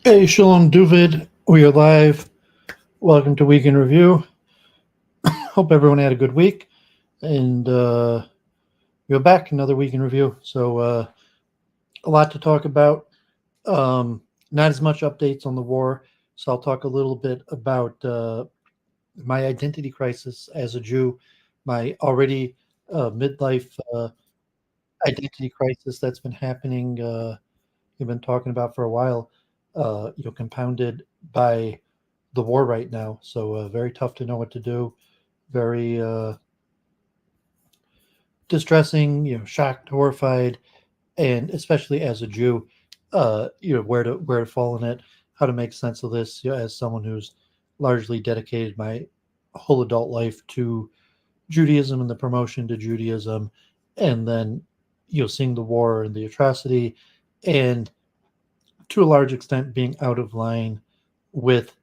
Hey, Shalom Doooovid. We are live. Welcome to Week in Review. Hope everyone had a good week. And we're back, another Week in Review. So a lot to talk about. Not as much updates on the war. So I'll talk a little bit about my identity crisis as a Jew, my already midlife identity crisis that's been happening. We've been talking about for a while. Compounded by the war right now. So very tough to know what to do. Very distressing. Shocked, horrified, and especially as a Jew, where to fall in it, how to make sense of this. As someone who's largely dedicated my whole adult life to Judaism and the promotion to Judaism, and then seeing the war and the atrocity, and to a large extent being out of line with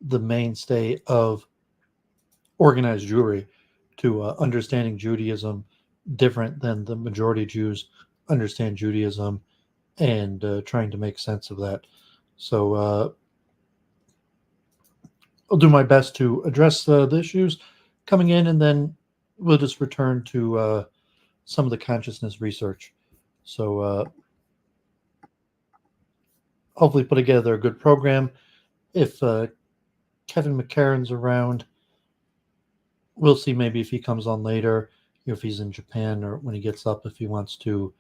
the mainstay of organized Jewry, to understanding Judaism different than the majority of Jews understand Judaism, and trying to make sense of that. So I'll do my best to address the issues coming in, and then we'll just return to some of the consciousness research. So hopefully put together a good program. If Kevin McCarran's around, we'll see maybe if he comes on later, if he's in Japan, or when he gets up, if he wants to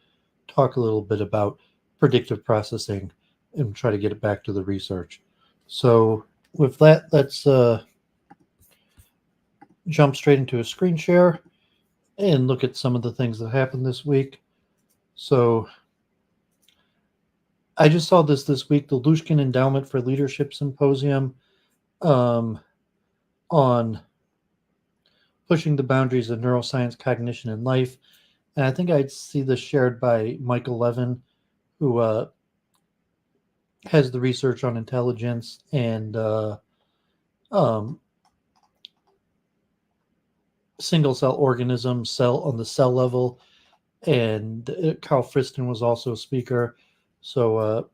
talk a little bit about predictive processing and try to get it back to the research. So with that, let's jump straight into a screen share and look at some of the things that happened this week. So I just saw this week, the Lushkin Endowment for Leadership Symposium on pushing the boundaries of neuroscience, cognition, and life. And I think I'd see this shared by Michael Levin, who has the research on intelligence and single cell organisms, cell on the cell level. And Carl Friston was also a speaker. So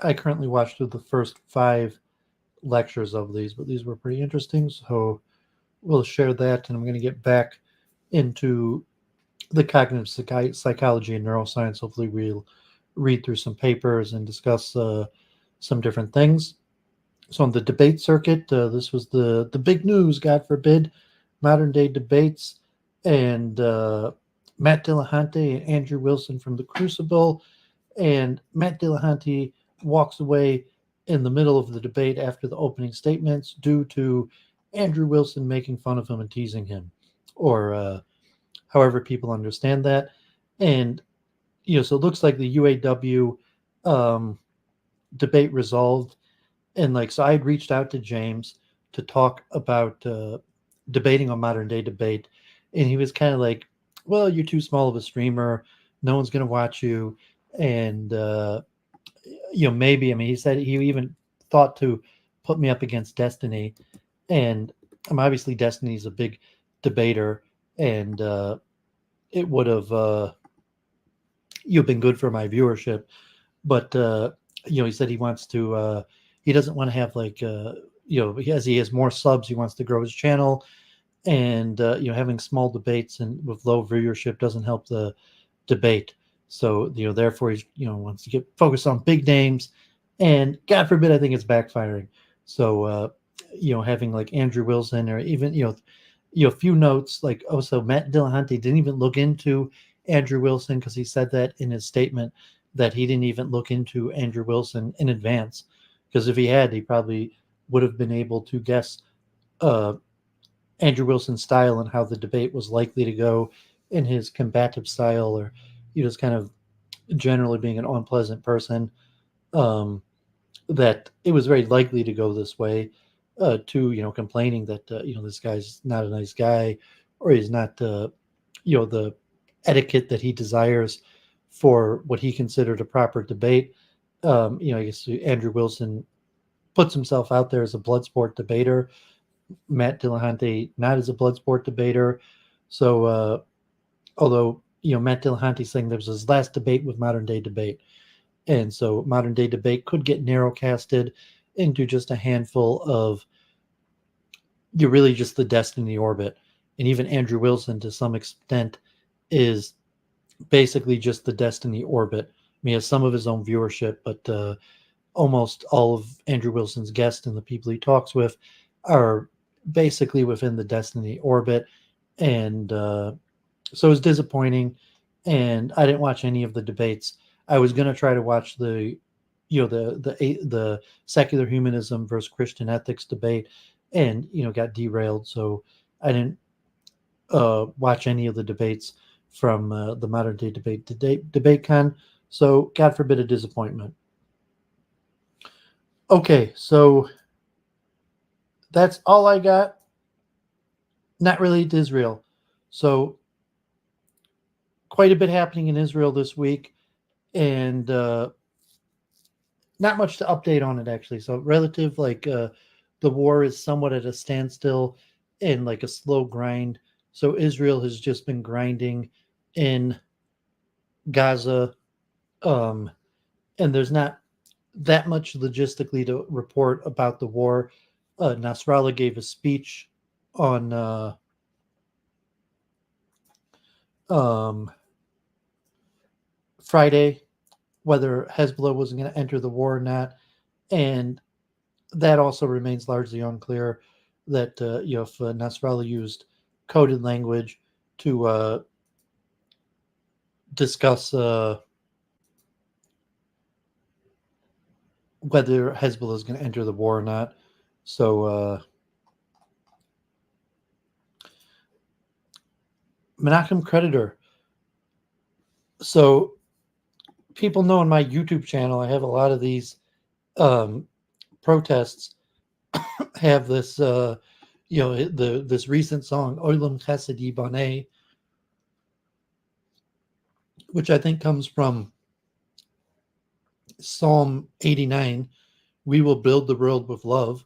I currently watched through the first 5 lectures of these, but these were pretty interesting. So we'll share that, and I'm going to get back into the cognitive psychology and neuroscience. Hopefully we'll read through some papers and discuss some different things. So on the debate circuit, this was the big news, God forbid, modern day debates, and Matt Dillahunty and Andrew Wilson from the Crucible. And Matt Dillahunty walks away in the middle of the debate after the opening statements due to Andrew Wilson making fun of him and teasing him, or however people understand that. And so it looks like the UAW debate resolved. And so I had reached out to James to talk about debating on modern day debate, and he was kind of like, well, you're too small of a streamer, no one's going to watch you. And maybe, I mean, he said he even thought to put me up against Destiny, and obviously Destiny's a big debater, and it would have been good for my viewership. But he said he wants to he doesn't want to have as he has more subs, he wants to grow his channel. And having small debates and with low viewership doesn't help the debate. So therefore he wants to get focused on big names, and God forbid, I think it's backfiring. So having like Andrew Wilson, or even a few notes like, oh, so Matt Dillahunty didn't even look into Andrew Wilson, because he said that in his statement, that he didn't even look into Andrew Wilson in advance, because if he had, he probably would have been able to guess Andrew Wilson's style and how the debate was likely to go in his combative style, or just kind of generally being an unpleasant person, that it was very likely to go this way, to complaining that this guy's not a nice guy, or he's not the etiquette that he desires for what he considered a proper debate. I guess Andrew Wilson puts himself out there as a blood sport debater, Matt Dillahunty not as a blood sport debater. So although Matt Dillahunty saying there was his last debate with modern day debate, And so modern day debate could get narrowcasted into just a handful of, you're really just the destiny orbit. And even Andrew Wilson, to some extent, is basically just the destiny orbit. I mean, he has some of his own viewership, but almost all of Andrew Wilson's guests and the people he talks with are basically within the destiny orbit. And so it's disappointing. And I didn't watch any of the debates. I was going to try to watch the secular humanism versus Christian ethics debate, and got derailed. So I didn't watch any of the debates from the modern day debate con. So God forbid a disappointment. Okay, so that's all I got. Not related to Israel. So quite a bit happening in Israel this week, and not much to update on it, actually. So relative, the war is somewhat at a standstill and like a slow grind. So Israel has just been grinding in Gaza, and there's not that much logistically to report about the war. Nasrallah gave a speech on Friday, whether Hezbollah was going to enter the war or not, and that also remains largely unclear. That if Nasrallah used coded language to discuss whether Hezbollah is going to enter the war or not. So Menachem Creditor. So people know in my YouTube channel, I have a lot of these protests have this, this recent song, Olam Chesed Yibaneh, which I think comes from Psalm 89. We will build the world with love,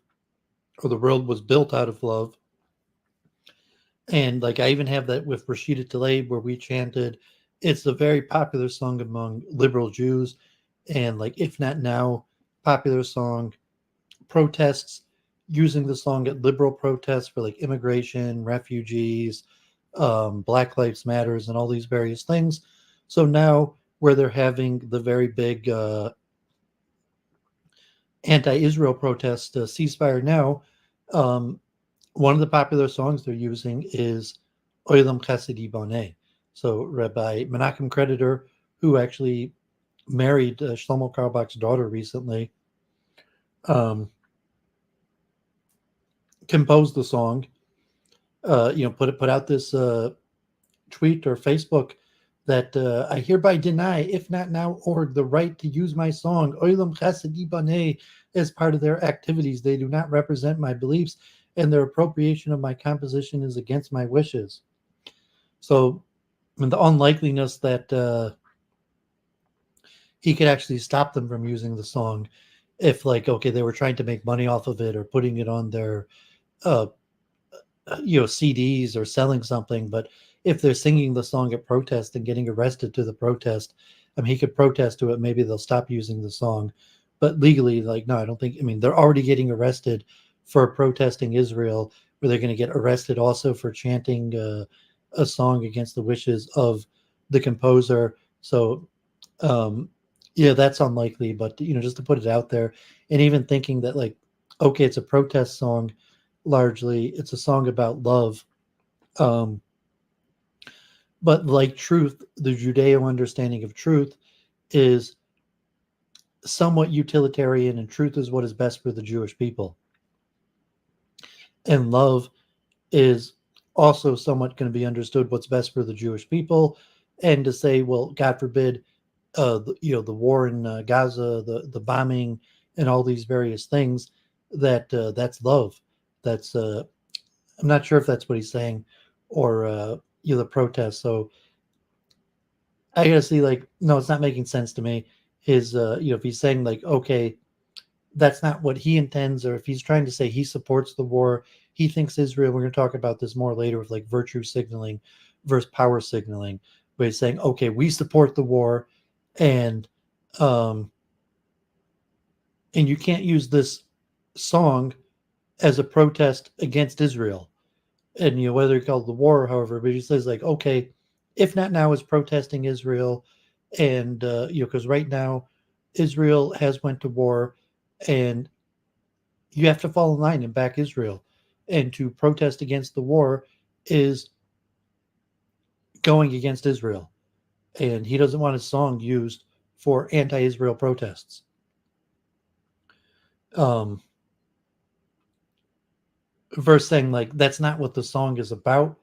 or the world was built out of love. And I even have that with Rashida Tlaib, where we chanted. It's a very popular song among liberal Jews, and if not now, popular song. Protests using the song at liberal protests for immigration, refugees, Black Lives Matters, and all these various things. So now, where they're having the very big anti-Israel protest ceasefire now, one of the popular songs they're using is Olam Chesed Yibaneh. So Rabbi Menachem Creditor, who actually married Shlomo Carlebach's daughter recently, composed the song, put out this tweet or Facebook that I hereby deny, if not now or the right to use my song Olam Chesed Yibaneh as part of their activities. They do not represent my beliefs, and their appropriation of my composition is against my wishes. So, the unlikeliness that he could actually stop them from using the song, if they were trying to make money off of it or putting it on their CDs or selling something. But if they're singing the song at protest and getting arrested to the protest, he could protest to it. Maybe they'll stop using the song. But legally, no, I don't think. They're already getting arrested for protesting Israel, where they're going to get arrested also for chanting a song against the wishes of the composer. So, that's unlikely. But just to put it out there, and even thinking that okay, it's a protest song. Largely, it's a song about love. But truth, the Judeo understanding of truth is somewhat utilitarian, and truth is what is best for the Jewish people. And love is also somewhat going to be understood what's best for the Jewish people. And to say, well, God forbid, the war in Gaza, the bombing, and all these various things, that's love. That's I'm not sure if that's what he's saying, or the protest. So I gotta see, no, it's not making sense to me. His if he's saying okay, that's not what he intends, or if he's trying to say he supports the war, he thinks Israel. We're going to talk about this more later with virtue signaling versus power signaling, where he's saying, okay, we support the war, and and you can't use this song as a protest against Israel. And whether you call it the war or however, but he says like, okay, if not now is protesting Israel, and because right now Israel has went to war, and you have to fall in line and back Israel, and to protest against the war is going against Israel, and he doesn't want his song used for anti-Israel protests. Verse saying like that's not what the song is about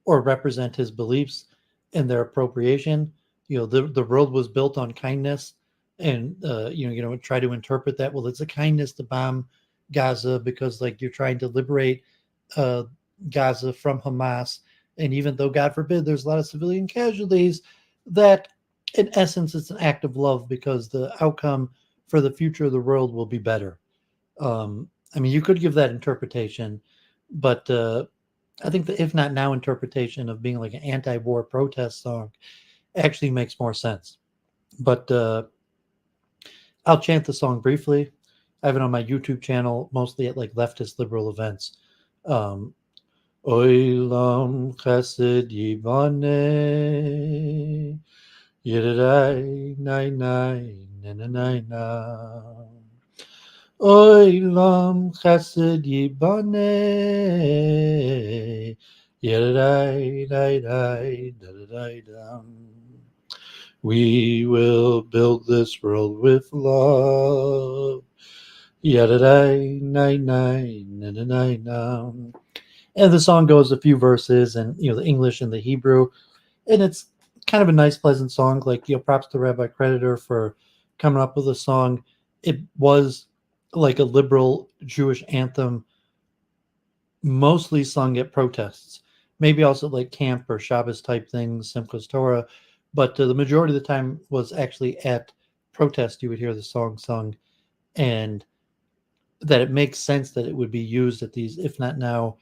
or represent his beliefs and their appropriation. The world was built on kindness, and try to interpret that. Well, it's a kindness to bomb Gaza because like you're trying to liberate uh, Gaza from Hamas, and even though God forbid there's a lot of civilian casualties, that in essence it's an act of love because the outcome for the future of the world will be better. I mean, you could give that interpretation, but I think the if not now interpretation of being like an anti-war protest song actually makes more sense. But I'll chant the song briefly. I have it on my YouTube channel, mostly at like leftist liberal events. Oilam chesed yibane yedai nai nai na na na na. Oilam chesed yibane yedai dai dai da da dai dam. We will build this world with love. Yadadai nai nai na na na na. And the song goes a few verses, and the English and the Hebrew, and it's kind of a nice, pleasant song. Like props to Rabbi Creditor for coming up with a song. It was like a liberal Jewish anthem, mostly sung at protests. Maybe also like camp or Shabbos type things, Simchas Torah, but the majority of the time was actually at protest. You would hear the song sung, and that it makes sense that it would be used at these, if not now,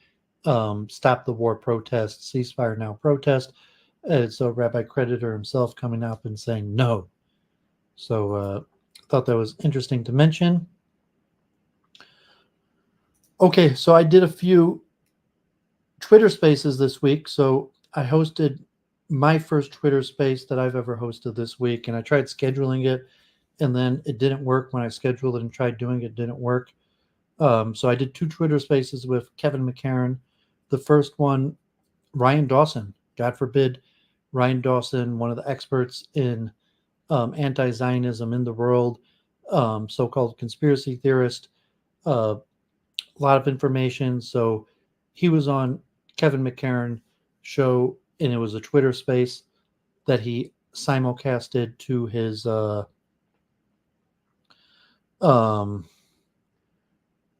stop the war protest, ceasefire now protest. So Rabbi Creditor himself coming up and saying no. So I thought that was interesting to mention. Okay, so I did a few Twitter spaces this week. So I hosted my first Twitter space that I've ever hosted this week, and I tried scheduling it, and then it didn't work. When I scheduled it and tried doing it, it didn't work. So I did 2 Twitter spaces with Kevin McCarran. The first one, Ryan Dawson. God forbid, Ryan Dawson, one of the experts in anti-Zionism in the world, so-called conspiracy theorist, a lot of information. So he was on Kevin McCarran show, and it was a Twitter space that he simulcasted to his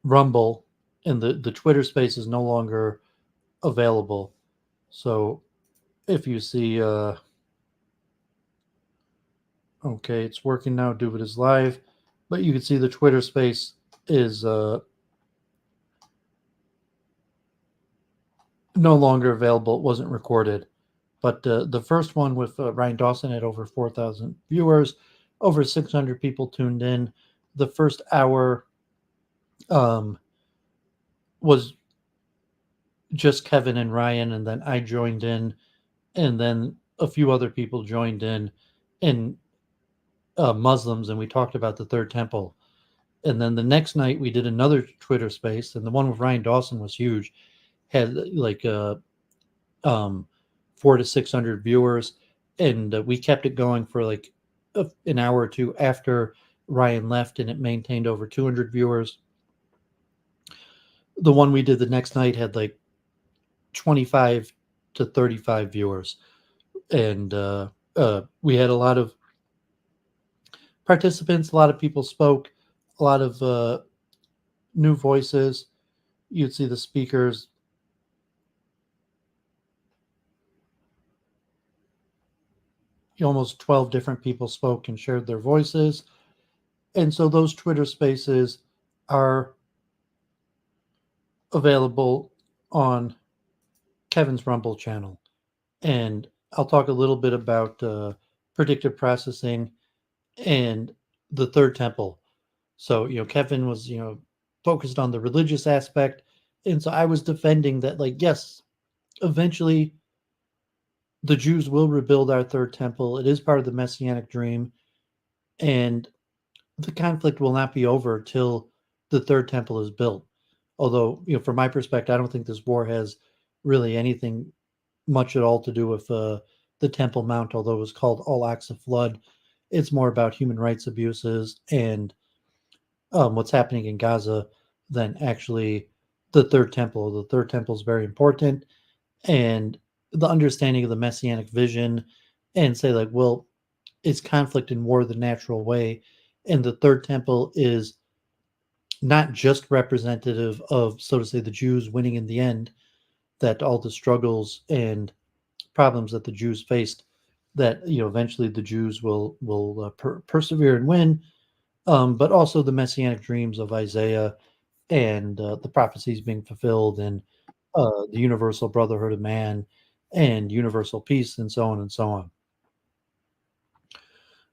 Rumble, and the Twitter space is no longer available. So if you see, okay, it's working now. Doooovid is live, but you can see the Twitter space is no longer available. It wasn't recorded. But the first one with Ryan Dawson had over 4,000 viewers, over 600 people tuned in. The first hour was just Kevin and Ryan, and then I joined in, and then a few other people joined in, and Muslims, and we talked about the Third Temple. And then the next night we did another Twitter space, and the one with Ryan Dawson was huge, had like 400 to 600 viewers, and we kept it going for like an hour or two after Ryan left, and it maintained over 200 viewers. The one we did the next night had like 25 to 35 viewers, and we had a lot of participants, a lot of people spoke, a lot of new voices. You'd see the speakers. Almost 12 different people spoke and shared their voices. And so those Twitter spaces are available on Kevin's Rumble channel. And I'll talk a little bit about predictive processing and the Third Temple. So, Kevin was, focused on the religious aspect. And so I was defending that, like, yes, eventually the Jews will rebuild our third temple. It is part of the messianic dream. And the conflict will not be over till the third temple is built. Although, from my perspective, I don't think this war has really anything much at all to do with the Temple Mount, although it was called All Acts of Flood. It's more about human rights abuses and what's happening in Gaza than actually the third temple. The third temple is very important, and the understanding of the messianic vision, and say like, well, is conflict and war the natural way? And the third temple is not just representative of, so to say, the Jews winning in the end, that all the struggles and problems that the Jews faced, that eventually the Jews will persevere and win, but also the messianic dreams of Isaiah and the prophecies being fulfilled, and the universal brotherhood of man and universal peace, and so on and so on.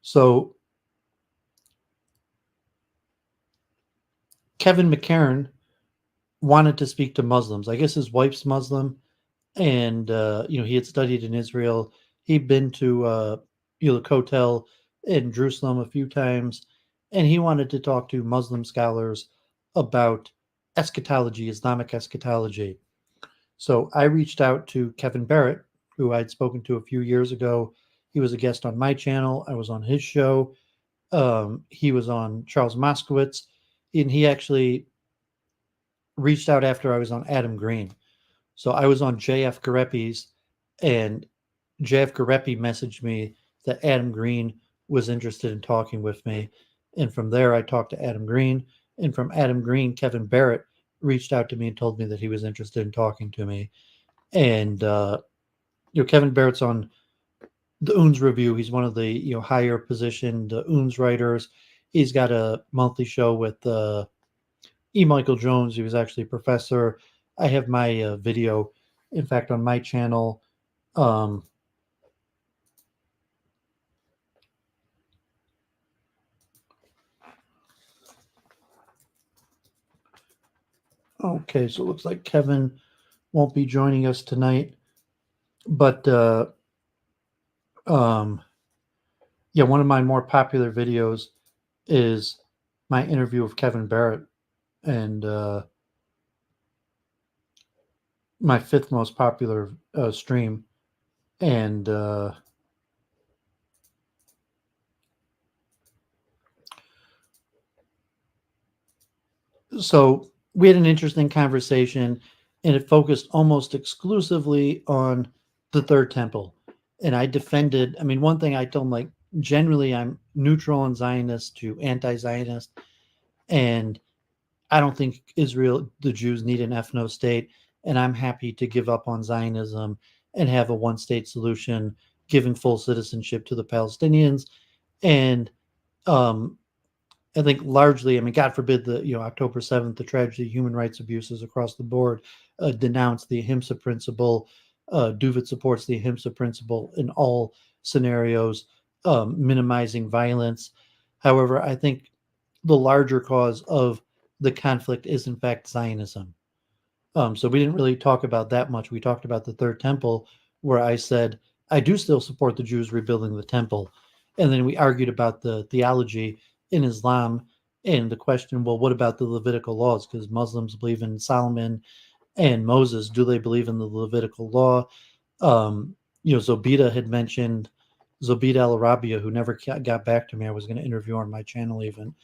So Kevin McCarran wanted to speak to Muslims. I guess his wife's Muslim, and he had studied in Israel. He'd been to the Kotel in Jerusalem a few times, and he wanted to talk to Muslim scholars about eschatology, Islamic eschatology. So I reached out to Kevin Barrett, who I'd spoken to a few years ago. He was a guest on my channel. I was on his show. He was on Charles Moskowitz, and he actually reached out after I was on Adam Green. So I was on JF Garepi's, and JF Garepi messaged me that Adam Green was interested in talking with me. And from there, I talked to Adam Green. And from Adam Green, Kevin Barrett reached out to me and told me that he was interested in talking to me. And, Kevin Barrett's on the Oons Review. He's one of the, higher positioned Oons writers. He's got a monthly show with E. Michael Jones. He was actually a professor. I have my video, in fact, on my channel. Okay, so it looks like Kevin won't be joining us tonight, but one of my more popular videos is my interview with Kevin Barrett, and my fifth most popular stream. And so we had an interesting conversation, and it focused almost exclusively on the third temple. And I defended, I mean, one thing I told him, like, generally I'm neutral on Zionist to anti-Zionist, and I don't think Israel, the Jews, need an ethno state, and I'm happy to give up on Zionism and have a one-state solution, giving full citizenship to the Palestinians. And I think largely, I mean, God forbid the October 7th, the tragedy, human rights abuses across the board, denounce the Ahimsa principle. Doooovid supports the Ahimsa principle in all scenarios, minimizing violence. However, I think the larger cause of the conflict is, in fact, Zionism. So we didn't really talk about that much. We talked about the third temple, where I said, I do still support the Jews rebuilding the temple. And then we argued about the theology in Islam and the question, well, what about the Levitical laws? Because Muslims believe in Solomon and Moses. Do they believe in the Levitical law? Zobita had mentioned Zobita Al Arabia, who never got back to me. I was going to interview her on my channel even,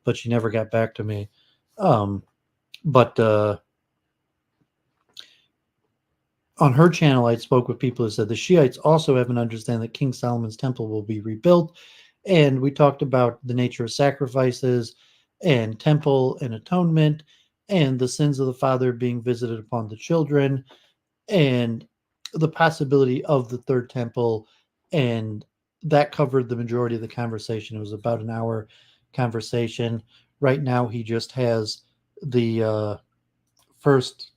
but she never got back to me. But on her channel, I spoke with people who said the Shiites also have an understanding that King Solomon's temple will be rebuilt. And we talked about the nature of sacrifices and temple and atonement and the sins of the father being visited upon the children and the possibility of the third temple. And that covered the majority of the conversation. It was about an hour conversation. Right now, he just has the first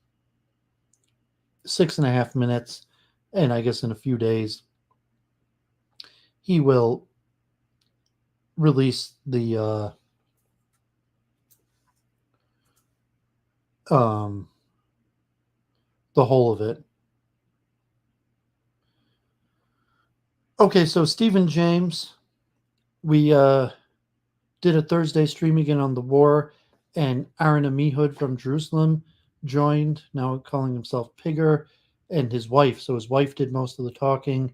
6.5 minutes, and I guess in a few days he will release the the whole of it. Okay, so Stephen James, we did a Thursday stream again on the war, and Aaron Amihud from Jerusalem joined, now calling himself Pigger, and his wife. So his wife did most of the talking,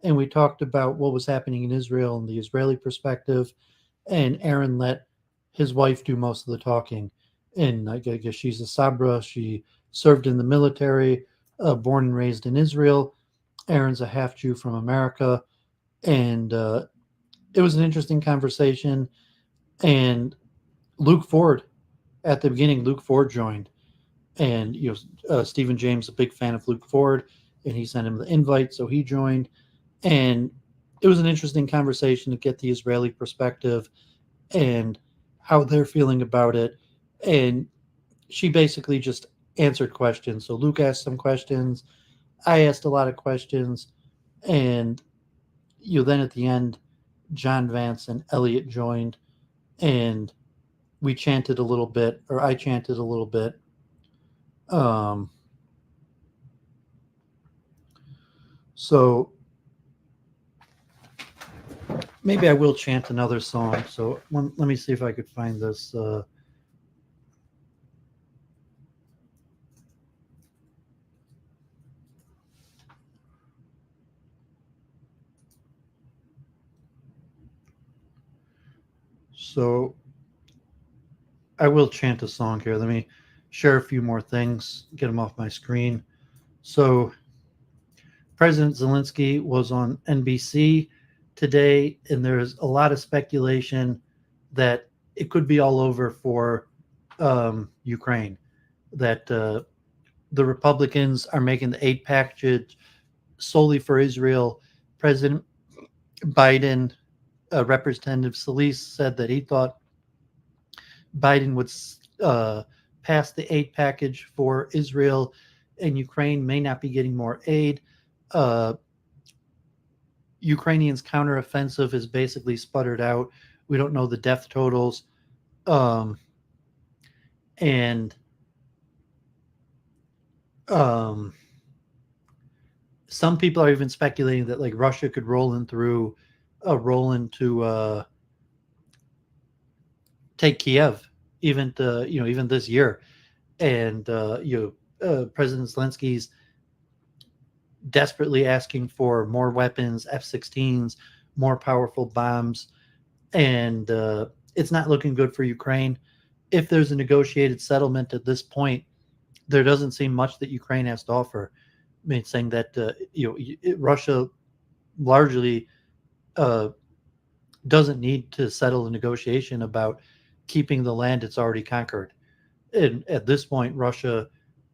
and we talked about what was happening in Israel and the Israeli perspective, and Aaron let his wife do most of the talking. And I guess she's a Sabra. She served in the military, born and raised in Israel. Aaron's a half Jew from America, and it was an interesting conversation. And Luke Ford, at the beginning, Luke Ford joined, and Stephen James, a big fan of Luke Ford, and he sent him the invite, so he joined, and it was an interesting conversation to get the Israeli perspective and how they're feeling about it. And she basically just answered questions. So Luke asked some questions, I asked a lot of questions, and then at the end, John Vance and Elliot joined, and we chanted a little bit, or I chanted a little bit. So maybe I will chant another song. So let me see if I could find this. So I will chant a song here. Let me share a few more things, get them off my screen. So President Zelensky was on NBC today, and there's a lot of speculation that it could be all over for Ukraine, that the Republicans are making the aid package solely for Israel. President Biden, Representative Solis, said that he thought Biden would pass the aid package for Israel, and Ukraine may not be getting more aid. Ukrainians' counteroffensive is basically sputtered out. We don't know the death totals. And some people are even speculating that like Russia could roll into take Kiev even this year. And President Zelensky's desperately asking for more weapons, F-16s, more powerful bombs, and it's not looking good for Ukraine. If there's a negotiated settlement at this point, there doesn't seem much that Ukraine has to offer. I mean, saying that Russia largely doesn't need to settle a negotiation about keeping the land it's already conquered. And at this point, Russia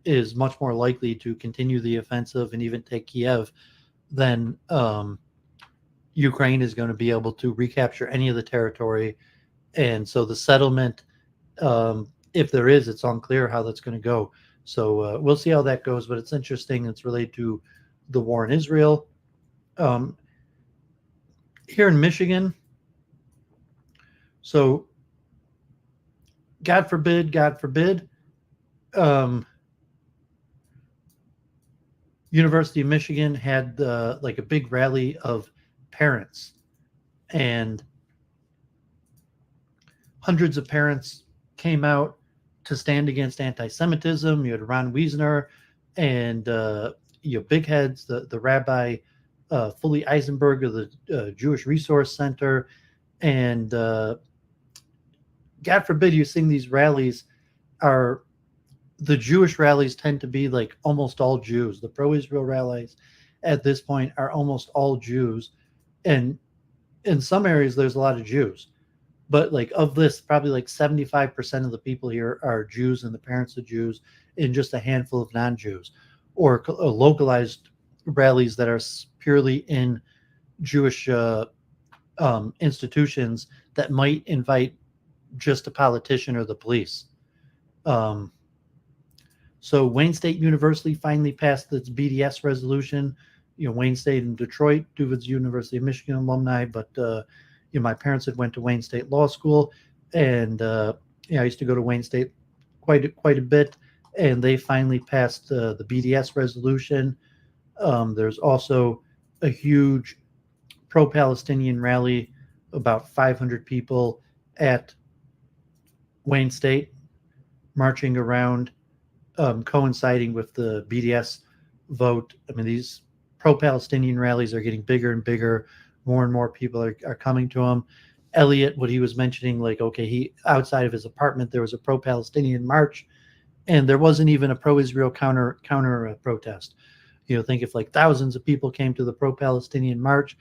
is much more likely to continue the offensive and even take Kiev than Ukraine is going to be able to recapture any of the territory. And so the settlement, if there is, it's unclear how that's going to go. So we'll see how that goes, but it's interesting. It's related to the war in Israel. Here in Michigan, so God forbid, University of Michigan had like a big rally of parents, and hundreds of parents came out to stand against anti-Semitism. You had Ron Wiesner and big heads, the Rabbi Fully Eisenberg of the Jewish Resource Center, and God forbid you sing these rallies are the Jewish rallies tend to be like almost all Jews. The pro-Israel rallies at this point are almost all Jews, and in some areas there's a lot of Jews, but like of this, probably like 75% of the people here are Jews and the parents of Jews, and just a handful of non-Jews, or localized rallies that are purely in Jewish institutions that might invite just a politician or the police. So Wayne State University finally passed its BDS resolution. Wayne State in Detroit, Doooovid's University of Michigan alumni, but my parents had went to Wayne State Law School, and I used to go to Wayne State quite a bit. and they finally passed the BDS resolution. There's also a huge pro-Palestinian rally, about 500 people at Wayne State, marching around, coinciding with the BDS vote. I mean, these pro-Palestinian rallies are getting bigger and bigger. More and more people are coming to him. Elliot, what he was mentioning, like, okay, he outside of his apartment, there was a pro-Palestinian march, and there wasn't even a pro-Israel counter protest. Think if like thousands of people came to the pro-Palestinian march,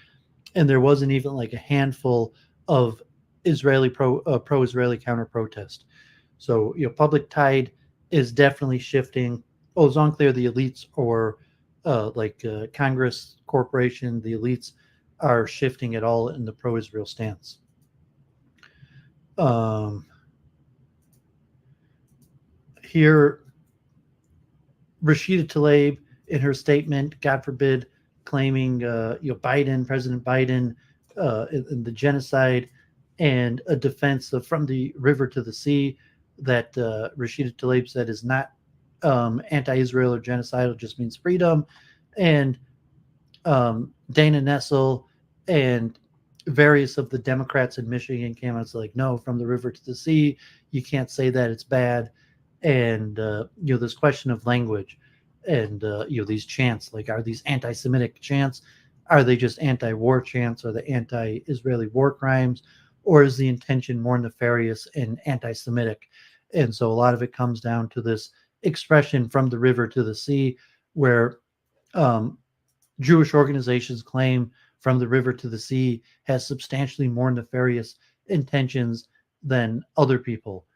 and there wasn't even like a handful of Israeli pro-Israeli counter protest. So public tide is definitely shifting. Oh, it's unclear the elites or Congress, corporation, the elites are shifting at all in the pro-Israel stance. Here, Rashida Tlaib, in her statement, God forbid, claiming President Biden, in the genocide, and a defense of from the river to the sea that Rashida Tlaib said is not anti-Israel or genocidal, just means freedom. And Dana Nessel and various of the Democrats in Michigan came out like, no, from the river to the sea, you can't say that, it's bad. And this question of language, and these chants, like, are these anti-Semitic chants? Are they just anti-war chants? Are they anti-Israeli war crimes? Or is the intention more nefarious and anti-Semitic? And so a lot of it comes down to this expression from the river to the sea, where Jewish organizations claim from the river to the sea has substantially more nefarious intentions than other people.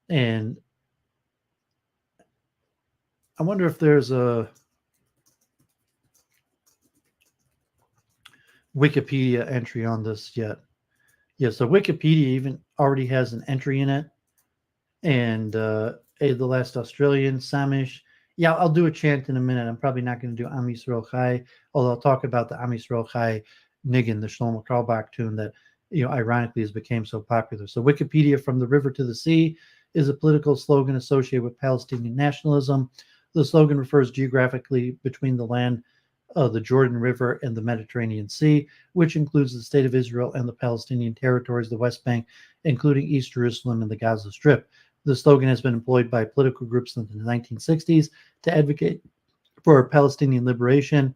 And I wonder if there's a Wikipedia entry on this yet. Yeah, so Wikipedia even already has an entry in it. And the last Australian, Samish. Yeah, I'll do a chant in a minute. I'm probably not going to do Am Yisrael Chai, although I'll talk about the Am Yisrael Chai Niggin, the Shlomo Carlebach tune that, ironically has become so popular. So Wikipedia, from the river to the sea, is a political slogan associated with Palestinian nationalism. The slogan refers geographically between the land of the Jordan River and the Mediterranean Sea, which includes the state of Israel and the Palestinian territories, the West Bank, including East Jerusalem and the Gaza Strip. The slogan has been employed by political groups since the 1960s to advocate for Palestinian liberation,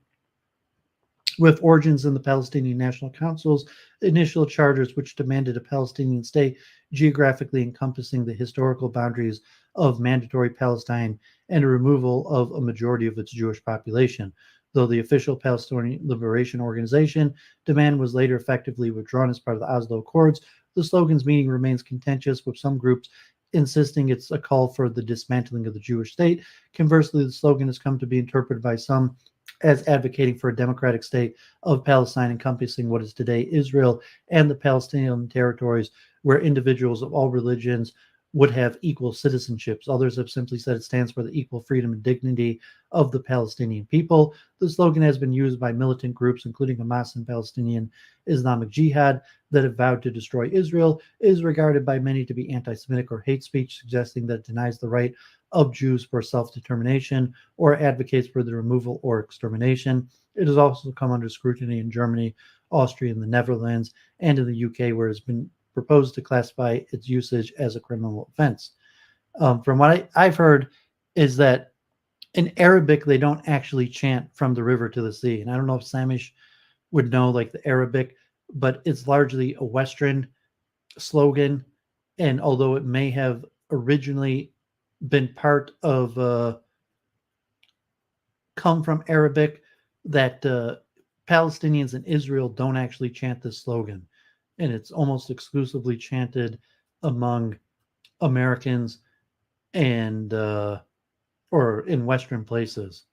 with origins in the Palestinian National Council's initial charters, which demanded a Palestinian state geographically encompassing the historical boundaries of mandatory Palestine and a removal of a majority of its Jewish population. Though the official Palestinian Liberation Organization demand was later effectively withdrawn as part of the Oslo Accords, the slogan's meaning remains contentious, with some groups insisting it's a call for the dismantling of the Jewish state. Conversely, the slogan has come to be interpreted by some as advocating for a democratic state of Palestine encompassing what is today Israel and the Palestinian territories, where individuals of all religions would have equal citizenships. Others have simply said it stands for the equal freedom and dignity of the Palestinian people. The slogan has been used by militant groups, including Hamas and Palestinian Islamic Jihad, that have vowed to destroy Israel. It is regarded by many to be anti-Semitic or hate speech, suggesting that it denies the right of Jews for self-determination or advocates for the removal or extermination. It has also come under scrutiny in Germany, Austria, and the Netherlands, and in the UK, where it has been proposed to classify its usage as a criminal offense. From what I've heard is that in Arabic, they don't actually chant from the river to the sea. And I don't know if Samish would know like the Arabic, but it's largely a Western slogan. And although it may have originally been part of come from Arabic, that Palestinians in Israel don't actually chant this slogan. And it's almost exclusively chanted among Americans and or in Western places.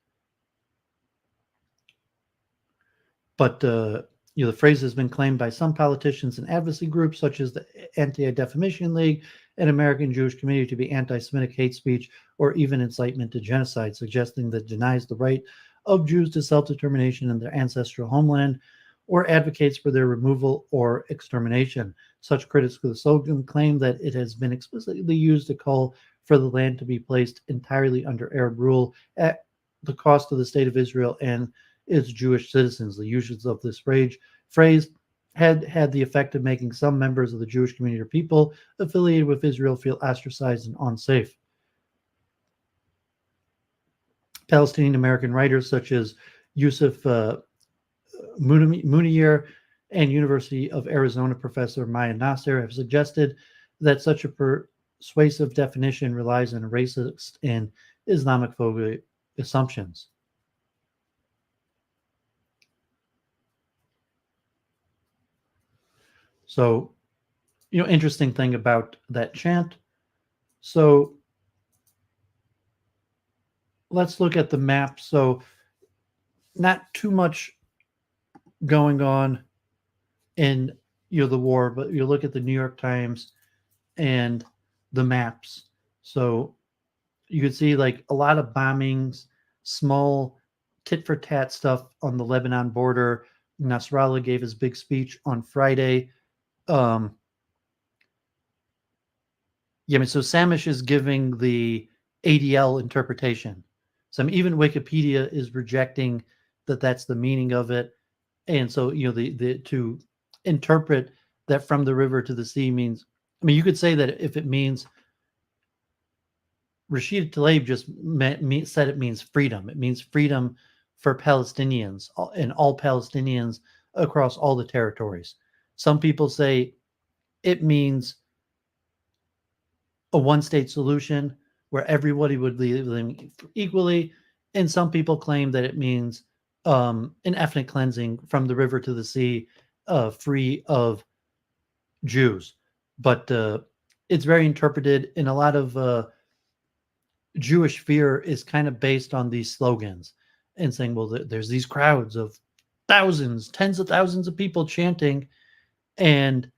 But the phrase has been claimed by some politicians and advocacy groups, such as the Anti-Defamation League and American Jewish Community, to be anti-Semitic hate speech or even incitement to genocide, suggesting that it denies the right of Jews to self-determination in their ancestral homeland or advocates for their removal or extermination. Such critics of the slogan claim that it has been explicitly used to call for the land to be placed entirely under Arab rule at the cost of the state of Israel and its Jewish citizens. The usage of this phrase had the effect of making some members of the Jewish community or people affiliated with Israel feel ostracized and unsafe. Palestinian American writers such as Yusuf Munir and University of Arizona professor Maya Nasser have suggested that such a persuasive definition relies on racist and Islamophobic assumptions. So, interesting thing about that chant. So let's look at the map. So not too much going on in the war, but you look at the New York Times and the maps. So you could see like a lot of bombings, small tit for tat stuff on the Lebanon border. Nasrallah gave his big speech on Friday. So Samish is giving the ADL interpretation. Even Wikipedia is rejecting that that's the meaning of it. And so, the to interpret that from the river to the sea means, you could say that if it means, Rashid Tlaib just said it means freedom. It means freedom for Palestinians and all Palestinians across all the territories. Some people say it means a one-state solution where everybody would be living equally, and some people claim that it means an ethnic cleansing from the river to the sea, free of Jews. But it's very interpreted, and a lot of Jewish fear is kind of based on these slogans and saying, well, there's these crowds of thousands, tens of thousands of people chanting, and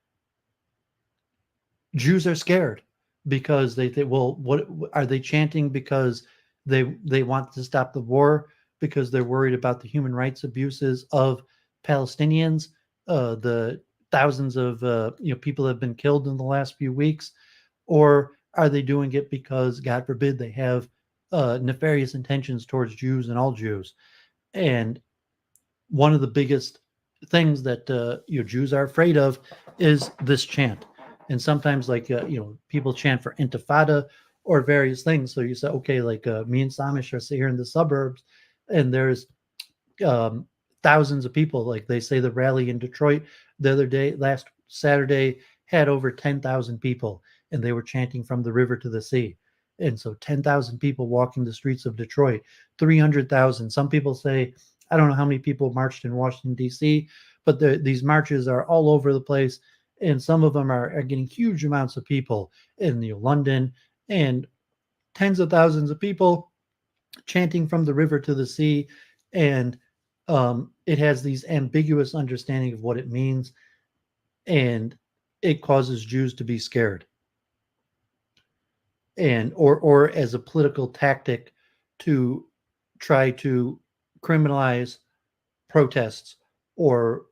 Jews are scared because they think, well, what are they chanting? Because they want to stop the war, because they're worried about the human rights abuses of Palestinians, the thousands of people have been killed in the last few weeks, or are they doing it because, God forbid, they have nefarious intentions towards Jews and all Jews? And one of the biggest things that Jews are afraid of is this chant. And sometimes, people chant for intifada or various things. So you say, okay, me and Samish are here in the suburbs, and there's thousands of people. Like they say, the rally in Detroit the other day, last Saturday, had over 10,000 people, and they were chanting from the river to the sea. And so 10,000 people walking the streets of Detroit, 300,000. Some people say, I don't know how many people marched in Washington, D.C., but these marches are all over the place. And some of them are getting huge amounts of people in London, and tens of thousands of people chanting from the river to the sea. And it has these ambiguous understanding of what it means, and it causes Jews to be scared. And or as a political tactic to try to criminalize protests or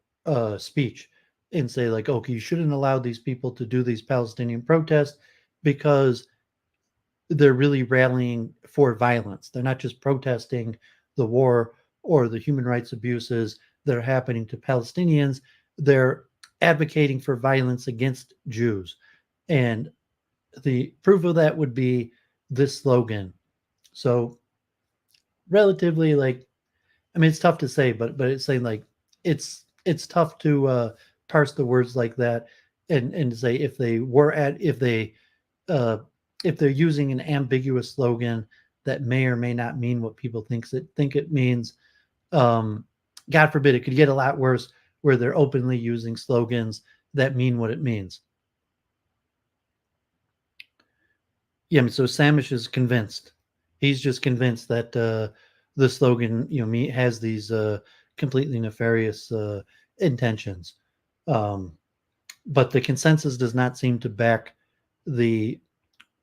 speech, and say okay, you shouldn't allow these people to do these Palestinian protests because they're really rallying for violence. They're not just protesting the war or the human rights abuses that are happening to Palestinians. They're advocating for violence against Jews. And the proof of that would be this slogan. So relatively, it's tough to say, but it's saying it's tough to parse the words like that and say if they're using an ambiguous slogan that may or may not mean what people think it means. God forbid, it could get a lot worse where they're openly using slogans that mean what it means. So Samish is convinced. He's just convinced that the slogan, has these completely nefarious intentions. But the consensus does not seem to back the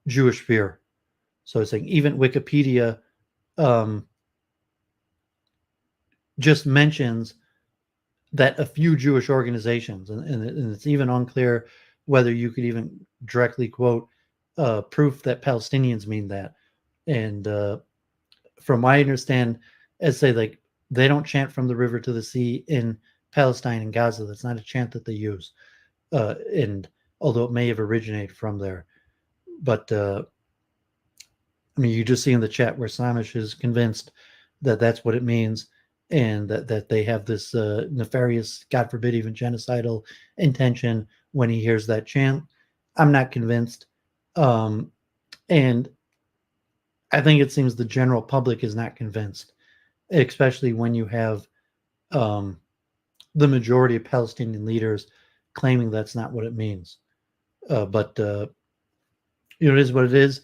Jewish fear. So it's saying even Wikipedia just mentions that a few Jewish organizations, and it's even unclear whether you could even directly quote proof that Palestinians mean that. And from what I understand, as say like they don't chant from the river to the sea in Palestine and Gaza. That's not a chant that they use. And although it may have originated from there, but I mean, you just see in the chat where Samish is convinced that that's what it means, and that they have this nefarious, God forbid, even genocidal intention when he hears that chant. I'm not convinced, and I think it seems the general public is not convinced, especially when you have um, the majority of Palestinian leaders claiming that's not what it means. But it is what it is,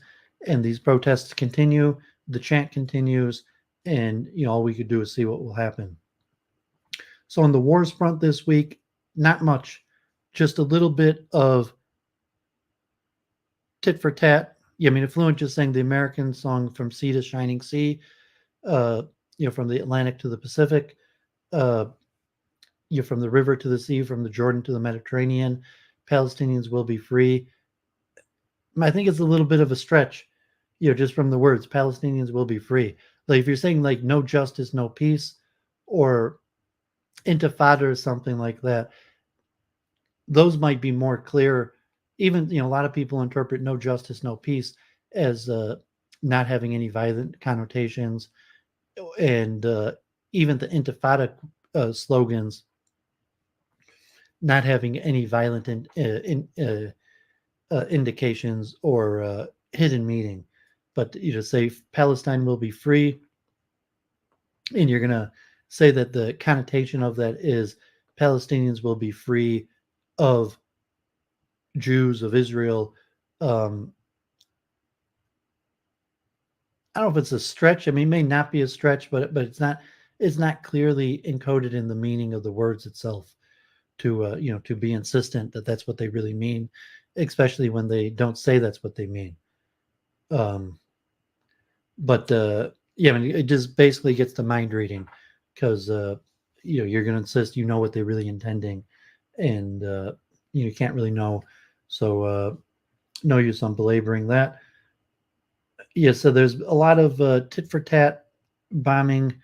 and these protests continue. The chant continues, and all we could do is see what will happen. So on the wars front this week, not much, just a little bit of tit for tat. Yeah, I mean, Affluent just sang the American song From Sea to Shining Sea, uh, from the Atlantic to the Pacific, uh, from the river to the sea, from the Jordan to the Mediterranean. Palestinians will be free. I think it's a little bit of a stretch, just from the words, Palestinians will be free. Like if you're saying like no justice, no peace, or intifada or something like that, those might be more clear. Even, a lot of people interpret no justice, no peace as not having any violent connotations. And even the intifada slogans not having any violent indications or hidden meaning. But say Palestine will be free, and you're going to say that the connotation of that is Palestinians will be free of Jews, of Israel. I don't know if it's a stretch. I mean, it may not be a stretch, but it's not clearly encoded in the meaning of the words itself to be insistent that that's what they really mean, especially when they don't say that's what they mean. But yeah, I mean, it just basically gets to mind reading, because you're going to insist what they're really intending, and you can't really know. So no use on belaboring that. Yeah, so there's a lot of tit for tat bombing,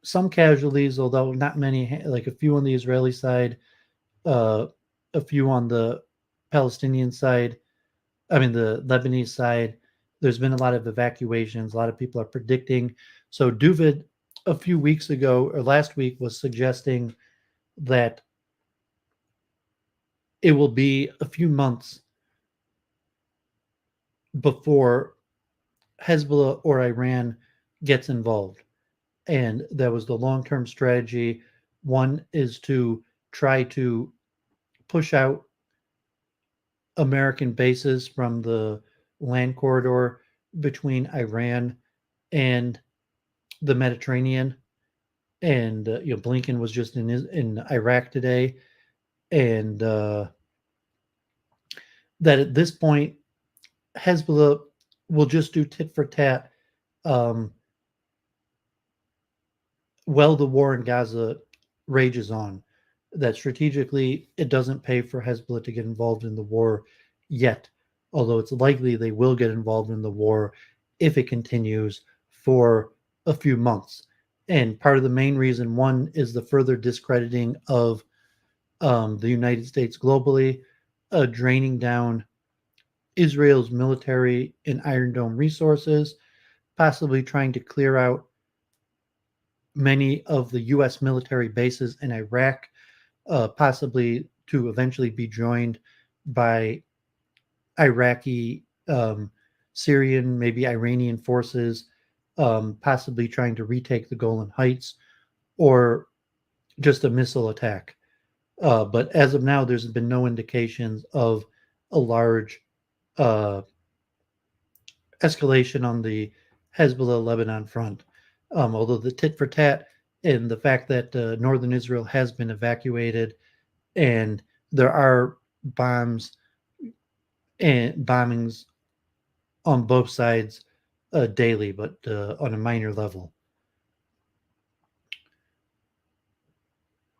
some casualties, although not many. Like a few on the Israeli side, uh, a few on the Palestinian side. I mean, the Lebanese side. There's been a lot of evacuations. A lot of people are predicting. So Doooovid a few weeks ago or last week was suggesting that it will be a few months before Hezbollah or Iran gets involved. And that was the long-term strategy. One is to try to push out American bases from the land corridor between Iran and the Mediterranean. And Blinken was just in Iraq today, and that at this point Hezbollah will just do tit for tat um, while the war in Gaza rages on. That strategically it doesn't pay for Hezbollah to get involved in the war yet, although it's likely they will get involved in the war if it continues for a few months. And part of the main reason, one, is the further discrediting of the United States globally, draining down Israel's military and Iron Dome resources, possibly trying to clear out many of the U.S. military bases in Iraq, possibly to eventually be joined by Iraqi, Syrian, maybe Iranian forces, possibly trying to retake the Golan Heights, or just a missile attack. But as of now, there's been no indications of a large escalation on the Hezbollah Lebanon front. Although the tit for tat and the fact that northern Israel has been evacuated, and there are bombs and bombings on both sides daily, but on a minor level.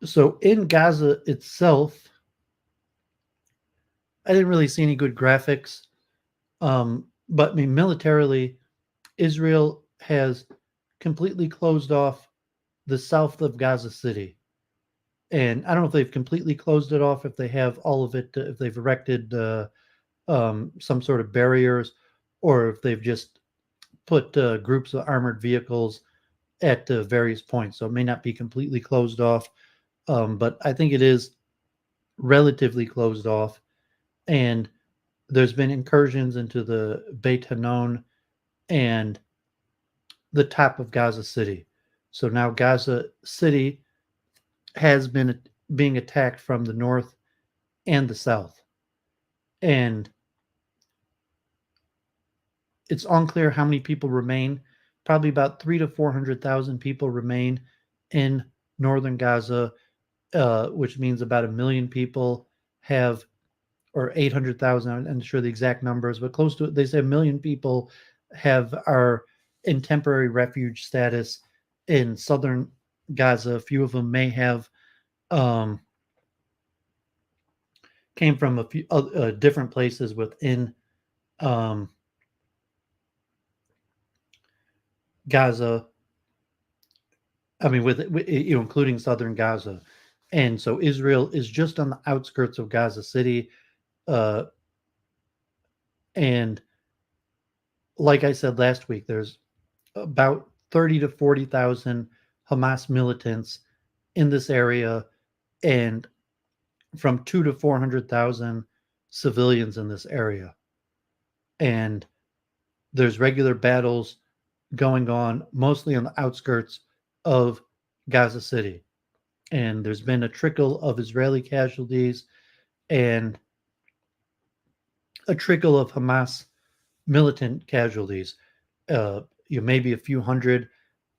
So in Gaza itself, I didn't really see any good graphics. But I mean, militarily, Israel has completely closed off the south of Gaza City. And I don't know if they've completely closed it off, if they have all of it, if they've erected some sort of barriers, or if they've just put groups of armored vehicles at various points. So it may not be completely closed off, but I think it is relatively closed off. And there's been incursions into the Beit Hanun and the top of Gaza City. So now Gaza City has been being attacked from the north and the south. And it's unclear how many people remain. Probably about 300,000 to 400,000 people remain in northern Gaza, which means about 1,000,000 people have, or 800,000. I'm not sure the exact numbers, but close to it. They say 1,000,000 people are in temporary refuge status in southern Gaza. A few of them may have came from a few different places within Gaza. I mean, with including southern Gaza, and so Israel is just on the outskirts of Gaza City, and like I said last week, there's about 30 to 40,000 Hamas militants in this area, and from 2 to 400,000 civilians in this area, and there's regular battles going on, mostly on the outskirts of Gaza City. And there's been a trickle of Israeli casualties and a trickle of Hamas militant casualties. Maybe a few hundred,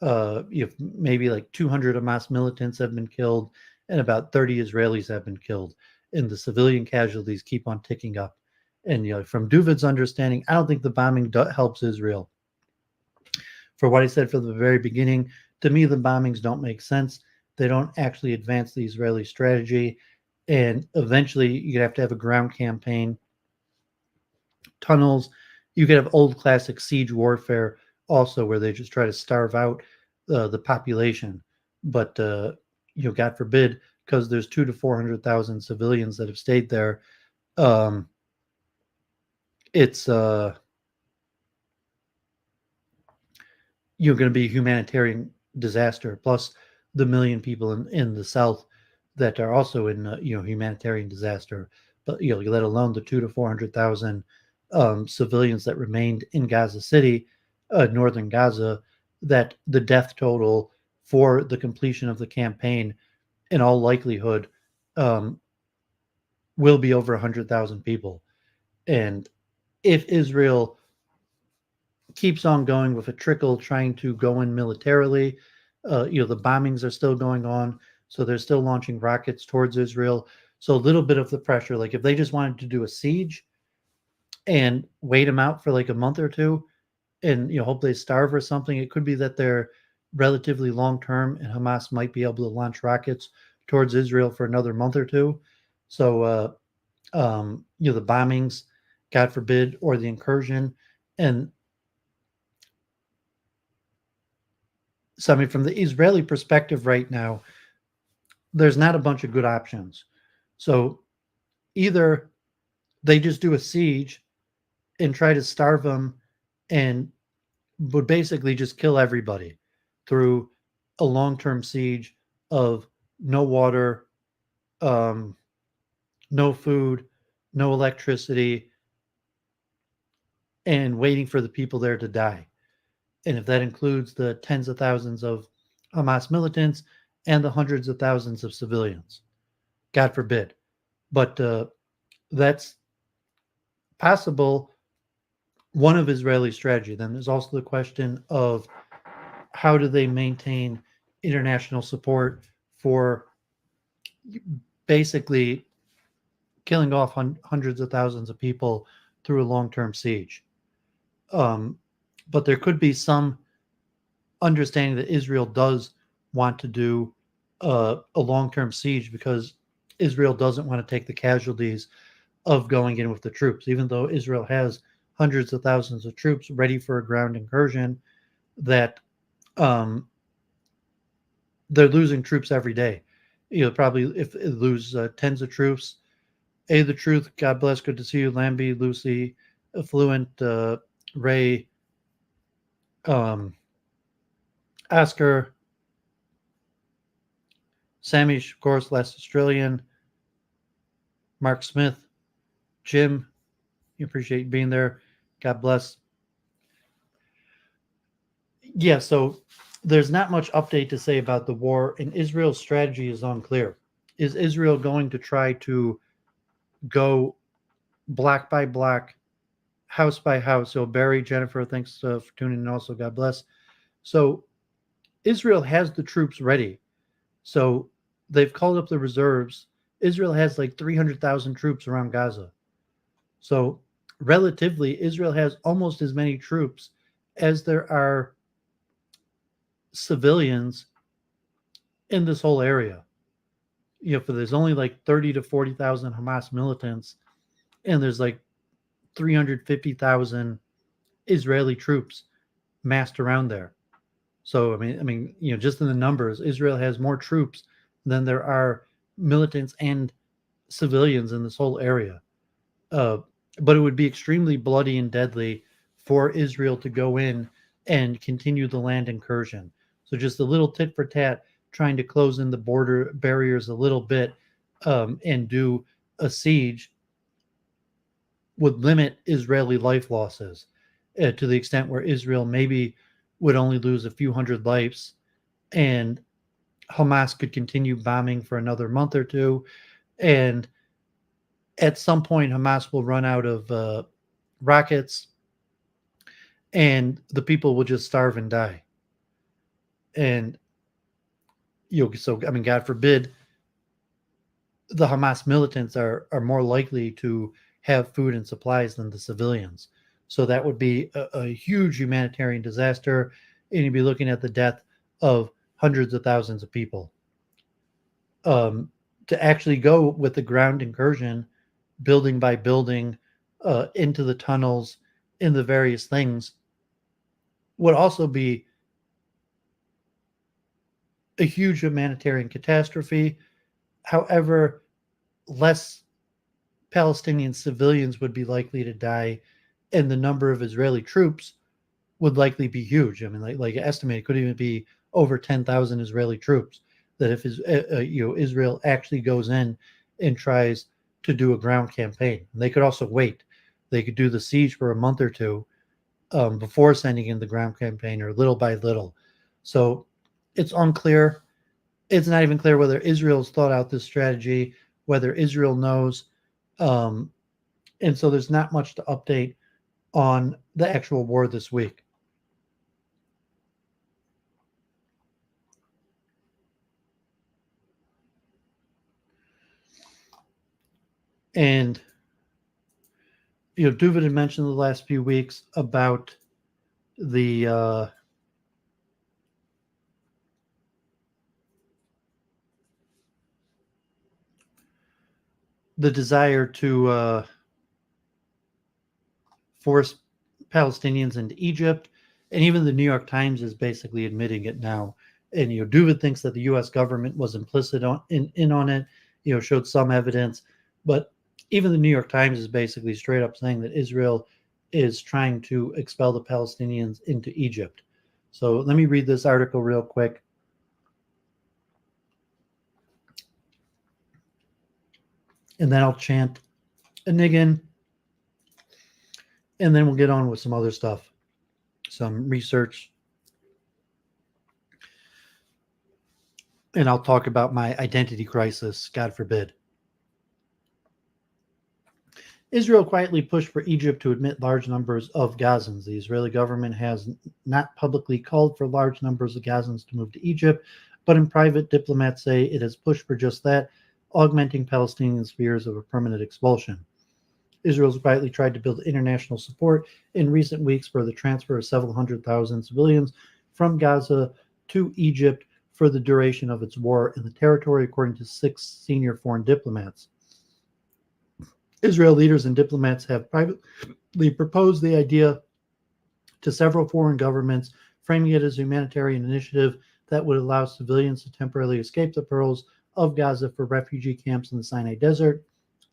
maybe like 200 Hamas militants have been killed, and about 30 Israelis have been killed. And the civilian casualties keep on ticking up. And from Doooovid's understanding, I don't think the bombing helps Israel. For what I said from the very beginning, to me, the bombings don't make sense. They don't actually advance the Israeli strategy. And eventually, you'd have to have a ground campaign, tunnels. You could have old classic siege warfare also, where they just try to starve out the population. But, God forbid, because there's 200,000 to 400,000 civilians that have stayed there, it's going to be a humanitarian disaster, plus the 1,000,000 people in the south that are also in humanitarian disaster. But let alone the 200,000 to 400,000 civilians that remained in Gaza City, northern Gaza, that the death total for the completion of the campaign, in all likelihood, will be over 100,000 people. And if Israel keeps on going with a trickle, trying to go in militarily, the bombings are still going on, so they're still launching rockets towards Israel. So a little bit of the pressure, like if they just wanted to do a siege and wait them out for like a month or two, and hope they starve or something, it could be that they're relatively long term, and Hamas might be able to launch rockets towards Israel for another month or two. So the bombings, God forbid, or the incursion, and so, I mean, from the Israeli perspective right now, there's not a bunch of good options. So either they just do a siege and try to starve them and would basically just kill everybody through a long-term siege of no water, no food, no electricity, and waiting for the people there to die. And if that includes the tens of thousands of Hamas militants and the hundreds of thousands of civilians, God forbid. But that's possible, one of Israeli strategy. Then there's also the question of how do they maintain international support for basically killing off hundreds of thousands of people through a long-term siege. But there could be some understanding that Israel does want to do a long-term siege, because Israel doesn't want to take the casualties of going in with the troops, even though Israel has hundreds of thousands of troops ready for a ground incursion, that they're losing troops every day. Probably if they lose tens of troops. The Truth, God bless, good to see you. Lambie, Lucy, Affluent, Ray, Oscar, Sammy, of course, Last Australian, Mark Smith, Jim, you appreciate being there. God bless. Yeah, so there's not much update to say about the war, and Israel's strategy is unclear. Is Israel going to try to go block by block, house by house? So Barry, Jennifer, thanks for tuning in also. God bless. So Israel has the troops ready. So they've called up the reserves. Israel has like 300,000 troops around Gaza. So relatively, Israel has almost as many troops as there are civilians in this whole area. For there's only like 30 to 40,000 Hamas militants, and there's like 350,000 Israeli troops massed around there. So just in the numbers, Israel has more troops than there are militants and civilians in this whole area. But it would be extremely bloody and deadly for Israel to go in and continue the land incursion. So just a little tit for tat, trying to close in the border barriers a little bit, and do a siege would limit Israeli life losses to the extent where Israel maybe would only lose a few hundred lives, and Hamas could continue bombing for another month or two. And at some point, Hamas will run out of rockets, and the people will just starve and die. And God forbid, the Hamas militants are more likely to have food and supplies than the civilians. So that would be a huge humanitarian disaster, and you'd be looking at the death of hundreds of thousands of people. To actually go with the ground incursion, building by building, into the tunnels, in the various things, would also be a huge humanitarian catastrophe. However, less Palestinian civilians would be likely to die, and the number of Israeli troops would likely be huge. Like estimated, could even be over 10,000 Israeli troops. That if Israel actually goes in and tries to do a ground campaign, they could also wait. They could do the siege for a month or two before sending in the ground campaign, or little by little. So it's unclear. It's not even clear whether Israel's thought out this strategy, whether Israel knows. And so there's not much to update on the actual war this week. And Doooovid had mentioned the last few weeks about the desire to force Palestinians into Egypt, and even the New York Times is basically admitting it now. And Doooovid thinks that the U.S. government was implicit in on it. Showed some evidence, but even the New York Times is basically straight up saying that Israel is trying to expel the Palestinians into Egypt. So let me read this article real quick. And then I'll chant a niggin, and then we'll get on with some other stuff, some research. And I'll talk about my identity crisis, God forbid. Israel quietly pushed for Egypt to admit large numbers of Gazans. The Israeli government has not publicly called for large numbers of Gazans to move to Egypt, but in private, diplomats say it has pushed for just that, augmenting Palestinians' fears of a permanent expulsion. Israel's quietly tried to build international support in recent weeks for the transfer of several 100,000 civilians from Gaza to Egypt for the duration of its war in the territory, according to 6 senior foreign diplomats. Israel leaders and diplomats have privately proposed the idea to several foreign governments, framing it as a humanitarian initiative that would allow civilians to temporarily escape the perils of Gaza for refugee camps in the Sinai Desert,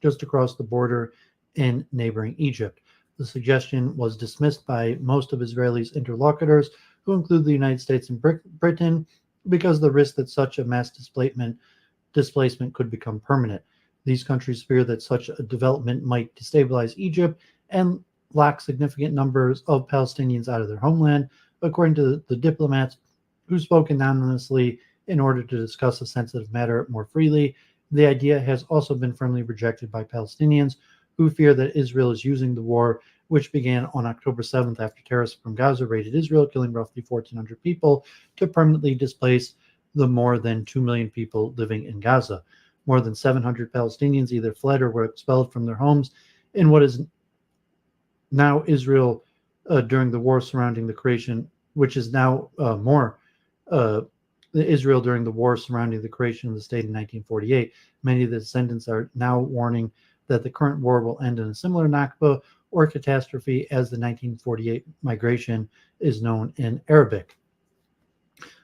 just across the border in neighboring Egypt. The suggestion was dismissed by most of Israel's interlocutors, who include the United States and Britain, because of the risk that such a mass displacement could become permanent. These countries fear that such a development might destabilize Egypt and lock significant numbers of Palestinians out of their homeland, according to the diplomats who spoke anonymously in order to discuss a sensitive matter more freely. The idea has also been firmly rejected by Palestinians who fear that Israel is using the war, which began on October 7th after terrorists from Gaza raided Israel, killing roughly 1,400 people, to permanently displace the more than 2 million people living in Gaza. More than 700 Palestinians either fled or were expelled from their homes in what is now Israel during the war surrounding the creation, which is now more Israel during the war surrounding the creation of the state in 1948. Many of the descendants are now warning that the current war will end in a similar Nakba or catastrophe as the 1948 migration is known in Arabic.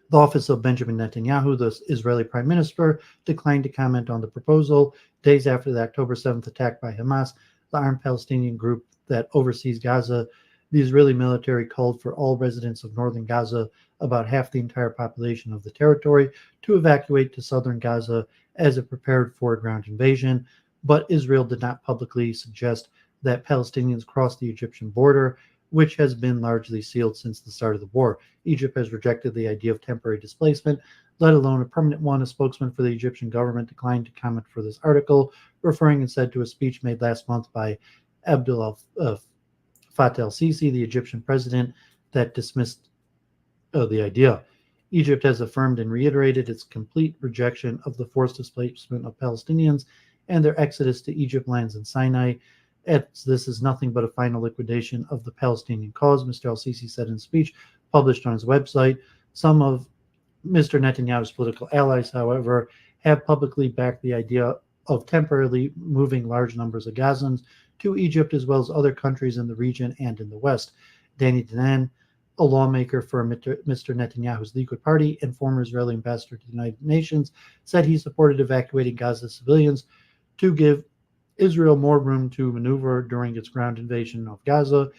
The office of Benjamin Netanyahu, the Israeli prime minister, declined to comment on the proposal. Days after the October 7th attack by Hamas, the armed Palestinian group that oversees Gaza, the Israeli military called for all residents of northern Gaza, about half the entire population of the territory, to evacuate to southern Gaza as it prepared for a ground invasion. But Israel did not publicly suggest that Palestinians cross the Egyptian border, which has been largely sealed since the start of the war. Egypt has rejected the idea of temporary displacement, let alone a permanent one. A spokesman for the Egyptian government declined to comment for this article, referring instead to a speech made last month by Abdel Fattah el-Sisi, the Egyptian president, that dismissed the idea. Egypt has affirmed and reiterated its complete rejection of the forced displacement of Palestinians and their exodus to Egypt lands in Sinai. This is nothing but a final liquidation of the Palestinian cause, Mr. el-Sisi said in a speech published on his website. Some of Mr. Netanyahu's political allies, however, have publicly backed the idea of temporarily moving large numbers of Gazans to Egypt, as well as other countries in the region and in the West. Danny Danan, a lawmaker for Mr. Netanyahu's Likud party and former Israeli ambassador to the United Nations, said he supported evacuating Gaza civilians to give Israel more room to maneuver during its ground invasion of Gaza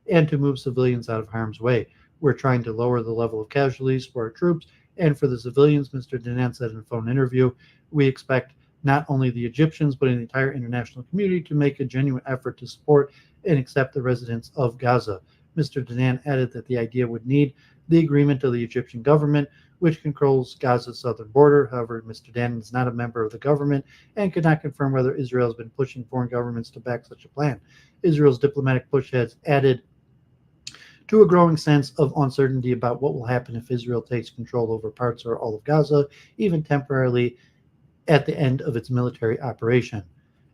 and to move civilians out of harm's way. We're trying to lower the level of casualties for our troops and for the civilians, Mr. Danan said in a phone interview. We expect not only the Egyptians, but the entire international community to make a genuine effort to support and accept the residents of Gaza. Mr. Danan added that the idea would need the agreement of the Egyptian government, which controls Gaza's southern border. However, Mr. Danan is not a member of the government and could not confirm whether Israel has been pushing foreign governments to back such a plan. Israel's diplomatic push has added to a growing sense of uncertainty about what will happen if Israel takes control over parts or all of Gaza, even temporarily, at the end of its military operation.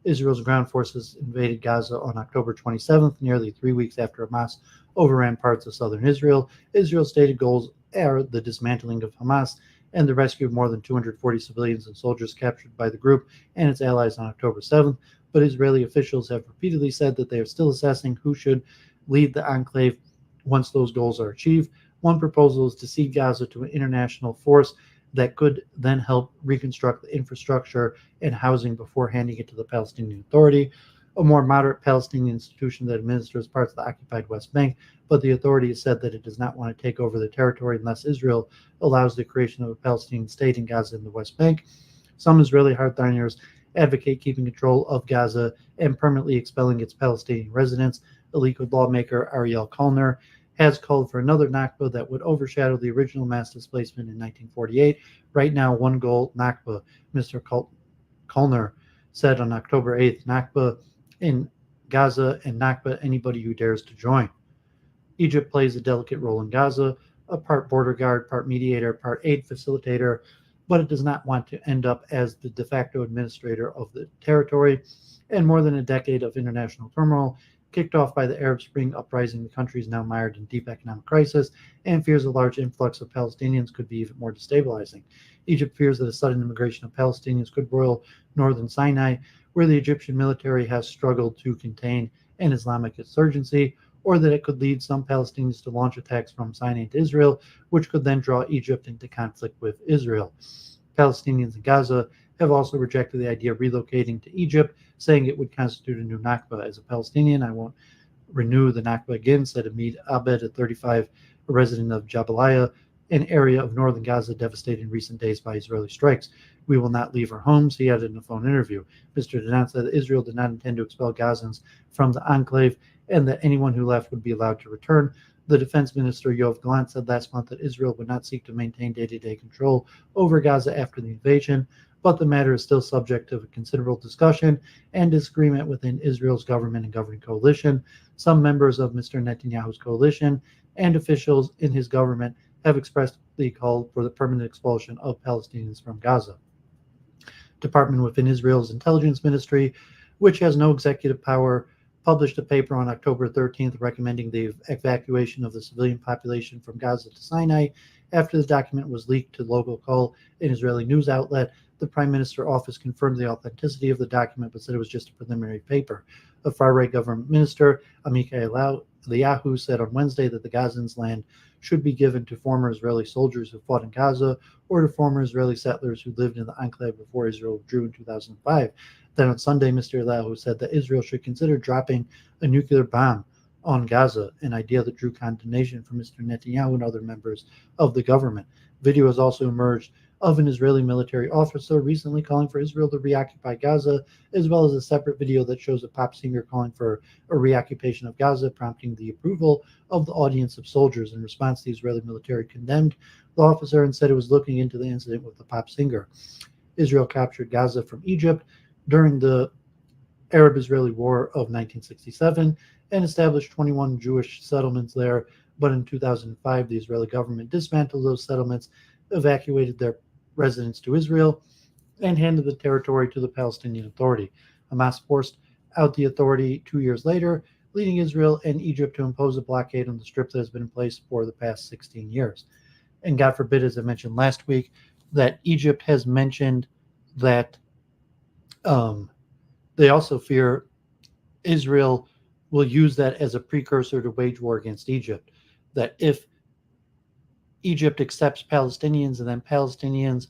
Israel's ground forces invaded Gaza on October 27th, nearly 3 weeks after Hamas overran parts of southern Israel. Israel's stated goals are the dismantling of Hamas and the rescue of more than 240 civilians and soldiers captured by the group and its allies on October 7th. But Israeli officials have repeatedly said that they are still assessing who should lead the enclave once those goals are achieved. One proposal is to cede Gaza to an international force that could then help reconstruct the infrastructure and housing before handing it to the Palestinian Authority, a more moderate Palestinian institution that administers parts of the occupied West Bank. But the authority has said that it does not want to take over the territory unless Israel allows the creation of a Palestinian state in Gaza and the West Bank. Some Israeli hardliners advocate keeping control of Gaza and permanently expelling its Palestinian residents. The Likud lawmaker Ariel Kalner has called for another Nakba that would overshadow the original mass displacement in 1948. Right now, one goal, Nakba, Mr. Kalner said on October 8th, Nakba in Gaza and Nakba anybody who dares to join. Egypt plays a delicate role in Gaza, a part border guard, part mediator, part aid facilitator, but it does not want to end up as the de facto administrator of the territory. And more than a decade of international turmoil Kicked off by the Arab Spring uprising, the country is now mired in deep economic crisis and fears a large influx of Palestinians could be even more destabilizing. Egypt fears that a sudden immigration of Palestinians could roil northern Sinai, where the Egyptian military has struggled to contain an Islamic insurgency, or that it could lead some Palestinians to launch attacks from Sinai to Israel, which could then draw Egypt into conflict with Israel. Palestinians in Gaza have also rejected the idea of relocating to Egypt, saying it would constitute a new Nakba. As a Palestinian, I won't renew the Nakba again, said Hamid Abed, at 35, a resident of Jabalia, an area of northern Gaza devastated in recent days by Israeli strikes. We will not leave our homes, he added in a phone interview. Mr. Danan said that Israel did not intend to expel Gazans from the enclave and that anyone who left would be allowed to return. The defense minister Yoav Gallant said last month that Israel would not seek to maintain day-to-day control over Gaza after the invasion, but the matter is still subject to considerable discussion and disagreement within Israel's government and governing coalition. Some members of Mr. Netanyahu's coalition and officials in his government have expressly called for the permanent expulsion of Palestinians from Gaza. Department within Israel's intelligence ministry, which has no executive power, published a paper on October 13th recommending the evacuation of the civilian population from Gaza to Sinai. After the document was leaked to local Khaw, an Israeli news outlet, the Prime Minister's office confirmed the authenticity of the document but said it was just a preliminary paper. A far-right government minister, Amichai Eliyahu, said on Wednesday that the Gazans' land should be given to former Israeli soldiers who fought in Gaza or to former Israeli settlers who lived in the enclave before Israel withdrew in 2005. Then on Sunday, Mr. Eliyahu said that Israel should consider dropping a nuclear bomb on Gaza, an idea that drew condemnation from Mr. Netanyahu and other members of the government. Video has also emerged of an Israeli military officer recently calling for Israel to reoccupy Gaza, as well as a separate video that shows a pop singer calling for a reoccupation of Gaza, prompting the approval of the audience of soldiers. In response, the Israeli military condemned the officer and said it was looking into the incident with the pop singer. Israel captured Gaza from Egypt during the Arab-Israeli War of 1967 and established 21 Jewish settlements there, but in 2005, the Israeli government dismantled those settlements, evacuated their residents to Israel, and handed the territory to the Palestinian Authority. Hamas forced out the authority 2 years later, leading Israel and Egypt to impose a blockade on the strip that has been in place for the past 16 years. And God forbid, as I mentioned last week, that Egypt has mentioned that they also fear Israel will use that as a precursor to wage war against Egypt. That if Egypt accepts Palestinians and then Palestinians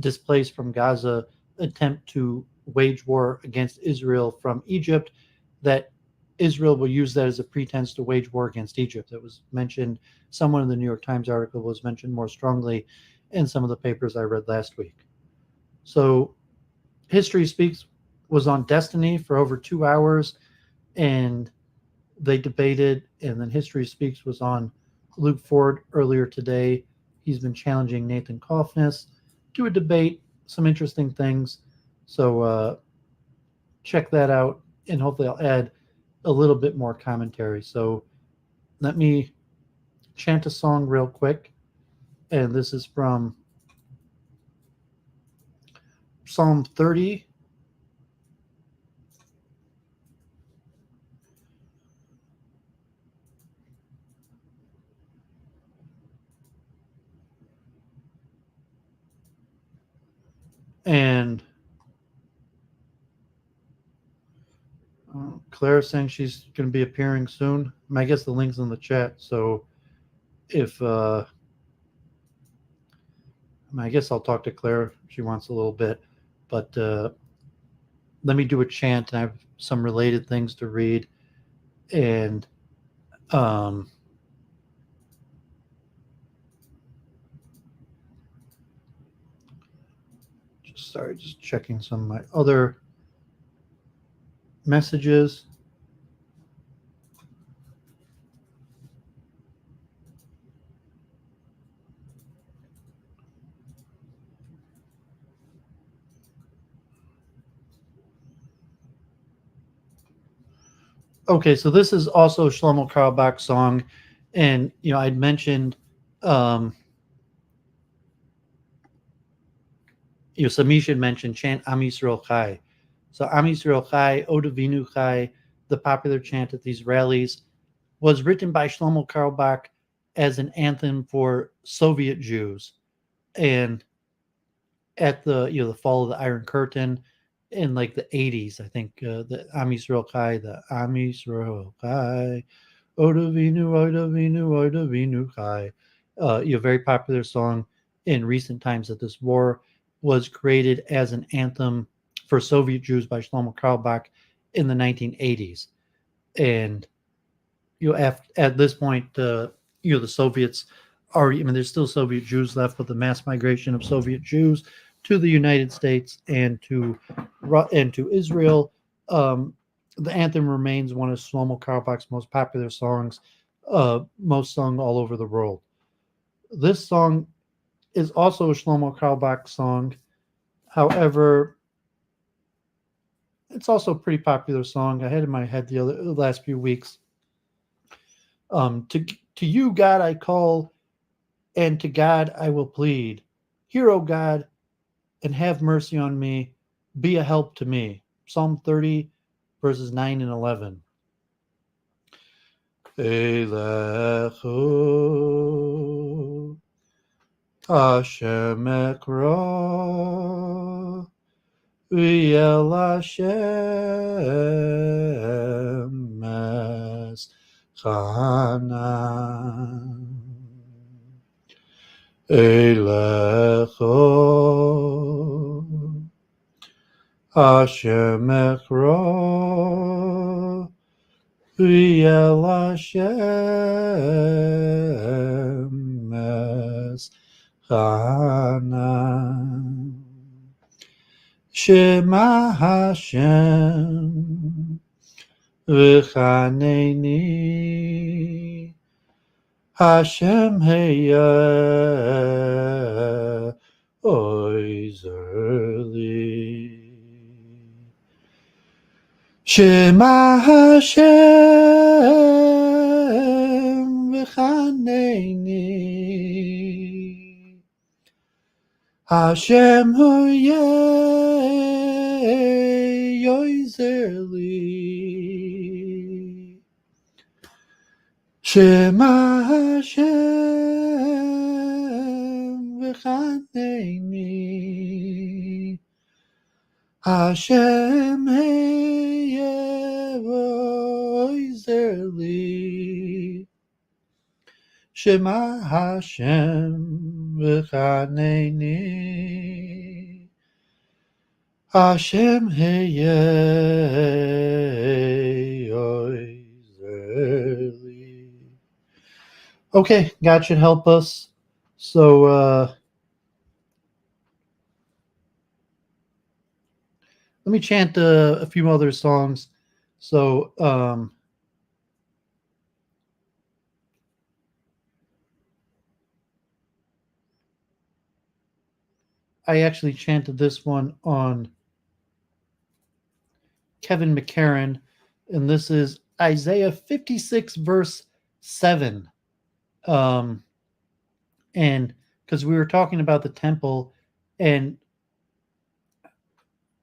displaced from Gaza attempt to wage war against Israel from Egypt, that Israel will use that as a pretense to wage war against Egypt. That was mentioned, someone in the New York Times article was mentioned more strongly in some of the papers I read last week. So History Speaks was on Destiny for over 2 hours, and they debated, and then History Speaks was on Luke Ford earlier today. He's been challenging Nathan Kaufness to a debate, some interesting things. So check that out, and hopefully I'll add a little bit more commentary. So let me chant a song real quick, and this is from Psalm 30. And Claire saying she's going to be appearing soon. I guess the link's in the chat. So if I guess I'll talk to Claire if she wants a little bit. But let me do a chant, and I have some related things to read. And just checking some of my other messages. Okay, so this is also Shlomo Carlebach's song, and I'd mentioned Samish had mentioned chant Am Yisrael Chai. So Am Yisrael Chai, Od Avinu Chai, the popular chant at these rallies, was written by Shlomo Carlebach as an anthem for Soviet Jews. And at the fall of the Iron Curtain in like the 80s, I think the Am Yisrael Chai, Odavinu Chai, very popular song in recent times that this war was created as an anthem for Soviet Jews by Shlomo Carlebach in the 1980s. And at this point, the Soviets are, there's still Soviet Jews left, but the mass migration of Soviet Jews to the United States and to Israel, the anthem remains one of Shlomo Carlebach's most popular songs, most sung all over the world. This song is also a Shlomo Carlebach song. However, it's also a pretty popular song. I had in my head the last few weeks. To you, God, I call, and to God I will plead. Hear, O God, and have mercy on me. Be a help to me. Psalm 30, verses 9 and 11. Eilecho Hashem ekra v'yel Hashem eschana Eilecho Hashem ekra v'yel Hashem eschana Shema Hashem v'chaneni Hashem heya oizerli Shema Hashem v'chaneni Hashem heya oizerli Shema Hashem v'chaneni Hashem oizerli Shema Hashem v'chaneni Hashem oizerli. Okay, God should help us. So let me chant a few other songs. So I actually chanted this one on Kevin McCarran, and this is Isaiah 56 verse 7. And because we were talking about the temple, and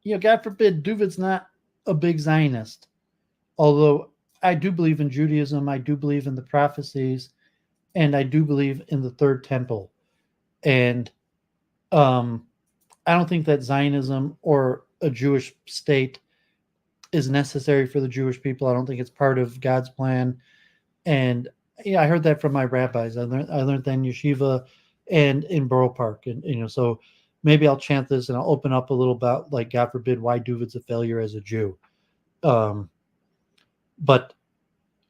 God forbid, Doooovid's not a big Zionist, although I do believe in Judaism, I do believe in the prophecies, and I do believe in the third temple. And I don't think that Zionism or a Jewish state is necessary for the Jewish people. I don't think it's part of God's plan. And I heard that from my rabbis. I learned that in yeshiva and in Borough Park. And so maybe I'll chant this and I'll open up a little about, like, God forbid, why Doooovid's a failure as a Jew. But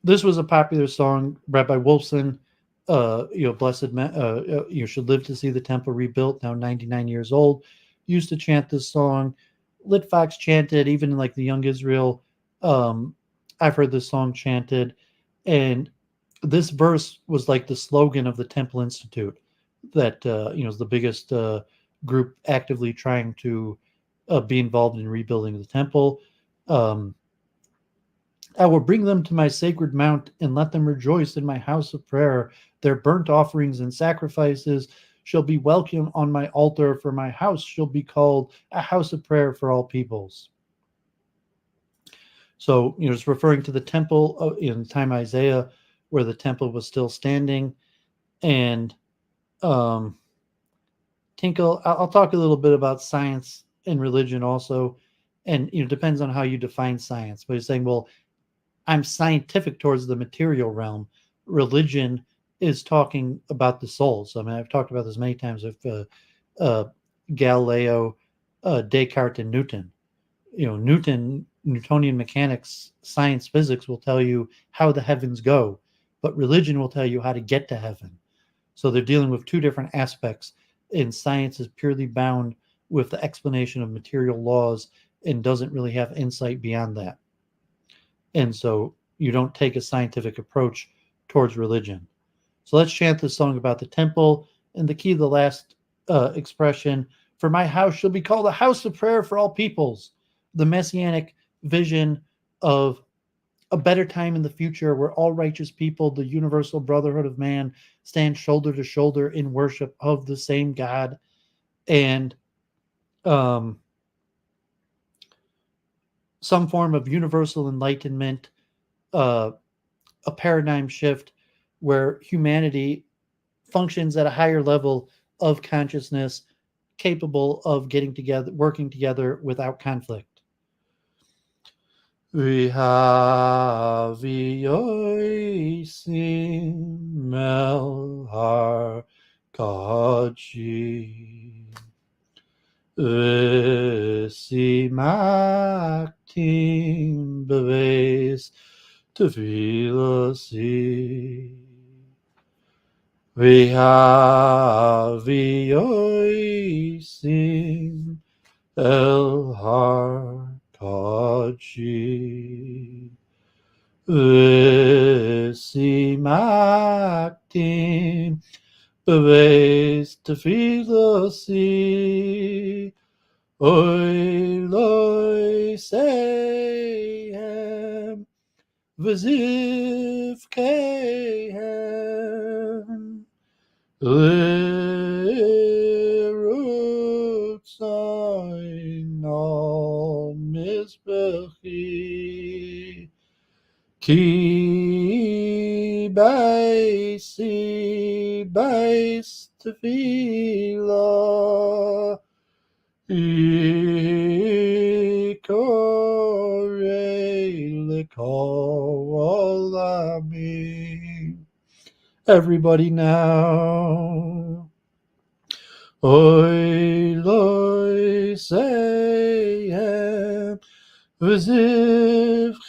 this was a popular song. Rabbi Wolfson, blessed man, you should live to see the temple rebuilt, now 99 years old, used to chant this song. Litfox chanted, even like the Young Israel. I've heard this song chanted. And this verse was like the slogan of the Temple Institute, that is the biggest group actively trying to be involved in rebuilding the temple. I will bring them to my sacred mount and let them rejoice in my house of prayer. Their burnt offerings and sacrifices shall be welcome on my altar, for my house shall be called a house of prayer for all peoples. So, it's referring to the temple in time Isaiah, where the temple was still standing. And Tinkle, I'll talk a little bit about science and religion also. And, depends on how you define science. But he's saying, well, I'm scientific towards the material realm. Religion is talking about the soul. So, I mean, I've talked about this many times with Galileo, Descartes, and Newton. Newtonian mechanics, science, physics will tell you how the heavens go, but religion will tell you how to get to heaven. So they're dealing with two different aspects, and science is purely bound with the explanation of material laws and doesn't really have insight beyond that. And so you don't take a scientific approach towards religion. So let's chant this song about the temple. And the key to the last expression, for my house shall be called a house of prayer for all peoples. The messianic vision of a better time in the future where all righteous people, the universal brotherhood of man, stand shoulder to shoulder in worship of the same God. And some form of universal enlightenment, a paradigm shift where humanity functions at a higher level of consciousness, capable of getting together, working together without conflict. We have yoisim el har kachi v'simaktim beves tefilasi. We have yoisim el har kachi v'simaktim beves tefilasi. Oy loy sehem v'zivkehem l'rutzayin al mizbechi ki beis tefillah Everybody now. Oy loy sehem v'zivchehem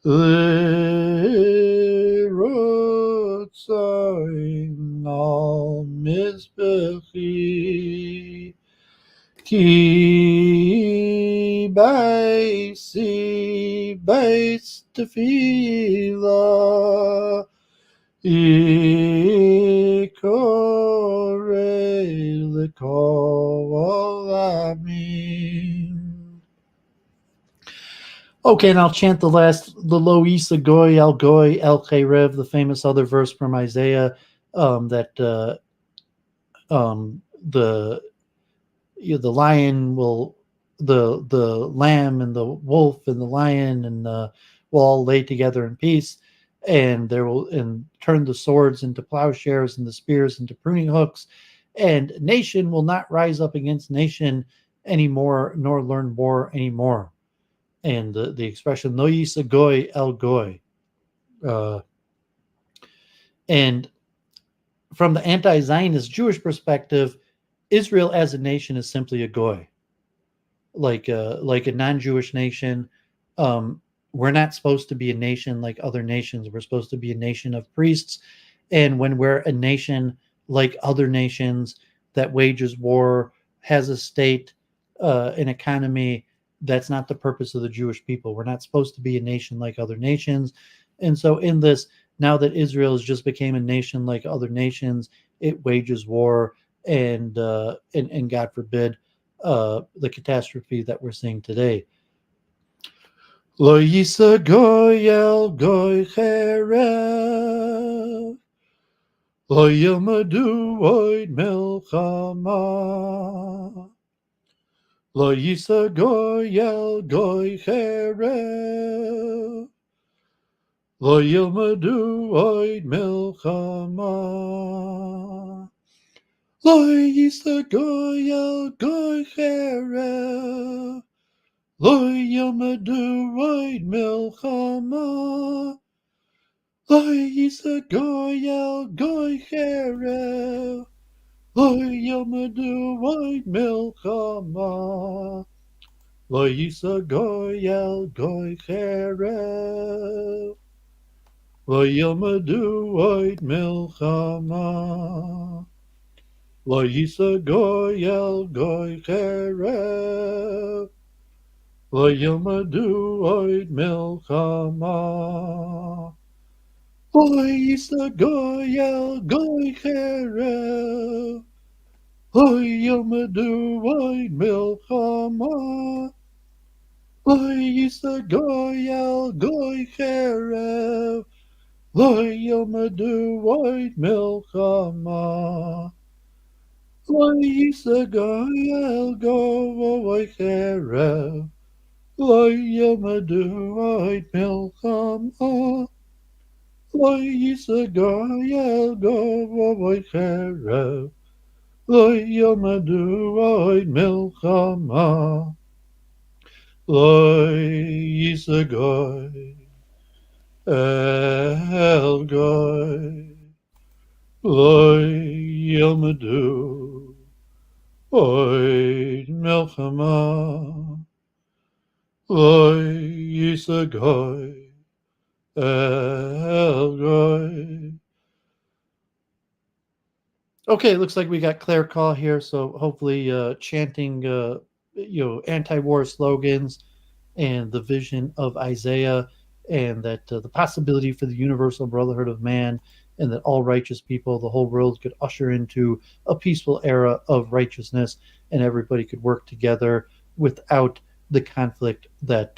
l'rutzayin al mizbechi ki beis tefillah ikorei l'kol amin. Okay, and I'll chant the Lo Isa Goy El Cherev, the famous other verse from Isaiah, that the lion will, the lamb and the wolf and the lion and will all lay together in peace, and turn the swords into plowshares and the spears into pruning hooks, and nation will not rise up against nation anymore, nor learn war anymore. And the expression Lo Yisa Goy El Goy. And from the anti-Zionist Jewish perspective, Israel as a nation is simply a goy, like a non-Jewish nation. We're not supposed to be a nation like other nations. We're supposed to be a nation of priests. And when we're a nation like other nations that wages war, has a state, an economy, that's not the purpose of the Jewish people. We're not supposed to be a nation like other nations. And so in this, now that Israel has just became a nation like other nations, it wages war, and God forbid the catastrophe that we're seeing today. Lo yisa goy el goy cherev, lo yilmadu oid milchama, Lo yisa goyel goy chere. Lo yilmadu oid milchama. Lo yisa goyel goy chere. Lo yilmadu oid milchama. Lo yisa goyel goy chere. Lo yilmadu oid milchama. Lo yisa goyel goy chere. Lo yilmadu oid milchama. Lo yisa goyel goy chere. Lo yilmadu oid milchama. Lo yisa goyel goy chere. Lo yilmadu oid milchama. Lo yisa goyel goy chere. Lo yilmadu oid milchama. Lo yisa goyel goy chere. Lo yilmadu oid milchama. Lo yisa goyel goy chere. Lo yilmadu oid milchama. Lo yisa goy el goy. Lo yilmadu oid milchama. Lo yisa goy el goy. Okay, looks like we got Claire Khaw here, so hopefully chanting anti-war slogans and the vision of Isaiah, and that the possibility for the universal brotherhood of man, and that all righteous people, the whole world, could usher into a peaceful era of righteousness, and everybody could work together without the conflict that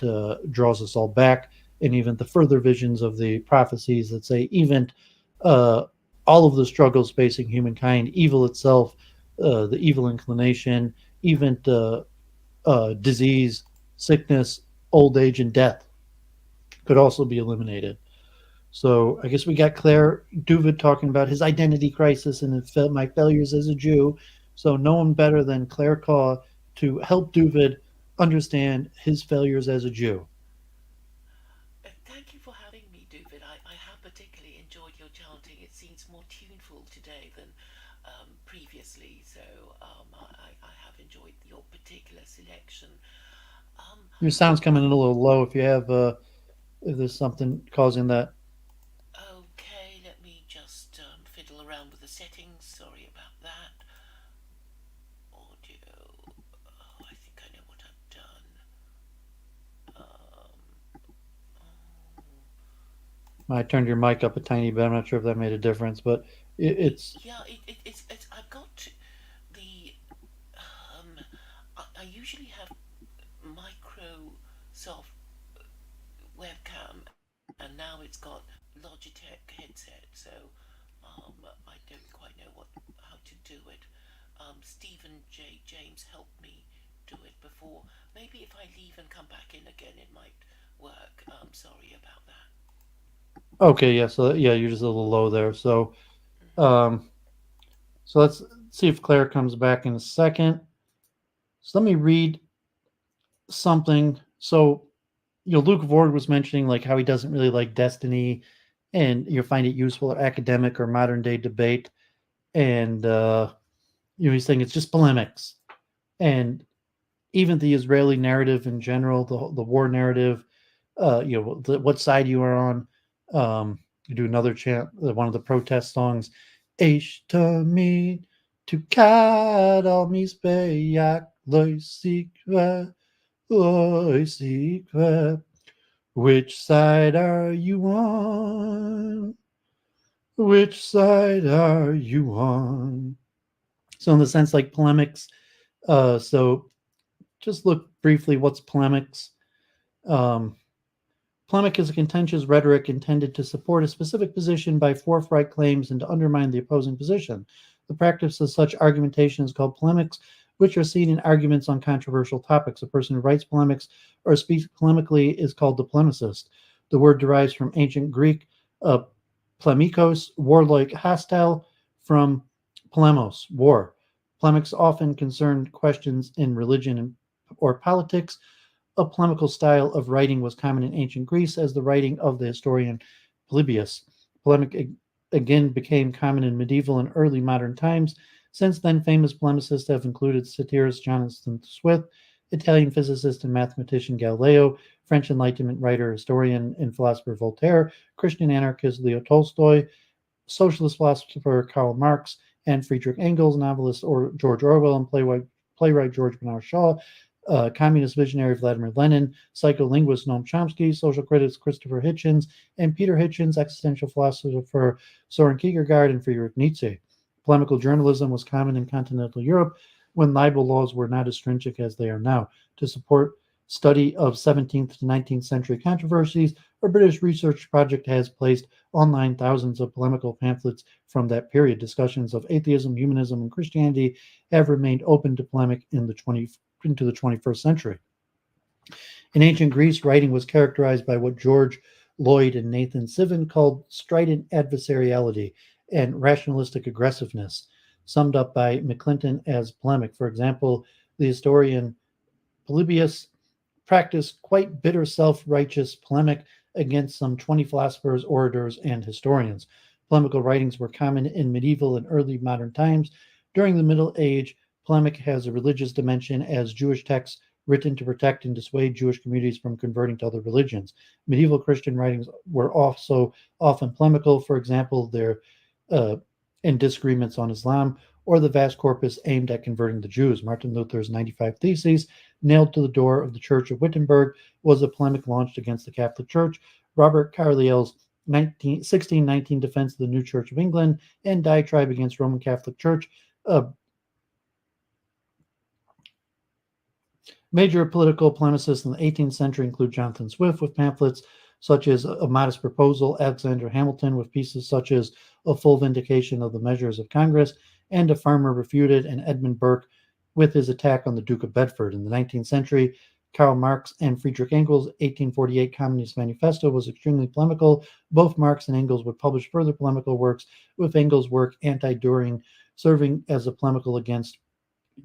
draws us all back, and even the further visions of the prophecies that say even uh, all of the struggles facing humankind, evil itself, the evil inclination, even disease, sickness, old age, and death could also be eliminated. So I guess we got Claire Doooovid talking about his identity crisis and my failures as a Jew. So no one better than Claire Khaw to help Doooovid understand his failures as a Jew. Thank you for having me, Doovid. I have particularly enjoyed your chanting. It seems more tuneful today than previously, so I have enjoyed your particular selection. Your sound's Look, coming in a little low. If there's something causing that. okay, let me just fiddle around with the settings. Sorry about that. Audio. Oh, I think I know what I've done. I turned your mic up a tiny bit. I'm not sure if that made a difference, but it's Yeah, it's I've got the I usually have Microsoft webcam, and now it's got Logitech headset, so I don't quite know how to do it. Stephen J. James helped me do it before. Maybe if I leave and come back in again, it might work. Sorry about that. okay. Yeah. So yeah, you're just a little low there. Um, so let's see if Claire comes back in a second. So let me read something. So Luke Vord was mentioning like how he doesn't really like Destiny, and you find it useful or academic or modern day debate, and he's saying it's just polemics, and even the Israeli narrative in general, the war narrative, what side you are on. You do another chant, one of the protest songs, Eish Tamid to Kad al Mizbeach lo sikve. Which side are you on? Which side are you on? So, in the sense, like polemics. So, just look briefly. What's polemics? Um, Polemic is a contentious rhetoric intended to support a specific position by forthright claims and to undermine the opposing position. The practice of such argumentation is called polemics, which are seen in arguments on controversial topics. A person who writes polemics or speaks polemically is called the polemicist. The word derives from ancient Greek uh, plemikos, warlike, hostile, from polemos, war. Polemics often concerned questions in religion or politics. A polemical style of writing was common in ancient Greece as the writing of the historian Polybius. Polemic again became common in medieval and early modern times. Since then, famous polemicists have included satirist Jonathan Swift, Italian physicist and mathematician Galileo, French Enlightenment writer, historian, and philosopher Voltaire, Christian anarchist Leo Tolstoy, socialist philosopher Karl Marx, and Friedrich Engels, novelist George Orwell, and playwright George Bernard Shaw, communist visionary Vladimir Lenin, psycholinguist Noam Chomsky, social critics Christopher Hitchens, and Peter Hitchens, existential philosopher Soren Kierkegaard, and Friedrich Nietzsche. Polemical journalism was common in continental Europe when libel laws were not as stringent as they are now. To support study of 17th to 19th century controversies, a British research project has placed online thousands of polemical pamphlets from that period. Discussions of atheism, humanism, and Christianity have remained open to polemic into the 21st century. In ancient Greece, writing was characterized by what George Lloyd and Nathan Sivan called strident adversariality and rationalistic aggressiveness, summed up by McClinton as polemic. For example, the historian Polybius practiced quite bitter self-righteous polemic against some 20 philosophers, orators, and historians. Polemical writings were common in medieval and early modern times. During the Middle Age, polemic has a religious dimension as Jewish texts written to protect and dissuade Jewish communities from converting to other religions. Medieval Christian writings were also often polemical, for example, their uh, in disagreements on Islam, or the vast corpus aimed at converting the Jews. Martin Luther's 95 Theses, nailed to the door of the Church of Wittenberg, was a polemic launched against the Catholic Church. Robert Carlyle's 1619 Defense of the New Church of England and diatribe against Roman Catholic Church. Major political polemicists in the 18th century include Jonathan Swift with pamphlets such as A Modest Proposal, Alexander Hamilton with pieces such as A Full Vindication of the Measures of Congress, and A Farmer Refuted, and Edmund Burke with his attack on the Duke of Bedford. In the 19th century, Karl Marx and Friedrich Engels' 1848 Communist Manifesto was extremely polemical. Both Marx and Engels would publish further polemical works, with Engels' work Anti-Düring serving as a polemical against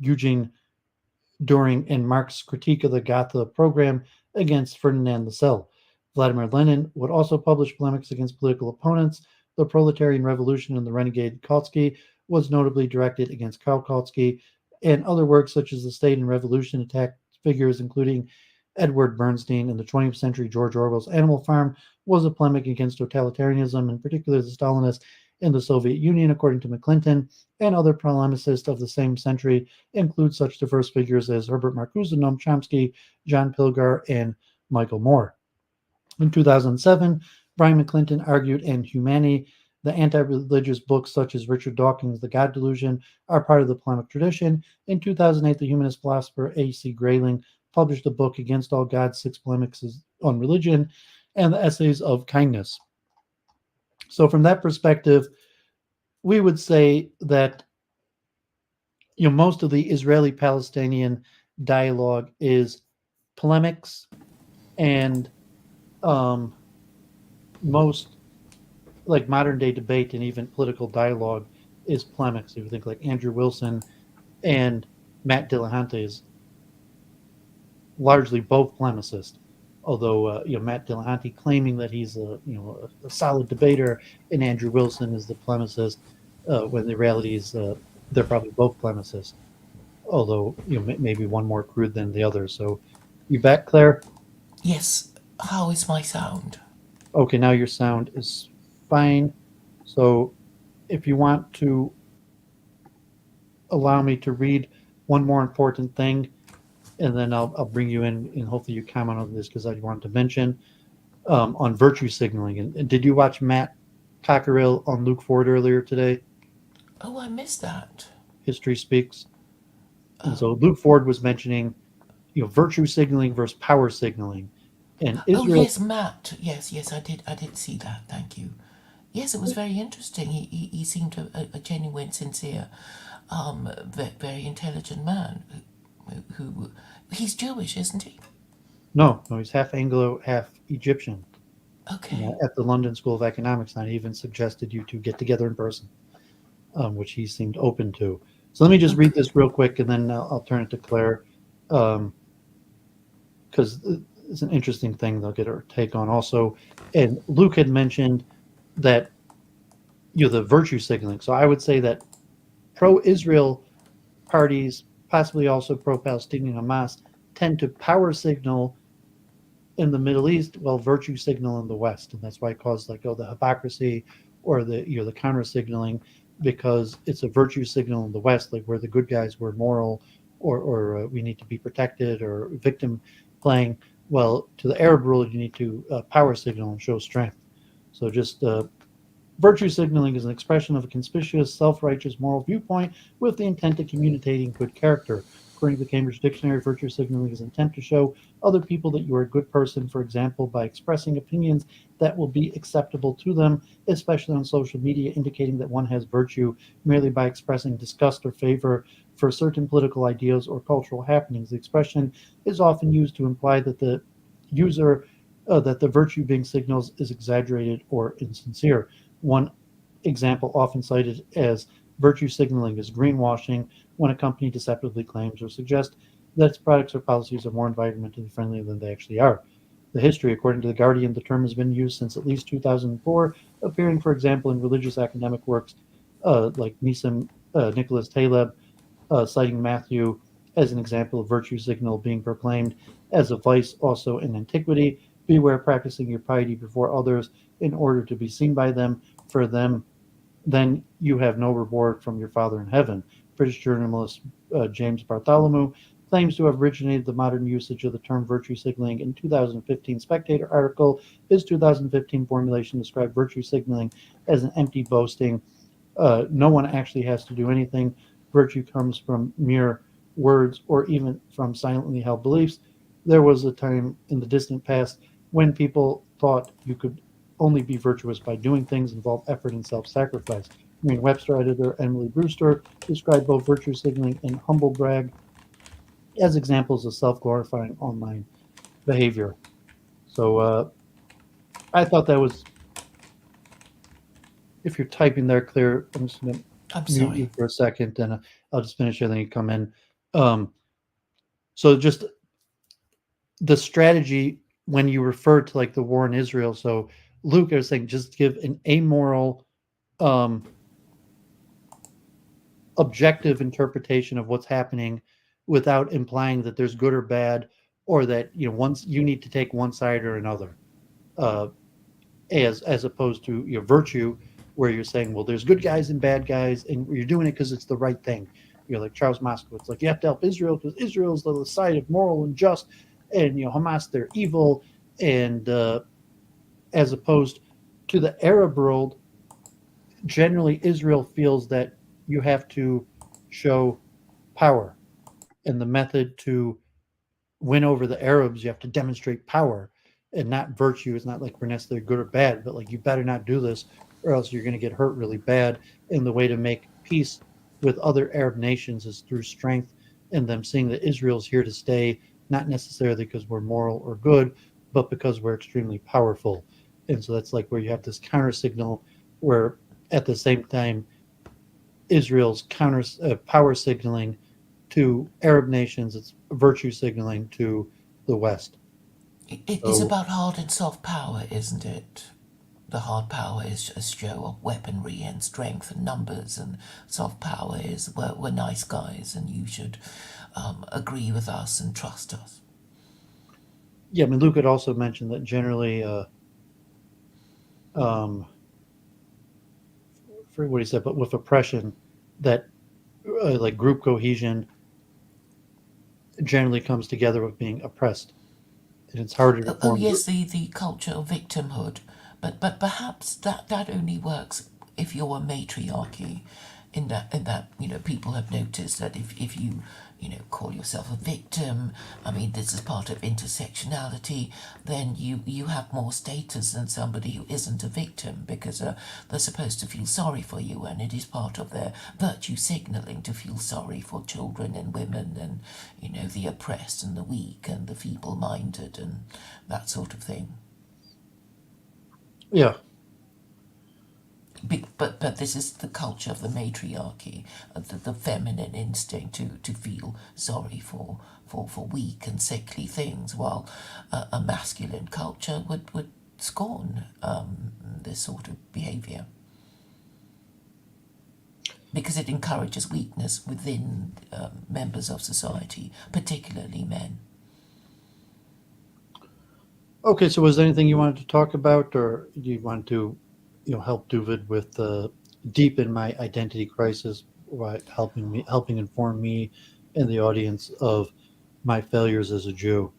Eugene Düring and Marx's critique of the Gotha program against Ferdinand Lassalle. Vladimir Lenin would also publish polemics against political opponents. The Proletarian Revolution and the Renegade Kautsky was notably directed against Karl Kautsky, and other works such as The State and Revolution attacked figures including Edward Bernstein. In the 20th century, George Orwell's Animal Farm was a polemic against totalitarianism, in particular the Stalinists in the Soviet Union, according to McClinton. And other polemicists of the same century include such diverse figures as Herbert Marcuse, Noam Chomsky, John Pilger, and Michael Moore. In 2007, Brian McClinton argued in Humanity, the anti-religious books such as Richard Dawkins' The God Delusion are part of the polemic tradition. In 2008, the humanist philosopher A.C. Grayling published a book, Against All Gods, 6 Polemics on Religion, and the Essays of Kindness. So from that perspective, we would say that most of the Israeli-Palestinian dialogue is polemics, and most like modern day debate and even political dialogue is polemics. If you think like Andrew Wilson and Matt Dillahunty is largely both polemicists, although Matt Dillahunty claiming that he's a solid debater and Andrew Wilson is the polemicist, when the reality is they're probably both polemicists, although maybe one more crude than the other. So you back, Claire? Yes, how is my sound? Okay, now your sound is fine. So if you want to allow me to read one more important thing, and then I'll bring you in, and hopefully you comment on this because I wanted to mention on virtue signaling. And did you watch Matt Cockerill on Luke Ford earlier today? Oh, I missed that. History Speaks. And so Luke Ford was mentioning, virtue signaling versus power signaling, and Oh Israel. yes, Matt. Yes, I did see that. Thank you. Yes, it was very interesting. He seemed a genuine, sincere, very intelligent man who he's Jewish, isn't he? No, he's half Anglo, half Egyptian. Okay. At the London School of Economics, and I even suggested you two get together in person, which he seemed open to. So let me just read Okay. this real quick, and then I'll turn it to Claire, because it's an interesting thing they'll get her take on also. And Luke had mentioned that the virtue signaling. So I would say that pro-Israel parties, possibly also pro-Palestinian Hamas, tend to power signal in the Middle East, while virtue signal in the West, and that's why it caused the hypocrisy or the counter signaling, because it's a virtue signal in the West, like where the good guys were moral, or we need to be protected, or victim playing. Well, to the Arab world, you need to power signal and show strength. So just virtue signaling is an expression of a conspicuous, self-righteous moral viewpoint with the intent of communicating good character. According to the Cambridge Dictionary, virtue signaling is an attempt to show other people that you are a good person, for example, by expressing opinions that will be acceptable to them, especially on social media, indicating that one has virtue merely by expressing disgust or favor for certain political ideas or cultural happenings. The expression is often used to imply that the user that the virtue being signals is exaggerated or insincere. One example often cited as virtue signaling is greenwashing, when a company deceptively claims or suggests that its products or policies are more environmentally friendly than they actually are. The history, according to The Guardian, the term has been used since at least 2004, appearing, for example, in religious academic works like Nicholas Taleb, citing Matthew as an example of virtue signal being proclaimed as a vice also in antiquity. Beware practicing your piety before others in order to be seen by them. For them, then you have no reward from your Father in heaven. British journalist James Bartholomew claims to have originated the modern usage of the term virtue signaling in 2015 Spectator article. His 2015 formulation described virtue signaling as an empty boasting. No one actually has to do anything. Virtue comes from mere words or even from silently held beliefs. There was a time in the distant past when people thought you could only be virtuous by doing things involve effort and self-sacrifice. Merriam-Webster editor Emily Brewster described both virtue signaling and humble brag as examples of self-glorifying online behavior. So I thought that was, if you're typing there, Claire, I'm just going to I'm mute you sorry. for a second, and I'll just finish it, then you come in. Um, so just the strategy when you refer to like the war in Israel. So Luke, I was saying, just give an amoral, um, objective interpretation of what's happening without implying that there's good or bad, or that once you need to take one side or another, uh, as opposed to your virtue, where you're saying, well, there's good guys and bad guys, and you're doing it because it's the right thing. You're like Charles Moskowitz, like you have to help Israel because Israel is the side of moral and just, and Hamas, they're evil, and as opposed to the Arab world, generally Israel feels that you have to show power, and the method to win over the Arabs, you have to demonstrate power and not virtue. It's not like we're necessarily good or bad, but like you better not do this or else you're going to get hurt really bad. And the way to make peace with other Arab nations is through strength and them seeing that Israel's here to stay, not necessarily because we're moral or good, but because we're extremely powerful. And so that's like where you have this counter signal where at the same time Israel's counter power signaling to Arab nations, it's virtue signaling to the West. It is So about hard and soft power, isn't it? The hard power is a show of weaponry and strength and numbers, and soft power is we're nice guys and you should agree with us and trust us. yeah, I mean, Luke had also mentioned that generally, um, I forget what he said, but with oppression, that like group cohesion generally comes together with being oppressed, and it's harder to Oh form. yes, the culture of victimhood, but perhaps that only works if you're a matriarchy. In that people have noticed that if you call yourself a victim, I mean, this is part of intersectionality, then you have more status than somebody who isn't a victim, because they're supposed to feel sorry for you, and it is part of their virtue signaling to feel sorry for children and women and, the oppressed and the weak and the feeble-minded and that sort of thing. Yeah. But this is the culture of the matriarchy, the feminine instinct to feel sorry for weak and sickly things, while a masculine culture would scorn this sort of behaviour, because it encourages weakness within members of society, particularly men. Okay, so was there anything you wanted to talk about, or do you want to, help Doooovid with deepen my identity crisis by helping inform me and the audience of my failures as a Jew?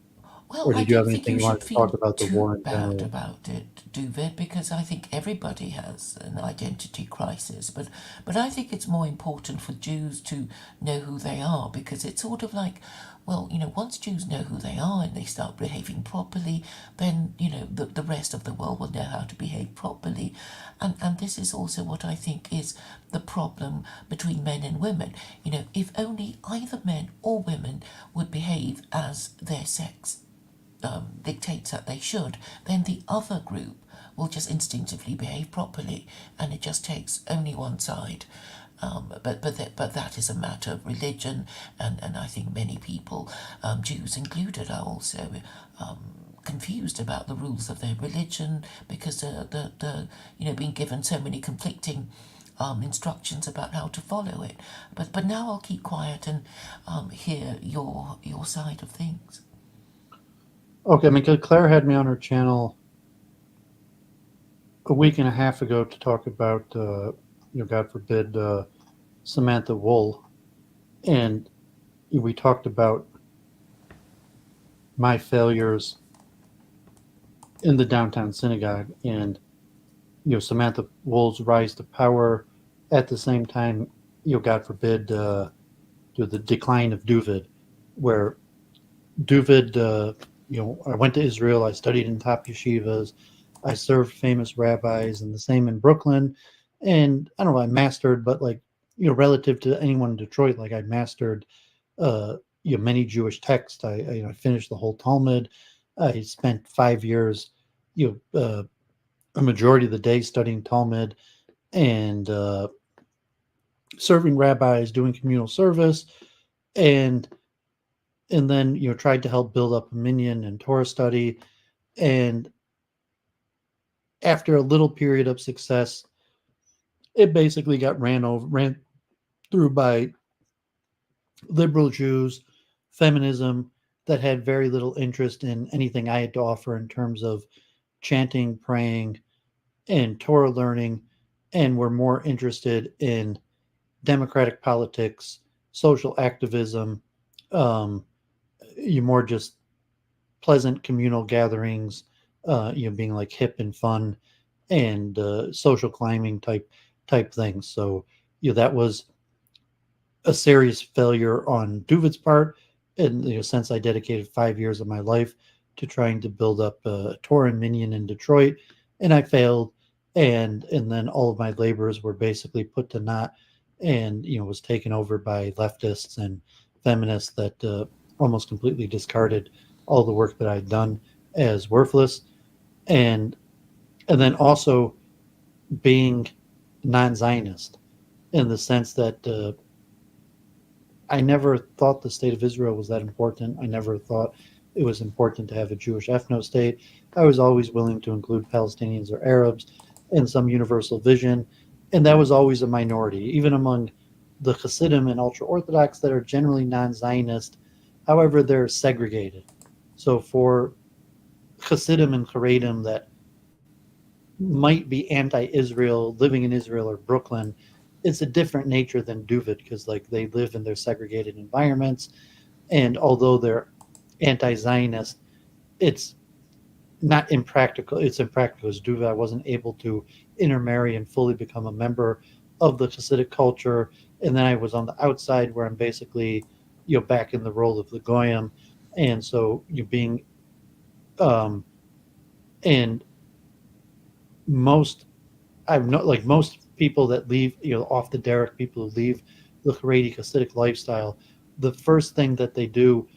Well, Or I did you have don't think anything you you wanted should to talk feel about the too war in bad general? about it, Doovid, because I think everybody has an identity crisis. But I think it's more important for Jews to know who they are, because it's sort of like, well, once Jews know who they are and they start behaving properly, then, the rest of the world will know how to behave properly. And this is also what I think is the problem between men and women. If only either men or women would behave as their sex dictates that they should, then the other group will just instinctively behave properly, and it just takes only one side. But that is a matter of religion, and I think many people, Jews included, are also confused about the rules of their religion, because they're being given so many conflicting instructions about how to follow it. But now I'll keep quiet and hear your side of things. Okay, I mean, 'cause Claire had me on her channel a week and a half ago to talk about, God forbid, Samantha Wool, and we talked about my failures in the downtown synagogue, and Samantha Wool's rise to power. At the same time, God forbid, the decline of Doooovid, where Doooovid, I went to Israel, I studied in top yeshivas, I served famous rabbis, and the same in Brooklyn. And I don't know, I mastered, but relative to anyone in Detroit, like I mastered, many Jewish texts. I finished the whole Talmud. I spent 5 years, a majority of the day studying Talmud and serving rabbis, doing communal service, and then tried to help build up a minyan and Torah study. And after a little period of success, it basically got ran through by liberal Jews, feminism that had very little interest in anything I had to offer in terms of chanting, praying, and Torah learning, and were more interested in democratic politics, social activism, you more just pleasant communal gatherings, being like hip and fun, and social climbing type things. So that was a serious failure on Doovid's part, and since I dedicated 5 years of my life to trying to build up a Torah and Minyan in Detroit, and I failed, and then all of my labors were basically put to naught, and was taken over by leftists and feminists that almost completely discarded all the work that I'd done as worthless, and then also being non-Zionist in the sense that I never thought the state of Israel was that important. I never thought it was important to have a Jewish ethno state. I was always willing to include Palestinians or Arabs in some universal vision, and that was always a minority, even among the Hasidim and ultra Orthodox that are generally non-Zionist. However, they're segregated. So for Hasidim and Haredim that might be anti-Israel, living in Israel or Brooklyn, it's a different nature than Doovid, because they live in their segregated environments, and although they're anti-Zionist, it's not impractical. It's impractical as Doovid. I wasn't able to intermarry and fully become a member of the Hasidic culture, and then I was on the outside where I'm basically back in the role of the goyim, and so you being um, and most I've not like most people that leave, off the derrick, people who leave the Haredi Hasidic lifestyle, the first thing that they do,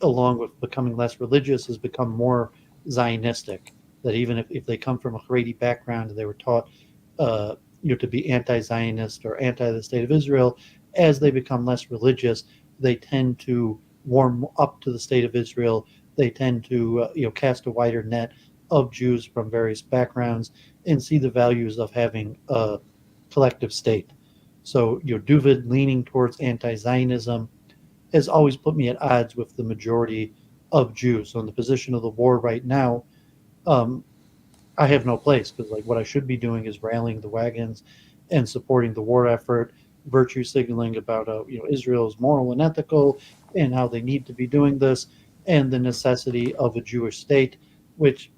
along with becoming less religious, is become more Zionistic. That even if they come from a Haredi background and they were taught, to be anti-Zionist or anti the state of Israel, as they become less religious, they tend to warm up to the state of Israel. They tend to, cast a wider net of Jews from various backgrounds and see the values of having a collective state. So, Doooovid leaning towards anti-Zionism has always put me at odds with the majority of Jews. So in the position of the war right now, um, I have no place, because like what I should be doing is rallying the wagons and supporting the war effort, virtue signaling about Israel is moral and ethical and how they need to be doing this, and the necessity of a Jewish state, which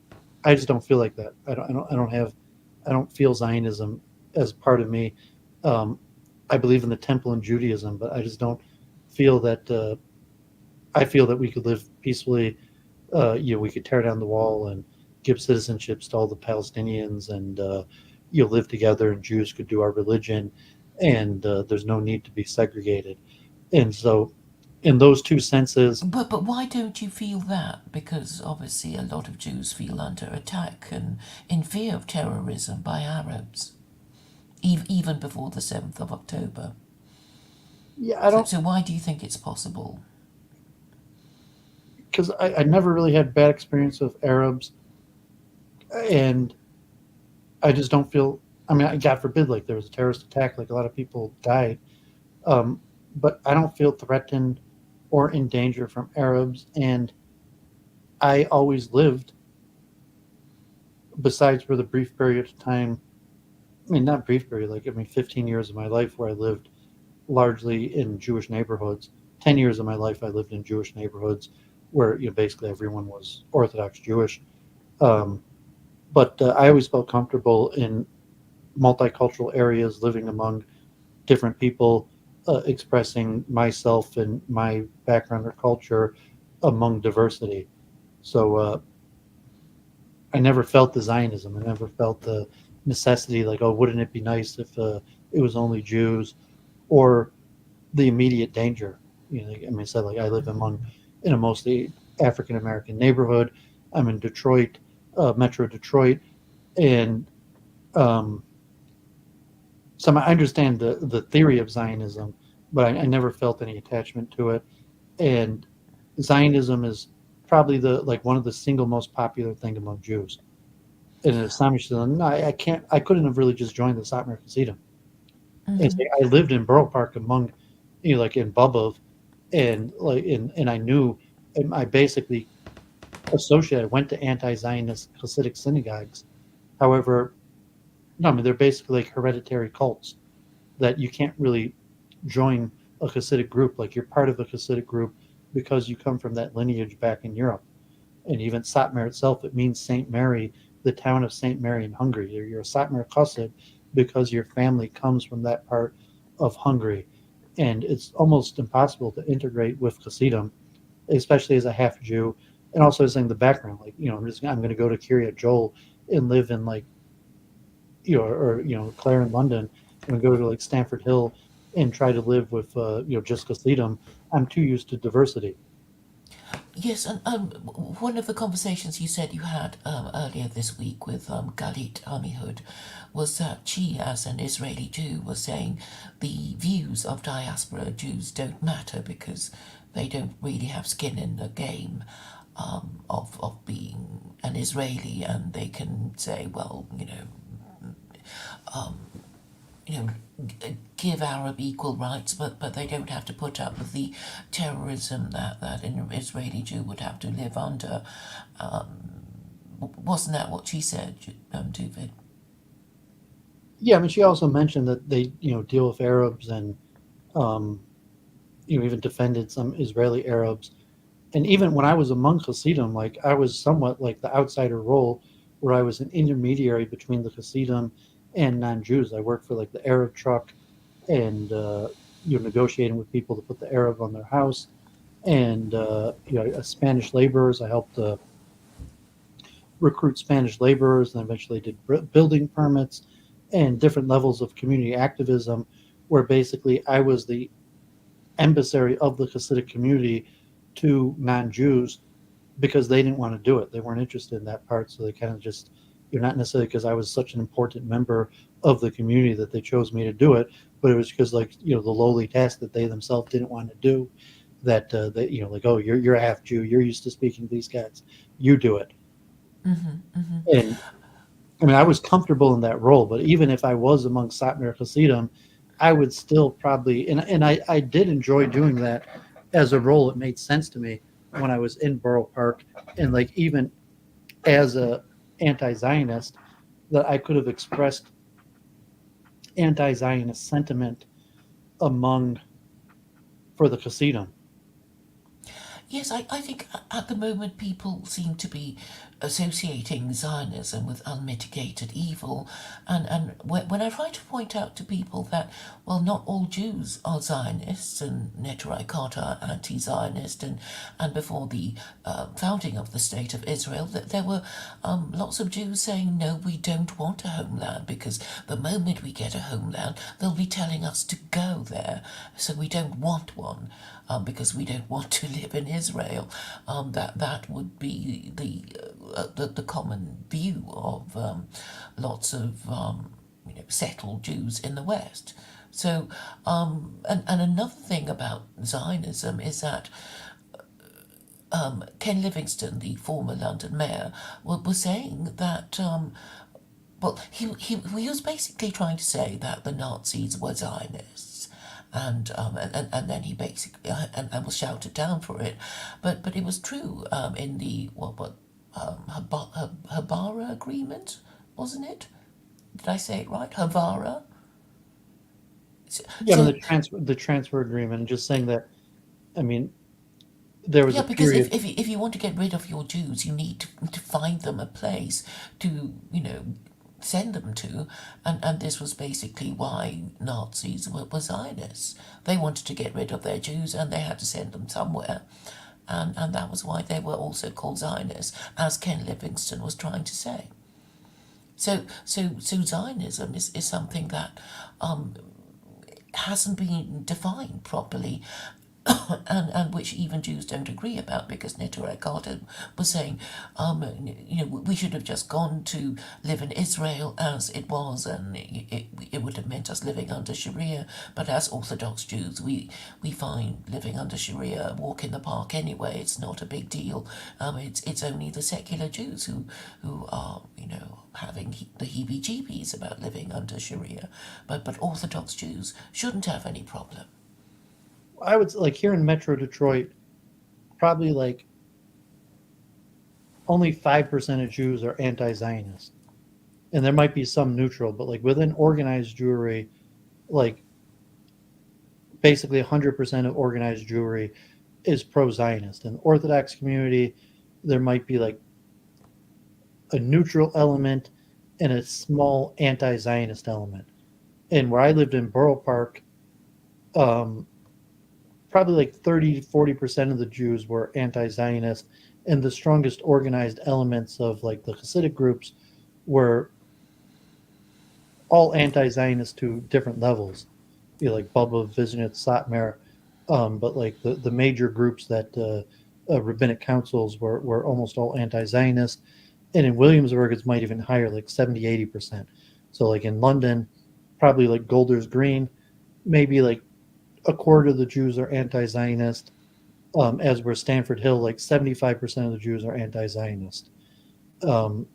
I just don't feel like that. I don't feel Zionism as part of me. Um, I believe in the temple and Judaism, but I just don't feel that. I feel that we could live peacefully. We could tear down the wall and give citizenships to all the Palestinians, and live together, and Jews could do our religion, and there's no need to be segregated. And so, in those two senses, But why don't you feel that? Because obviously a lot of Jews feel under attack and in fear of terrorism by Arabs, even before the 7th of October. yeah, I don't, So why do you think it's possible? because I never really had bad experience with Arabs, and I just don't feel. I mean, God forbid, like there was a terrorist attack, like a lot of people died, um, but I don't feel threatened or in danger from Arabs, and I always lived, besides for the brief period of time. I mean, not brief period, like I mean, 15 years of my life where I lived largely in Jewish neighborhoods. 10 years of my life I lived in Jewish neighborhoods where basically everyone was Orthodox Jewish. Um, but I always felt comfortable in multicultural areas, living among different people, expressing myself and my background or culture among diversity. So I never felt the Zionism. I never felt the necessity, like, oh, wouldn't it be nice if it was only Jews, or the immediate danger. I mean, I said, like, I live in a mostly African American neighborhood. I'm in Detroit, Metro Detroit, and um, so I understand the theory of Zionism, but I never felt any attachment to it. And Zionism is probably the like one of the single most popular thing among Jews. And in Islamism, no, I couldn't have really just joined the Satmar Hasidim. And say, I lived in Borough Park among, like in Bubov, and I knew, and I basically associated. I went to anti-Zionist Hasidic synagogues. However, no, I mean they're basically like hereditary cults that you can't really join a Hasidic group. Like you're part of a Hasidic group because you come from that lineage back in Europe. And even Satmar itself, it means Saint Mary, the town of Saint Mary in Hungary. You're a Satmar Chassid because your family comes from that part of Hungary. And it's almost impossible to integrate with Hasidim, especially as a half Jew, and also as in the background. Like, I'm going to go to Kiryat Joel and live in like, or Clare in London, and go to like Stamford Hill and try to live with, just Hasidim. I'm too used to diversity. Yes, and one of the conversations you said you had earlier this week with Galit Amihud was that she, as an Israeli Jew, was saying the views of diaspora Jews don't matter because they don't really have skin in the game of being an Israeli, and they can say, well, give Arab equal rights, but they don't have to put up with the terrorism that an Israeli Jew would have to live under. Wasn't that what she said, Doooovid? Yeah, I mean, she also mentioned that they, deal with Arabs, and even defended some Israeli Arabs. And even when I was among Hasidim, like I was somewhat like the outsider role, where I was an intermediary between the Hasidim and non-Jews. I worked for like the Arab truck, and negotiating with people to put the Arab on their house, and Spanish laborers. I helped recruit Spanish laborers, and eventually did building permits and different levels of community activism, where basically I was the emissary of the Hasidic community to non-Jews because they didn't want to do it. They weren't interested in that part, so they kind of just, not necessarily because I was such an important member of the community that they chose me to do it, but it was because the lowly task that they themselves didn't want to do, that they oh, you're a half Jew, you're used to speaking to these guys, you do it. And I mean, I was comfortable in that role, but even if I was among Satmar Hasidim, I would still probably, and I did enjoy doing that as a role. It made sense to me when I was in Borough Park, and even as a anti-Zionist, that I could have expressed anti-Zionist sentiment for the Hasidim. Yes, I think at the moment people seem to be associating Zionism with unmitigated evil, and when I try to point out to people that, well, not all Jews are Zionists, and Neturei Karta are anti-Zionist, and before the founding of the State of Israel, that there were lots of Jews saying, no, we don't want a homeland, because the moment we get a homeland, they'll be telling us to go there, so we don't want one. Because we don't want to live in Israel. That would be the common view of lots of settled Jews in the West. So, and another thing about Zionism is that Ken Livingstone, the former London mayor, was saying that. Well, he was basically trying to say that the Nazis were Zionists. And then he basically and was shouted down for it, but it was true in the Habara agreement, wasn't it? Did I say it right? Havara. Yeah, the transfer agreement, and just saying that. I mean, there was yeah, a because period. if you want to get rid of your Jews, you need to find them a place to send them to, and this was basically why Nazis were Zionists. They wanted to get rid of their Jews, and they had to send them somewhere, and that was why they were also called Zionists, as Ken Livingstone was trying to say. So Zionism is something that hasn't been defined properly, and which even Jews don't agree about, because Neturei Karta was saying, we should have just gone to live in Israel as it was, and it would have meant us living under Sharia. But as Orthodox Jews, we find living under Sharia, walk in the park anyway. It's not a big deal. It's only the secular Jews who are having the heebie-jeebies about living under Sharia. But Orthodox Jews shouldn't have any problem. I would here in Metro Detroit, probably only 5% of Jews are anti-Zionist, and there might be some neutral, but within organized Jewry, basically 100% of organized Jewry is pro-Zionist. In the Orthodox community, there might be a neutral element and a small anti-Zionist element. And where I lived in Borough Park, probably 30 to 40% of the Jews were anti-Zionist, and the strongest organized elements of the Hasidic groups were all anti-Zionist to different levels, Bubba, Vizhnitz, Satmar, but the major groups that rabbinic councils were almost all anti-Zionist, and in Williamsburg it's might even higher, 70-80%. So in London, probably Golders Green, maybe a quarter of the Jews are anti-Zionist, as were Stanford Hill, 75% of the Jews are anti-Zionist. And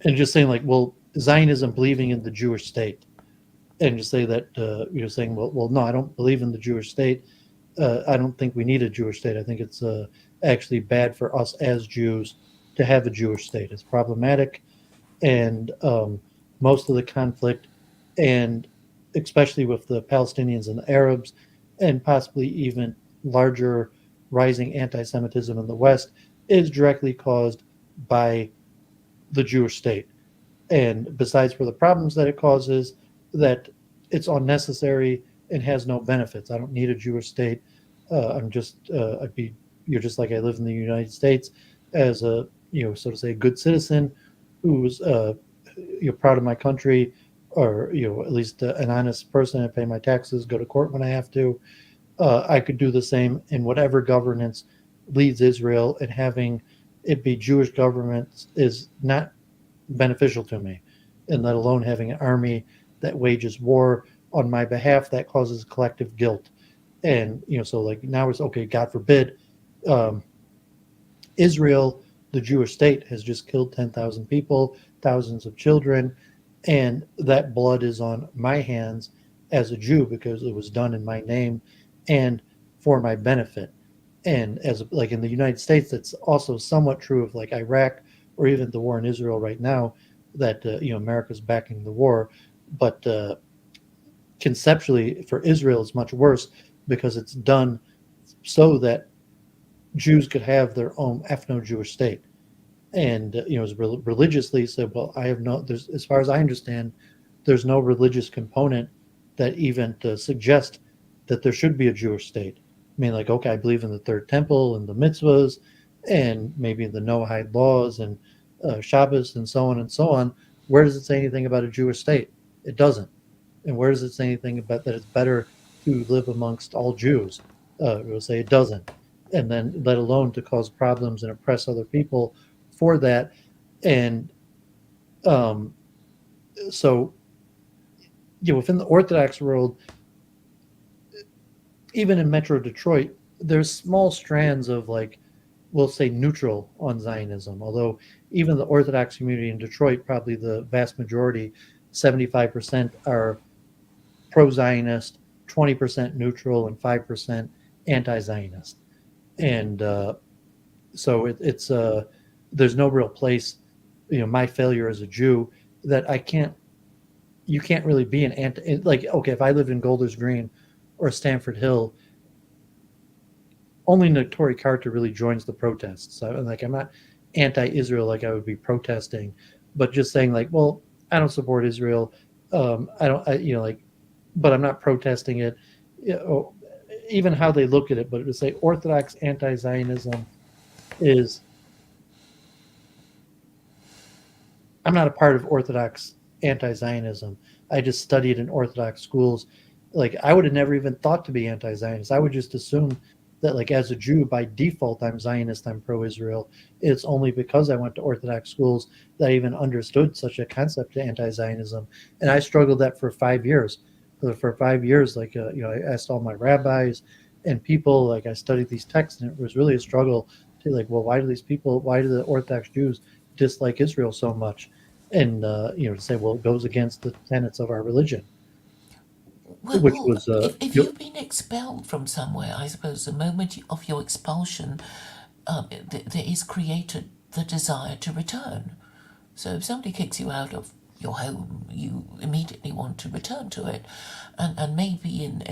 just saying well, Zionism believing in the Jewish state, and just say that, saying, well, no, I don't believe in the Jewish state. I don't think we need a Jewish state. I think it's actually bad for us as Jews to have a Jewish state. It's problematic, and most of the conflict, and especially with the Palestinians and the Arabs, and possibly even larger rising anti-Semitism in the West, is directly caused by the Jewish state. And besides for the problems that it causes, that it's unnecessary and has no benefits. I don't need a Jewish state. I'm just you're just like I live in the United States as a so to say a good citizen who's proud of my country, or at least an honest person. I pay my taxes, go to court when I have to. I could do the same in whatever governance leads Israel, and having it be Jewish government is not beneficial to me, and let alone having an army that wages war on my behalf that causes collective guilt. And so like now it's okay, God forbid, um, Israel, the Jewish state, has just killed 10,000 people, thousands of children, and that blood is on my hands as a Jew because it was done in my name and for my benefit. And as like in the United States, that's also somewhat true of like Iraq or even the war in Israel right now. That America's backing the war, but conceptually for Israel it's much worse because it's done so that Jews could have their own ethno-Jewish state. And as religiously said, well, I have no. There's, as far as I understand, there's no religious component that even to suggest that there should be a Jewish state. I mean, like, okay, I believe in the third temple and the mitzvahs, and maybe the Noahide laws and Shabbos and so on and so on. Where does it say anything about a Jewish state? It doesn't. And where does it say anything about that it's better to live amongst all Jews? It will say it doesn't. And then let alone to cause problems and oppress other people for that. And so within the Orthodox world, even in Metro Detroit, there's small strands of like, we'll say neutral on Zionism. Although even the Orthodox community in Detroit, probably the vast majority, 75% are pro-Zionist, 20% neutral, and 5% anti-Zionist. And so it's there's no real place, my failure as a Jew, that you can't really be an anti, like, okay, if I lived in Golders Green or Stamford Hill, only Notori Carter really joins the protests. So like, I'm not anti-Israel like I would be protesting, but just saying like, well, I don't support Israel. But I'm not protesting it. Even how they look at it, but to say Orthodox anti-Zionism is, I'm not a part of Orthodox anti-Zionism. I just studied in Orthodox schools. Like, I would have never even thought to be anti-Zionist. I would just assume that, like, as a Jew, by default, I'm Zionist, I'm pro-Israel. It's only because I went to Orthodox schools that I even understood such a concept of anti-Zionism. And I struggled that for 5 years. For 5 years, like, I asked all my rabbis and people, like, I studied these texts, and it was really a struggle to, like, well, why do the Orthodox Jews dislike Israel so much? And, to say, well, it goes against the tenets of our religion. Which was if you've been expelled from somewhere, I suppose the moment of your expulsion, there is created the desire to return. So if somebody kicks you out of your home, you immediately want to return to it, and maybe in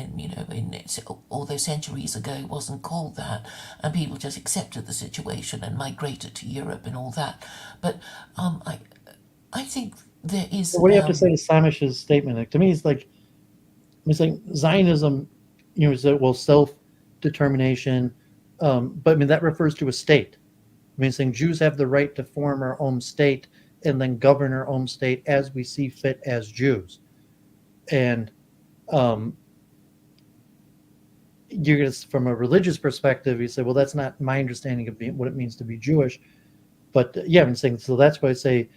although centuries ago it wasn't called that, and people just accepted the situation and migrated to Europe and all that. But I think there is. What do you have to say to Samish's statement? Like, to me, it's like, Zionism, is that, well, self-determination, but I mean that refers to a state. I mean, saying Jews have the right to form our own state and then govern our own state as we see fit as Jews. And you're gonna, from a religious perspective, you say, well, that's not my understanding of what it means to be Jewish. But I'm saying, so that's why I say,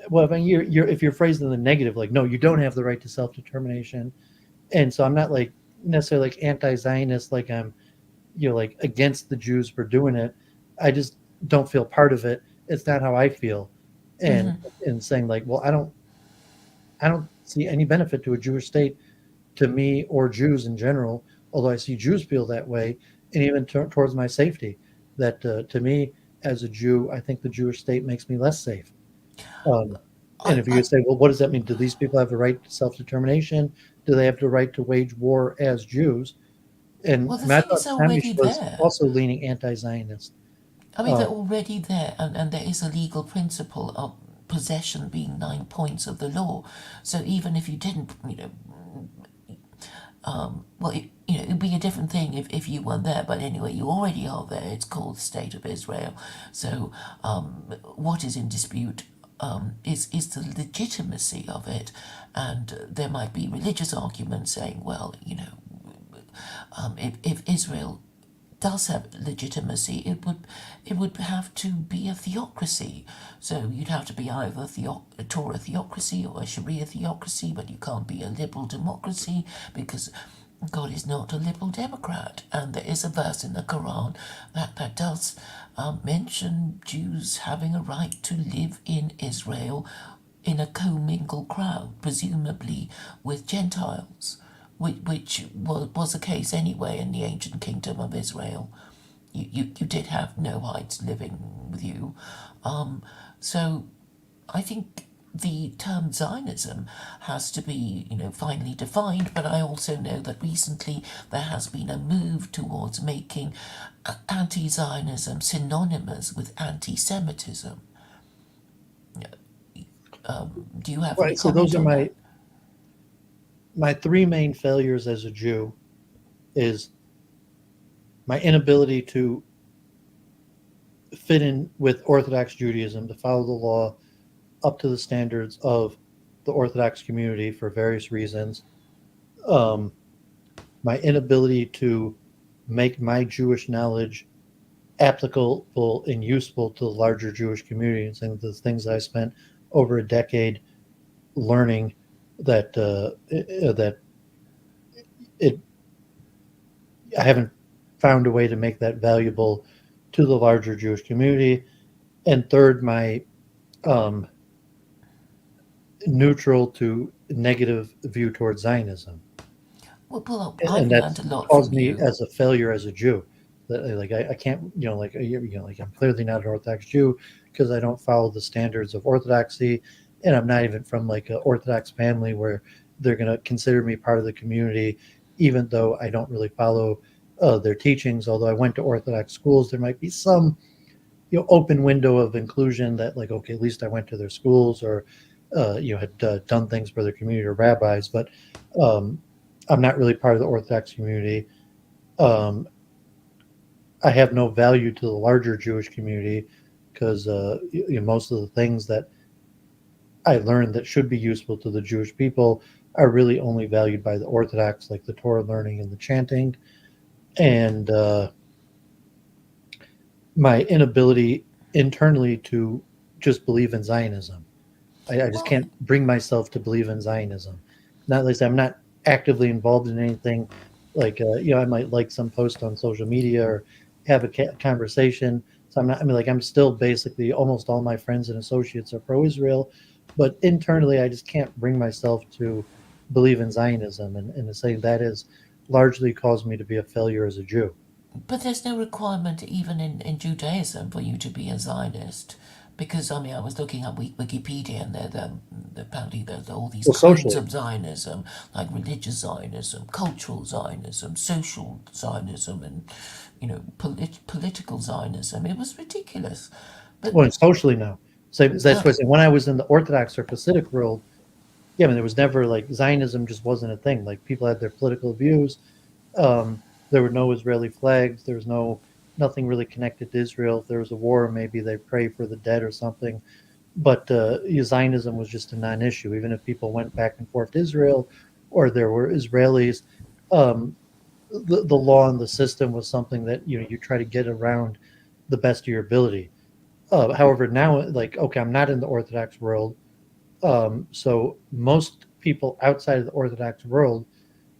well, I mean, if you're phrased in the negative, like, no, you don't have the right to self-determination. And so I'm not like necessarily like anti-Zionist, like I'm, like against the Jews for doing it. I just don't feel part of it. It's not how I feel. And saying like, well, I don't see any benefit to a Jewish state, to me or Jews in general, although I see Jews feel that way, and even towards my safety, that to me as a Jew, I think the Jewish state makes me less safe. And if you could say, well, what does that mean? Do these people have the right to self-determination? Do they have the right to wage war as Jews? And well, the thing is already was there. also leaning anti-Zionist. I mean, they're already there, and there is a legal principle of possession being 9 points of the law. So even if you didn't, well, it'd be a different thing if you weren't there. But anyway, you already are there. It's called the State of Israel. So, what is in dispute is the legitimacy of it, and there might be religious arguments saying, well, if Israel does have legitimacy, it would have to be a theocracy. So you'd have to be either a Torah theocracy or a Sharia theocracy, but you can't be a liberal democracy because God is not a liberal democrat. And there is a verse in the Quran that does mention Jews having a right to live in Israel in a commingled crowd, presumably with Gentiles, which was the case anyway in the ancient kingdom of Israel. You did have Noahites living with you. So I think the term Zionism has to be, finally defined, but I also know that recently there has been a move towards making anti-Zionism synonymous with anti-Semitism. Do you have any Right. So comment those are on that? my three main failures as a Jew is my inability to fit in with Orthodox Judaism, to follow the law up to the standards of the Orthodox community for various reasons. My inability to make my Jewish knowledge applicable and useful to the larger Jewish community, and the things that I spent over a decade learning that that it I haven't found a way to make that valuable to the larger Jewish community. And third, my neutral to negative view towards Zionism, Well, I've and learned that's a lot caused from me you. as a failure as a Jew. That like I can't like I'm clearly not an Orthodox Jew because I don't follow the standards of Orthodoxy, and I'm not even from like an Orthodox family where they're going to consider me part of the community, even though I don't really follow their teachings. Although I went to Orthodox schools, there might be some open window of inclusion that like, okay, at least I went to their schools or had done things for their community or rabbis, but um, I'm not really part of the Orthodox community. um, I have no value to the larger Jewish community because most of the things that I learned that should be useful to the Jewish people are really only valued by the Orthodox, like the Torah learning and the chanting. And my inability internally to just believe in Zionism. I just Well, can't bring myself to believe in Zionism. Not at least I'm not actively involved in anything. Like I might like some post on social media or have a conversation. So I'm not. I mean, like I'm still basically almost all my friends and associates are pro-Israel, but internally I just can't bring myself to believe in Zionism, and to say that has largely caused me to be a failure as a Jew. but there's no requirement even in Judaism for you to be a Zionist. Because, I mean, I was looking at Wikipedia and apparently there's all these Well, kinds socially, of Zionism, like religious Zionism, cultural Zionism, social Zionism, and, political Zionism. It was ridiculous. But, well, and socially now. So that's uh, what I said. When I was in the Orthodox or Hasidic world, yeah, I mean, there was never like Zionism just wasn't a thing. Like people had their political views. There were no Israeli flags. There was nothing really connected to Israel. If there was a war, maybe they pray for the dead or something. But Zionism was just a non-issue. Even if people went back and forth to Israel, or there were Israelis, um, the law and the system was something that you try to get around the best of your ability. However, now like okay, I'm not in the Orthodox world. So most people outside of the Orthodox world,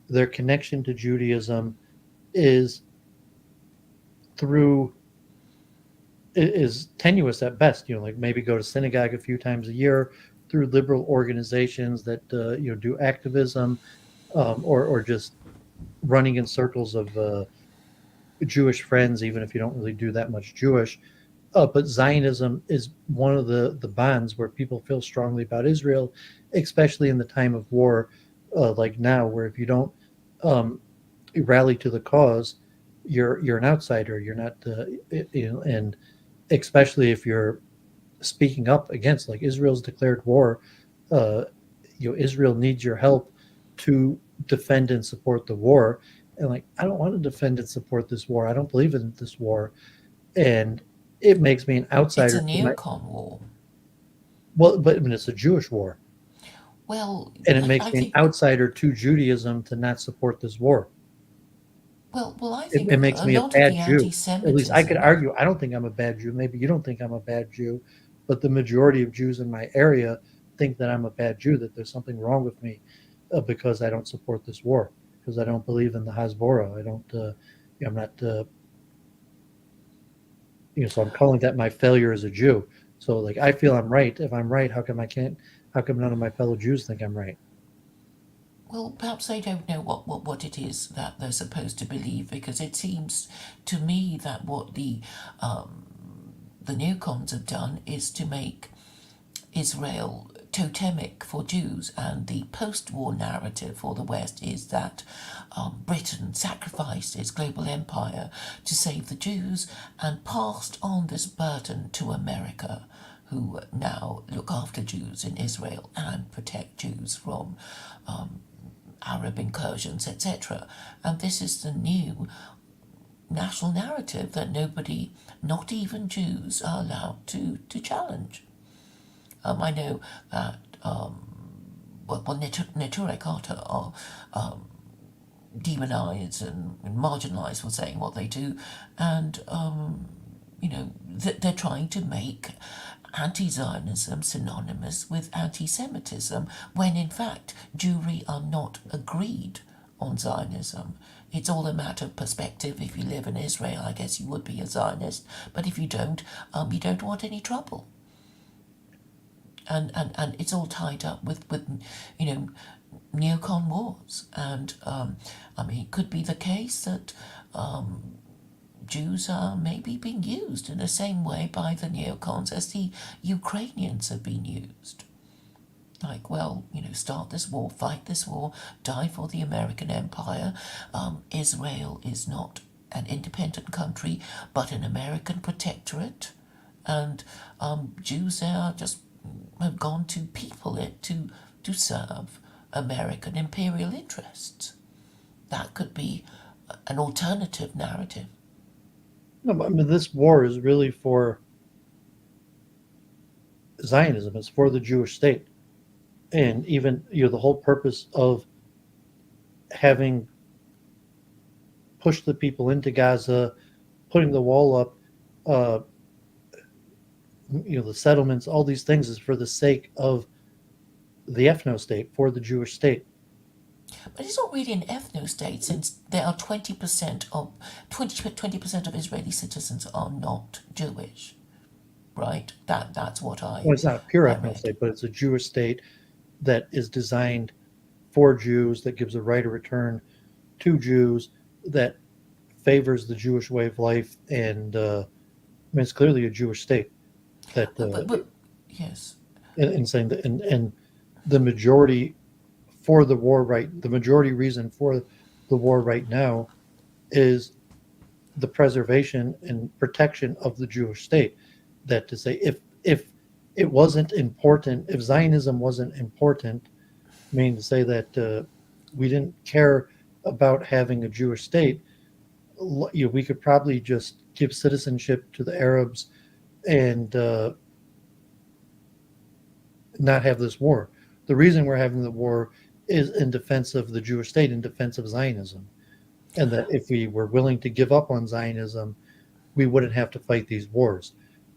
their connection to Judaism is through is tenuous at best. Like maybe go to synagogue a few times a year through liberal organizations that do activism, or just running in circles of Jewish friends, even if you don't really do that much Jewish. But Zionism is one of the bonds where people feel strongly about Israel, especially in the time of war, like now, where if you don't um, rally to the cause, you're an outsider. You're not, and especially if you're speaking up against, like Israel's declared war. Uh, Israel needs your help to defend and support the war. And like, I don't want to defend and support this war. I don't believe in this war. And it makes me an It's outsider a to my, neocon war. well, but I mean, it's a Jewish war. Well, And it I makes me an think. outsider to Judaism to not support this war. Well, I It, think it makes a me a lot of bad the Jew. At least I could anti-Semitism. argue, I don't think I'm a bad Jew. Maybe you don't think I'm a bad Jew, but the majority of Jews in my area think that I'm a bad Jew, that there's something wrong with me because I don't support this war, because I don't believe in the Hasbara. I don't, I'm not, so I'm calling that my failure as a Jew. So like, I feel I'm right. If I'm right, how come how come none of my fellow Jews think I'm right? Well, perhaps they don't know what it is that they're supposed to believe, because it seems to me that what the neocons have done is to make Israel totemic for Jews, and the post-war narrative for the West is that Britain sacrificed its global empire to save the Jews and passed on this burden to America, who now look after Jews in Israel and protect Jews from Arab incursions, etc. And this is the new national narrative that nobody, not even Jews, are allowed to challenge. I know that Neturei Carter are demonized and marginalized for saying what they do, and they're trying to make anti-Zionism synonymous with anti-Semitism, when in fact Jewry are not agreed on Zionism. It's all a matter of perspective. If you live in Israel, I guess you would be a Zionist, but if you don't want any trouble. And it's all tied up with neocon wars. And it could be the case that Jews are maybe being used in the same way by the neocons as the Ukrainians have been used. Like, well, start this war, fight this war, die for the American empire. Israel is not an independent country, but an American protectorate. And Jews there just have gone to people it to serve American imperial interests. That could be an alternative narrative. No, but I mean, this war is really for Zionism. It's for the Jewish state. And even, the whole purpose of having pushed the people into Gaza, putting the wall up, the settlements, all these things is for the sake of the ethno state, for the Jewish state. But it's not really an ethno state, since there are 20% of Israeli citizens are not Jewish, right? That's what I. Well, it's not a pure I ethno read. state, but it's a Jewish state that is designed for Jews, that gives a right of return to Jews, that favors the Jewish way of life, and it's clearly a Jewish state. That But yes. in saying that, and the majority for the war the majority reason for the war right now is the preservation and protection of the Jewish state. That to say, if it wasn't important, if Zionism wasn't important, meaning to say that we didn't care about having a Jewish state, we could probably just give citizenship to the Arabs and not have this war. The reason we're having the war is in defense of the Jewish state, in defense of Zionism. And that if we were willing to give up on Zionism, we wouldn't have to fight these wars.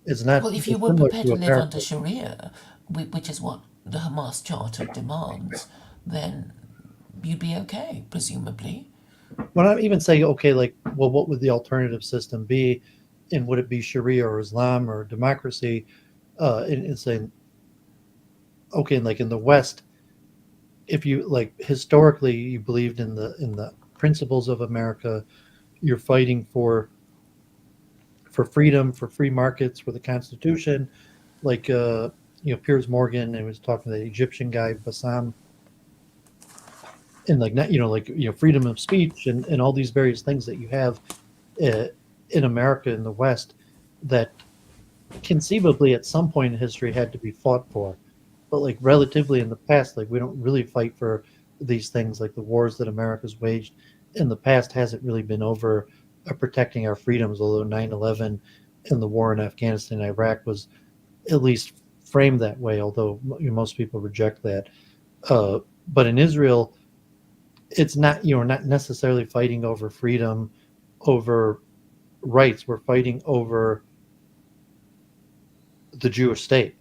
It's not Well, if you were similar prepared to to live under America. Sharia, which is what the Hamas Charter demands, then you'd be okay, presumably. When I'm even saying, okay, like, well, what would the alternative system be? And would it be Sharia or Islam or democracy? And saying, okay, like in the West, if you like historically you believed in the principles of America, you're fighting for freedom, for free markets, for the Constitution, like Piers Morgan, and was talking to the Egyptian guy Bassam, and freedom of speech and all these various things that you have in America, in the West, that conceivably at some point in history had to be fought for. But like relatively in the past, like we don't really fight for these things, like the wars that America's waged in the past, hasn't really been over protecting our freedoms, although 9/11 and the war in Afghanistan and Iraq was at least framed that way, although most people reject that. But in Israel, it's not, we're not necessarily fighting over freedom, over rights. We're fighting over the Jewish state.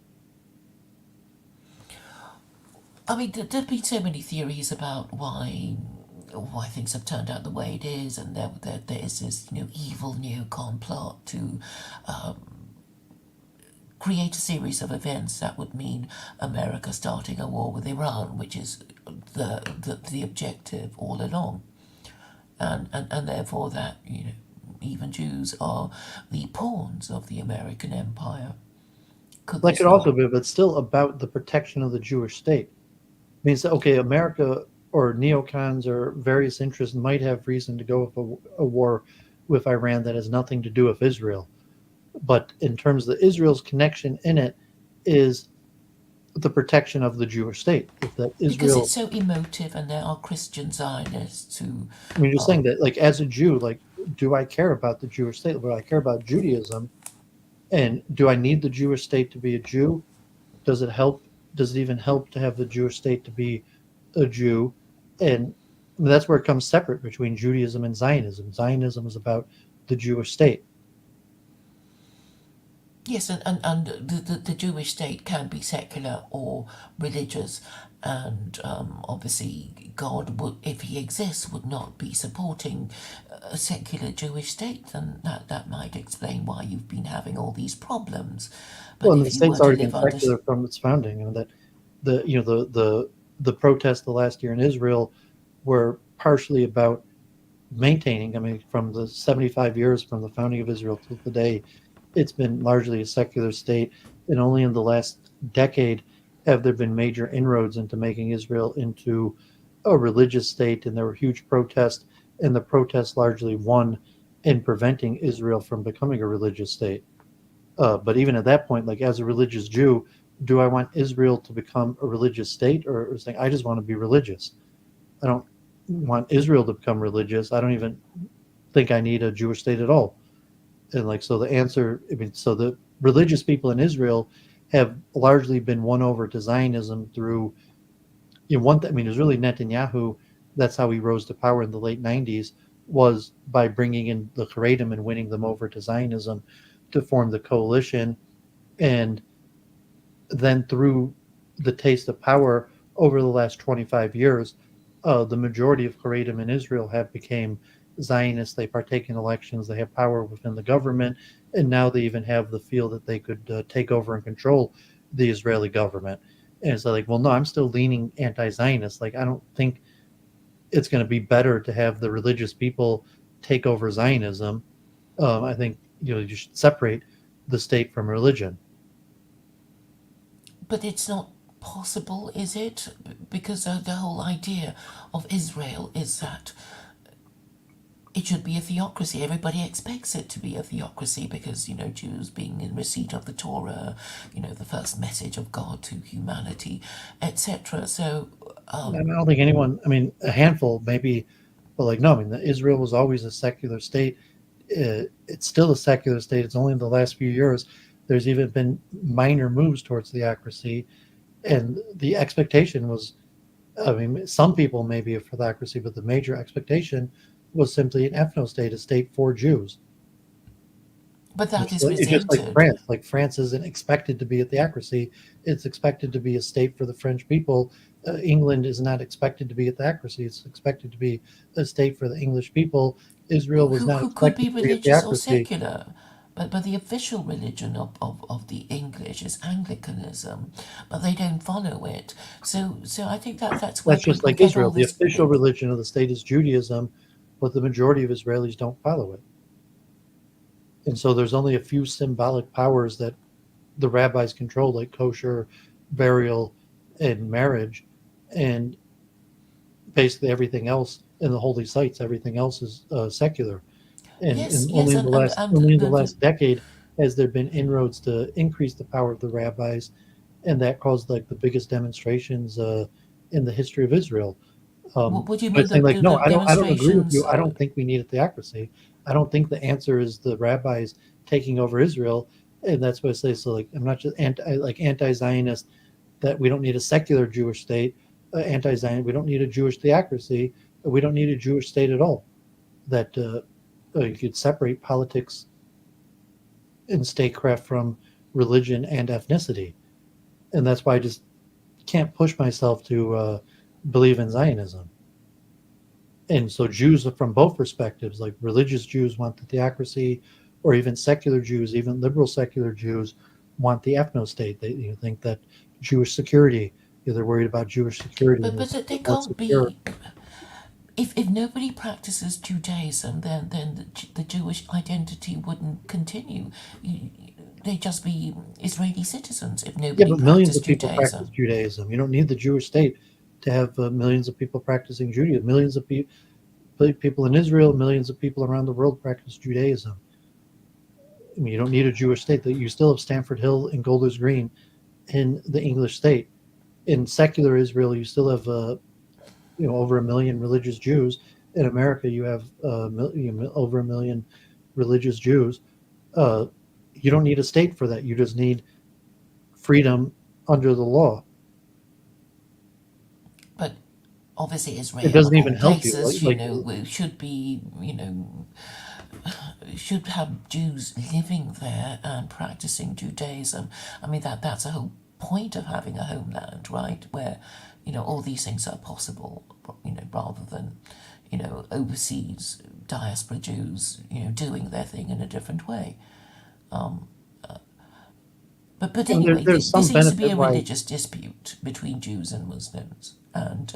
I mean, there've been so many theories about why things have turned out the way it is, and there is this evil neocon plot to create a series of events that would mean America starting a war with Iran, which is the objective all along, and therefore that even Jews are the pawns of the American empire. That could also be, but it's still about the protection of the Jewish state. It means that, okay, America or neocons or various interests might have reason to go with a war with Iran that has nothing to do with Israel. But in terms of Israel's connection in it is the protection of the Jewish state. If that Israel, because it's so emotive, and there are Christian Zionists who. I mean, you're saying that, like, as a Jew, like, do I care about the Jewish state? Do I care about Judaism? And do I need the Jewish state to be a Jew? Does it help? Does it even help to have the Jewish state to be a Jew? And I mean, that's where it comes separate between Judaism and Zionism. Zionism is about the Jewish state. Yes, and the Jewish state can be secular or religious, and obviously God would, if he exists, would not be supporting a secular Jewish state, and that might explain why you've been having all these problems. But well, the state's already been secular from its founding, and that the protests the last year in Israel were partially about maintaining. I mean, from the 75 years from the founding of Israel till today, it's been largely a secular state, and only in the last decade have there been major inroads into making Israel into a religious state, and there were huge protests, and the protests largely won in preventing Israel from becoming a religious state. But even at that point, like, as a religious Jew, do I want Israel to become a religious state, or saying I just want to be religious? I don't want Israel to become religious. I don't even think I need a Jewish state at all. And like, so the answer, I mean, so the religious people in Israel have largely been won over to Zionism through, I mean, it was really Netanyahu. That's how he rose to power in the late 90s, was by bringing in the Haredim and winning them over to Zionism to form the coalition. And then through the taste of power over the last 25 years, the majority of Haredim in Israel have become Zionists. They partake in elections, they have power within the government, and now they even have the feel that they could take over and control the Israeli government. And it's like, well, no, I'm still leaning anti-Zionist. Like, I don't think it's going to be better to have the religious people take over Zionism. I think you should separate the state from religion. But it's not possible, is it? Because the whole idea of Israel is that it should be a theocracy. Everybody expects it to be a theocracy because, Jews being in receipt of the Torah, the first message of God to humanity, etc. So I don't think anyone, I mean, a handful maybe, but like, no, I mean, Israel was always a secular state. It's still a secular state. It's only in the last few years there's even been minor moves towards theocracy. And the expectation was, I mean, some people may be for theocracy, but the major expectation was simply an ethno-state, a state for Jews. But that is resented. It's just like France. Like, France isn't expected to be a theocracy. It's expected to be a state for the French people. England is not expected to be a theocracy. It's expected to be a state for the English people. Israel was not expected to be a theocracy. Who could be religious or secular? But the official religion of the English is Anglicanism, but they don't follow it. So I think that's where that's just like Israel. The official religion of the state is Judaism, but the majority of Israelis don't follow it. And so there's only a few symbolic powers that the rabbis control, like kosher, burial, and marriage. And basically everything else in the holy sites, everything else is secular. And, only in the last decade has there been inroads to increase the power of the rabbis, and that caused like the biggest demonstrations in the history of Israel. What do you But mean it's saying like, no, the I don't agree with demonstrations? you. I don't think we need a theocracy. I don't think the answer is the rabbis taking over Israel, and that's what I say. So like, I'm not just anti-Zionist that we don't need a secular Jewish state, anti-Zionist. We don't need a Jewish theocracy. We don't need a Jewish state at all. That you could separate politics and statecraft from religion and ethnicity, and that's why I just can't push myself to believe in Zionism. And so Jews from both perspectives, like religious Jews want the theocracy, or even secular Jews, even liberal secular Jews want the ethno-state. They think that Jewish security, they're worried about Jewish security and But they more can't secure. be. If nobody practices Judaism, then the Jewish identity wouldn't continue. They'd just be Israeli citizens if Yeah, nobody but millions practiced of people practice Judaism. Judaism. You don't need the Jewish state to have millions of people practicing Judaism. Millions of people in Israel, millions of people around the world practice Judaism. I mean, you don't need a Jewish state. That you still have Stanford Hill and Golders Green in the English state. In secular Israel, you still have over 1 million religious Jews. In America, you have over 1 million religious Jews. Uh, you don't need a state for that. You just need freedom under the law. But obviously, It Israel, doesn't of all even help you. places, should be, should have Jews living there and practicing Judaism. I mean, that's the whole point of having a homeland, right? Where, all these things are possible, rather than, overseas diaspora Jews, doing their thing in a different way. But And anyway, there's there some seems to be benefit a why. religious dispute between Jews and Muslims, and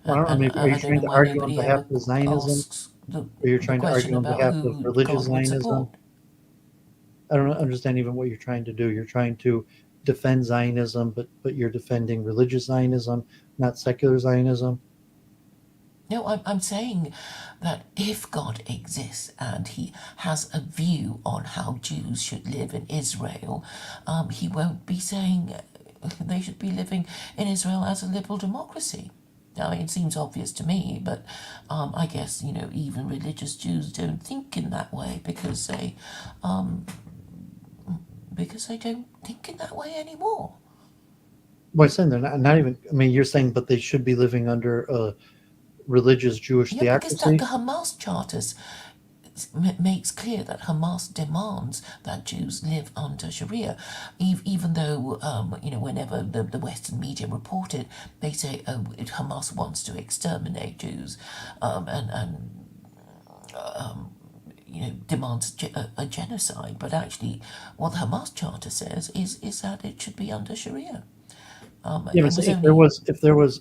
I don't know. Maybe are you I don't trying know to why argue on nobody behalf ever of Zionism, asks or you're the trying to argue question on about behalf of who religious God would Zionism? support. I don't understand even what you're trying to do. You're trying to defend Zionism, but you're defending religious Zionism, not secular Zionism. No, I'm saying that if God exists and he has a view on how Jews should live in Israel, he won't be saying they should be living in Israel as a liberal democracy. I mean, it seems obvious to me, but I guess, even religious Jews don't think in that way because they don't think in that way anymore. Well, I'm saying they're not even. I mean, you're saying, but they should be living under a religious Jewish Yeah, because the theocracy. Hamas charters makes clear that Hamas demands that Jews live under Sharia, even though whenever the Western media report it, they say, oh, Hamas wants to exterminate Jews, and demands a genocide. But actually, what the Hamas charter says is that it should be under Sharia. Yeah, It but was if only there was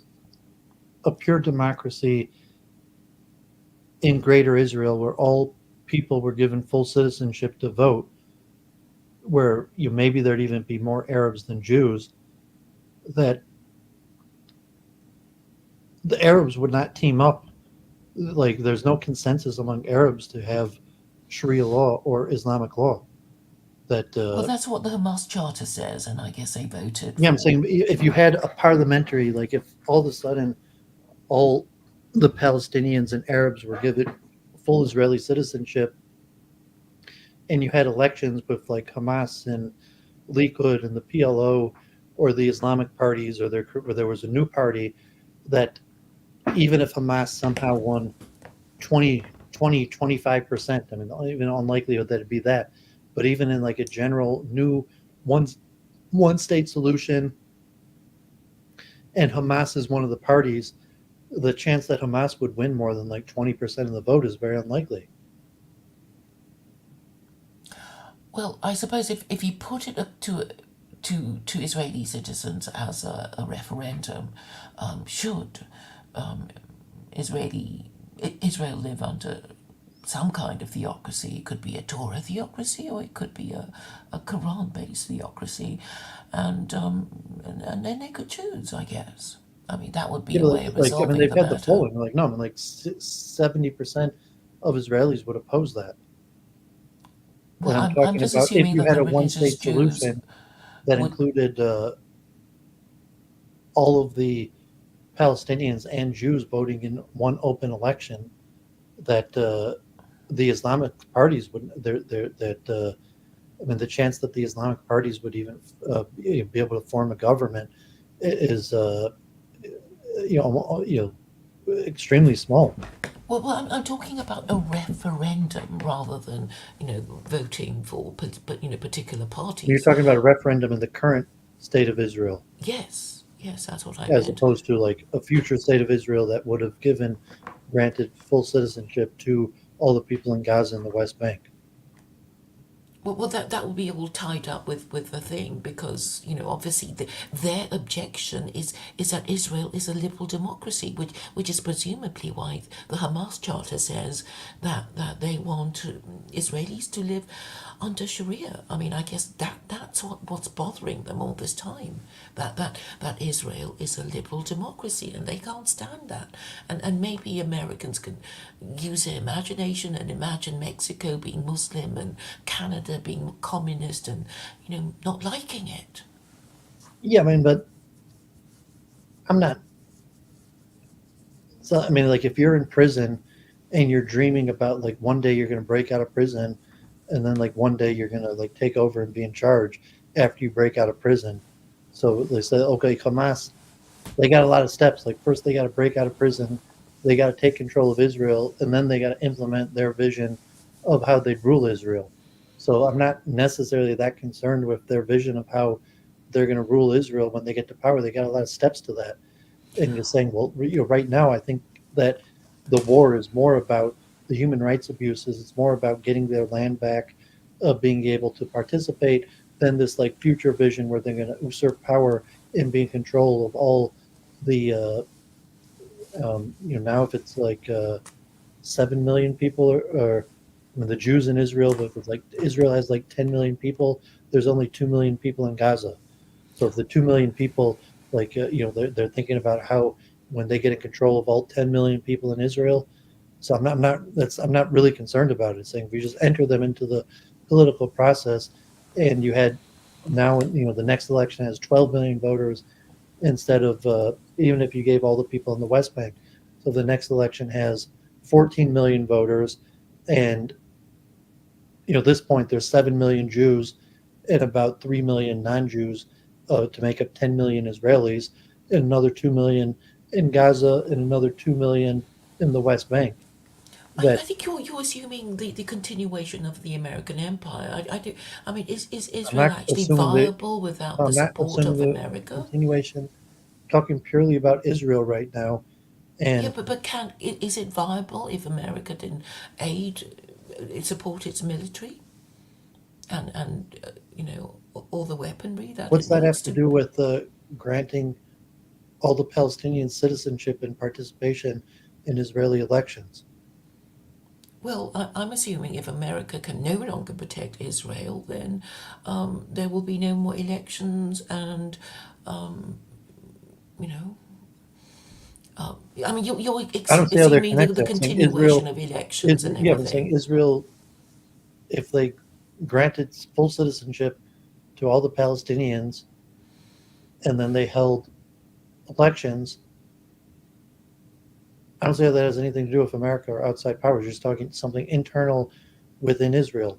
a pure democracy in Greater Israel where all people were given full citizenship to vote, where maybe there'd even be more Arabs than Jews, that the Arabs would not team up. Like, there's no consensus among Arabs to have Sharia law or Islamic law. That well, that's what the Hamas charter says, and I guess they voted yeah, I'm for. saying if you had a parliamentary, like if all of a sudden all the Palestinians and Arabs were given full Israeli citizenship, and you had elections with like Hamas and Likud and the PLO or the Islamic parties, or there was a new party, that even if Hamas somehow won 25%, I mean, even unlikelihood that it'd be that, but even in like a general new one one state solution, and Hamas is one of the parties, the chance that Hamas would win more than like 20% of the vote is very unlikely. Well, I suppose if you put it up to Israeli citizens as a referendum, should Israel live under some kind of theocracy? It could be a Torah theocracy, or it could be a Quran-based theocracy, and then they could choose, I guess. I mean, that would be Yeah, a way of like I mean, resolving they've the had the matter. polling. Like, no, I mean, like 70% of Israelis would oppose that. Well, And I'm I'm talking just about if assuming you that had the a religious one-state Jews solution that would. included all of the Palestinians and Jews voting in one open election, that the Islamic parties would I mean, the chance that the Islamic parties would even be able to form a government is extremely small. Well, I'm talking about a referendum rather than voting for particular You're parties. talking about a referendum in the current state of Israel, Yes, that's what I as meant. opposed to like a future state of Israel that would have granted full citizenship to all the people in Gaza and the West Bank. Well, that will be all tied up with the thing, because obviously their objection is that Israel is a liberal democracy, which is presumably why the Hamas Charter says that they want Israelis to live under Sharia. I mean, I guess that's what's bothering them all this time, that Israel is a liberal democracy, and they can't stand that. And maybe Americans can use their imagination and imagine Mexico being Muslim and Canada being communist and not liking it. Yeah, I mean, but I'm not. So I mean, like if you're in prison and you're dreaming about like one day you're going to break out of prison, and then like one day you're going to like take over and be in charge after you break out of prison. So they say, okay, Hamas, they got a lot of steps. Like first they got to break out of prison, they got to take control of Israel, and then they got to implement their vision of how they'd rule Israel. So I'm not necessarily that concerned with their vision of how they're going to rule Israel when they get to power. They got a lot of steps to that. And you're saying, well, right now, I think that the war is more about the human rights abuses. It's more about getting their land back, being able to participate, than this like future vision where they're going to usurp power and be in control of all the, now if it's like 7 million people or I mean, the Jews in Israel, but with like Israel has like 10 million people, there's only 2 million people in Gaza. So if the 2 million people, like, they're thinking about how when they get in control of all 10 million people in Israel. So I'm not really concerned about it. Saying if you just enter them into the political process, and you had now, the next election has 12 million voters instead of even if you gave all the people in the West Bank. So the next election has 14 million voters, and at this point there's 7 million Jews and about 3 million non-Jews to make up 10 million Israelis, and another 2 million in Gaza, and another 2 million in the West Bank. I think you're assuming the continuation of the American empire. I do. I mean, is Israel actually viable without the support of America? Continuation. I'm talking purely about Israel right now. And yeah, but is it viable if America didn't support its military, and all the weaponry that? What's that have to do with granting all the Palestinian citizenship and participation in Israeli elections? Well, I'm assuming if America can no longer protect Israel, then there will be no more elections, and I mean, you're assuming the continuation of elections and everything. Yeah, I'm saying Israel, if they granted full citizenship to all the Palestinians, and then they held elections, I don't see how that has anything to do with America or outside powers. You're just talking something internal within Israel.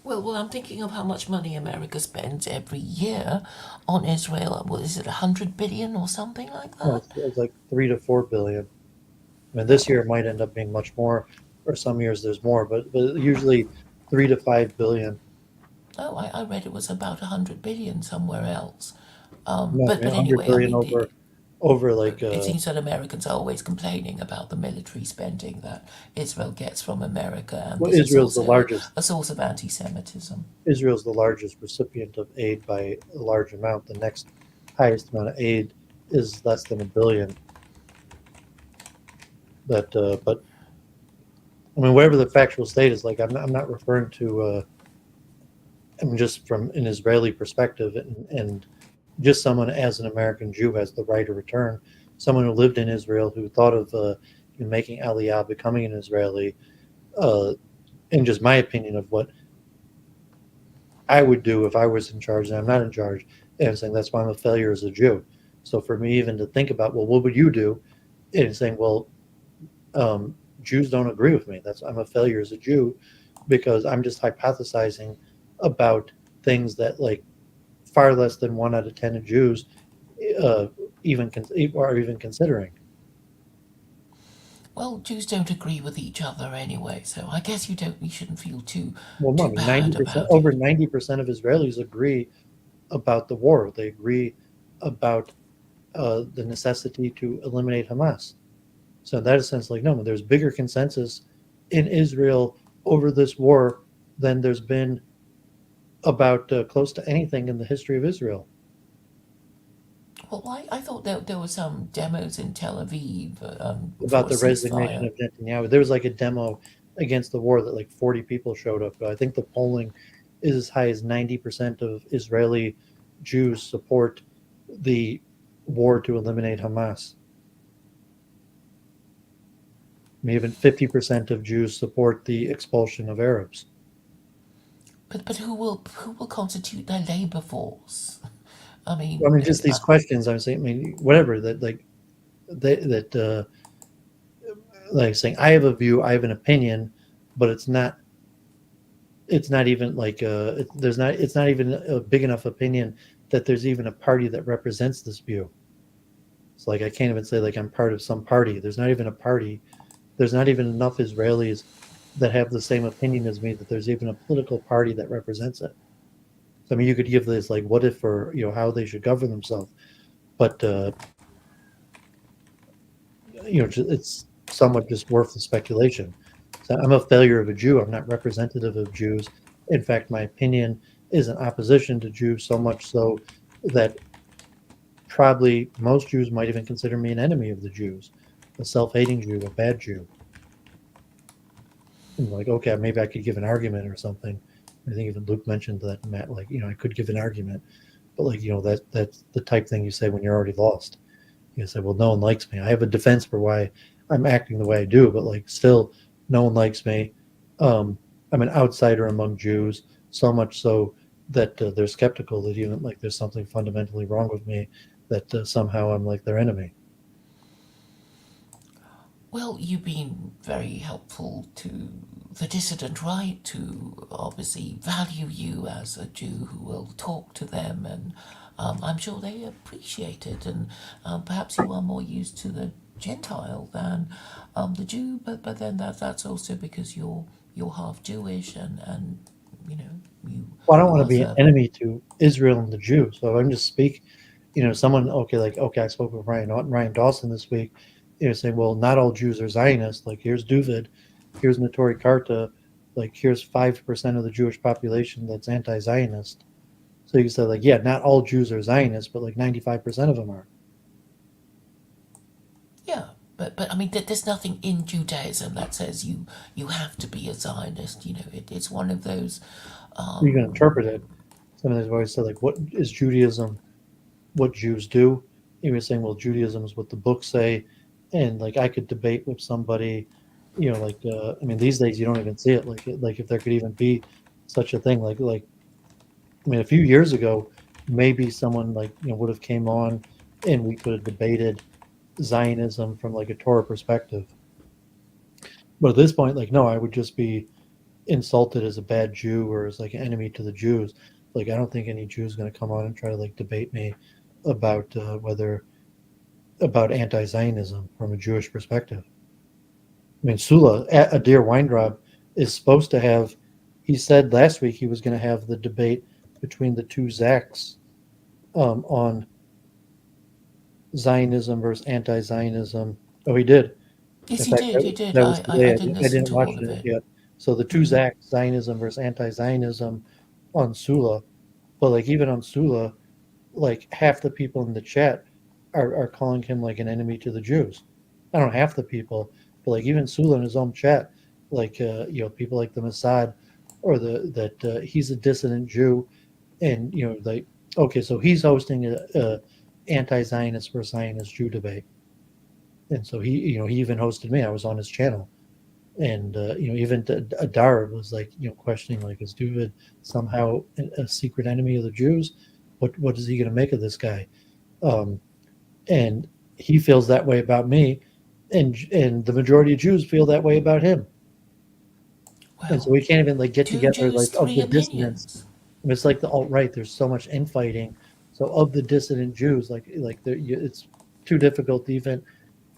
Well, I'm thinking of how much money America spends every year on Israel. What is it, 100 billion or something like that? No, it's like 3 to 4 billion. I mean, this year it might end up being much more, or some years there's more, but usually 3 to 5 billion. Oh, I read it was about 100 billion somewhere else. No, but 100 anyway, billion I mean, over like. It seems that Americans are always complaining about the military spending that Israel gets from America, and Well, this Israel's is the also largest. a source of anti-Semitism. Israel's the largest recipient of aid by a large amount. The next highest amount of aid is less than $1 billion. But I mean, whatever the factual state is, like I'm not referring to. I mean, just from an Israeli perspective, and just someone as an American Jew has the right of return. Someone who lived in Israel, who thought of making Aliyah, becoming an Israeli, and just my opinion of what I would do if I was in charge, and I'm not in charge, and I'm saying that's why I'm a failure as a Jew. So for me even to think about, well, what would you do? And saying, well, Jews don't agree with me. I'm a failure as a Jew because I'm just hypothesizing about things that like far less than 1 out of 10 of Jews uh, are even considering. Well, Jews don't agree with each other anyway, so I guess you shouldn't feel too Well, no, I too mean bad 90%, about over it. 90% of Israelis agree about the war. They agree about the necessity to eliminate Hamas. So in that sense, like no, there's bigger consensus in Israel over this war than there's been about close to anything in the history of Israel. Well, I thought there were some demos in Tel Aviv for About a the resignation ceasefire. of Netanyahu. There was like a demo against the war that like 40 people showed up. I think the polling is as high as 90% of Israeli Jews support the war to eliminate Hamas. I mean, even 50% of Jews support the expulsion of Arabs. But who will constitute their labor force? I I mean, mean, just these questions. I'm saying, I mean, whatever that like like saying I have a view, I have an opinion, but it's not even like it's not even a big enough opinion that there's even a party that represents this view. It's like I can't even say like I'm part of some party. There's not even a party. There's not even enough Israelis that have the same opinion as me that there's even a political party that represents it. So I mean, you could give this like what if or how they should govern themselves, but it's somewhat just worthless speculation. So I'm a failure of a Jew. I'm not representative of Jews. In fact, my opinion is in opposition to Jews, so much so that probably most Jews might even consider me an enemy of the Jews, a self-hating Jew, a bad Jew. And like, okay, maybe I could give an argument or something. I think even Luke mentioned that, Matt, like, I could give an argument, but like, that's the type thing you say when you're already lost. You say, well, no one likes me. I have a defense for why I'm acting the way I do, but like still no one likes me. I'm an outsider among Jews, so much so that they're skeptical that even like there's something fundamentally wrong with me, that somehow I'm like their enemy. well, you've been very helpful to the dissident right to obviously value you as a Jew who will talk to them, and I'm sure they appreciate it. And perhaps you are more used to the Gentile than the Jew, but then that's also because you're half Jewish, and you know you Well, I don't you want to are be an serving. enemy to Israel and the Jews. So if I'm just speak, someone okay, I spoke with Ryan Dawson this week. Saying, well, not all Jews are Zionists. Like here's Doovid, here's Notori Karta, like here's 5% of the Jewish population that's anti-Zionist. So you say like, yeah, not all Jews are Zionists, but like 95% of them are. Yeah, but I mean, there's nothing in Judaism that says you have to be a Zionist. It's one of those. You can interpret it. Some of these always said like, what is Judaism? What Jews do? You were saying, well, Judaism is what the books say, and like I could debate with somebody, like I mean, these days you don't even see it. Like if there could even be such a thing. Like I mean, a few years ago, maybe someone like would have came on, and we could have debated Zionism from like a Torah perspective. But at this point, like no, I would just be insulted as a bad Jew or as like an enemy to the Jews. Like I don't think any Jew is going to come on and try to like debate me about whether about anti-Zionism from a Jewish perspective. I mean, Sula Adir Weintraub is supposed to have. He said last week he was going to have the debate between the two Zachs on Zionism versus anti-Zionism. Oh, he did. Yes, In he fact, did. He did. that was I today. didn't I listen didn't to watch all of it it. yet. So the two Zachs, Zionism versus anti-Zionism on Sula. But like even on Sula, like half the people in the chat are calling him like an enemy to the Jews. I don't know half the people, but like even Sula in his own chat, like people like the Mossad or that he's a dissident Jew, and like okay, so he's hosting a anti-Zionist versus Zionist Jew debate, and so he even hosted me. I was on his channel, and even Adar was like questioning like is Doovid somehow a secret enemy of the Jews? What is he going to make of this guy? Um, and he feels that way about me, and the majority of Jews feel that way about him. And so Well, we can't even like get two together Jews, like of three the dissidents. opinions. And it's like the alt-right. There's so much infighting. So of the dissident Jews, it's too difficult to even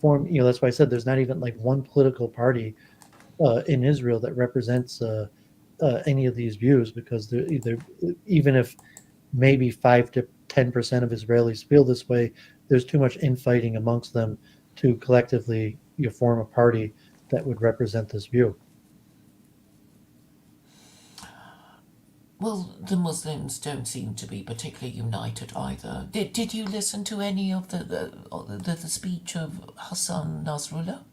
form. That's why I said there's not even like one political party in Israel that represents any of these views, because they're either, even if maybe 5 to 10% of Israelis feel this way, there's too much infighting amongst them to collectively form a party that would represent this view. Well, the Muslims don't seem to be particularly united either. Did you listen to any of the speech of Hassan Nasrallah?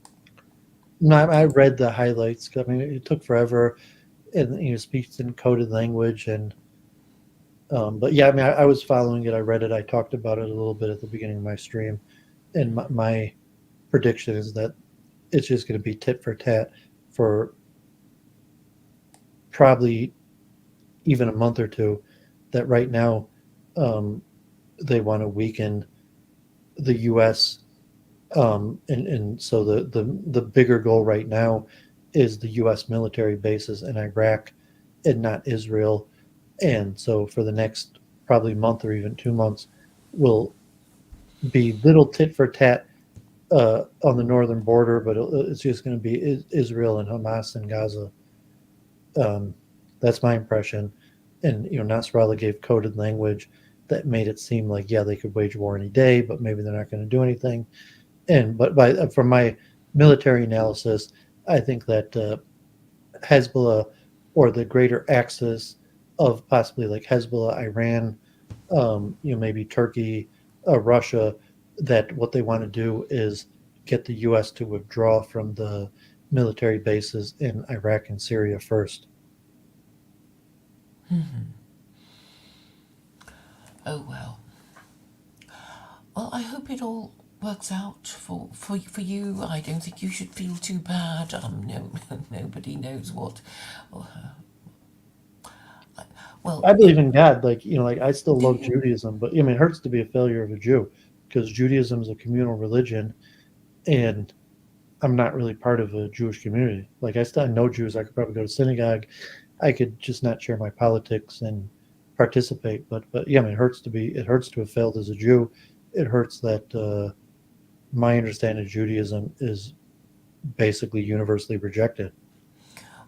No, I read the highlights. I mean, it took forever, and speaks in coded language, and but yeah, I mean, I was following it. I read it. I talked about it a little bit at the beginning of my stream, and my prediction is that it's just going to be tit for tat for probably even a month or two. That right now, um, they want to weaken the U.S. And so the bigger goal right now is the U.S. military bases in Iraq and not Israel. And so for the next probably month or even 2 months, will be little tit for tat on the northern border, but it's just going to be Israel and Hamas and Gaza. Um, that's my impression. And Nasrallah gave coded language that made it seem like, yeah, they could wage war any day, but maybe they're not going to do anything. And but from my military analysis, I think that Hezbollah, or the greater axis of possibly like Hezbollah, Iran, maybe Turkey, Russia, that what they want to do is get the U.S. to withdraw from the military bases in Iraq and Syria first. Oh well. Well, I hope it all works out for you. I don't think you should feel too bad. No, nobody knows what. Well, I believe in God. Like I still do love you? Judaism, but I mean, it hurts to be a failure of a Jew, because Judaism is a communal religion, and I'm not really part of a Jewish community. Like I still know Jews. I could probably go to synagogue. I could just not share my politics and participate. But yeah, I mean, it hurts to have failed as a Jew. It hurts that my understanding of Judaism is basically universally rejected.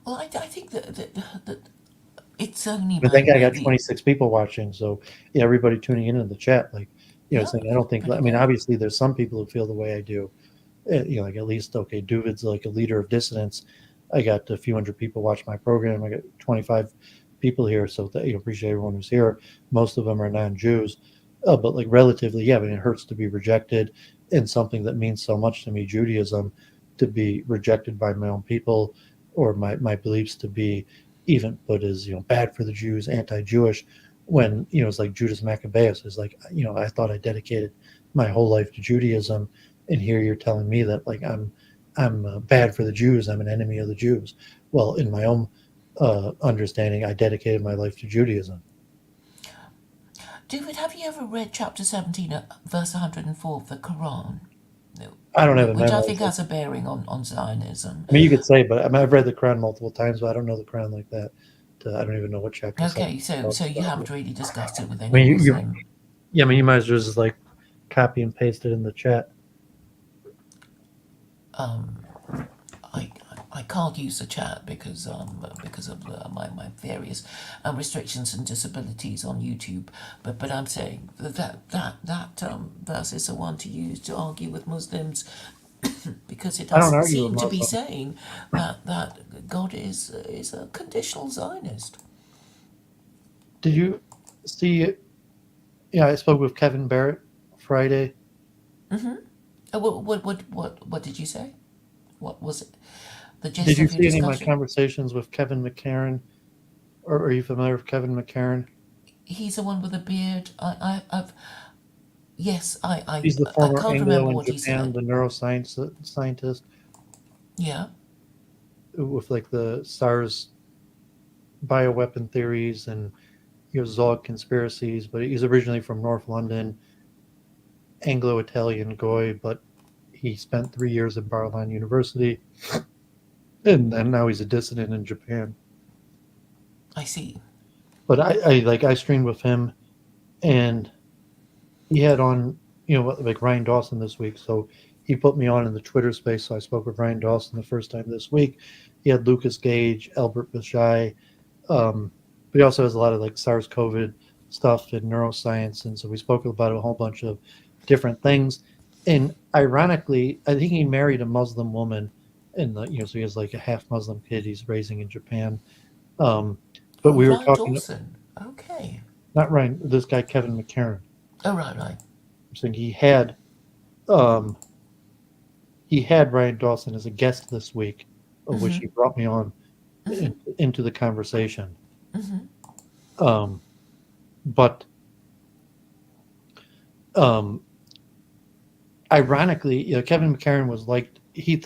Well, I think that it's only I think I got maybe. 26 people watching, so yeah, everybody tuning in the chat, like Yeah, saying I don't think. pretty I mean, good. obviously, there's some people who feel the way I do. Like at least okay, Doooovid's like a leader of dissidents. I got a few hundred people watch my program. I got 25 people here, so that, appreciate everyone who's here. Most of them are non-Jews, but like relatively, yeah. I mean, it hurts to be rejected in something that means so much to me, Judaism, to be rejected by my own people, or my beliefs to be even put as bad for the Jews, anti-Jewish. When it's like Judas Maccabeus is like, I thought I dedicated my whole life to Judaism, and here you're telling me that like I'm bad for the Jews. I'm an enemy of the Jews. Well, in my own understanding, I dedicated my life to Judaism. David, have you ever read chapter 17, verse 104 of the Quran? No. I don't have a Which I memory. think has a bearing on Zionism. I mean, you could say, but I mean, I've read the Quran multiple times, but I don't know the Quran like that. I don't even know what chapter. Okay, so Talks you about. haven't really discussed it with I any mean, Muslim. yeah, I mean, you might as well just like copy and paste it in the chat. I can't use the chat because of my various restrictions and disabilities on YouTube. But I'm saying that verse is the one to use to argue with Muslims because it I don't doesn't argue with seem to be Muslims. saying that God is a conditional Zionist. Did you see? Yeah, I spoke with Kevin Barrett Friday. What did you say? What was it? The Did gist you of your see any of my discussion? conversations with Kevin McCarran? Or are you familiar with Kevin McCarran? He's the one with a beard. I've yes, He's the I former can't Anglo remember in what he Japan, said. the neuroscience scientist Yeah. with like the SARS bioweapon theories and Zog conspiracies. But he's originally from North London, Anglo-Italian Goy, but he spent 3 years in Barlan University, and now he's a dissident in Japan. I see. But I streamed with him, and he had on, like Ryan Dawson this week. So he put me on in the Twitter space. So I spoke with Ryan Dawson the first time this week. He had Lucas Gage, Albert Bashai, but he also has a lot of like SARS-CoV stuff and neuroscience. And so we spoke about a whole bunch of different things. And ironically, I think he married a Muslim woman, and so he has like a half Muslim kid he's raising in Japan. But Oh, we were Ryan talking, Dawson. Okay. not Ryan, this guy Kevin McCarran. Oh, right. I'm saying he had Ryan Dawson as a guest this week, of which he brought me on into the conversation. But ironically, Kevin McCarran was like, he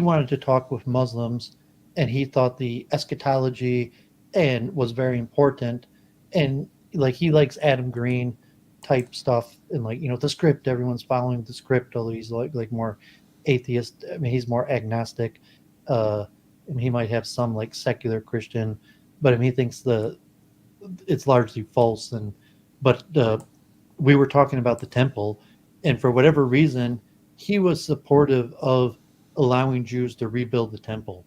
wanted to talk with Muslims, and he thought the eschatology and was very important, and like he likes Adam Green type stuff, and like the script, everyone's following the script, although he's like more atheist. I mean, he's more agnostic. And he might have some like secular Christian, but I mean, he thinks it's largely false. But we were talking about the temple, and for whatever reason, he was supportive of allowing Jews to rebuild the temple.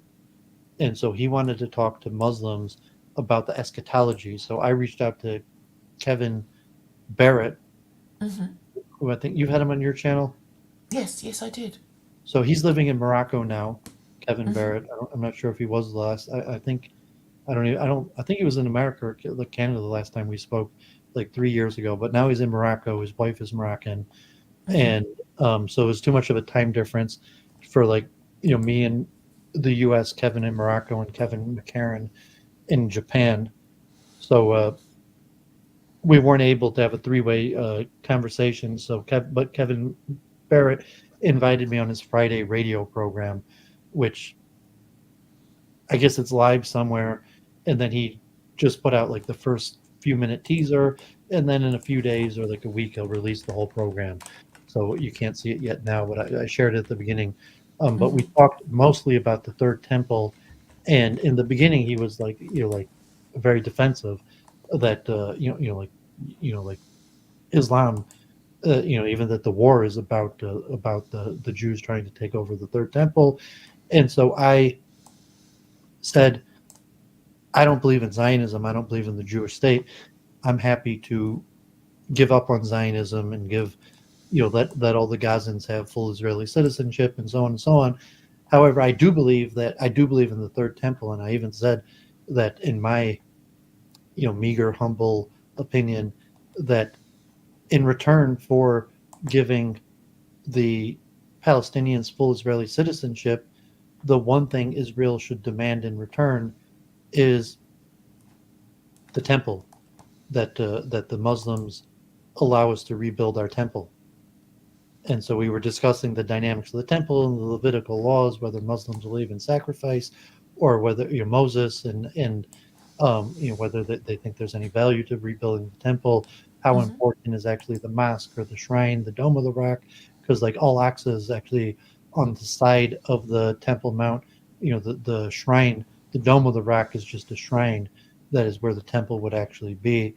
And so he wanted to talk to Muslims about the eschatology. So I reached out to Kevin Barrett, who I think you've had him on your channel. Yes, I did. So he's living in Morocco now, Kevin Barrett. I'm not sure if he was the last. I think he was in America or Canada the last time we spoke, like 3 years ago. But now he's in Morocco. His wife is Moroccan, and so it's too much of a time difference for me in the U.S., Kevin in Morocco, and Kevin McCarran in Japan. So we weren't able to have a three-way conversation. So but Kevin Barrett invited me on his Friday radio program, which I guess it's live somewhere, and then he just put out like the first few minute teaser, and then in a few days or like a week he'll release the whole program. So you can't see it yet now, but I shared it at the beginning. But we talked mostly about the third temple, and in the beginning he was like very defensive that like Islam, even that the war is about the Jews trying to take over the third temple. And so I said, I don't believe in Zionism. I don't believe in the Jewish state. I'm happy to give up on Zionism and give, let all the Gazans have full Israeli citizenship and so on and so on. However, I do believe in the third temple, and I even said that in my, meager, humble opinion, that in return for giving the Palestinians full Israeli citizenship, the one thing Israel should demand in return is the temple, that the Muslims allow us to rebuild our temple. And so we were discussing the dynamics of the temple and the Levitical laws, whether Muslims believe in sacrifice or whether Moses and whether they think there's any value to rebuilding the temple, how important is actually the mosque or the shrine, the Dome of the Rock, because like Al-Aqsa is actually on the side of the Temple Mount. The shrine, the Dome of the Rock is just a shrine that is where the temple would actually be.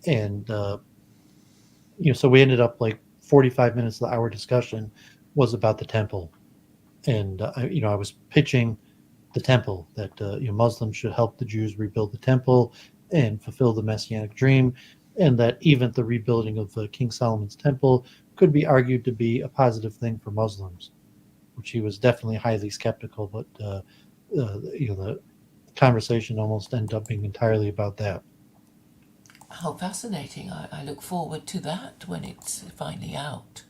And so we ended up like 45 minutes of our discussion was about the temple. And I was pitching the temple, that Muslims should help the Jews rebuild the temple and fulfill the Messianic dream, and that even the rebuilding of King Solomon's temple could be argued to be a positive thing for Muslims, which he was definitely highly skeptical. But the conversation almost ended up being entirely about that. How fascinating. I look forward to that when it's finally out.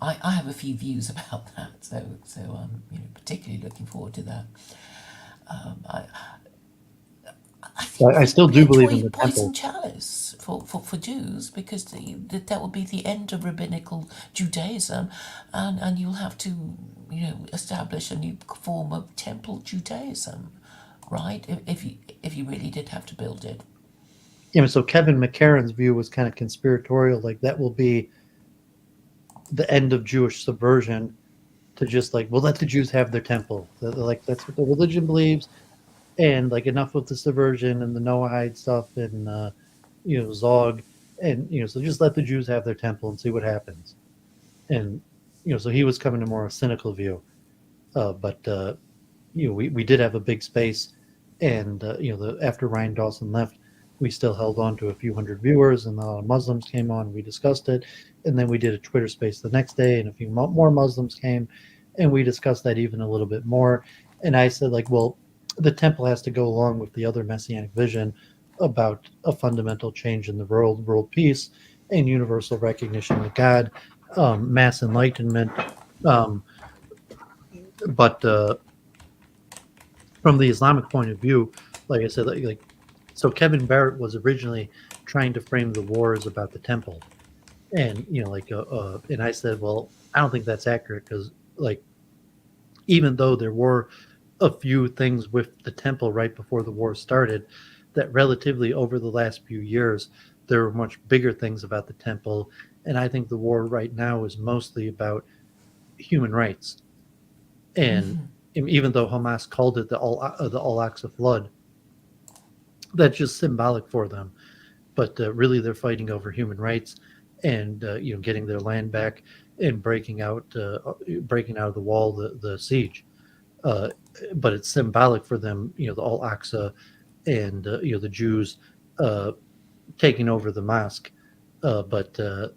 I have a few views about that, so I'm particularly looking forward to that. I still do believe in the poison temple. chalice for Jews, because that would be the end of rabbinical Judaism, and you'll have to establish a new form of temple Judaism, right? If you really did have to build it. So Kevin McCarran's view was kind of conspiratorial, like that will be the end of Jewish subversion, to just like, we'll let the Jews have their temple. Like that's what the religion believes, and like enough with the subversion and the Noahide stuff and Zog, and so just let the Jews have their temple and see what happens. And so he was coming to more a cynical view, but we did have a big space, and after Ryan Dawson left, we still held on to a few hundred viewers, and a lot of Muslims came on. We discussed it, and then we did a Twitter space the next day, and a few more Muslims came, and we discussed that even a little bit more. And I said, like, well, the temple has to go along with the other messianic vision about a fundamental change in the world peace and universal recognition of God, mass enlightenment. But from the Islamic point of view, like I said, so Kevin Barrett was originally trying to frame the war as about the temple, and and I said, well, I don't think that's accurate, because like, even though there were a few things with the temple right before the war started, that relatively over the last few years there were much bigger things about the temple, and I think the war right now is mostly about human rights. And even though Hamas called it the Al-Aqsa flood, that's just symbolic for them. But really, they're fighting over human rights, and getting their land back, and breaking out of the wall, the siege. But it's symbolic for them, the Al-Aqsa, and the Jews taking over the mosque. But that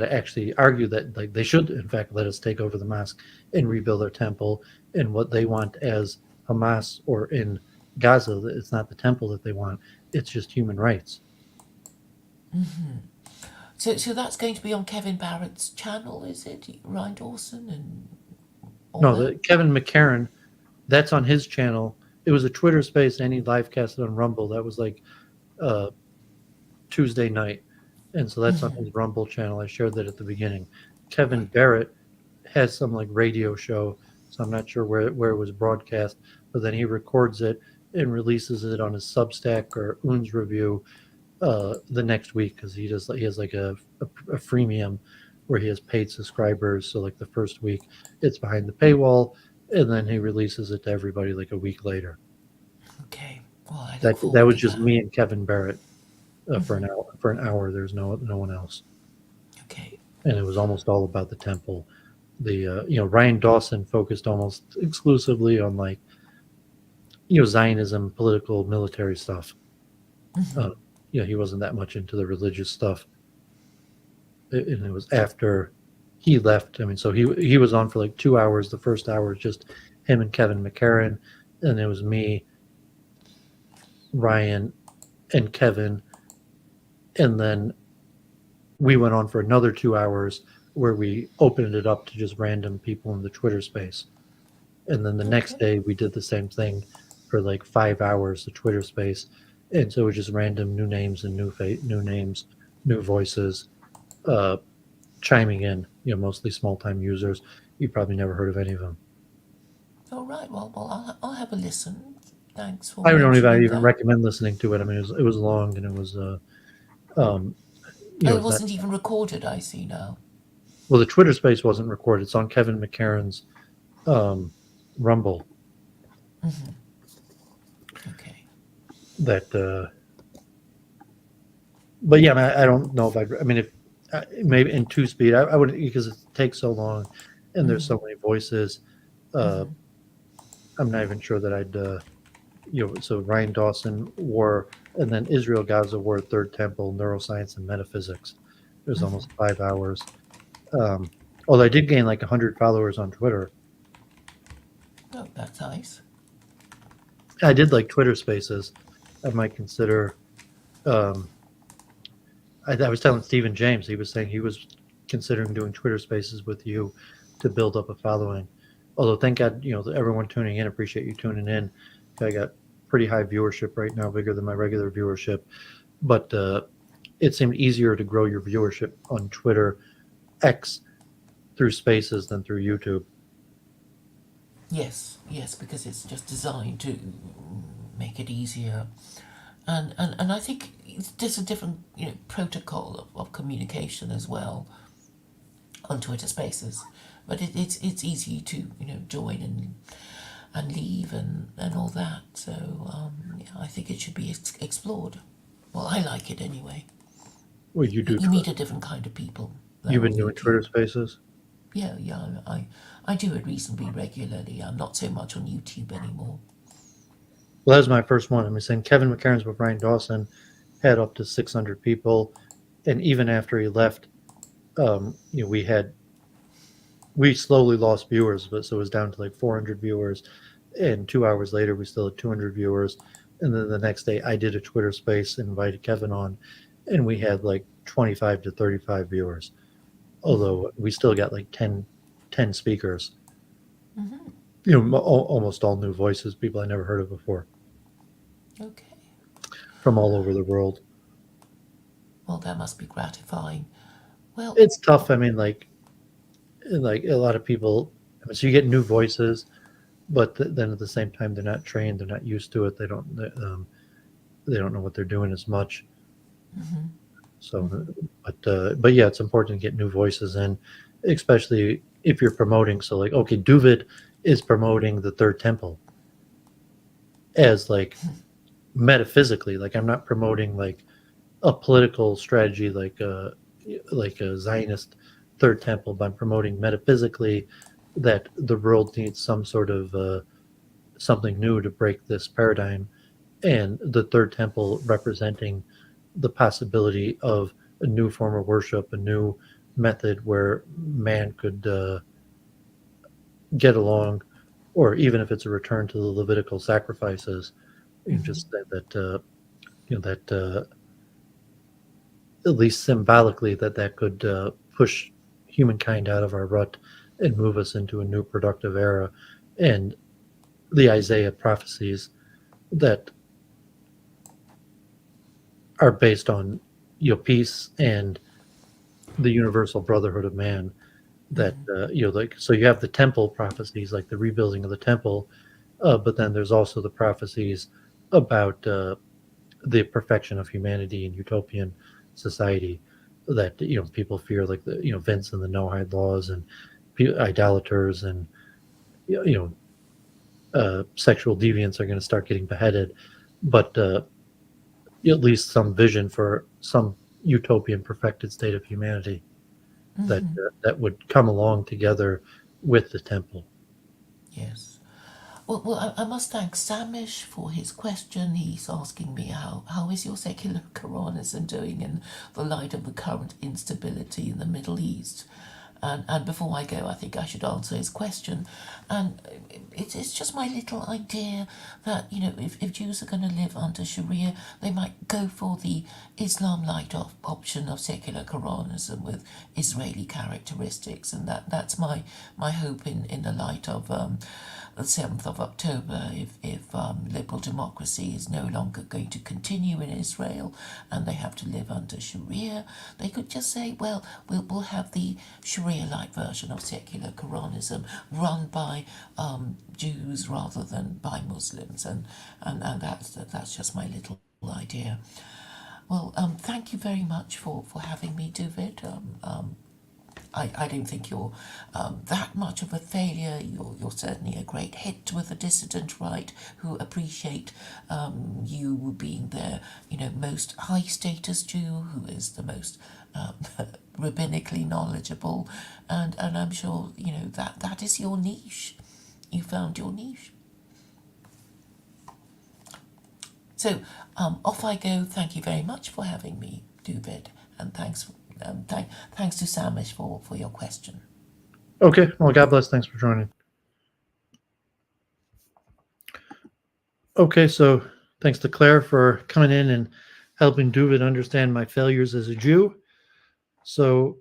actually argue that, like, they should in fact let us take over the mosque and rebuild our temple. And what they want as Hamas, or in Gaza, it's not the temple that they want, it's just human rights. So that's going to be on Kevin Barrett's channel, is it? Ryan Dawson and all No, that? Kevin McCarran, that's on his channel. It was a Twitter space, and he live casted on Rumble. That was like Tuesday night, and so that's on his Rumble channel. I shared that at the beginning. Kevin Barrett has some like radio show, so I'm not sure where it was broadcast, but then he records it and releases it on his Substack or Oons Review the next week, because he has like a freemium where he has paid subscribers. So like the first week it's behind the paywall, and then he releases it to everybody like a week later. Okay. Well, I look That forward was to just that. me and Kevin Barrett for an hour. For an hour, there's no one else, Okay. and it was almost all about the temple. The Ryan Dawson focused almost exclusively on like Zionism, political, military stuff. He wasn't that much into the religious stuff. And it was after he left. I mean, so he was on for like 2 hours. The first hour was just him and Kevin McCarran, and it was me, Ryan, and Kevin, and then we went on for another 2 hours where we opened it up to just random people in the Twitter space. And then the next day we did the same thing for like 5 hours, the Twitter space. And so it was just random new names and new names, new voices, chiming in, mostly small-time users. You probably never heard of any of them. All right. Well, I'll have a listen. Thanks for I don't mentioning even that. recommend listening to it. I mean, it was long, and it was It wasn't even recorded, I see now. well, the Twitter space wasn't recorded. It's on Kevin McCarran's Rumble. Okay. That but yeah, I don't know if if maybe in 2-speed, I wouldn't, because it takes so long and there's so many voices. I'm not even sure that I'd so Ryan Dawson War, and then Israel Gaza War, Third Temple, Neuroscience, and Metaphysics. There's almost 5 hours. Although I did gain like 100 followers on Twitter. Oh, that's nice. I did like Twitter Spaces. I might consider. I was telling Stephen James, he was saying he was considering doing Twitter Spaces with you to build up a following. Although, thank God, everyone tuning in, appreciate you tuning in. I got pretty high viewership right now, bigger than my regular viewership. But it seemed easier to grow your viewership on Twitter X through Spaces than through YouTube. Yes, because it's just designed to make it easier And I think there's a different protocol of communication as well on Twitter Spaces, but it's easy to join and leave and all that. So yeah, I think it should be explored. Well, I like it anyway. Well, you do. You meet a different kind of people than You've on been doing Twitter YouTube. Spaces. Yeah, I do it reasonably regularly. I'm not so much on YouTube anymore. Well, that was my first one. I mean, saying Kevin McCarran's with Brian Dawson had up to 600 people, and even after he left, we slowly lost viewers, but so it was down to like 400 viewers, and 2 hours later we still had 200 viewers, and then the next day I did a Twitter Space and invited Kevin on, and we had like 25 to 35 viewers, although we still got like 10 speakers. Almost all new voices, people I never heard of before, Okay. from all over the world. Well, that must be gratifying. Well, It's tough. I mean, like a lot of people. I mean, so you get new voices, but then at the same time, they're not trained. They're not used to it. They don't know what they're doing as much. So, but yeah, it's important to get new voices in, especially if you're promoting. So, like, okay, Doooovid is promoting the Third Temple as like metaphysically. Like, I'm not promoting like a political strategy, like a Zionist Third Temple, but I'm promoting metaphysically that the world needs some sort of something new to break this paradigm, and the Third Temple representing the possibility of a new form of worship, a new method where man could get along, or even if it's a return to the Levitical sacrifices, you just said that at least symbolically that could push humankind out of our rut and move us into a new productive era, and the Isaiah prophecies that are based on peace and the universal brotherhood of man. That like, so you have the temple prophecies, like the rebuilding of the temple, but then there's also the prophecies about the perfection of humanity and utopian society, that people fear, like the Vince and the Noahide laws, and idolaters and sexual deviants are going to start getting beheaded, but at least some vision for some utopian perfected state of humanity that would come along together with the temple. yes. Well, I must thank Samish for his question. He's asking me how is your secular Quranism doing in the light of the current instability in the Middle East? And before I go, I think I should answer his question. And it's just my little idea that, if Jews are going to live under Sharia, they might go for the Islam light option of secular Quranism with Israeli characteristics. And that's my hope in the light of the 7th of October, if liberal democracy is no longer going to continue in Israel and they have to live under Sharia, they could just say, well, we'll have the Sharia-like version of secular Quranism run by Jews rather than by Muslims, and that's just my little idea. Well, thank you very much for having me, Doooovid. I don't think you're that much of a failure. You're certainly a great hit with the dissident right, who appreciate you being their most high status Jew, who is the most rabbinically knowledgeable, and I'm sure that is your niche. You found your niche. So off I go. Thank you very much for having me, Doooovid, and thanks to Samish for your question. Okay, well, God bless. Thanks for joining. Okay, so thanks to Claire for coming in and helping Doooovid understand my failures as a Jew. So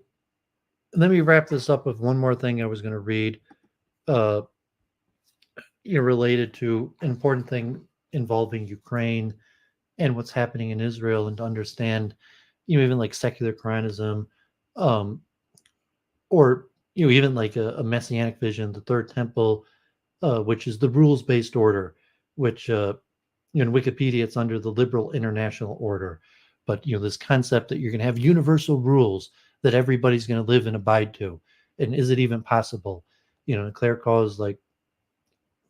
let me wrap this up with one more thing I was going to read, related to an important thing involving Ukraine and what's happening in Israel, and to understand, even like secular Quranism, or even like a messianic vision, the Third Temple, which is the rules-based order, which in Wikipedia, it's under the liberal international order. But this concept that you're going to have universal rules that everybody's going to live and abide to, and is it even possible? Claire calls like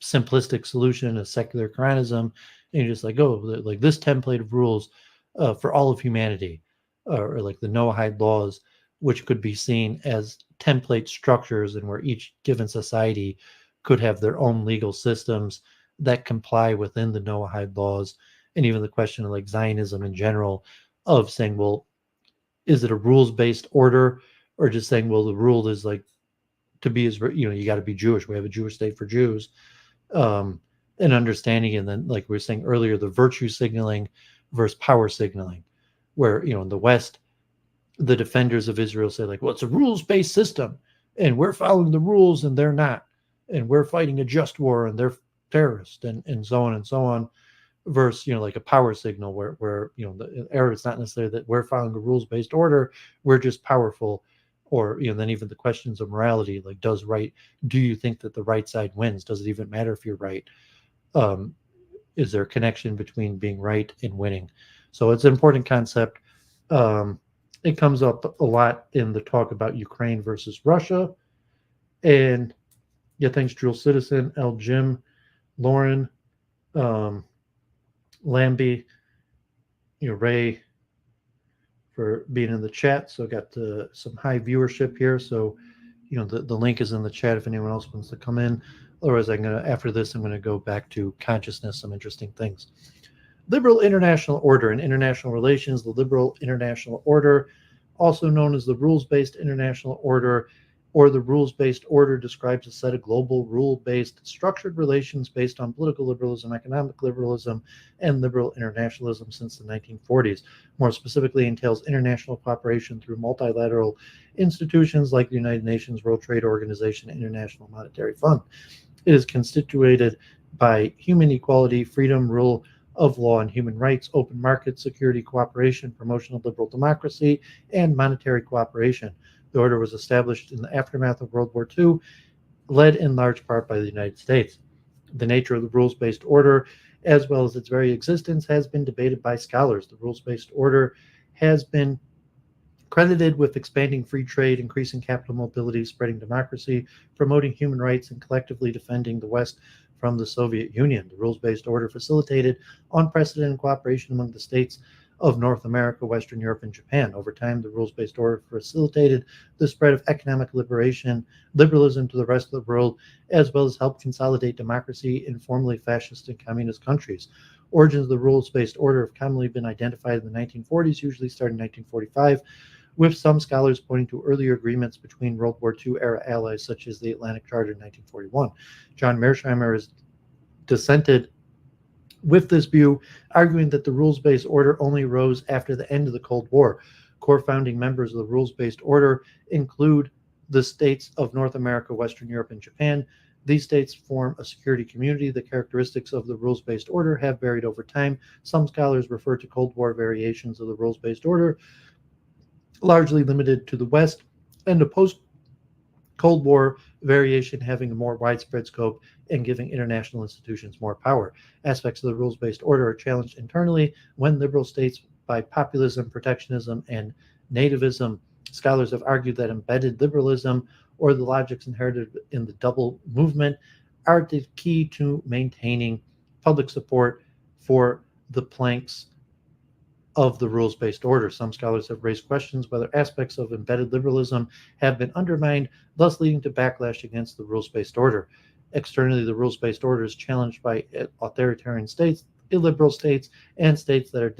simplistic solution a secular Quranism, and you're just like, oh, like this template of rules for all of humanity, or like the Noahide laws, which could be seen as template structures, and where each given society could have their own legal systems that comply within the Noahide laws. And even the question of like Zionism in general, of saying, well, is it a rules-based order, or just saying, well, the rule is like to be as you got to be Jewish. We have a Jewish state for Jews, and understanding. And then, like we were saying earlier, the virtue signaling versus power signaling, where in the West, the defenders of Israel say like, well, it's a rules-based system, and we're following the rules, and they're not, and we're fighting a just war, and they're terrorists, and so on and so on. Versus like a power signal where the error is not necessarily that we're following a rules-based order, we're just powerful. Or then even the questions of morality, like do you think that the right side wins? Does it even matter if you're right? Is there a connection between being right and winning? So it's an important concept. It comes up a lot in the talk about Ukraine versus Russia. And yeah, thanks, Drill Citizen, El Jim, Lauren, Lambie, Ray, for being in the chat. So I got some high viewership here. So, the link is in the chat if anyone else wants to come in. Otherwise, after this, I'm going to go back to consciousness, some interesting things. Liberal international order and international relations. The liberal international order, also known as the rules-based international order, or the rules-based order, describes a set of global rule-based structured relations based on political liberalism, economic liberalism, and liberal internationalism since the 1940s. More specifically, entails international cooperation through multilateral institutions like the United Nations, World Trade Organization, International Monetary Fund. It is constituted by human equality, freedom, rule of law and human rights, open market, security, cooperation, promotion of liberal democracy, and monetary cooperation. The order was established in the aftermath of World War II, led in large part by the United States. The nature of the rules-based order, as well as its very existence, has been debated by scholars. The rules-based order has been credited with expanding free trade, increasing capital mobility, spreading democracy, promoting human rights, and collectively defending the West from the Soviet Union. The rules-based order facilitated unprecedented cooperation among the states of North America, Western Europe, and Japan. Over time, the rules-based order facilitated the spread of economic liberalism to the rest of the world, as well as helped consolidate democracy in formerly fascist and communist countries. Origins of the rules-based order have commonly been identified in the 1940s, usually starting in 1945, with some scholars pointing to earlier agreements between World War II era allies, such as the Atlantic Charter in 1941. John Mearsheimer has dissented with this view, arguing that the rules-based order only arose after the end of the Cold War. Core founding members of the rules-based order include the states of North America, Western Europe, and Japan. These states form a security community. The characteristics of the rules-based order have varied over time. Some scholars refer to Cold War variations of the rules-based order, largely limited to the West, and a post-Cold War variation having a more widespread scope and giving international institutions more power. Aspects of the rules-based order are challenged internally when liberal states by populism, protectionism, and nativism. Scholars have argued that embedded liberalism, or the logics inherited in the double movement, are the key to maintaining public support for the planks of the rules-based order. Some scholars have raised questions whether aspects of embedded liberalism have been undermined, thus leading to backlash against the rules-based order. Externally, the rules-based order is challenged by authoritarian states, illiberal states, and states that are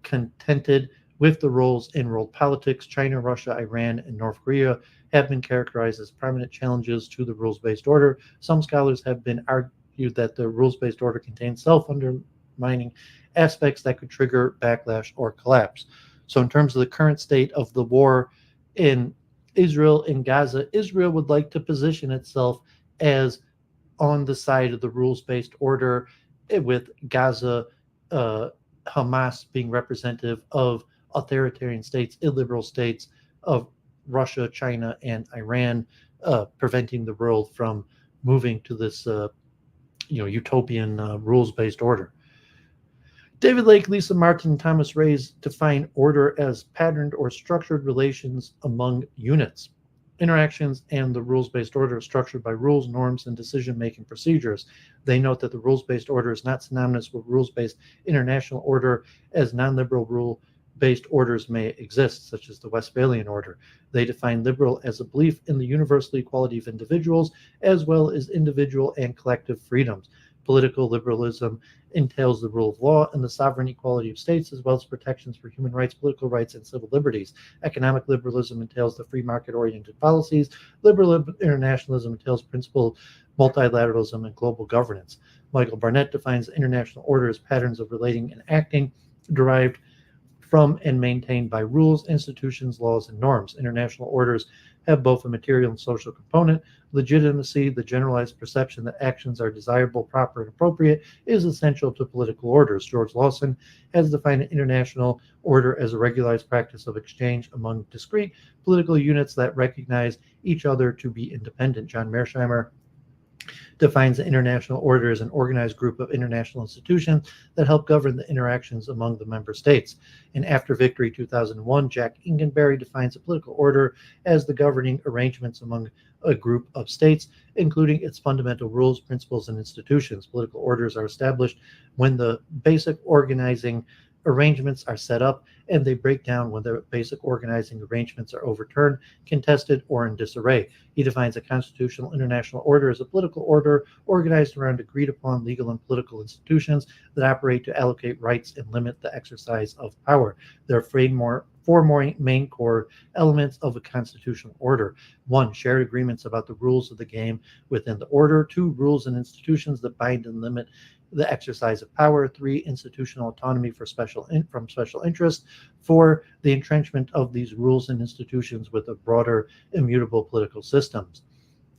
discontented with the roles in world politics. China, Russia, Iran, and North Korea have been characterized as prominent challenges to the rules-based order. Some scholars have been argued that the rules-based order contains self-undermining aspects that could trigger backlash or collapse. So in terms of the current state of the war in Israel and Gaza, Israel would like to position itself as on the side of the rules-based order, with Gaza, Hamas being representative of authoritarian states, illiberal states of Russia, China, and Iran, preventing the world from moving to this utopian rules-based order. David Lake, Lisa Martin, and Thomas Ray's define order as patterned or structured relations among units. Interactions and the rules-based order are structured by rules, norms, and decision-making procedures. They note that the rules-based order is not synonymous with rules-based international order, as non-liberal rule-based orders may exist, such as the Westphalian order. They define liberal as a belief in the universal equality of individuals, as well as individual and collective freedoms. Political liberalism entails the rule of law and the sovereign equality of states, as well as protections for human rights, political rights, and civil liberties. Economic liberalism entails the free market-oriented policies. Liberal internationalism entails principled multilateralism and global governance. Michael Barnett defines international order as patterns of relating and acting derived from and maintained by rules, institutions, laws, and norms. International orders have both a material and social component. Legitimacy, the generalized perception that actions are desirable, proper, and appropriate, is essential to political orders. George Lawson has defined an international order as a regularized practice of exchange among discrete political units that recognize each other to be independent. John Mearsheimer defines the international order as an organized group of international institutions that help govern the interactions among the member states. In After Victory 2001, Jack Ingenberry defines a political order as the governing arrangements among a group of states, including its fundamental rules, principles, and institutions. Political orders are established when the basic organizing arrangements are set up, and they break down when the basic organizing arrangements are overturned, contested, or in disarray. He defines a constitutional international order as a political order organized around agreed upon legal and political institutions that operate to allocate rights and limit the exercise of power. There are four more main core elements of a constitutional order. 1, shared agreements about the rules of the game within the order. 2, rules and institutions that bind and limit the exercise of power. 3, institutional autonomy from special interest. 4, the entrenchment of these rules and institutions with a broader immutable political systems.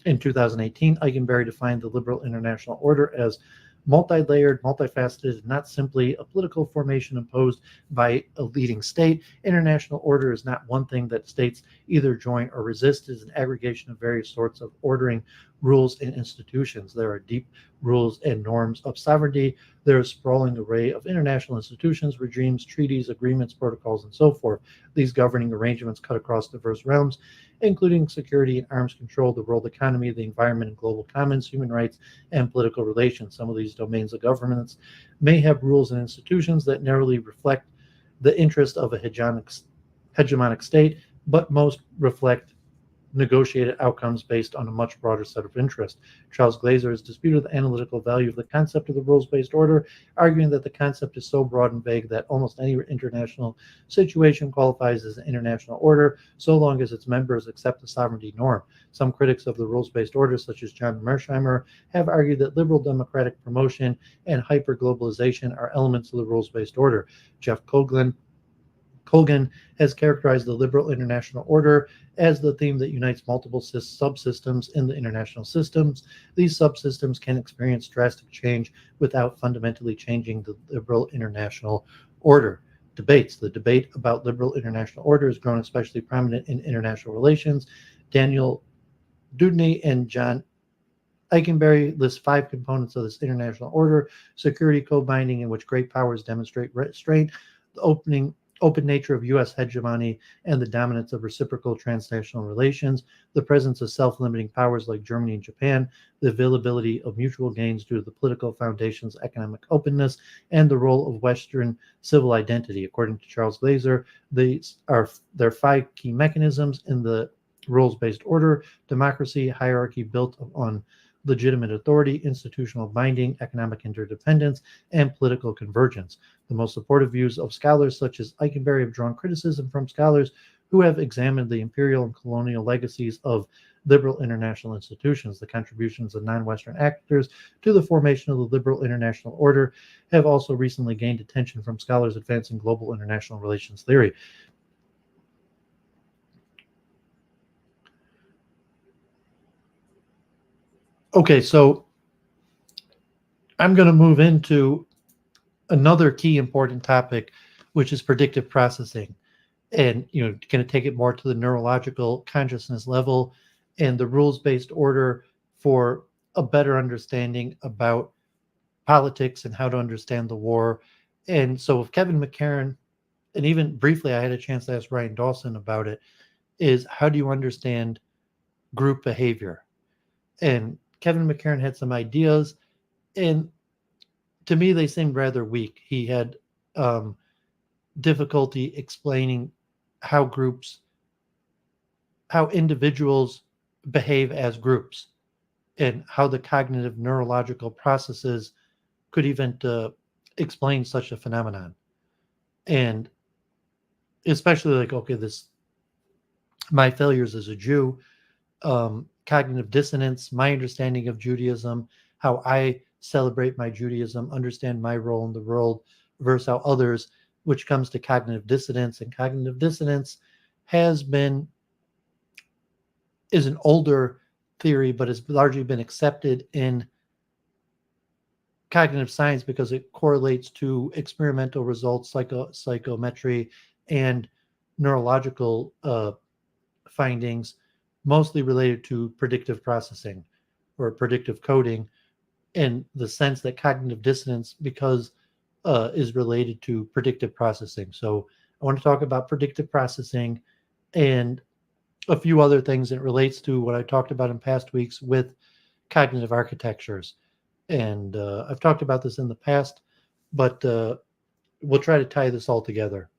In 2018, Eikenberry defined the liberal international order as multi-layered, multifaceted, not simply a political formation imposed by a leading state. International order is not one thing that states either join or resist. It is an aggregation of various sorts of ordering rules and institutions. There are deep rules and norms of sovereignty. There is a sprawling array of international institutions, regimes, treaties, agreements, protocols, and so forth. These governing arrangements cut across diverse realms, including security and arms control, the world economy, the environment and global commons, human rights, and political relations. Some of these domains of governance may have rules and institutions that narrowly reflect the interest of a hegemonic state, but most reflect negotiated outcomes based on a much broader set of interests. Charles Glazer has disputed the analytical value of the concept of the rules-based order, arguing that the concept is so broad and vague that almost any international situation qualifies as an international order, so long as its members accept the sovereignty norm. Some critics of the rules-based order, such as John Mearsheimer, have argued that liberal democratic promotion and hyper-globalization are elements of the rules-based order. Jeff Colgan has characterized the liberal international order as the theme that unites multiple subsystems in the international systems. These subsystems can experience drastic change without fundamentally changing the liberal international order. Debates. The debate about liberal international order has grown especially prominent in international relations. Daniel Dewdney and John Eikenberry list 5 components of this international order: security, co-binding, in which great powers demonstrate restraint, the open nature of U.S. hegemony and the dominance of reciprocal transnational relations, the presence of self-limiting powers like Germany and Japan, the availability of mutual gains due to the political foundation's economic openness, and the role of Western civil identity. According to Charles Glazer, there are 5 key mechanisms in the rules-based order: democracy, hierarchy built on legitimate authority, institutional binding, economic interdependence, and political convergence. The most supportive views of scholars such as Eikenberry have drawn criticism from scholars who have examined the imperial and colonial legacies of liberal international institutions. The contributions of non-Western actors to the formation of the liberal international order have also recently gained attention from scholars advancing global international relations theory. Okay, so I'm going to move into another key important topic, which is predictive processing. And, going to take it more to the neurological consciousness level and the rules-based order for a better understanding about politics and how to understand the war And so with Kevin McCarran, and even briefly, I had a chance to ask Ryan Dawson about it, is how do you understand group behavior? And Kevin McCarran had some ideas, and to me, they seemed rather weak. He had difficulty explaining how individuals behave as groups, and how the cognitive neurological processes could even explain such a phenomenon. And especially like, okay, my failures as a Jew, cognitive dissonance, my understanding of Judaism, how I celebrate my Judaism, understand my role in the world versus how others, which comes to cognitive dissonance. And cognitive dissonance is an older theory, but has largely been accepted in cognitive science because it correlates to experimental results, psychometry, and neurological findings, mostly related to predictive processing or predictive coding, in the sense that cognitive dissonance is related to predictive processing. So I want to talk about predictive processing and a few other things that relates to what I talked about in past weeks with cognitive architectures. And I've talked about this in the past, but we'll try to tie this all together.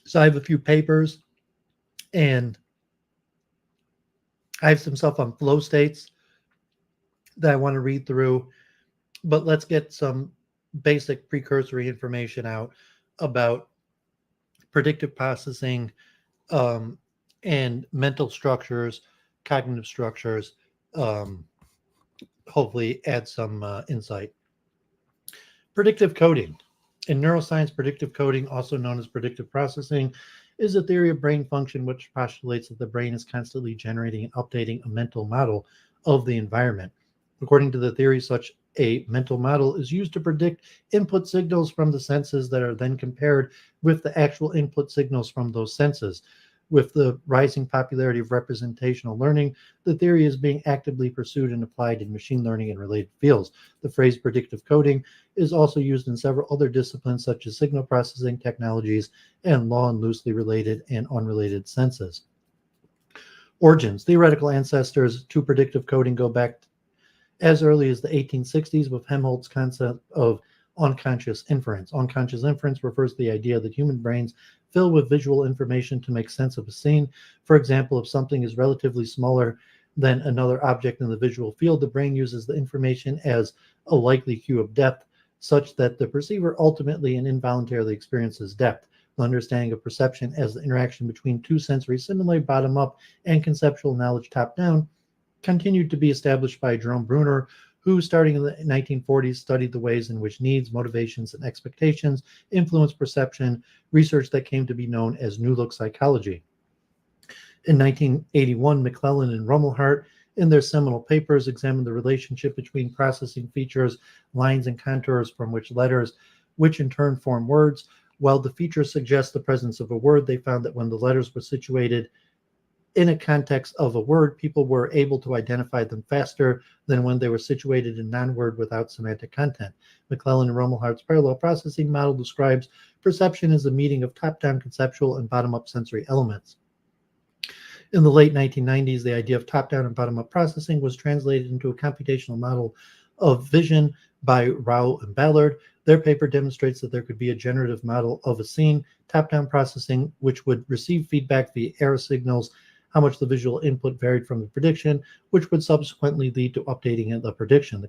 So I have a few papers, and I have some stuff on flow states that I want to read through, but let's get some basic precursory information out about predictive processing and mental structures, cognitive structures, hopefully add some insight. Predictive coding. In neuroscience, predictive coding, also known as predictive processing, is a theory of brain function which postulates that the brain is constantly generating and updating a mental model of the environment. According to the theory, such a mental model is used to predict input signals from the senses that are then compared with the actual input signals from those senses. With the rising popularity of representational learning, the theory is being actively pursued and applied in machine learning and related fields. The phrase predictive coding is also used in several other disciplines such as signal processing technologies and law in loosely related and unrelated senses. Origins. Theoretical ancestors to predictive coding go back as early as the 1860s with Helmholtz's concept of unconscious inference. Unconscious inference refers to the idea that human brains fill with visual information to make sense of a scene. For example, if something is relatively smaller than another object in the visual field, the brain uses the information as a likely cue of depth, such that the perceiver ultimately and involuntarily experiences depth. The understanding of perception as the interaction between two sensory stimuli, bottom up, and conceptual knowledge, top down, continued to be established by Jerome Bruner, who, starting in the 1940s, studied the ways in which needs, motivations, and expectations influence perception, research that came to be known as New Look psychology. In 1981, McClellan and Rumelhart, in their seminal papers, examined the relationship between processing features, lines, and contours from which letters, which in turn form words. While the features suggest the presence of a word, they found that when the letters were situated in a context of a word, people were able to identify them faster than when they were situated in non-word without semantic content. McClellan and Rumelhart's parallel processing model describes perception as a meeting of top-down conceptual and bottom-up sensory elements. In the late 1990s, the idea of top-down and bottom-up processing was translated into a computational model of vision by Rao and Ballard. Their paper demonstrates that there could be a generative model of a scene, top-down processing, which would receive feedback via error signals, how much the visual input varied from the prediction, which would subsequently lead to updating the prediction. The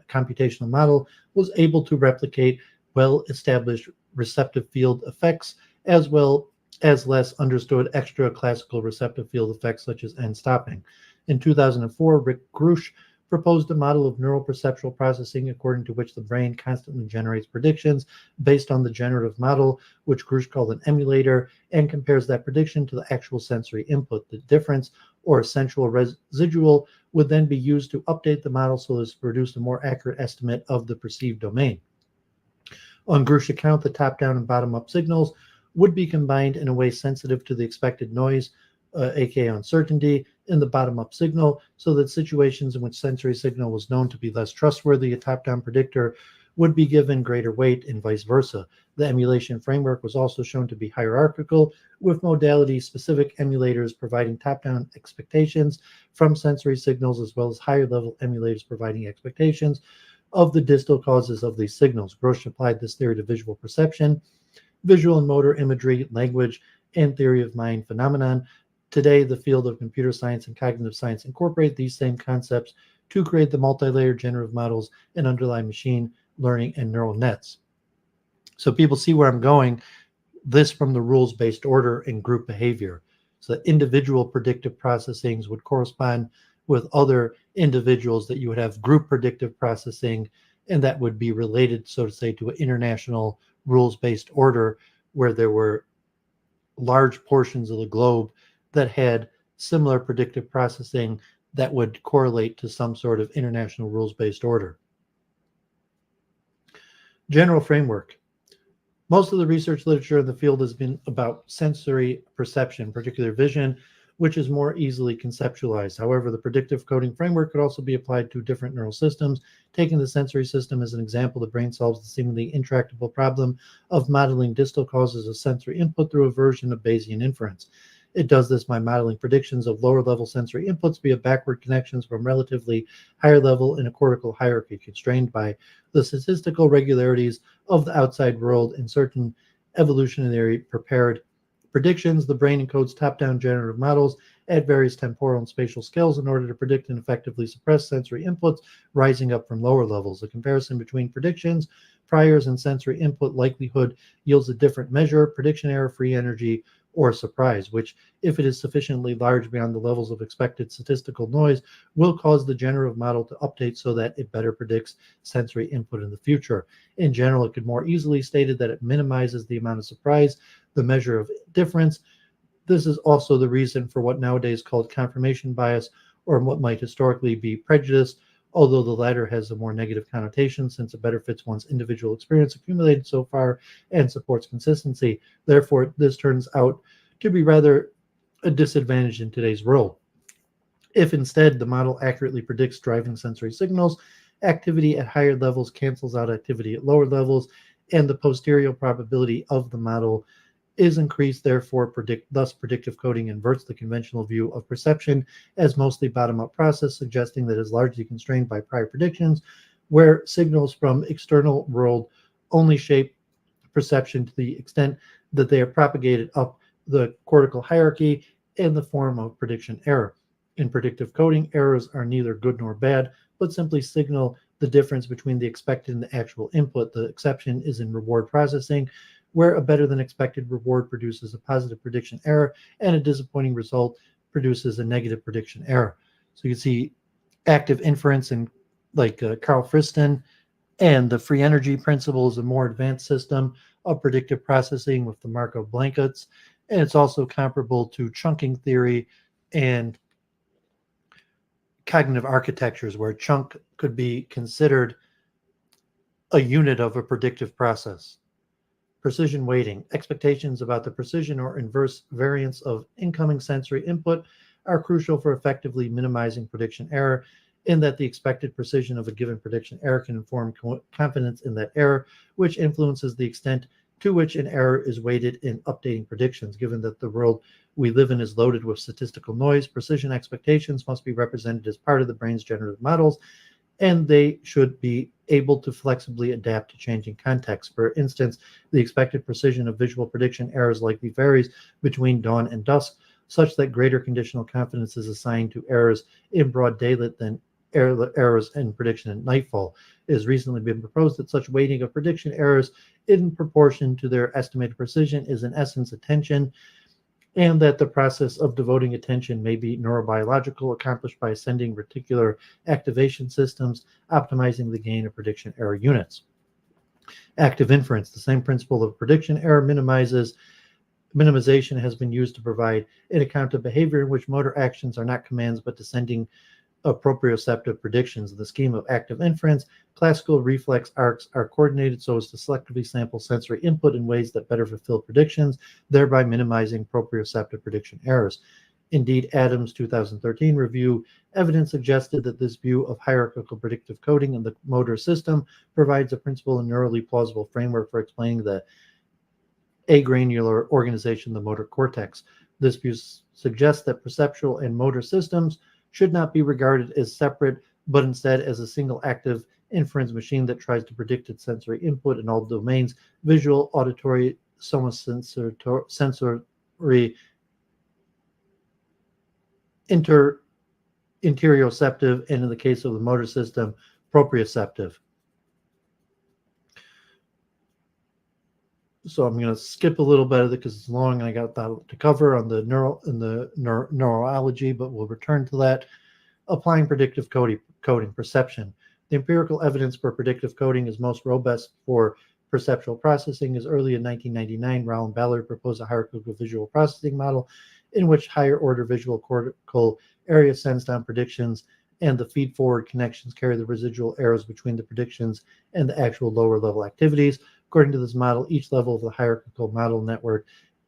computational model was able to replicate well-established receptive field effects as well as less understood extra classical receptive field effects such as end stopping. In 2004, Rick Grush proposed a model of neural perceptual processing according to which the brain constantly generates predictions based on the generative model, which Grush called an emulator, and compares that prediction to the actual sensory input. The difference, or sensual residual, would then be used to update the model so as to produce a more accurate estimate of the perceived domain. On Grush's account, the top-down and bottom-up signals would be combined in a way sensitive to the expected noise, aka uncertainty, in the bottom-up signal, so that situations in which sensory signal was known to be less trustworthy, a top-down predictor would be given greater weight and vice versa. The emulation framework was also shown to be hierarchical, with modality-specific emulators providing top-down expectations from sensory signals, as well as higher-level emulators providing expectations of the distal causes of these signals. Grosch applied this theory to visual perception, visual and motor imagery, language, and theory of mind phenomenon. Today, the field of computer science and cognitive science incorporate these same concepts to create the multi-layered generative models and underlying machine learning and neural nets. So people see where I'm going, this from the rules-based order and group behavior. So individual predictive processings would correspond with other individuals that you would have group predictive processing, and that would be related, so to say, to an international rules-based order where there were large portions of the globe that had similar predictive processing that would correlate to some sort of international rules-based order. General framework. Most of the research literature in the field has been about sensory perception, particularly vision, which is more easily conceptualized. However, the predictive coding framework could also be applied to different neural systems. Taking the sensory system as an example, the brain solves the seemingly intractable problem of modeling distal causes of sensory input through a version of Bayesian inference. It does this by modeling predictions of lower-level sensory inputs via backward connections from relatively higher level in a cortical hierarchy, constrained by the statistical regularities of the outside world and certain evolutionary prepared predictions. The brain encodes top-down generative models at various temporal and spatial scales in order to predict and effectively suppress sensory inputs rising up from lower levels. A comparison between predictions, priors, and sensory input likelihood yields a different measure: prediction error, free energy, or surprise, which, if it is sufficiently large beyond the levels of expected statistical noise, will cause the generative model to update so that it better predicts sensory input in the future. In general, it could more easily stated that it minimizes the amount of surprise, the measure of difference. This is also the reason for what nowadays called confirmation bias, or what might historically be prejudice, although the latter has a more negative connotation since it better fits one's individual experience accumulated so far and supports consistency. Therefore, this turns out to be rather a disadvantage in today's world. If instead the model accurately predicts driving sensory signals, activity at higher levels cancels out activity at lower levels, and the posterior probability of the model is increased. Therefore, thus predictive coding inverts the conventional view of perception as mostly bottom-up process, suggesting that it is largely constrained by prior predictions, where signals from external world only shape perception to the extent that they are propagated up the cortical hierarchy in the form of prediction error. In predictive coding, errors are neither good nor bad, but simply signal the difference between the expected and the actual input. The exception is in reward processing, where a better than expected reward produces a positive prediction error and a disappointing result produces a negative prediction error. So you can see active inference in like Carl Friston, and the free energy principle is a more advanced system of predictive processing with the Markov blankets. And it's also comparable to chunking theory and cognitive architectures, where chunk could be considered a unit of a predictive process. Precision weighting. Expectations about the precision or inverse variance of incoming sensory input are crucial for effectively minimizing prediction error, in that the expected precision of a given prediction error can inform confidence in that error, which influences the extent to which an error is weighted in updating predictions. Given that the world we live in is loaded with statistical noise, precision expectations must be represented as part of the brain's generative models, and they should be able to flexibly adapt to changing contexts. For instance, the expected precision of visual prediction errors likely varies between dawn and dusk, such that greater conditional confidence is assigned to errors in broad daylight than errors in prediction at nightfall. It has recently been proposed that such weighting of prediction errors in proportion to their estimated precision is in essence attention, and that the process of devoting attention may be neurobiological, accomplished by ascending reticular activation systems, optimizing the gain of prediction error units. Active inference. The same principle of prediction error minimization has been used to provide an account of behavior in which motor actions are not commands but descending proprioceptive predictions. In the scheme of active inference, classical reflex arcs are coordinated so as to selectively sample sensory input in ways that better fulfill predictions, thereby minimizing proprioceptive prediction errors. Indeed, Adams' 2013 review evidence suggested that this view of hierarchical predictive coding in the motor system provides a principal and neurally plausible framework for explaining the agranular organization of the motor cortex. This view suggests that perceptual and motor systems should not be regarded as separate, but instead as a single active inference machine that tries to predict its sensory input in all domains: visual, auditory, somasensory, interoceptive, and in the case of the motor system, proprioceptive. So I'm going to skip a little bit of it because it's long and I got that to cover on the neurology, but we'll return to that. Applying predictive coding perception. The empirical evidence for predictive coding is most robust for perceptual processing. As early in 1999, Rao and Ballard proposed a hierarchical visual processing model in which higher order visual cortical area sends down predictions and the feed-forward connections carry the residual errors between the predictions and the actual lower-level activities. According to this model, each level of the hierarchical model network,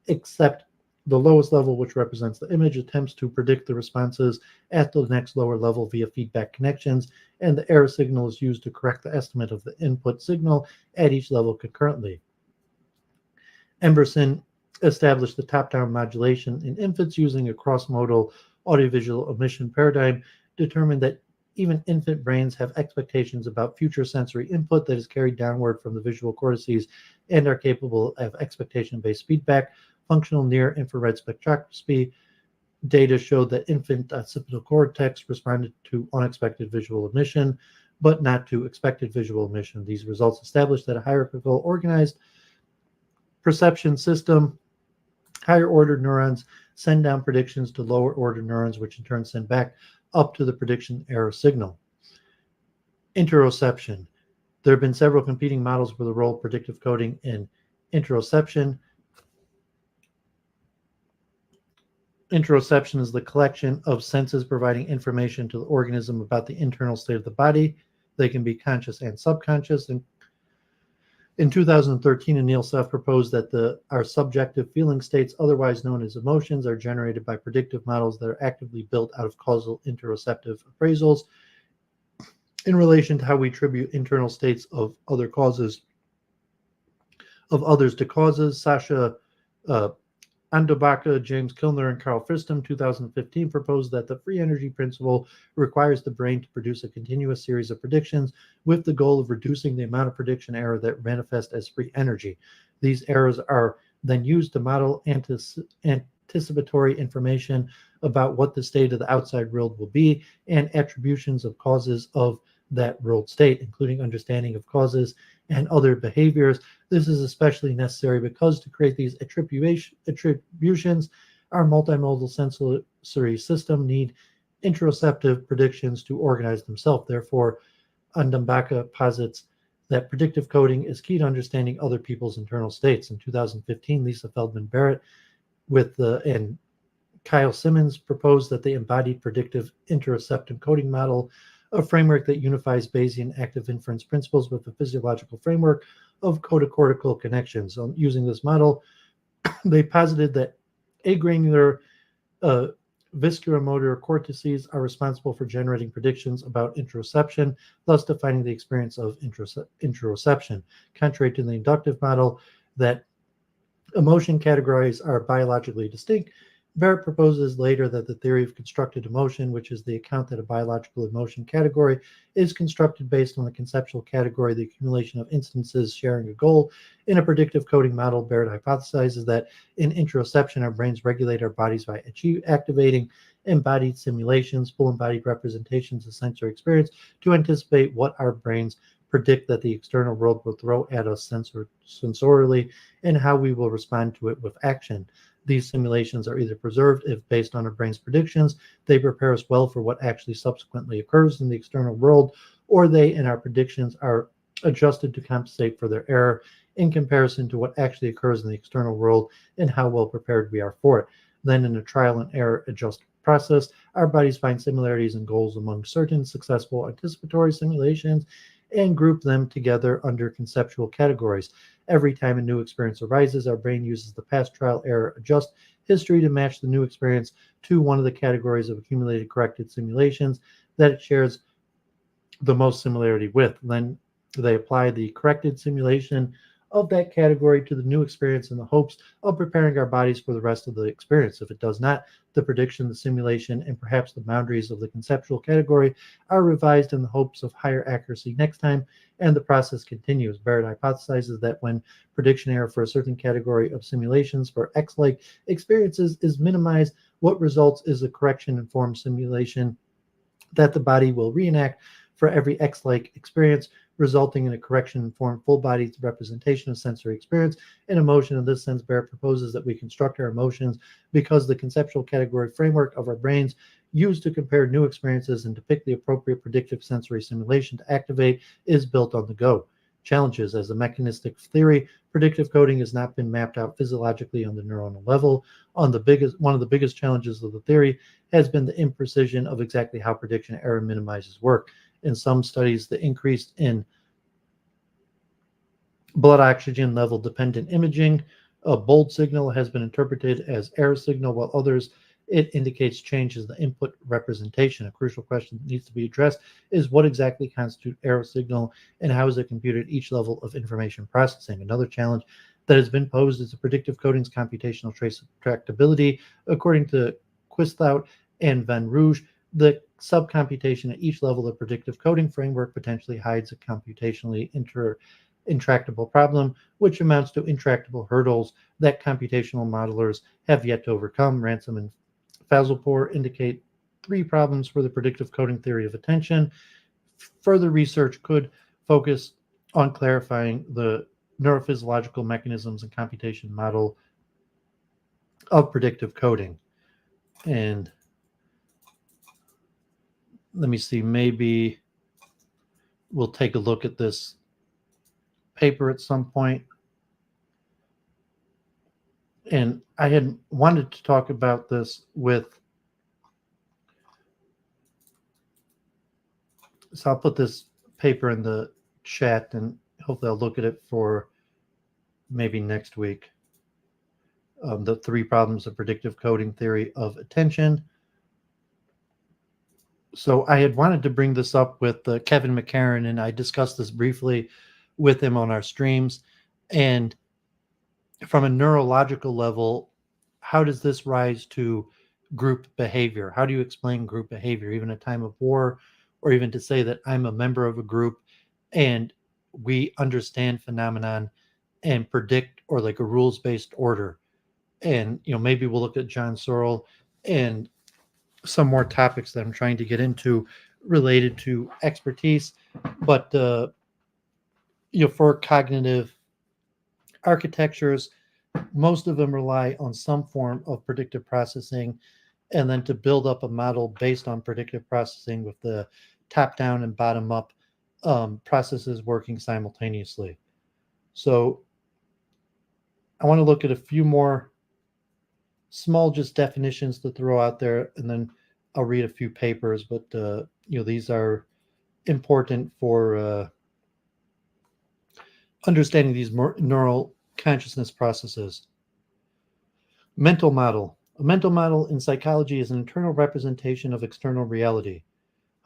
except the lowest level, which represents the image, attempts to predict the responses at the next lower level via feedback connections, and the error signal is used to correct the estimate of the input signal at each level concurrently. Emberson established the top-down modulation in infants using a cross-modal audiovisual emission paradigm, determined that even infant brains have expectations about future sensory input that is carried downward from the visual cortices and are capable of expectation-based feedback. Functional near-infrared spectroscopy data showed that infant occipital cortex responded to unexpected visual emission, but not to expected visual emission. These results established that a hierarchical organized perception system, higher order neurons send down predictions to lower order neurons, which in turn send back up to the prediction error signal. Interoception. There have been several competing models for the role of predictive coding in interoception. Interoception is the collection of senses providing information to the organism about the internal state of the body. They can be conscious and subconscious. And in 2013, Anil Seth proposed that our subjective feeling states, otherwise known as emotions, are generated by predictive models that are actively built out of causal interoceptive appraisals in relation to how we attribute internal states of others to causes. Sasha Andobaka, James Kilner, and Carl Friston, 2015, proposed that the free energy principle requires the brain to produce a continuous series of predictions with the goal of reducing the amount of prediction error that manifest as free energy. These errors are then used to model anticipatory information about what the state of the outside world will be and attributions of causes of that world state, including understanding of causes and other behaviors. This is especially necessary because to create these attributions, our multimodal sensory system need interoceptive predictions to organize themselves. Therefore, Andambaka posits that predictive coding is key to understanding other people's internal states. In 2015, Lisa Feldman Barrett and Kyle Simmons proposed that the embodied predictive interoceptive coding model, a framework that unifies Bayesian active inference principles with a physiological framework of codocortical connections. Using this model, they posited that agranular visceromotor cortices are responsible for generating predictions about interoception, thus defining the experience of interoception. Contrary to the inductive model that emotion categories are biologically distinct, Barrett proposes later that the theory of constructed emotion, which is the account that a biological emotion category is constructed based on the conceptual category, the accumulation of instances sharing a goal. In a predictive coding model, Barrett hypothesizes that in interoception, our brains regulate our bodies by activating embodied simulations, full embodied representations of sensory experience to anticipate what our brains predict that the external world will throw at us sensorially and how we will respond to it with action. These simulations are either preserved if based on our brain's predictions, they prepare us well for what actually subsequently occurs in the external world, or they and our predictions are adjusted to compensate for their error in comparison to what actually occurs in the external world and how well prepared we are for it. Then in a trial and error adjust process, our bodies find similarities and goals among certain successful anticipatory simulations and group them together under conceptual categories. Every time a new experience arises, our brain uses the past trial error adjust history to match the new experience to one of the categories of accumulated corrected simulations that it shares the most similarity with. Then they apply the corrected simulation of that category to the new experience in the hopes of preparing our bodies for the rest of the experience. If it does not, the prediction, the simulation, and perhaps the boundaries of the conceptual category are revised in the hopes of higher accuracy next time, and the process continues. Barrett hypothesizes that when prediction error for a certain category of simulations for X-like experiences is minimized, what results is a correction-informed simulation that the body will reenact for every X-like experience, resulting in a correction-informed full-body representation of sensory experience and emotion. In this sense, Barrett proposes that we construct our emotions because the conceptual category framework of our brains used to compare new experiences and depict the appropriate predictive sensory simulation to activate is built on the go. Challenges. As a mechanistic theory, predictive coding has not been mapped out physiologically on the neuronal level. One of the biggest challenges of the theory has been the imprecision of exactly how prediction error minimizes work. In some studies, the increase in blood oxygen level dependent imaging, a bold signal has been interpreted as error signal, while others it indicates changes in the input representation. A crucial question that needs to be addressed is what exactly constitutes error signal and how is it computed at each level of information processing. Another challenge that has been posed is the predictive coding's computational trace tractability. According to Quisthout and Van Rouge, the subcomputation at each level of predictive coding framework potentially hides a computationally intractable problem, which amounts to intractable hurdles that computational modelers have yet to overcome. Ransom and Fazlpour indicate 3 problems for the predictive coding theory of attention. Further research could focus on clarifying the neurophysiological mechanisms and computation model of predictive coding. And let me see, maybe we'll take a look at this paper at some point. And I had wanted to talk about this with, so I'll put this paper in the chat and hopefully I'll look at it for maybe next week. The 3 problems of predictive coding theory of attention. So I had wanted to bring this up with Kevin McCarran, and I discussed this briefly with him on our streams. And from a neurological level, how does this rise to group behavior? How do you explain group behavior, even in a time of war, or even to say that I'm a member of a group and we understand phenomenon and predict, or like a rules-based order? And, maybe we'll look at John Searle and some more topics that I'm trying to get into related to expertise. But, for cognitive architectures, most of them rely on some form of predictive processing, and then to build up a model based on predictive processing with the top-down and bottom-up processes working simultaneously. So I want to look at a few more small just definitions to throw out there, and then I'll read a few papers, but these are important for understanding these neural consciousness processes. Mental model. A mental model in psychology is an internal representation of external reality,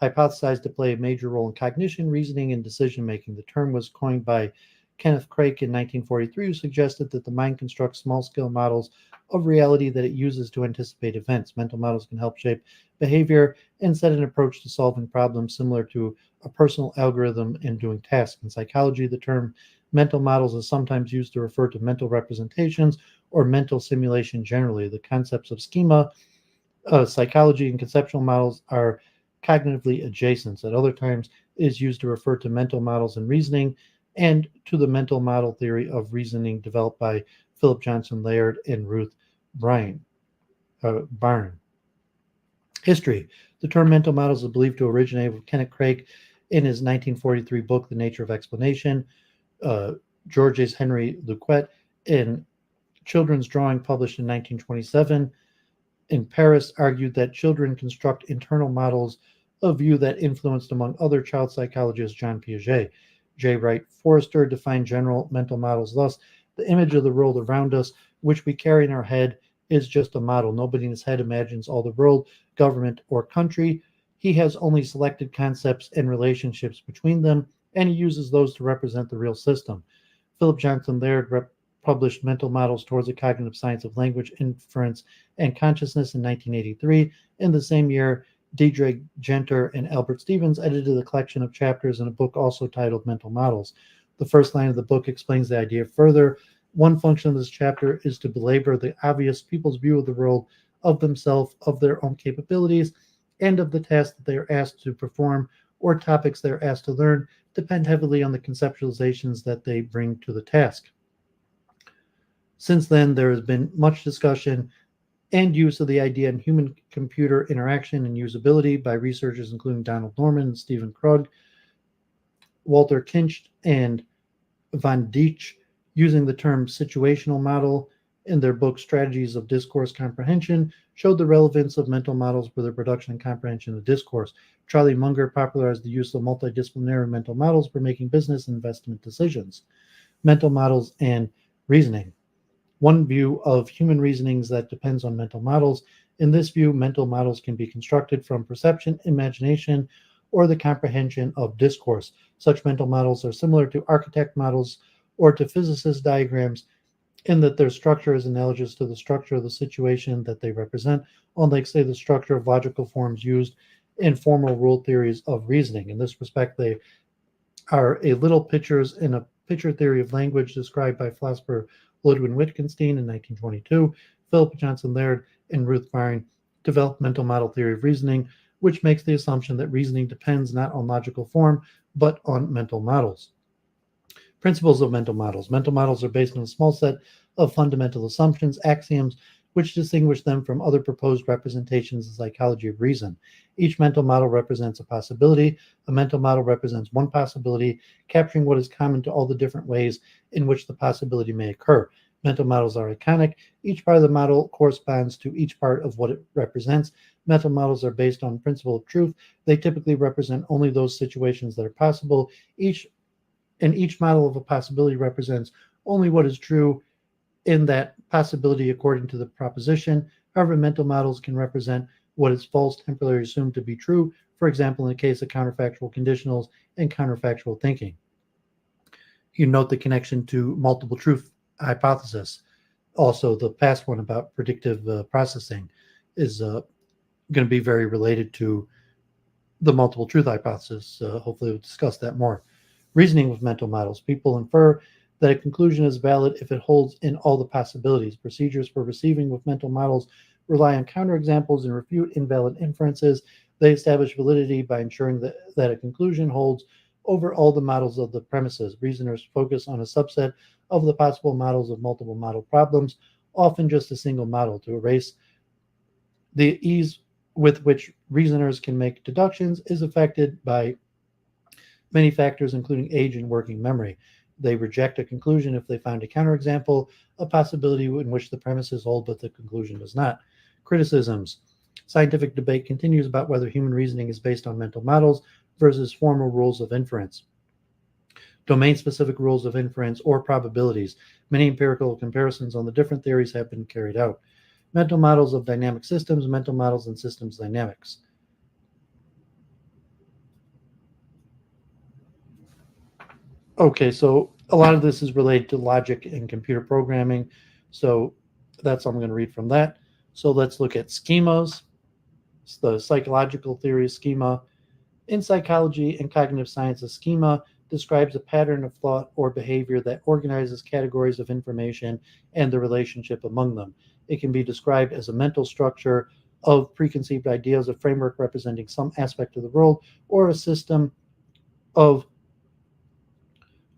hypothesized to play a major role in cognition, reasoning, and decision-making. The term was coined by Kenneth Craik in 1943, who suggested that the mind constructs small-scale models of reality that it uses to anticipate events. Mental models can help shape behavior and set an approach to solving problems similar to a personal algorithm in doing tasks. In psychology, the term mental models is sometimes used to refer to mental representations or mental simulation generally. The concepts of schema, psychology, and conceptual models are cognitively adjacent. At other times, it is used to refer to mental models and reasoning, and to the mental model theory of reasoning developed by Philip Johnson Laird and Ruth Barn. History. The term mental models is believed to originate with Kenneth Craik in his 1943 book, The Nature of Explanation. Georges Henry Lequet in Children's Drawing, published in 1927 in Paris, argued that children construct internal models a view that influenced, among other child psychologists, John Piaget. J. Wright Forrester defined general mental models thus: the image of the world around us, which we carry in our head, is just a model. Nobody in his head imagines all the world, government, or country. He has only selected concepts and relationships between them, and he uses those to represent the real system. Philip Johnson Laird published Mental Models Towards the Cognitive Science of Language, Inference, and Consciousness in 1983. In the same year, Deirdre Genter and Albert Stevens edited a collection of chapters in a book also titled Mental Models. The first line of the book explains the idea further. One function of this chapter is to belabor the obvious people's view of the world, of themselves, of their own capabilities, and of the tasks that they are asked to perform or topics they are asked to learn depend heavily on the conceptualizations that they bring to the task. Since then, there has been much discussion and use of the idea in human-computer interaction and usability by researchers including Donald Norman and Stephen Krug, Walter Kinch, and Van Dijk, using the term situational model in their book Strategies of Discourse Comprehension, showed the relevance of mental models for the production and comprehension of discourse. Charlie Munger popularized the use of multidisciplinary mental models for making business and investment decisions. Mental models and reasoning. One view of human reasonings that depends on mental models. In this view, mental models can be constructed from perception, imagination, or the comprehension of discourse. Such mental models are similar to architect models or to physicist diagrams in that their structure is analogous to the structure of the situation that they represent, unlike, say, the structure of logical forms used in formal rule theories of reasoning. In this respect, they are a little pictures in a picture theory of language described by philosopher Ludwig Wittgenstein in 1922. Philip Johnson Laird and Ruth Byron developed mental model theory of reasoning, which makes the assumption that reasoning depends not on logical form, but on mental models. Principles of mental models. Mental models are based on a small set of fundamental assumptions, axioms, which distinguish them from other proposed representations of psychology of reason. Each mental model represents a possibility. A mental model represents one possibility, capturing what is common to all the different ways in which the possibility may occur. Mental models are iconic. Each part of the model corresponds to each part of what it represents. Mental models are based on principle of truth. They typically represent only those situations that are possible. Each model of a possibility represents only what is true in that possibility according to the proposition. However, mental models can represent what is false, temporarily assumed to be true, for example, in the case of counterfactual conditionals and counterfactual thinking. You note the connection to multiple truth hypothesis. Also, the past one about predictive processing is going to be very related to the multiple truth hypothesis. Hopefully we'll discuss that more. Reasoning with mental models. People infer that a conclusion is valid if it holds in all the possibilities. Procedures for receiving with mental models rely on counterexamples and refute invalid inferences. They establish validity by ensuring that a conclusion holds over all the models of the premises. Reasoners focus on a subset of the possible models of multiple model problems, often just a single model, to erase the ease with which reasoners can make deductions is affected by many factors, including age and working memory. They reject a conclusion if they find a counterexample, a possibility in which the premises hold but the conclusion does not. Criticisms. Scientific debate continues about whether human reasoning is based on mental models versus formal rules of inference, domain-specific rules of inference, or probabilities. Many empirical comparisons on the different theories have been carried out. Mental models of dynamic systems, mental models and systems dynamics. Okay, so a lot of this is related to logic and computer programming. So that's all I'm going to read from that. So let's look at schemas. It's the psychological theory of schema. In psychology and cognitive science, a schema describes a pattern of thought or behavior that organizes categories of information and the relationship among them. It can be described as a mental structure of preconceived ideas, a framework representing some aspect of the world, or a system of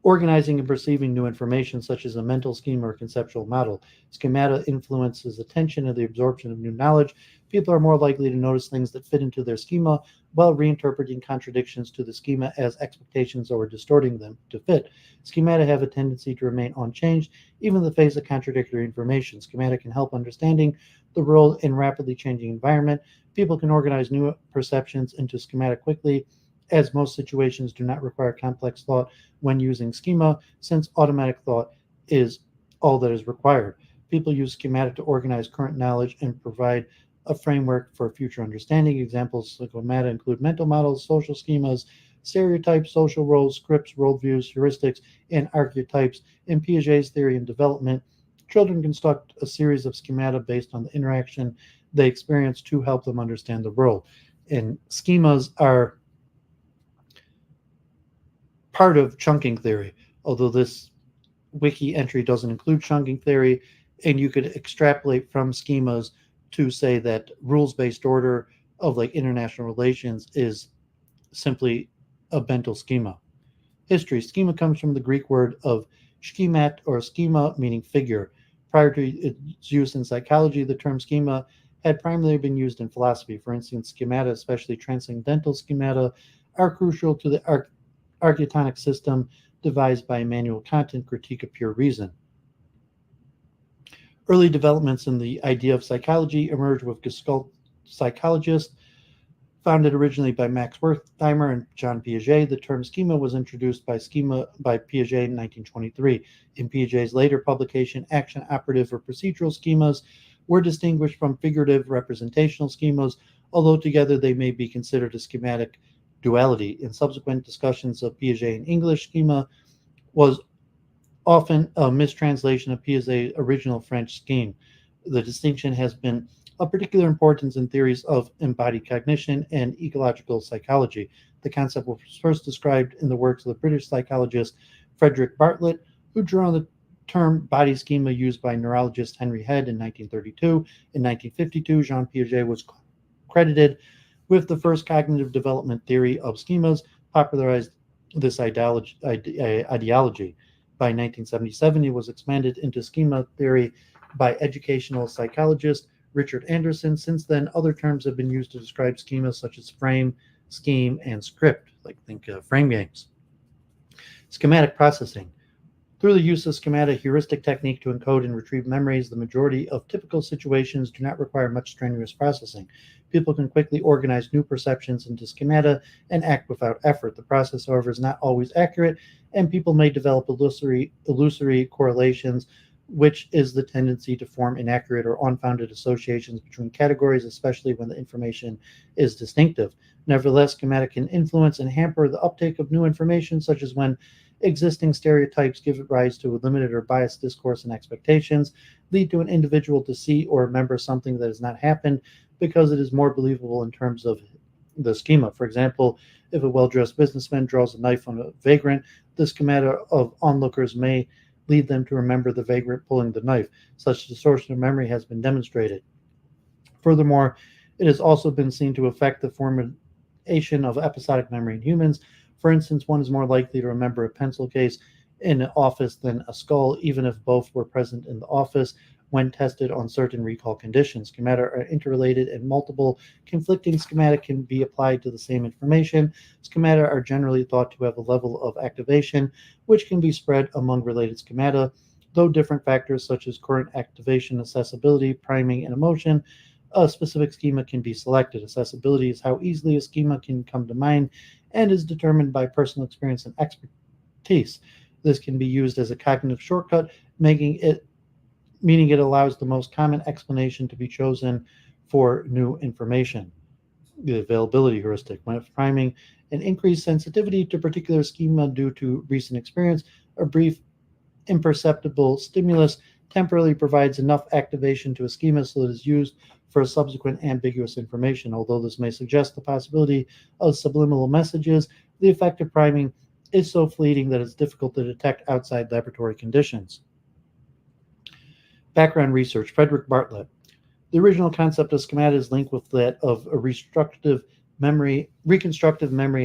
organizing and perceiving new information, such as a mental scheme or a conceptual model. Schemata influences attention and the absorption of new knowledge. People are more likely to notice things that fit into their schema while reinterpreting contradictions to the schema as expectations or distorting them to fit. Schemata have a tendency to remain unchanged, even in the face of contradictory information. Schemata can help understanding the world in rapidly changing environment. People can organize new perceptions into schematic quickly, as most situations do not require complex thought when using schema, since automatic thought is all that is required. People use schematic to organize current knowledge and provide a framework for future understanding. Examples of schemata include mental models, social schemas, stereotypes, social roles, scripts, worldviews, heuristics, and archetypes. In Piaget's theory and development, children construct a series of schemata based on the interaction they experience to help them understand the world. And schemas are part of chunking theory, although this wiki entry doesn't include chunking theory, and you could extrapolate from schemas to say that rules-based order of like international relations is simply a mental schema. History. Schema comes from the Greek word of schemat or schema, meaning figure. Prior to its use in psychology, the term schema had primarily been used in philosophy. For instance, schemata, especially transcendental schemata, are crucial to the archetyponic system devised by Immanuel Kant in Critique of Pure Reason. Early developments in the idea of psychology emerged with Gestalt psychologists, founded originally by Max Wertheimer and John Piaget. The term schema was introduced by Piaget in 1923. In Piaget's later publication, action operative or procedural schemas were distinguished from figurative representational schemas, although together they may be considered a schematic duality. In subsequent discussions of Piaget in English, schema was often a mistranslation of Piaget's original French scheme. The distinction has been of particular importance in theories of embodied cognition and ecological psychology. The concept was first described in the works of the British psychologist Frederick Bartlett, who drew on the term body schema used by neurologist Henry Head in 1932. In 1952, Jean Piaget was credited with the first cognitive development theory of schemas, popularized this ideology. By 1977, it was expanded into schema theory by educational psychologist Richard Anderson. Since then, other terms have been used to describe schemas such as frame, scheme, and script, like think frame games. Schematic processing. Through the use of schemata heuristic technique to encode and retrieve memories, the majority of typical situations do not require much strenuous processing. People can quickly organize new perceptions into schemata and act without effort. The process, however, is not always accurate, and people may develop illusory correlations, which is the tendency to form inaccurate or unfounded associations between categories, especially when the information is distinctive. Nevertheless, schematic can influence and hamper the uptake of new information, such as when existing stereotypes give rise to a limited or biased discourse and expectations, lead to an individual to see or remember something that has not happened because it is more believable in terms of the schema. For example, if a well-dressed businessman draws a knife on a vagrant, the schemata of onlookers may lead them to remember the vagrant pulling the knife. Such distortion of memory has been demonstrated. Furthermore, it has also been seen to affect the formation of episodic memory in humans. For instance, one is more likely to remember a pencil case in an office than a skull, even if both were present in the office when tested on certain recall conditions. Schemata are interrelated, and multiple conflicting schemata can be applied to the same information. Schemata are generally thought to have a level of activation which can be spread among related schemata, though different factors such as current activation, accessibility, priming, and emotion, a specific schema can be selected. Accessibility is how easily a schema can come to mind and is determined by personal experience and expertise. This can be used as a cognitive shortcut, meaning it allows the most common explanation to be chosen for new information. The availability heuristic. When priming an increased sensitivity to particular schema due to recent experience, a brief imperceptible stimulus temporarily provides enough activation to a schema so that it is used for subsequent ambiguous information. Although this may suggest the possibility of subliminal messages, the effect of priming is so fleeting that it's difficult to detect outside laboratory conditions. Background research. Frederick Bartlett. The original concept of schemata is linked with that of a reconstructive memory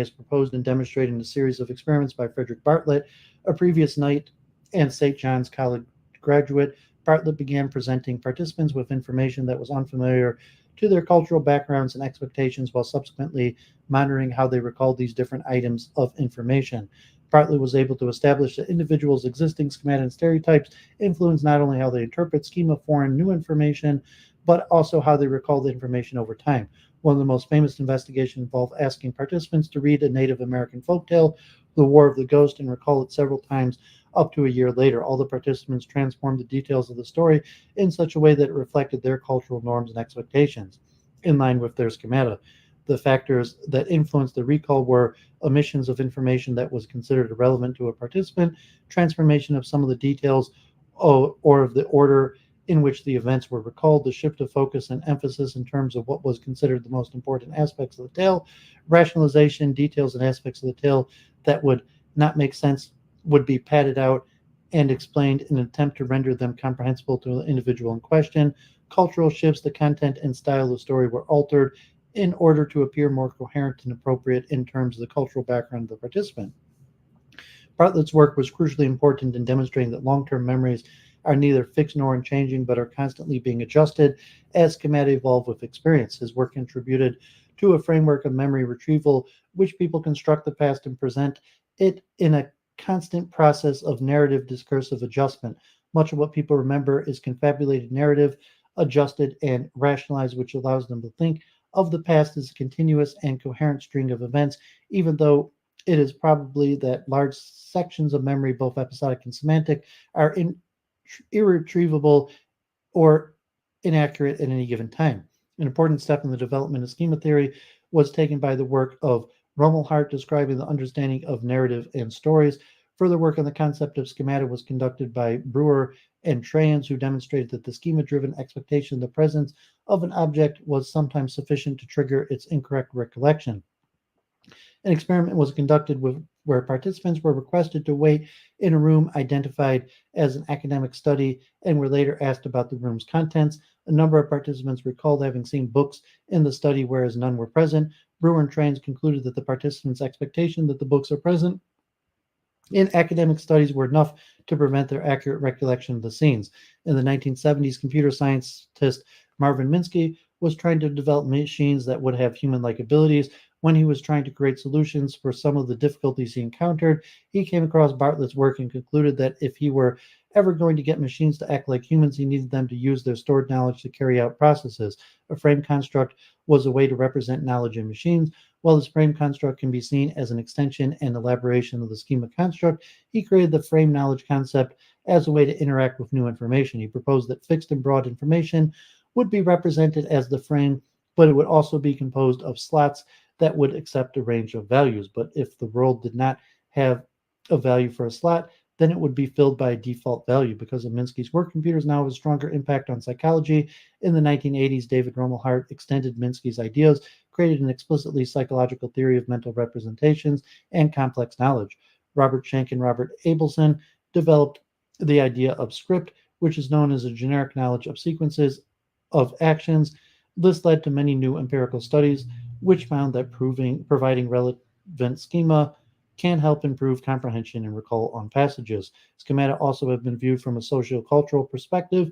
as proposed and demonstrated in a series of experiments by Frederick Bartlett, a previous Knight and St. John's College graduate. Bartlett began presenting participants with information that was unfamiliar to their cultural backgrounds and expectations while subsequently monitoring how they recalled these different items of information. Bartlett was able to establish that individuals' existing schemata and stereotypes influence not only how they interpret schema foreign new information, but also how they recall the information over time. One of the most famous investigations involved asking participants to read a Native American folktale, The War of the Ghost, and recall it several times up to a year later. All the participants transformed the details of the story in such a way that it reflected their cultural norms and expectations, in line with their schemata. The factors that influenced the recall were omissions of information that was considered irrelevant to a participant, transformation of some of the details or of the order in which the events were recalled, the shift of focus and emphasis in terms of what was considered the most important aspects of the tale, rationalization, details and aspects of the tale that would not make sense would be padded out and explained in an attempt to render them comprehensible to the individual in question. Cultural shifts, the content and style of the story were altered in order to appear more coherent and appropriate in terms of the cultural background of the participant. Bartlett's work was crucially important in demonstrating that long-term memories are neither fixed nor unchanging, but are constantly being adjusted as schemata evolve with experience. His work contributed to a framework of memory retrieval, which people construct the past and present it in a constant process of narrative discursive adjustment. Much of what people remember is confabulated narrative, adjusted and rationalized, which allows them to think of the past as a continuous and coherent string of events, even though it is probably that large sections of memory, both episodic and semantic, are irretrievable or inaccurate at any given time. An important step in the development of schema theory was taken by the work of Rumelhart describing the understanding of narrative and stories. Further work on the concept of schemata was conducted by Brewer and Chants, who demonstrated that the schema-driven expectation of the presence of an object was sometimes sufficient to trigger its incorrect recollection. An experiment was conducted where participants were requested to wait in a room identified as an academic study and were later asked about the room's contents. A number of participants recalled having seen books in the study, whereas none were present. Brewer and Chants concluded that the participants' expectation that the books are present in academic studies were enough to prevent their accurate recollection of the scenes. In the 1970s, computer scientist Marvin Minsky was trying to develop machines that would have human-like abilities. When he was trying to create solutions for some of the difficulties he encountered, he came across Bartlett's work and concluded that if he were ever going to get machines to act like humans, he needed them to use their stored knowledge to carry out processes. A frame construct was a way to represent knowledge in machines. While this frame construct can be seen as an extension and elaboration of the schema construct, he created the frame knowledge concept as a way to interact with new information. He proposed that fixed and broad information would be represented as the frame, but it would also be composed of slots that would accept a range of values. But if the world did not have a value for a slot, then it would be filled by a default value. Because of Minsky's work, computers now have a stronger impact on psychology. In the 1980s, David Rumelhart extended Minsky's ideas, created an explicitly psychological theory of mental representations and complex knowledge. Robert Schenck and Robert Abelson developed the idea of script, which is known as a generic knowledge of sequences of actions. This led to many new empirical studies, which found that providing relevant schema can help improve comprehension and recall on passages. Schemata also have been viewed from a socio-cultural perspective,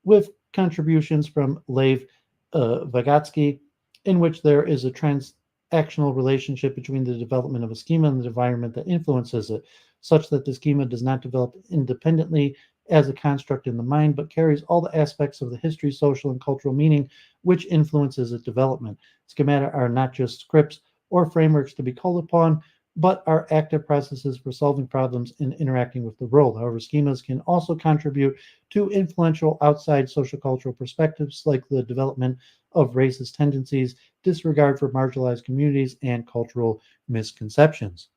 with contributions from Lev Vygotsky, in which there is a transactional relationship between the development of a schema and the environment that influences it, such that the schema does not develop independently as a construct in the mind, but carries all the aspects of the history, social, and cultural meaning which influences its development. Schemata are not just scripts or frameworks to be called upon, but are active processes for solving problems and interacting with the world. However, schemas can also contribute to influential outside sociocultural perspectives like the development of racist tendencies, disregard for marginalized communities, and cultural misconceptions.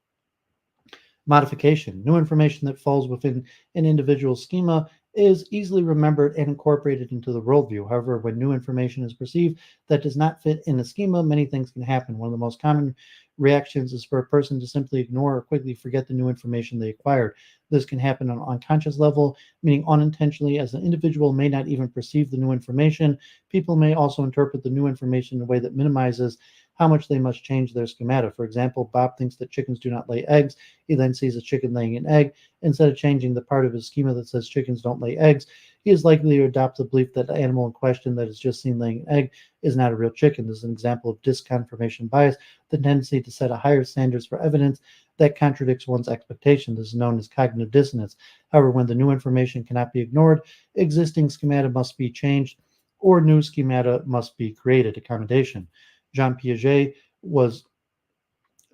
Modification. New information that falls within an individual schema is easily remembered and incorporated into the worldview. However, when new information is perceived that does not fit in a schema, many things can happen. One of the most common reactions is for a person to simply ignore or quickly forget the new information they acquired. This can happen on an unconscious level, meaning unintentionally, as an individual may not even perceive the new information. People may also interpret the new information in a way that minimizes how much they must change their schemata. For example, Bob thinks that chickens do not lay eggs. He then sees a chicken laying an egg. Instead of changing the part of his schema that says chickens don't lay eggs, he is likely to adopt the belief that the animal in question that is just seen laying an egg is not a real chicken. This is an example of disconfirmation bias, the tendency to set a higher standards for evidence that contradicts one's expectation. This is known as cognitive dissonance. However, when the new information cannot be ignored, existing schemata must be changed or new schemata must be created. Accommodation. Jean Piaget was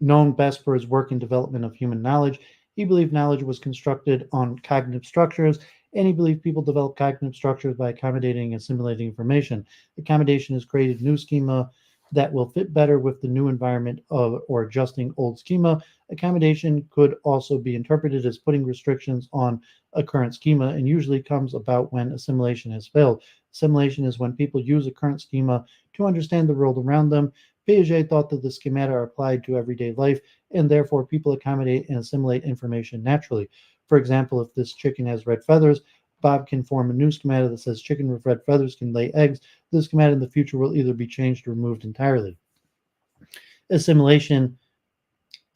known best for his work in development of human knowledge. He believed knowledge was constructed on cognitive structures, and he believed people develop cognitive structures by accommodating and assimilating information. Accommodation has created new schema that will fit better with the new environment or adjusting old schema. Accommodation could also be interpreted as putting restrictions on a current schema and usually comes about when assimilation has failed. Assimilation is when people use a current schema to understand the world around them. Piaget thought that the schemata are applied to everyday life, and therefore people accommodate and assimilate information naturally. For example, if this chicken has red feathers, Bob can form a new schemata that says chicken with red feathers can lay eggs. The schemata in the future will either be changed or removed entirely. Assimilation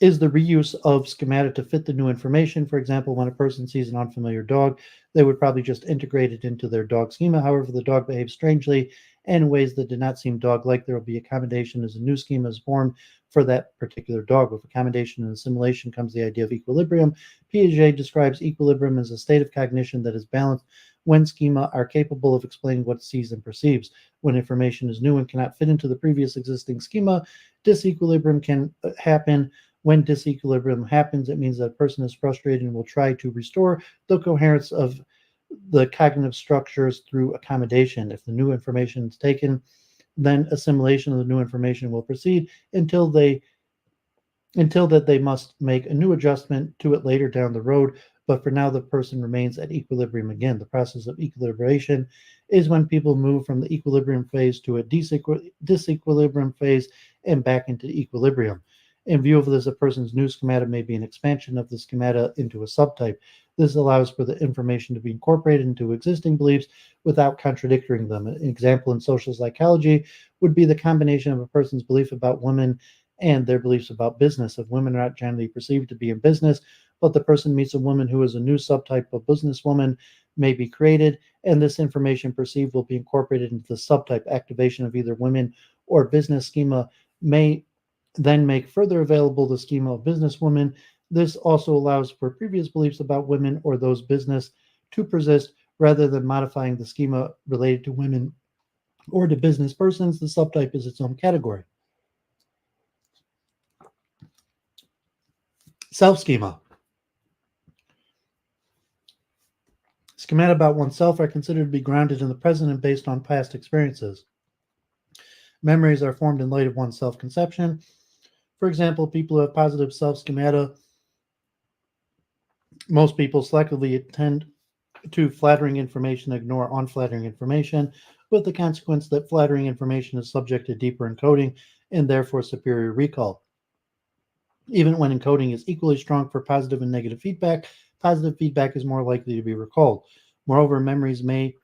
is the reuse of schemata to fit the new information. For example, when a person sees an unfamiliar dog, they would probably just integrate it into their dog schema. However, the dog behaves strangely and in ways that did not seem dog-like. There will be accommodation as a new schema is formed for that particular dog. With accommodation and assimilation comes the idea of equilibrium. Piaget describes equilibrium as a state of cognition that is balanced when schema are capable of explaining what it sees and perceives. When information is new and cannot fit into the previous existing schema, disequilibrium can happen. When disequilibrium happens, it means that a person is frustrated and will try to restore the coherence of the cognitive structures through accommodation. If the new information is taken, then assimilation of the new information will proceed until that they must make a new adjustment to it later down the road. But for now, the person remains at equilibrium again. The process of equilibration is when people move from the equilibrium phase to a disequilibrium phase and back into equilibrium. In view of this, a person's new schemata may be an expansion of the schemata into a subtype. This allows for the information to be incorporated into existing beliefs without contradicting them. An example in social psychology would be the combination of a person's belief about women and their beliefs about business. If women are not generally perceived to be in business, but the person meets a woman who is a new subtype of businesswoman may be created, and this information perceived will be incorporated into the subtype. Activation of either women or business schema may then make further available the schema of businesswoman. This also allows for previous beliefs about women or those business to persist rather than modifying the schema related to women or to business persons. The subtype is its own category. Self-schema. Schemata about oneself are considered to be grounded in the present and based on past experiences. Memories are formed in light of one's self-conception. For example, people who have positive self-schemata, most people selectively attend to flattering information, ignore unflattering information, with the consequence that flattering information is subject to deeper encoding and therefore superior recall. Even when encoding is equally strong for positive and negative feedback, positive feedback is more likely to be recalled. Moreover, memories may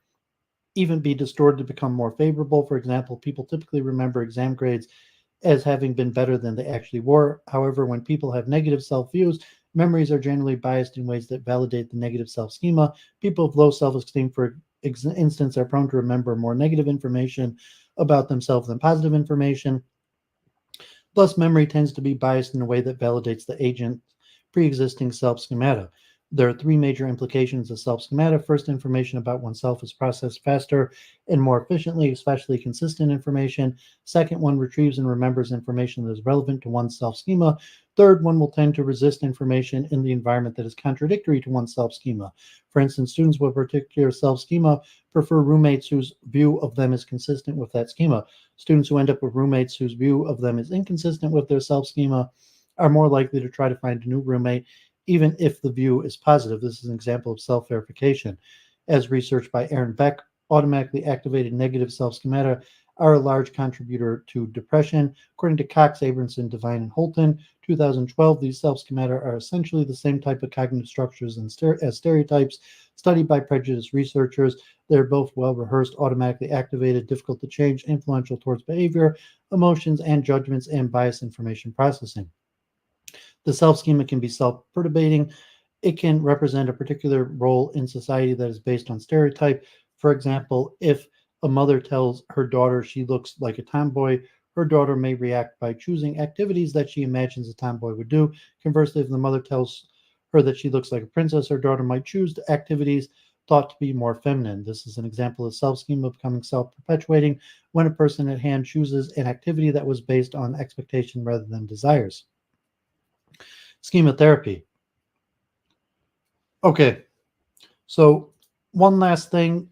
even be distorted to become more favorable. For example, people typically remember exam grades as having been better than they actually were. However, when people have negative self-views, memories are generally biased in ways that validate the negative self-schema. People with low self-esteem, for instance, are prone to remember more negative information about themselves than positive information. Thus, memory tends to be biased in a way that validates the agent's pre-existing self-schemata. There are three major implications of self-schemata. First, information about oneself is processed faster and more efficiently, especially consistent information. Second, one retrieves and remembers information that is relevant to one's self-schema. Third, one will tend to resist information in the environment that is contradictory to one's self-schema. For instance, students with a particular self-schema prefer roommates whose view of them is consistent with that schema. Students who end up with roommates whose view of them is inconsistent with their self-schema are more likely to try to find a new roommate, even if the view is positive. This is an example of self-verification. As researched by Aaron Beck, automatically activated negative self-schemata are a large contributor to depression. According to Cox, Abramson, Devine, and Holton, 2012, these self-schemata are essentially the same type of cognitive structures as stereotypes studied by prejudiced researchers. They're both well-rehearsed, automatically activated, difficult to change, influential towards behavior, emotions, and judgments, and biased information processing. The self-schema can be self-perturbating. It can represent a particular role in society that is based on stereotype. For example, if a mother tells her daughter she looks like a tomboy, her daughter may react by choosing activities that she imagines a tomboy would do. Conversely, if the mother tells her that she looks like a princess, her daughter might choose activities thought to be more feminine. This is an example of self-schema becoming self-perpetuating when a person at hand chooses an activity that was based on expectation rather than desires. Schema therapy. Okay, so one last thing.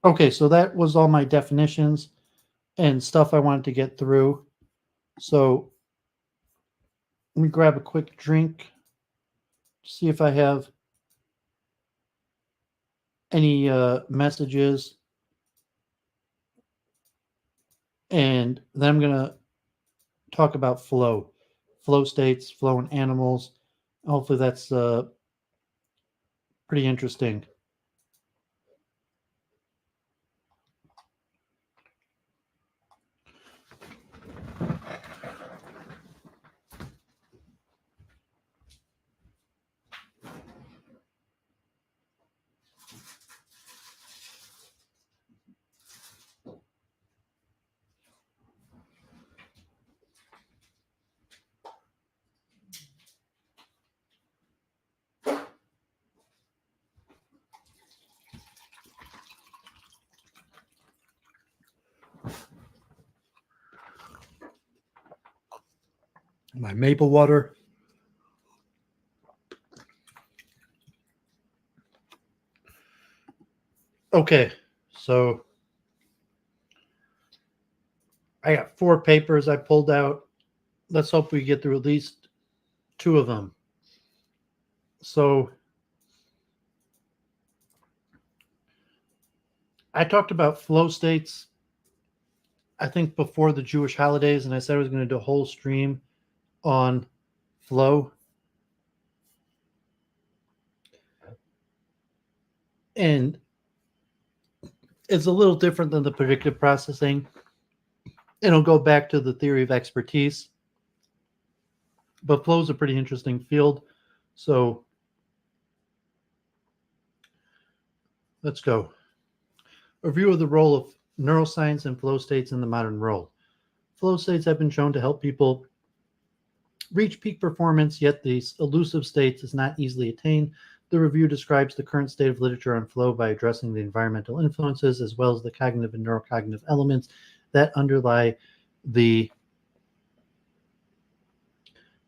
Okay, so that was all my definitions and stuff I wanted to get through. So let me grab a quick drink, see if I have any messages. And then I'm going to talk about flow states, flow in animals. Hopefully that's pretty interesting. My maple water. Okay, so I got 4 papers I pulled out. Let's hope we get through at least 2 of them. So I talked about flow states, I think, before the Jewish holidays, and I said I was going to do a whole stream on flow. And it's a little different than the predictive processing. It'll go back to the theory of expertise. But flow is a pretty interesting field. So let's go. A review of the role of neuroscience and flow states in the modern world. Flow states have been shown to help people reach peak performance, yet these elusive states is not easily attained. The review describes the current state of literature on flow by addressing the environmental influences as well as the cognitive and neurocognitive elements that underlie the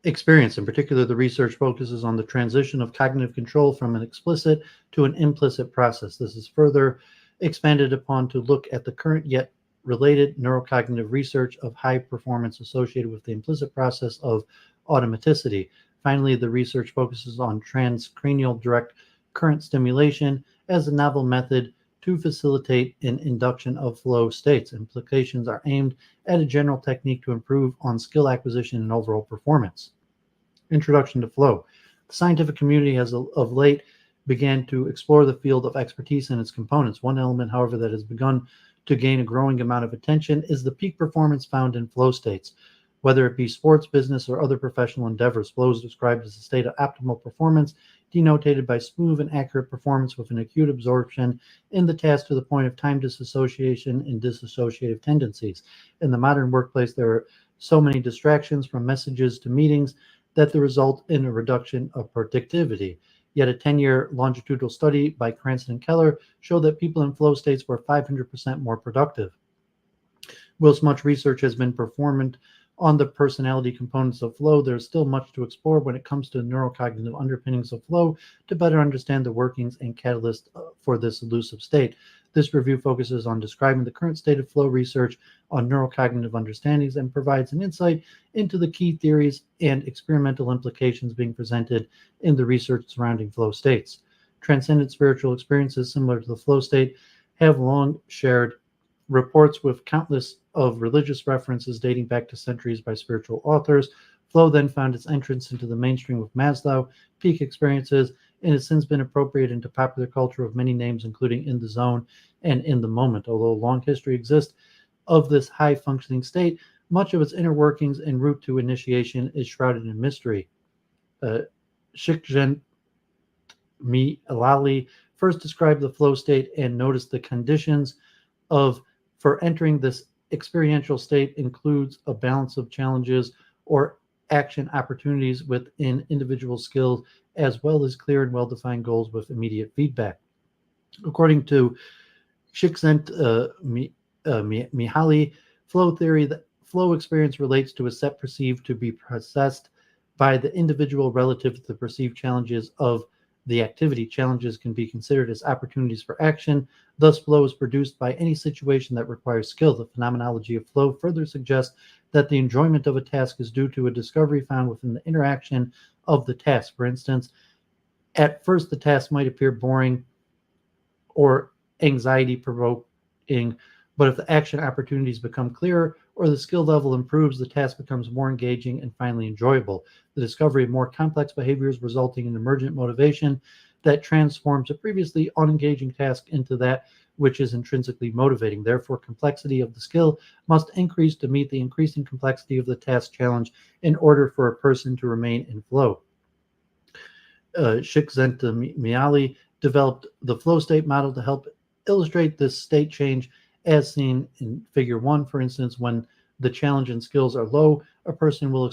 experience. In particular, the research focuses on the transition of cognitive control from an explicit to an implicit process. This is further expanded upon to look at the current yet related neurocognitive research of high performance associated with the implicit process of automaticity. Finally, the research focuses on transcranial direct current stimulation as a novel method to facilitate an induction of flow states. Implications are aimed at a general technique to improve on skill acquisition and overall performance. Introduction to flow. The scientific community has of late began to explore the field of expertise and its components. One element, however, that has begun to gain a growing amount of attention is the peak performance found in flow states. Whether it be sports, business, or other professional endeavors, flow is described as a state of optimal performance, denoted by smooth and accurate performance with an acute absorption in the task to the point of time disassociation and dissociative tendencies. In the modern workplace, there are so many distractions from messages to meetings that they result in a reduction of productivity. Yet a 10-year longitudinal study by Cranston and Keller showed that people in flow states were 500% more productive. Whilst much research has been performed on the personality components of flow, there's still much to explore when it comes to neurocognitive underpinnings of flow to better understand the workings and catalysts for this elusive state. This review focuses on describing the current state of flow research on neurocognitive understandings and provides an insight into the key theories and experimental implications being presented in the research surrounding flow states. Transcendent spiritual experiences similar to the flow state have long shared reports with countless of religious references dating back to centuries by spiritual authors. Flow then found its entrance into the mainstream with Maslow, peak experiences, and has since been appropriated into popular culture of many names, including in the zone and in the moment. Although a long history exists of this high-functioning state, much of its inner workings and route to initiation is shrouded in mystery. Shikjen Mi Alali first described the flow state and noticed the conditions for entering this experiential state includes a balance of challenges or action opportunities within individual skills, as well as clear and well-defined goals with immediate feedback. According to Csikszentmihalyi flow theory, the flow experience relates to a set perceived to be processed by the individual relative to the perceived challenges of the activity. Challenges can be considered as opportunities for action. Thus, flow is produced by any situation that requires skill. The phenomenology of flow further suggests that the enjoyment of a task is due to a discovery found within the interaction of the task. For instance, at first the task might appear boring or anxiety provoking, but if the action opportunities become clearer or the skill level improves, the task becomes more engaging and finally enjoyable. The discovery of more complex behaviors resulting in emergent motivation that transforms a previously unengaging task into that which is intrinsically motivating. Therefore, complexity of the skill must increase to meet the increasing complexity of the task challenge in order for a person to remain in flow. Csikszentmihalyi developed the flow state model to help illustrate this state change as seen in figure 1. For instance, when the challenge and skills are low, a person will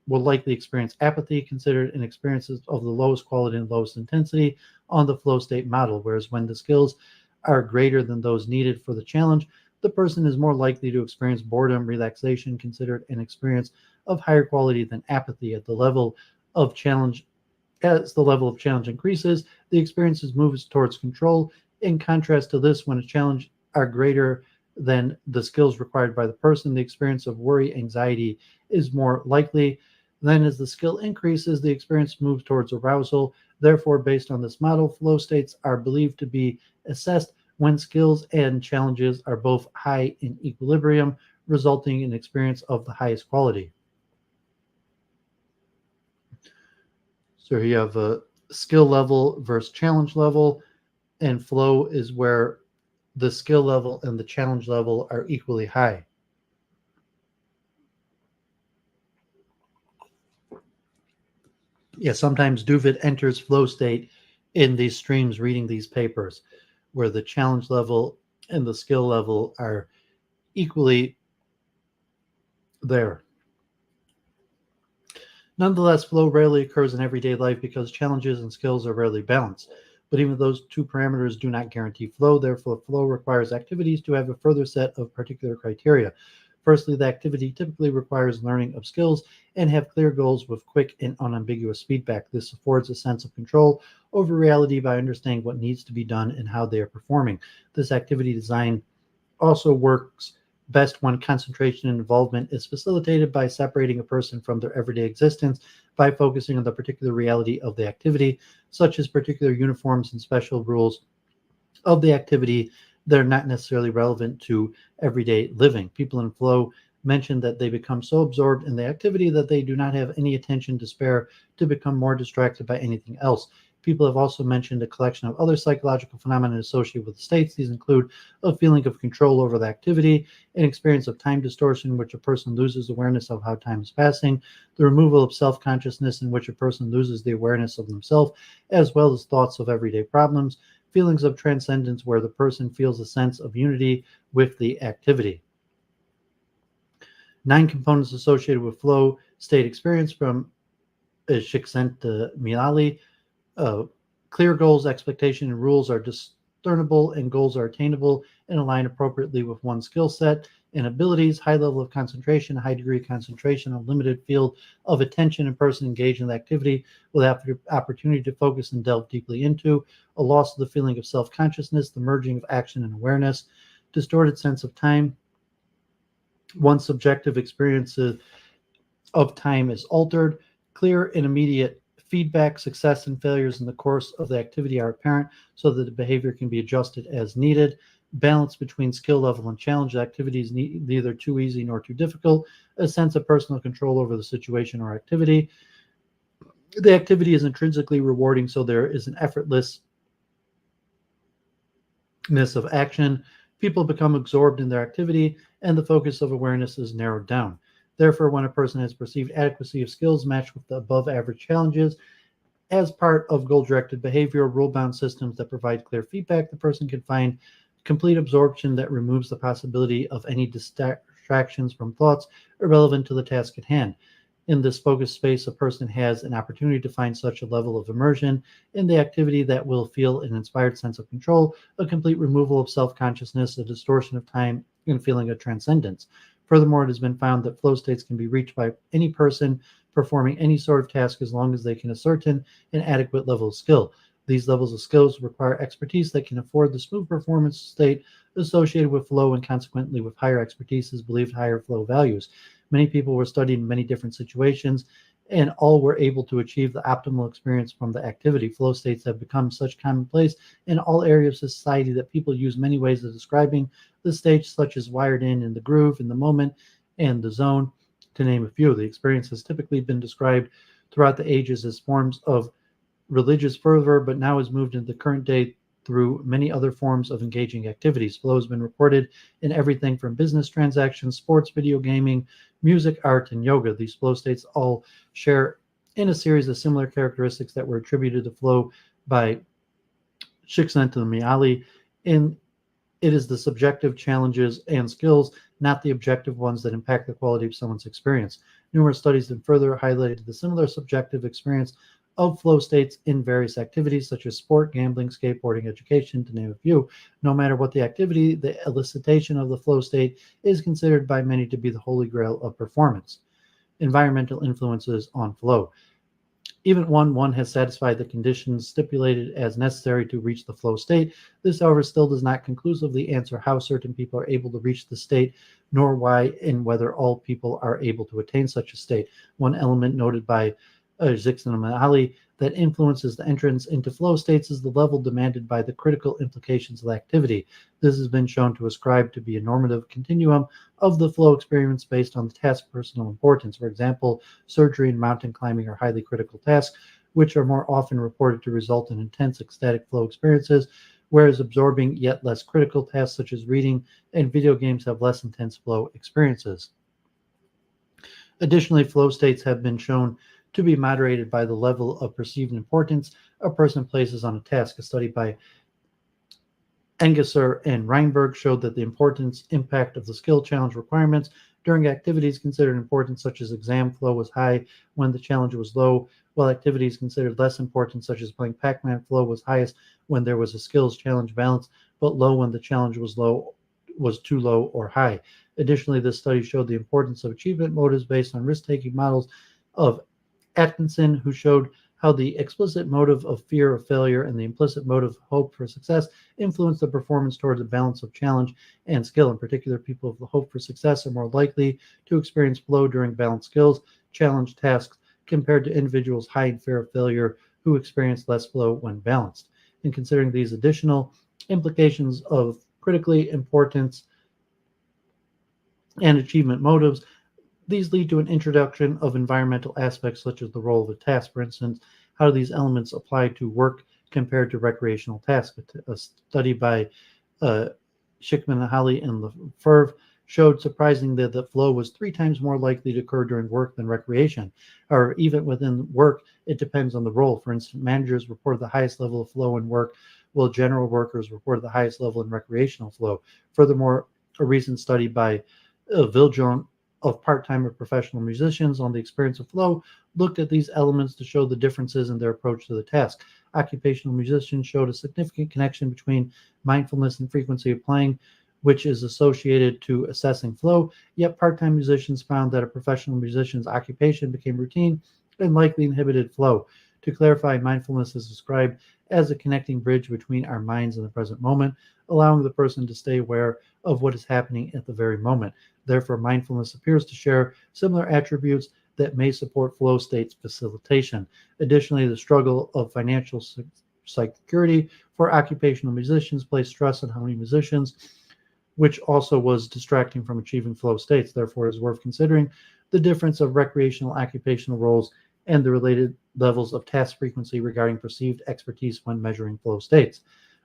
likely experience apathy, considered an experience of the lowest quality and lowest intensity on the flow state model, whereas when the skills are greater than those needed for the challenge, the person is more likely to experience boredom, relaxation, considered an experience of higher quality than apathy. As the level of challenge increases, the experiences moves towards control. In contrast to this, when a challenge are greater than the skills required by the person, the experience of worry, anxiety is more likely. Then as the skill increases, the experience moves towards arousal. Therefore, based on this model, flow states are believed to be assessed when skills and challenges are both high in equilibrium, resulting in experience of the highest quality. So you have a skill level versus challenge level, and flow is where the skill level and the challenge level are equally high. Yeah, sometimes Doooovid enters flow state in these streams reading these papers, where the challenge level and the skill level are equally there. Nonetheless, flow rarely occurs in everyday life because challenges and skills are rarely balanced. But even those two parameters do not guarantee flow. Therefore, flow requires activities to have a further set of particular criteria. Firstly, the activity typically requires learning of skills and have clear goals with quick and unambiguous feedback. This affords a sense of control over reality by understanding what needs to be done and how they are performing. This activity design also works best when concentration and involvement is facilitated by separating a person from their everyday existence by focusing on the particular reality of the activity, such as particular uniforms and special rules of the activity that are not necessarily relevant to everyday living. People in flow mention that they become so absorbed in the activity that they do not have any attention to spare to become more distracted by anything else. People have also mentioned a collection of other psychological phenomena associated with the states. These include a feeling of control over the activity, an experience of time distortion in which a person loses awareness of how time is passing, the removal of self-consciousness in which a person loses the awareness of themselves, as well as thoughts of everyday problems, feelings of transcendence where the person feels a sense of unity with the activity. 9 components associated with flow state experience from Csikszentmihalyi. Clear goals, expectation, and rules are discernible, and goals are attainable and align appropriately with one's skill set and abilities. High level of concentration, high degree of concentration, a limited field of attention, and person engaged in the activity will have the opportunity to focus and delve deeply into. A loss of the feeling of self-consciousness, the merging of action and awareness, distorted sense of time. One's subjective experiences of time is altered. Clear and immediate feedback, success and failures in the course of the activity are apparent so that the behavior can be adjusted as needed. Balance between skill level and challenge. Activities neither too easy nor too difficult. A sense of personal control over the situation or activity. The activity is intrinsically rewarding, so there is an effortlessness of action. People become absorbed in their activity, and the focus of awareness is narrowed down. Therefore, when a person has perceived adequacy of skills matched with the above average challenges as part of goal-directed behavior, rule-bound systems that provide clear feedback, the person can find complete absorption that removes the possibility of any distractions from thoughts irrelevant to the task at hand. In this focused space, a person has an opportunity to find such a level of immersion in the activity that will feel an inspired sense of control, a complete removal of self-consciousness, a distortion of time, and feeling of transcendence. Furthermore, it has been found that flow states can be reached by any person performing any sort of task as long as they can ascertain an adequate level of skill. These levels of skills require expertise that can afford the smooth performance state associated with flow, and consequently with higher expertise is believed higher flow values. Many people were studied in many different situations, and all were able to achieve the optimal experience from the activity. Flow states have become such commonplace in all areas of society that people use many ways of describing the state, such as wired in the groove, in the moment, and the zone, to name a few. The experience has typically been described throughout the ages as forms of religious fervor, but now has moved into the current day through many other forms of engaging activities. Flow has been reported in everything from business transactions, sports, video gaming, music, art, and yoga. These flow states all share in a series of similar characteristics that were attributed to flow by Csikszentmihalyi. In it is the subjective challenges and skills, not the objective ones, that impact the quality of someone's experience. Numerous studies have further highlighted the similar subjective experience of flow states in various activities such as sport, gambling, skateboarding, education, to name a few. No matter what the activity, the elicitation of the flow state is considered by many to be the holy grail of performance. Environmental influences on flow. Even when one has satisfied the conditions stipulated as necessary to reach the flow state, this, however, still does not conclusively answer how certain people are able to reach the state, nor why and whether all people are able to attain such a state. One element noted by Csikszentmihalyi that influences the entrance into flow states is the level demanded by the critical implications of the activity. This has been shown to ascribe to be a normative continuum of the flow experience based on the task's personal importance. For example, surgery and mountain climbing are highly critical tasks, which are more often reported to result in intense ecstatic flow experiences, whereas absorbing yet less critical tasks such as reading and video games have less intense flow experiences. Additionally, flow states have been shown to be moderated by the level of perceived importance a person places on a task. A study by Engesser and Reinberg showed that the importance impact of the skill challenge requirements during activities considered important, such as exam flow, was high when the challenge was low, while activities considered less important, such as playing Pac-Man, flow was highest when there was a skills challenge balance, but low when the challenge was too low or high. Additionally, this study showed the importance of achievement motives based on risk-taking models of Atkinson, who showed how the explicit motive of fear of failure and the implicit motive of hope for success influence the performance towards a balance of challenge and skill. In particular, people with the hope for success are more likely to experience flow during balanced skills, challenge tasks, compared to individuals high in fear of failure who experience less flow when balanced. In considering these additional implications of critically importance and achievement motives, these lead to an introduction of environmental aspects such as the role of a task. For instance, how do these elements apply to work compared to recreational tasks? A study by Csikszentmihalyi and Lefebvre showed surprisingly that flow was 3 times more likely to occur during work than recreation. Or even within work, it depends on the role. For instance, managers report the highest level of flow in work, while general workers report the highest level in recreational flow. Furthermore, a recent study by Viljoen of part-time or professional musicians on the experience of flow looked at these elements to show the differences in their approach to the task. Occupational musicians showed a significant connection between mindfulness and frequency of playing, which is associated to assessing flow, yet part-time musicians found that a professional musician's occupation became routine and likely inhibited flow. To clarify, mindfulness is described as a connecting bridge between our minds and the present moment, allowing the person to stay aware of what is happening at the very moment. Therefore, mindfulness appears to share similar attributes that may support flow states facilitation. Additionally, the struggle of financial security for occupational musicians placed stress on how many musicians, which also was distracting from achieving flow states. Therefore, it is worth considering the difference of recreational occupational roles and the related levels of task frequency regarding perceived expertise when measuring flow states.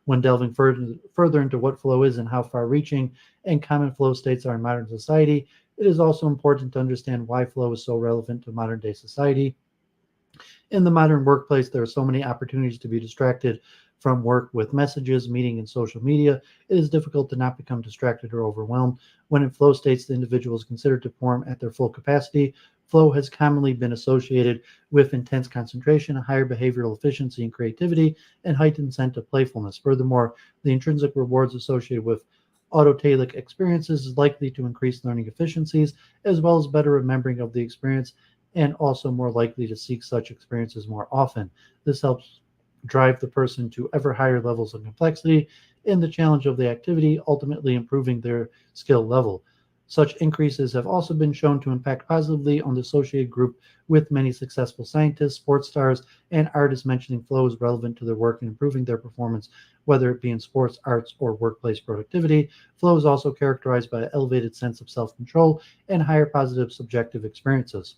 When delving further into what flow is and how far-reaching and common flow states are in modern society, it is also important to understand why flow is so relevant to modern-day society. In the modern workplace, there are so many opportunities to be distracted from work with messages, meeting, and social media. It is difficult to not become distracted or overwhelmed. When in flow states, the individual is considered to perform at their full capacity. Flow has commonly been associated with intense concentration, higher behavioral efficiency and creativity, and heightened sense of playfulness. Furthermore, the intrinsic rewards associated with autotelic experiences is likely to increase learning efficiencies, as well as better remembering of the experience, and also more likely to seek such experiences more often. This helps drive the person to ever higher levels of complexity in the challenge of the activity, ultimately improving their skill level. Such increases have also been shown to impact positively on the associated group with many successful scientists, sports stars, and artists mentioning flow is relevant to their work and improving their performance, whether it be in sports, arts, or workplace productivity. Flow is also characterized by an elevated sense of self-control and higher positive subjective experiences.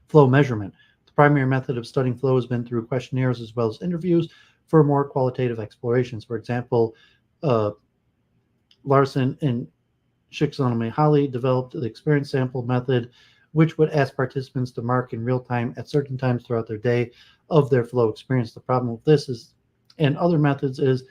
Flow measurement. The primary method of studying flow has been through questionnaires as well as interviews for more qualitative explorations. For example, Larson and Shikzonami developed the experience sample method, which would ask participants to mark in real time at certain times throughout their day of their flow experience. The problem with this is, and other methods is,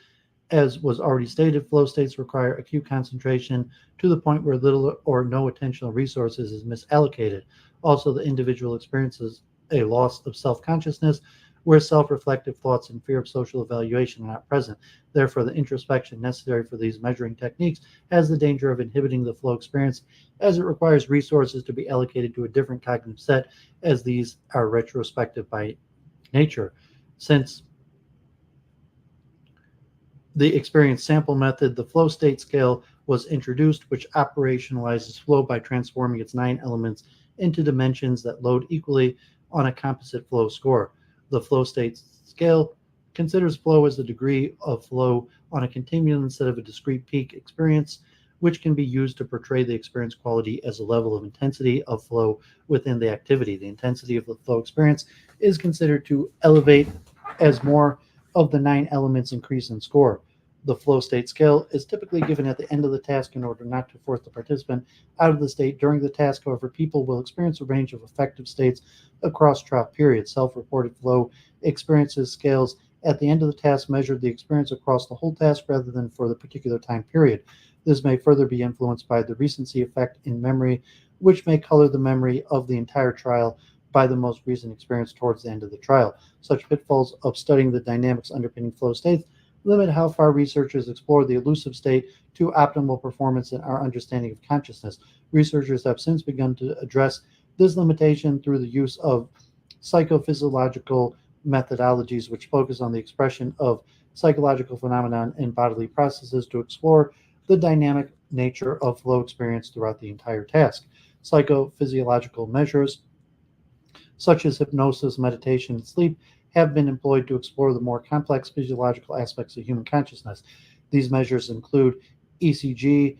as was already stated, flow states require acute concentration to the point where little or no attentional resources is misallocated. Also, the individual experiences a loss of self-consciousness where self-reflective thoughts and fear of social evaluation are not present. Therefore, the introspection necessary for these measuring techniques has the danger of inhibiting the flow experience, as it requires resources to be allocated to a different cognitive set, as these are retrospective by nature. Since the experience sample method, the flow state scale was introduced, which operationalizes flow by transforming its 9 elements into dimensions that load equally on a composite flow score. The flow state scale considers flow as the degree of flow on a continuum instead of a discrete peak experience, which can be used to portray the experience quality as a level of intensity of flow within the activity. The intensity of the flow experience is considered to elevate as more of the 9 elements increase in score. The flow state scale is typically given at the end of the task in order not to force the participant out of the state during the task. However, people will experience a range of affective states across trial periods. Self-reported flow experiences scales at the end of the task measure the experience across the whole task rather than for the particular time period. This may further be influenced by the recency effect in memory, which may color the memory of the entire trial by the most recent experience towards the end of the trial. Such pitfalls of studying the dynamics underpinning flow states limit how far researchers explore the elusive state to optimal performance in our understanding of consciousness. Researchers have since begun to address this limitation through the use of psychophysiological methodologies, which focus on the expression of psychological phenomena in bodily processes to explore the dynamic nature of flow experience throughout the entire task. Psychophysiological measures, such as hypnosis, meditation, and sleep, have been employed to explore the more complex physiological aspects of human consciousness. These measures include ECG,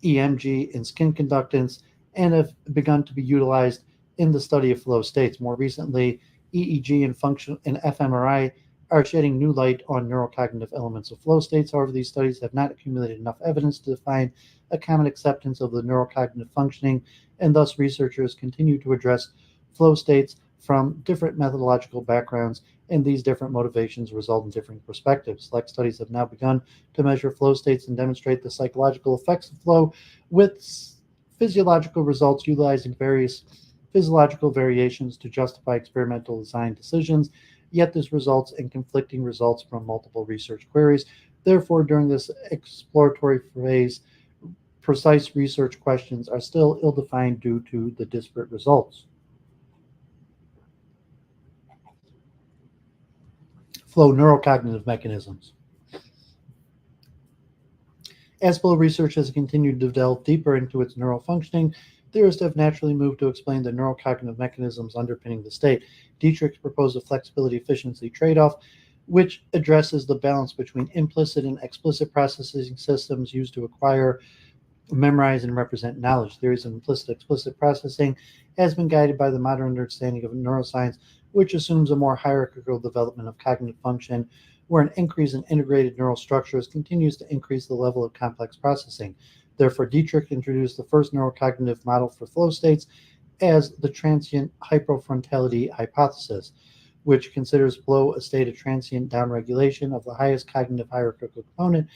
EMG, and skin conductance, and have begun to be utilized in the study of flow states. More recently, EEG and fMRI are shedding new light on neurocognitive elements of flow states. However, these studies have not accumulated enough evidence to define a common acceptance of the neurocognitive functioning, and thus researchers continue to address flow states from different methodological backgrounds, and these different motivations result in different perspectives. Select studies have now begun to measure flow states and demonstrate the psychological effects of flow with physiological results utilizing various physiological variations to justify experimental design decisions, yet this results in conflicting results from multiple research queries. Therefore, during this exploratory phase, precise research questions are still ill-defined due to the disparate results. Flow neurocognitive mechanisms. As flow research has continued to delve deeper into its neural functioning, theorists have naturally moved to explain the neurocognitive mechanisms underpinning the state. Dietrich proposed a flexibility-efficiency trade-off, which addresses the balance between implicit and explicit processing systems used to acquire, memorize, and represent knowledge. Theories of implicit-explicit processing has been guided by the modern understanding of neuroscience, which assumes a more hierarchical development of cognitive function, where an increase in integrated neural structures continues to increase the level of complex processing. Therefore, Dietrich introduced the first neurocognitive model for flow states as the transient hypofrontality hypothesis, which considers flow a state of transient downregulation of the highest cognitive hierarchical component,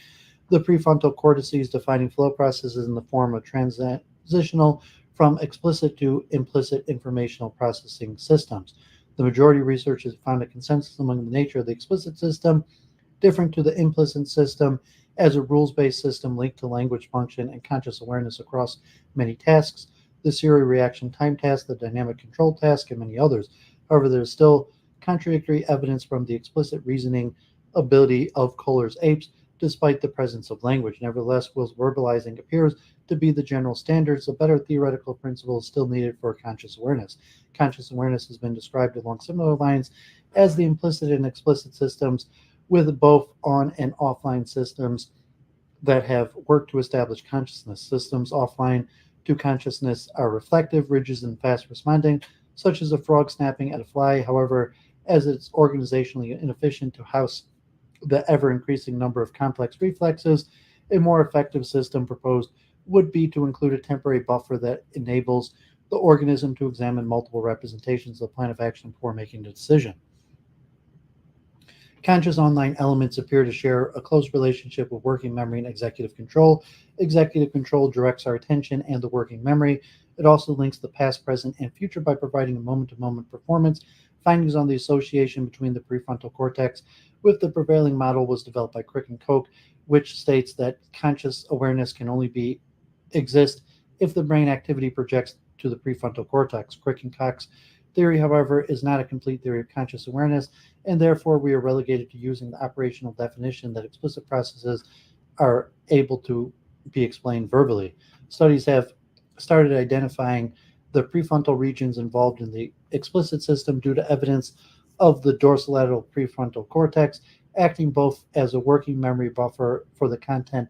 the prefrontal cortices, defining flow processes in the form of transitional from explicit to implicit informational processing systems. The majority of research has found a consensus among the nature of the explicit system, different to the implicit system, as a rules-based system linked to language function and conscious awareness across many tasks, the serial reaction time task, the dynamic control task, and many others. However, there is still contradictory evidence from the explicit reasoning ability of Kohler's apes, despite the presence of language. Nevertheless, whilst verbalizing appears to be the general standards, a better theoretical principle is still needed for conscious awareness. Conscious awareness has been described along similar lines as the implicit and explicit systems, with both on and offline systems that have worked to establish consciousness. Systems offline to consciousness are reflective, rigid, and fast responding, such as a frog snapping at a fly. However, as it's organizationally inefficient to house the ever increasing number of complex reflexes, a more effective system proposed would be to include a temporary buffer that enables the organism to examine multiple representations of the plan of action before making a decision. Conscious online elements appear to share a close relationship with working memory and executive control. Executive control directs our attention and the working memory. It also links the past, present, and future by providing a moment-to-moment performance. Findings on the association between the prefrontal cortex with the prevailing model was developed by Crick and Koch, which states that conscious awareness can only exist if the brain activity projects to the prefrontal cortex. Crick and Koch's theory, however, is not a complete theory of conscious awareness, and therefore we are relegated to using the operational definition that explicit processes are able to be explained verbally. Studies have started identifying the prefrontal regions involved in the explicit system due to evidence of the dorsolateral prefrontal cortex acting both as a working memory buffer for the content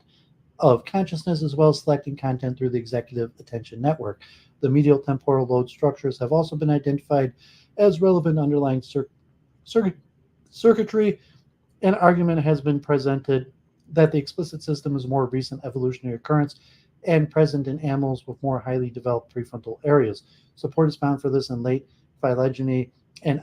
of consciousness as well as selecting content through the executive attention network. The medial temporal lobe structures have also been identified as relevant underlying circuitry. An argument has been presented that the explicit system is a more recent evolutionary occurrence and present in animals with more highly developed prefrontal areas. Support is found for this in late phylogeny and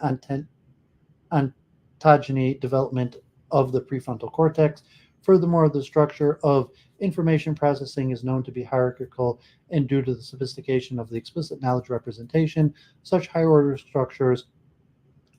ontogeny development of the prefrontal cortex. Furthermore, the structure of information processing is known to be hierarchical, and due to the sophistication of the explicit knowledge representation, such higher-order structures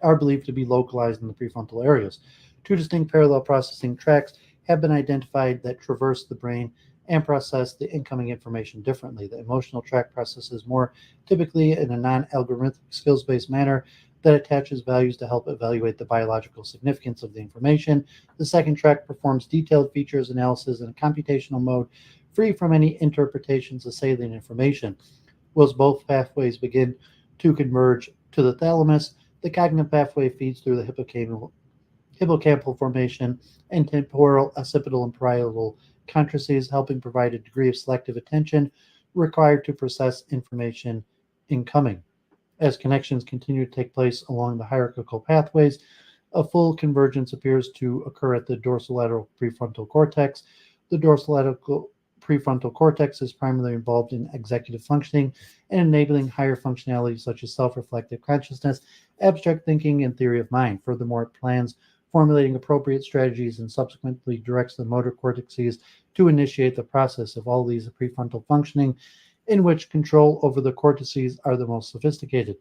are believed to be localized in the prefrontal areas. Two distinct parallel processing tracks have been identified that traverse the brain and process the incoming information differently. The emotional track processes more typically in a non-algorithmic skills-based manner that attaches values to help evaluate the biological significance of the information. The second track performs detailed features analysis in a computational mode, free from any interpretations of salient information. Whilst both pathways begin to converge to the thalamus, the cognitive pathway feeds through the hippocampal formation and temporal, occipital, and parietal contrices, helping provide a degree of selective attention required to process information incoming. As connections continue to take place along the hierarchical pathways, a full convergence appears to occur at the dorsolateral prefrontal cortex. The dorsolateral prefrontal cortex is primarily involved in executive functioning and enabling higher functionality such as self-reflective consciousness, abstract thinking, and theory of mind. Furthermore, it plans formulating appropriate strategies and subsequently directs the motor cortices to initiate the process of all these prefrontal functioning, in which control over the cortices are the most sophisticated.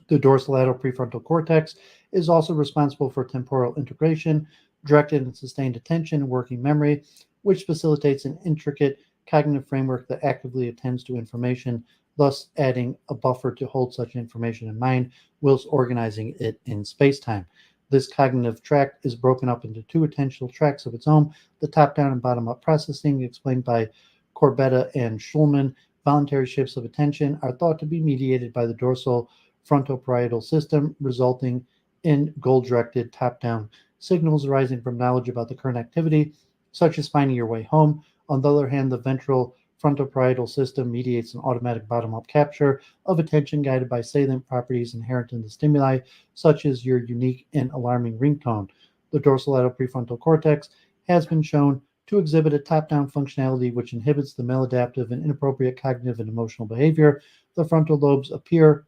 The dorsolateral prefrontal cortex is also responsible for temporal integration, directed and sustained attention, and working memory, which facilitates an intricate cognitive framework that actively attends to information, thus adding a buffer to hold such information in mind whilst organizing it in space-time. This cognitive tract is broken up into two attentional tracts of its own, the top-down and bottom-up processing, explained by Corbetta and Schulman. Voluntary shifts of attention are thought to be mediated by the dorsal frontoparietal system, resulting in goal-directed top-down signals arising from knowledge about the current activity, such as finding your way home. On the other hand, the ventral frontoparietal system mediates an automatic bottom-up capture of attention guided by salient properties inherent in the stimuli, such as your unique and alarming ringtone. The dorsolateral prefrontal cortex has been shown to exhibit a top-down functionality which inhibits the maladaptive and inappropriate cognitive and emotional behavior. The frontal lobes appear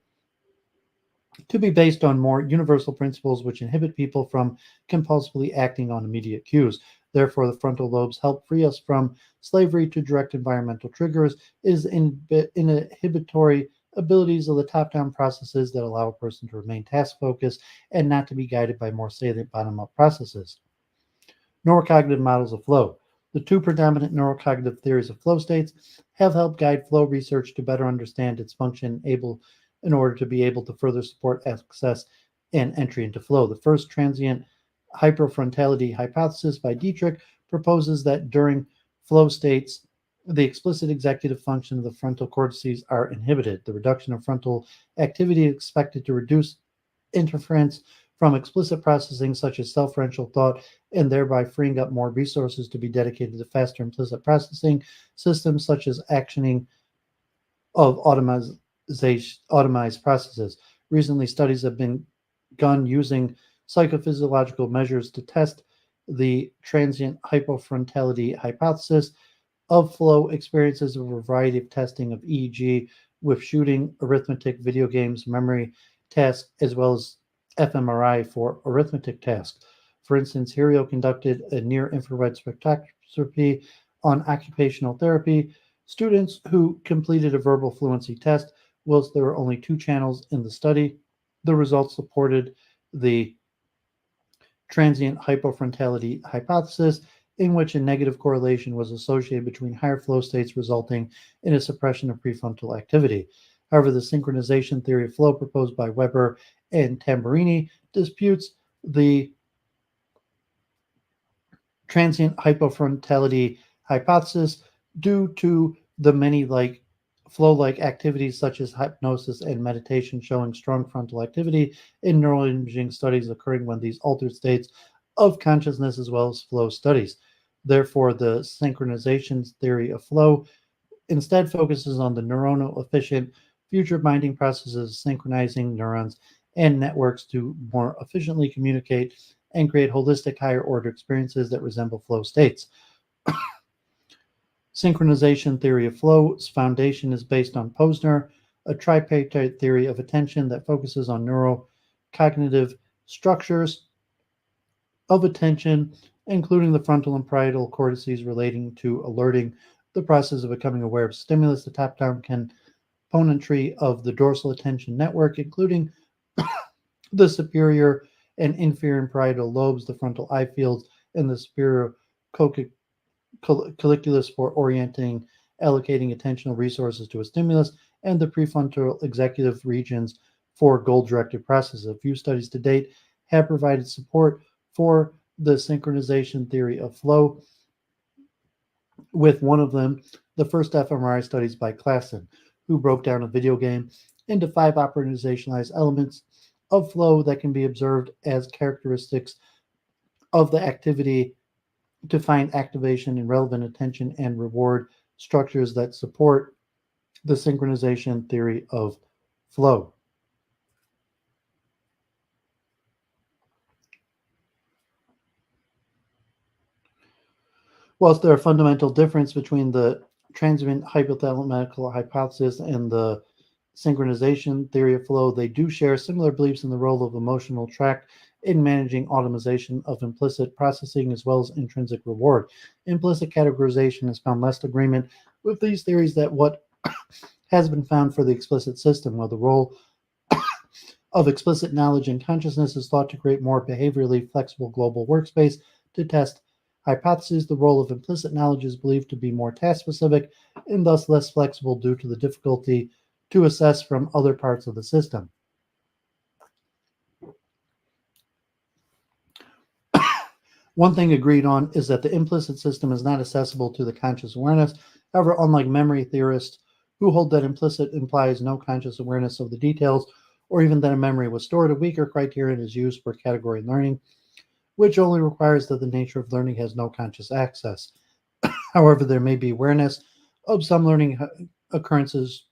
to be based on more universal principles which inhibit people from compulsively acting on immediate cues. Therefore, the frontal lobes help free us from slavery to direct environmental triggers. It is inhibitory abilities of the top-down processes that allow a person to remain task-focused and not to be guided by more salient bottom-up processes. Neurocognitive models of flow. The two predominant neurocognitive theories of flow states have helped guide flow research to better understand its function in order to be able to further support access and entry into flow. The first, transient hyperfrontality hypothesis by Dietrich, proposes that during flow states, the explicit executive function of the frontal cortices are inhibited. The reduction of frontal activity is expected to reduce interference from explicit processing such as self-referential thought, and thereby freeing up more resources to be dedicated to faster implicit processing systems such as actioning of automized processes. Recently, studies have been done using psychophysiological measures to test the transient hypofrontality hypothesis of flow experiences of a variety of testing of EEG with shooting, arithmetic, video games, memory tasks, as well as fMRI for arithmetic tasks. For instance, Hirio conducted a near-infrared spectroscopy on occupational therapy students who completed a verbal fluency test, whilst there were only 2 channels in the study. The results supported the transient hypofrontality hypothesis, in which a negative correlation was associated between higher flow states resulting in a suppression of prefrontal activity. However, the synchronization theory of flow proposed by Weber and Tamburini disputes the transient hypofrontality hypothesis due to the many flow-like activities such as hypnosis and meditation showing strong frontal activity in neuroimaging studies occurring when these altered states of consciousness as well as flow studies. Therefore, the synchronization theory of flow instead focuses on the neuronal efficient future binding processes synchronizing neurons and networks to more efficiently communicate and create holistic higher order experiences that resemble flow states. Synchronization theory of flow's foundation is based on Posner, a tripartite theory of attention that focuses on neurocognitive structures of attention, including the frontal and parietal cortices relating to alerting, the process of becoming aware of stimulus, the top-down componentry of the dorsal attention network, including the superior and inferior parietal lobes, the frontal eye fields, and the superior colliculus for orienting, allocating attentional resources to a stimulus, and the prefrontal executive regions for goal-directed processes. A few studies to date have provided support for the synchronization theory of flow, with one of them the first fMRI studies by Klassen, who broke down a video game into 5 operationalized elements of flow that can be observed as characteristics of the activity to find activation in relevant attention and reward structures that support the synchronization theory of flow. Whilst there are fundamental differences between the transient hypothalamical hypothesis and the synchronization theory of flow, they do share similar beliefs in the role of emotional tract in managing automation of implicit processing as well as intrinsic reward. Implicit categorization has found less agreement with these theories that what has been found for the explicit system, while the role of explicit knowledge and consciousness is thought to create more behaviorally flexible global workspace to test hypotheses. The role of implicit knowledge is believed to be more task-specific and thus less flexible due to the difficulty to assess from other parts of the system. One thing agreed on is that the implicit system is not accessible to the conscious awareness. However, unlike memory theorists who hold that implicit implies no conscious awareness of the details or even that a memory was stored, a weaker criterion is used for category learning, which only requires that the nature of learning has no conscious access. However, there may be awareness of some learning occurrences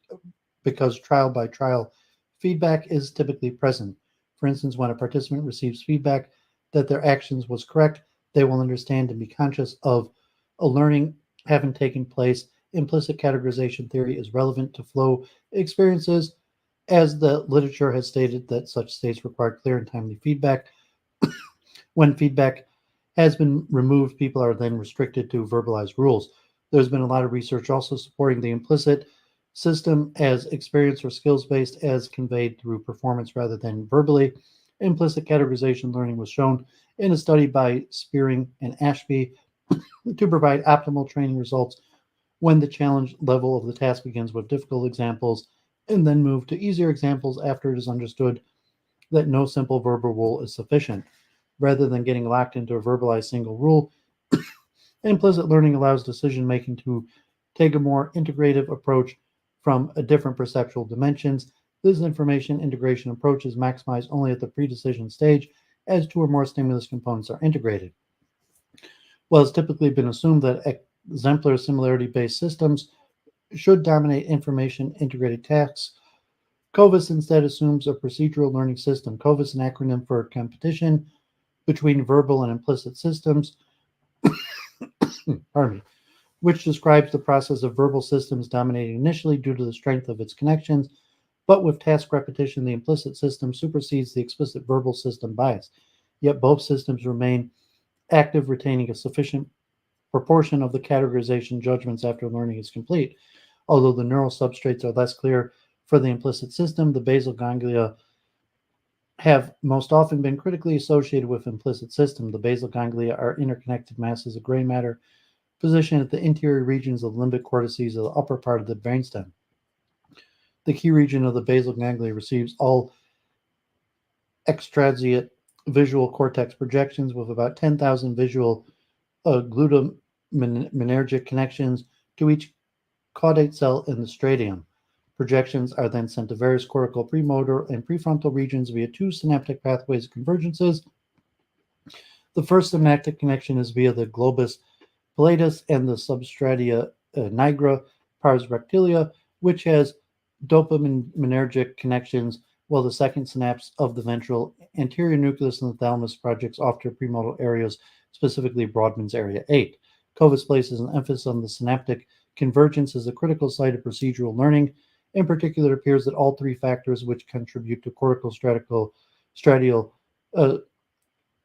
because trial by trial feedback is typically present. For instance, when a participant receives feedback that their actions was correct, they will understand and be conscious of a learning having taken place. Implicit categorization theory is relevant to flow experiences, as the literature has stated that such states require clear and timely feedback. When feedback has been removed, people are then restricted to verbalized rules. There's been a lot of research also supporting the implicit system as experience or skills based as conveyed through performance rather than verbally. Implicit categorization learning was shown in a study by Spearing and Ashby to provide optimal training results when the challenge level of the task begins with difficult examples and then move to easier examples after it is understood that no simple verbal rule is sufficient. Rather than getting locked into a verbalized single rule, implicit learning allows decision making to take a more integrative approach from a different perceptual dimensions. This information integration approach is maximized only at the pre-decision stage as two or more stimulus components are integrated. While it's typically been assumed that exemplar similarity-based systems should dominate information integrated tasks, COVIS instead assumes a procedural learning system. COVIS is an acronym for competition between verbal and implicit systems, pardon me, which describes the process of verbal systems dominating initially due to the strength of its connections, but with task repetition, the implicit system supersedes the explicit verbal system bias. Yet both systems remain active, retaining a sufficient proportion of the categorization judgments after learning is complete. Although the neural substrates are less clear for the implicit system, the basal ganglia have most often been critically associated with implicit system. The basal ganglia are interconnected masses of gray matter positioned at the interior regions of the limbic cortices of the upper part of the brainstem. The key region of the basal ganglia receives all extravasate visual cortex projections with about 10,000 visual glutaminergic connections to each caudate cell in the striatum. Projections are then sent to various cortical premotor and prefrontal regions via two synaptic pathways of convergences. The first synaptic connection is via the globus pallidus and the substratia nigra pars rectilia, which has dopaminergic connections, while the second synapse of the ventral anterior nucleus and the thalamus projects off to premodal areas, specifically Brodmann's area 8. COVIS places an emphasis on the synaptic convergence as a critical site of procedural learning. In particular, it appears that all three factors which contribute to cortical stratial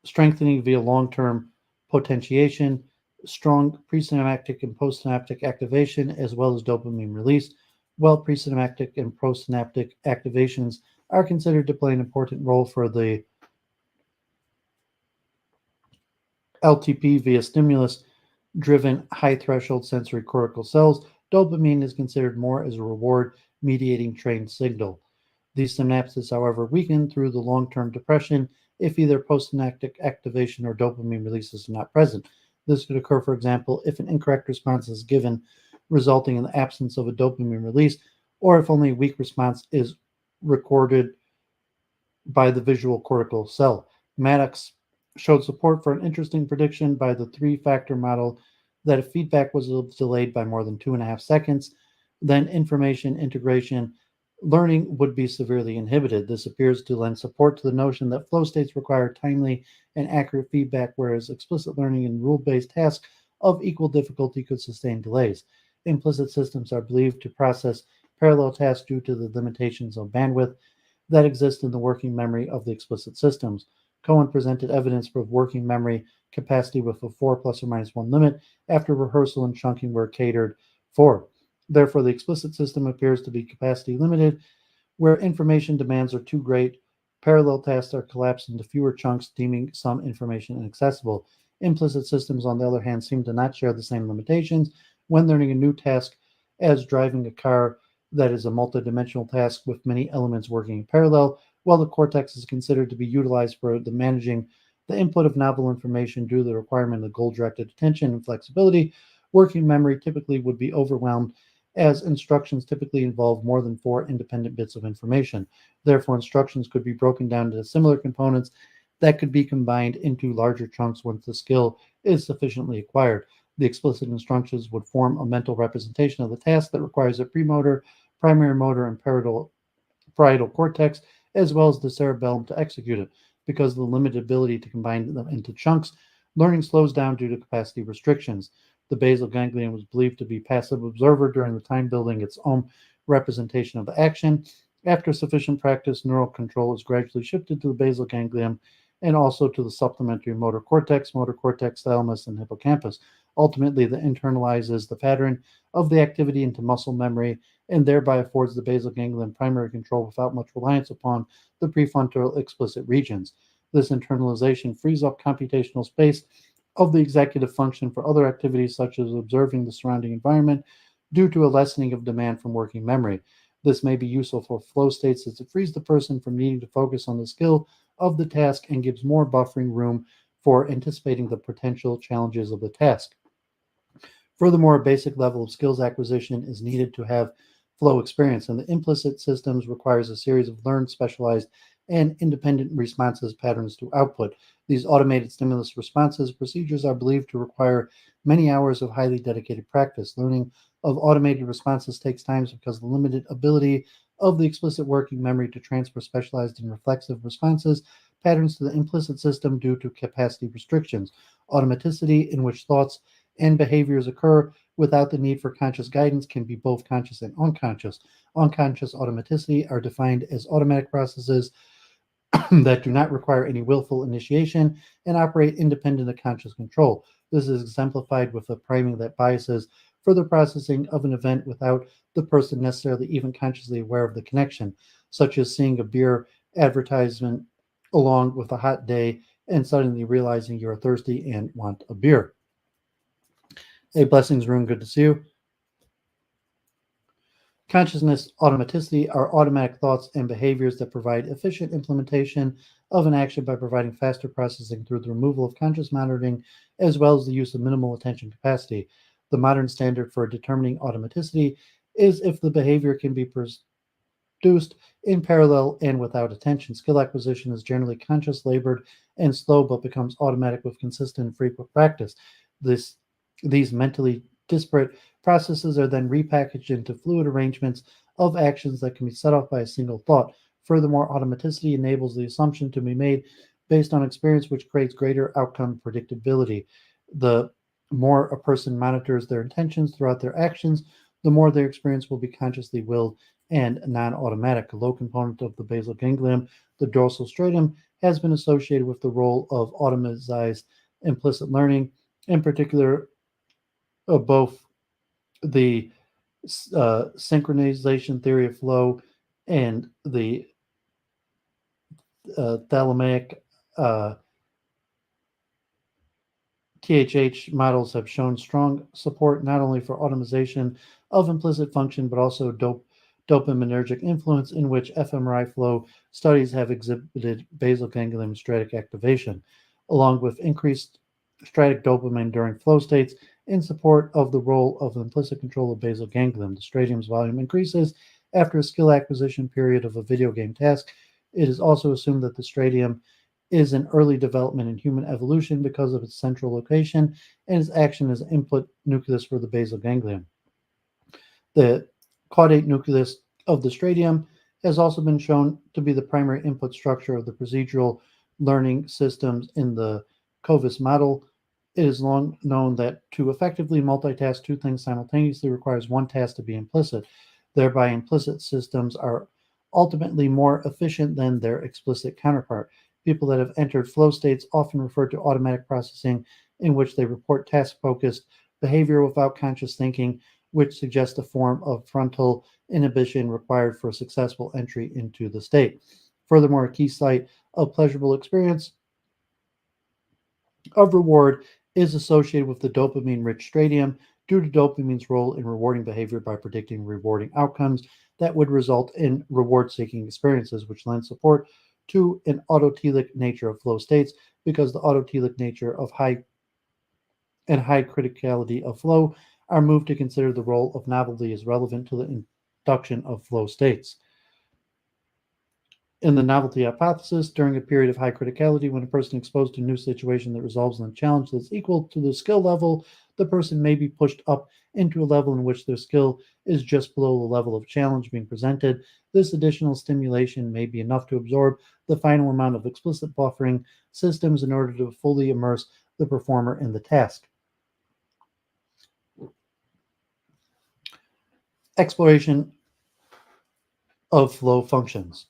strengthening via long-term potentiation, strong presynaptic and postsynaptic activation, as well as dopamine release, while presynaptic and postsynaptic activations are considered to play an important role for the LTP via stimulus-driven high-threshold sensory cortical cells. Dopamine is considered more as a reward-mediating trained signal. These synapses, however, weaken through the long-term depression if either postsynaptic activation or dopamine release is not present. This could occur, for example, if an incorrect response is given, resulting in the absence of a dopamine release, or if only a weak response is recorded by the visual cortical cell. Maddox showed support for an interesting prediction by the three-factor model that if feedback was delayed by more than 2.5 seconds, then information integration learning would be severely inhibited. This appears to lend support to the notion that flow states require timely and accurate feedback, whereas explicit learning and rule-based tasks of equal difficulty could sustain delays. Implicit systems are believed to process parallel tasks due to the limitations of bandwidth that exist in the working memory of the explicit systems. Cohen presented evidence for working memory capacity with a 4 plus or minus 1 limit after rehearsal and chunking were catered for. Therefore, the explicit system appears to be capacity limited, where information demands are too great. Parallel tasks are collapsed into fewer chunks, deeming some information inaccessible. Implicit systems, on the other hand, seem to not share the same limitations when learning a new task as driving a car that is a multidimensional task with many elements working in parallel, while the cortex is considered to be utilized for the managing the input of novel information due to the requirement of goal-directed attention and flexibility. Working memory typically would be overwhelmed as instructions typically involve more than 4 independent bits of information. Therefore, instructions could be broken down into similar components that could be combined into larger chunks once the skill is sufficiently acquired. The explicit instructions would form a mental representation of the task that requires a premotor, primary motor, and parietal cortex, as well as the cerebellum to execute it. Because of the limited ability to combine them into chunks, learning slows down due to capacity restrictions. The basal ganglion was believed to be passive observer during the time building its own representation of the action. After sufficient practice, neural control is gradually shifted to the basal ganglion, and also to the supplementary motor cortex, thalamus, and hippocampus. Ultimately, that internalizes the pattern of the activity into muscle memory and thereby affords the basal ganglion primary control without much reliance upon the prefrontal explicit regions. This internalization frees up computational space of the executive function for other activities such as observing the surrounding environment due to a lessening of demand from working memory. This may be useful for flow states as it frees the person from needing to focus on the skill of the task and gives more buffering room for anticipating the potential challenges of the task. Furthermore, a basic level of skills acquisition is needed to have flow experience, and the implicit systems requires a series of learned, specialized, and independent responses patterns to output. These automated stimulus responses procedures are believed to require many hours of highly dedicated practice. Learning of automated responses takes time because of the limited ability of the explicit working memory to transfer specialized and reflexive responses patterns to the implicit system due to capacity restrictions. Automaticity, in which thoughts and behaviors occur without the need for conscious guidance, can be both conscious and unconscious. Unconscious automaticity are defined as automatic processes that do not require any willful initiation and operate independent of conscious control. This is exemplified with the priming that biases further processing of an event without the person necessarily even consciously aware of the connection, such as seeing a beer advertisement along with a hot day and suddenly realizing you're thirsty and want a beer. Hey, blessings, Rune. Good to see you. Consciousness automaticity are automatic thoughts and behaviors that provide efficient implementation of an action by providing faster processing through the removal of conscious monitoring as well as the use of minimal attention capacity. The modern standard for determining automaticity is if the behavior can be produced in parallel and without attention. Skill acquisition is generally conscious, labored, and slow, but becomes automatic with consistent and frequent practice. These mentally disparate processes are then repackaged into fluid arrangements of actions that can be set off by a single thought. Furthermore, automaticity enables the assumption to be made based on experience, which creates greater outcome predictability. The more a person monitors their intentions throughout their actions, the more their experience will be consciously willed and non-automatic. A low component of the basal ganglion, the dorsal striatum, has been associated with the role of automatized implicit learning, in particular both the synchronization theory of flow and the thalamic THH models have shown strong support not only for automation of implicit function, but also dopaminergic influence, in which fMRI flow studies have exhibited basal ganglion striatic activation, along with increased striatic dopamine during flow states in support of the role of implicit control of basal ganglion. The striatum's volume increases after a skill acquisition period of a video game task. It is also assumed that the striatum is an early development in human evolution because of its central location and its action as input nucleus for the basal ganglion. The caudate nucleus of the striatum has also been shown to be the primary input structure of the procedural learning systems in the Covis model. It is long known that to effectively multitask two things simultaneously requires one task to be implicit. Thereby, implicit systems are ultimately more efficient than their explicit counterpart. People that have entered flow states often refer to automatic processing, in which they report task-focused behavior without conscious thinking, which suggests a form of frontal inhibition required for successful entry into the state. Furthermore, a key site of pleasurable experience of reward is associated with the dopamine-rich striatum due to dopamine's role in rewarding behavior by predicting rewarding outcomes that would result in reward-seeking experiences, which lend support to an autotelic nature of flow states, because the autotelic nature of high criticality of flow are moved to consider the role of novelty as relevant to the induction of flow states. In the novelty hypothesis, during a period of high criticality, when a person exposed to a new situation that resolves in a challenge that's equal to the skill level, the person may be pushed up into a level in which their skill is just below the level of challenge being presented. This additional stimulation may be enough to absorb the final amount of explicit buffering systems in order to fully immerse the performer in the task. Exploration of flow functions.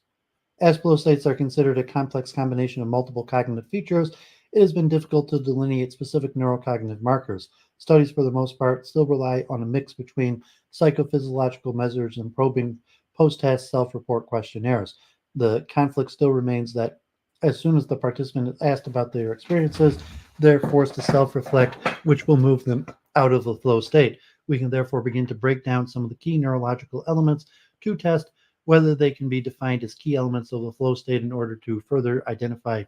As flow states are considered a complex combination of multiple cognitive features, it has been difficult to delineate specific neurocognitive markers. Studies, for the most part, still rely on a mix between psychophysiological measures and probing post-task self-report questionnaires. The conflict still remains that as soon as the participant is asked about their experiences, they're forced to self-reflect, which will move them out of the flow state. We can therefore begin to break down some of the key neurological elements to test whether they can be defined as key elements of the flow state in order to further identify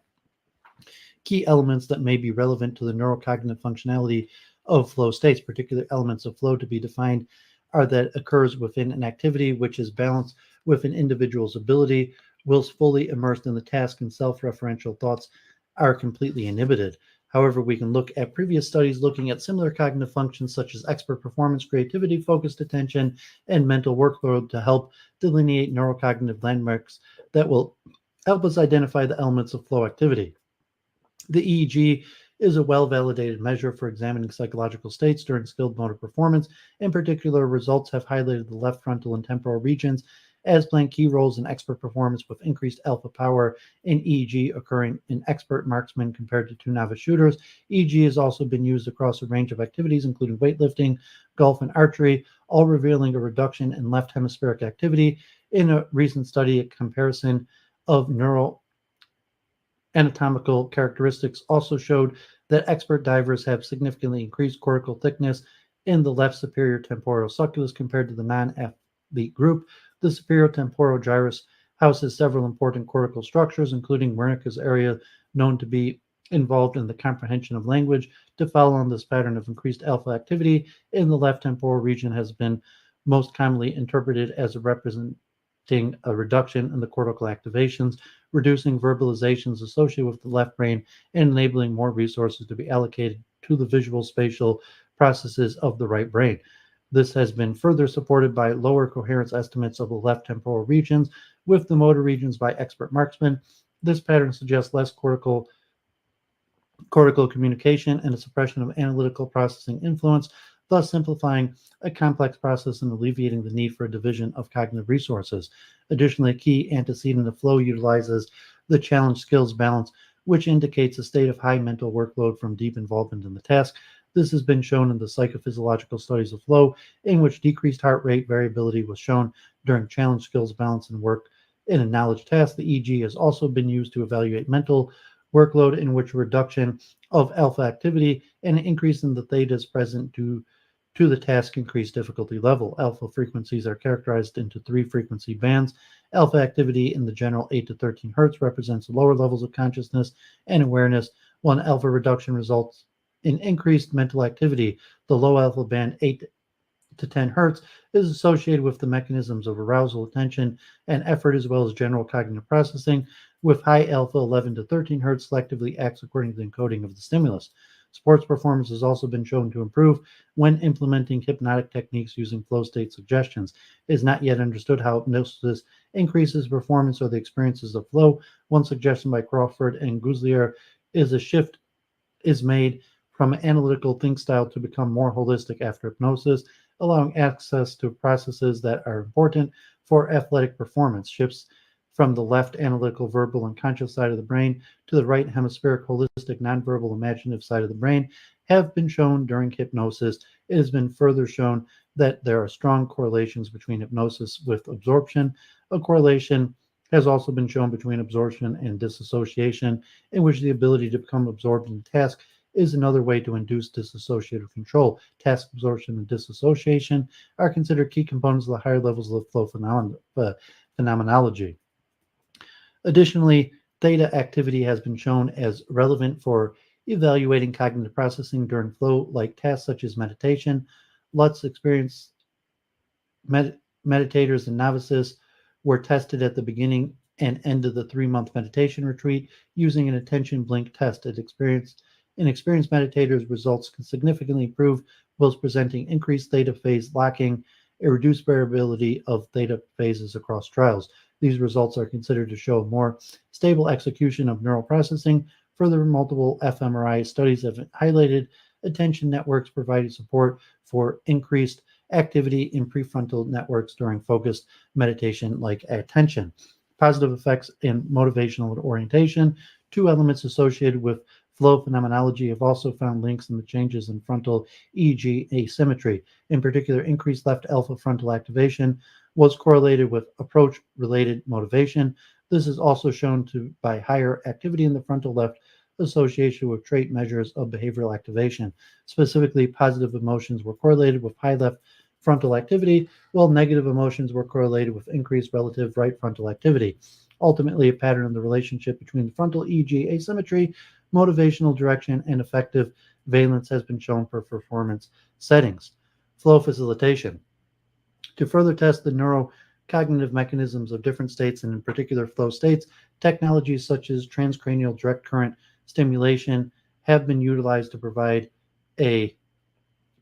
key elements that may be relevant to the neurocognitive functionality of flow states. Particular elements of flow to be defined are that occurs within an activity which is balanced with an individual's ability, whilst fully immersed in the task and self-referential thoughts are completely inhibited. However, we can look at previous studies looking at similar cognitive functions such as expert performance, creativity, focused attention, and mental workload to help delineate neurocognitive landmarks that will help us identify the elements of flow activity. The EEG is a well-validated measure for examining psychological states during skilled motor performance. In particular, results have highlighted the left frontal and temporal regions as playing key roles in expert performance, with increased alpha power in EEG occurring in expert marksmen compared to novice shooters. EEG has also been used across a range of activities, including weightlifting, golf, and archery, all revealing a reduction in left hemispheric activity. In a recent study, a comparison of neural anatomical characteristics also showed that expert divers have significantly increased cortical thickness in the left superior temporal sulcus compared to the non-athlete group. The superior temporal gyrus houses several important cortical structures, including Wernicke's area, known to be involved in the comprehension of language. To follow on this pattern of increased alpha activity in the left temporal region has been most commonly interpreted as representing a reduction in the cortical activations, reducing verbalizations associated with the left brain, and enabling more resources to be allocated to the visual spatial processes of the right brain. This has been further supported by lower coherence estimates of the left temporal regions with the motor regions by expert marksmen. This pattern suggests less cortical communication and a suppression of analytical processing influence, thus simplifying a complex process and alleviating the need for a division of cognitive resources. Additionally, a key antecedent of flow utilizes the challenge skills balance, which indicates a state of high mental workload from deep involvement in the task. This has been shown in the psychophysiological studies of flow, in which decreased heart rate variability was shown during challenge skills balance and work in a knowledge task. The EEG has also been used to evaluate mental workload, in which a reduction of alpha activity and an increase in the theta is present due to the task increased difficulty level. Alpha frequencies are characterized into three frequency bands. Alpha activity in the general 8 to 13 hertz represents lower levels of consciousness and awareness, while an alpha reduction results in increased mental activity. The low alpha band, 8 to 10 hertz, is associated with the mechanisms of arousal, attention, and effort, as well as general cognitive processing, with high alpha, 11 to 13 hertz, selectively acts according to the encoding of the stimulus. Sports performance has also been shown to improve when implementing hypnotic techniques using flow state suggestions. It is not yet understood how hypnosis increases performance or the experiences of flow. One suggestion by Crawford and Guzlier is a shift is made from an analytical think style to become more holistic after hypnosis, allowing access to processes that are important for athletic performance. Shifts from the left analytical, verbal, and conscious side of the brain to the right hemispheric, holistic, nonverbal, imaginative side of the brain have been shown during hypnosis. It has been further shown that there are strong correlations between hypnosis with absorption. A correlation has also been shown between absorption and disassociation, in which the ability to become absorbed in a task is another way to induce dissociative control. Task absorption and disassociation are considered key components of the higher levels of flow phenomenology. Additionally, theta activity has been shown as relevant for evaluating cognitive processing during flow-like tasks such as meditation. Lutz experienced meditators and novices were tested at the beginning and end of the 3-month meditation retreat using an attention blink test. In experienced meditators, results can significantly improve whilst presenting increased theta phase locking, a reduced variability of theta phases across trials. These results are considered to show more stable execution of neural processing. Further, multiple fMRI studies have highlighted attention networks providing support for increased activity in prefrontal networks during focused meditation like attention. positive effects in motivational and orientation. Two elements associated with flow phenomenology have also found links in the changes in frontal EEG asymmetry. In particular, increased left alpha frontal activation was correlated with approach-related motivation. This is also shown to by higher activity in the frontal left association with trait measures of behavioral activation. Specifically, positive emotions were correlated with high left frontal activity, while negative emotions were correlated with increased relative right frontal activity. Ultimately, a pattern of the relationship between the frontal EEG asymmetry, motivational direction, and effective valence has been shown for performance settings. Flow facilitation. To further test the neurocognitive mechanisms of different states, and in particular flow states, technologies such as transcranial direct current stimulation have been utilized to provide a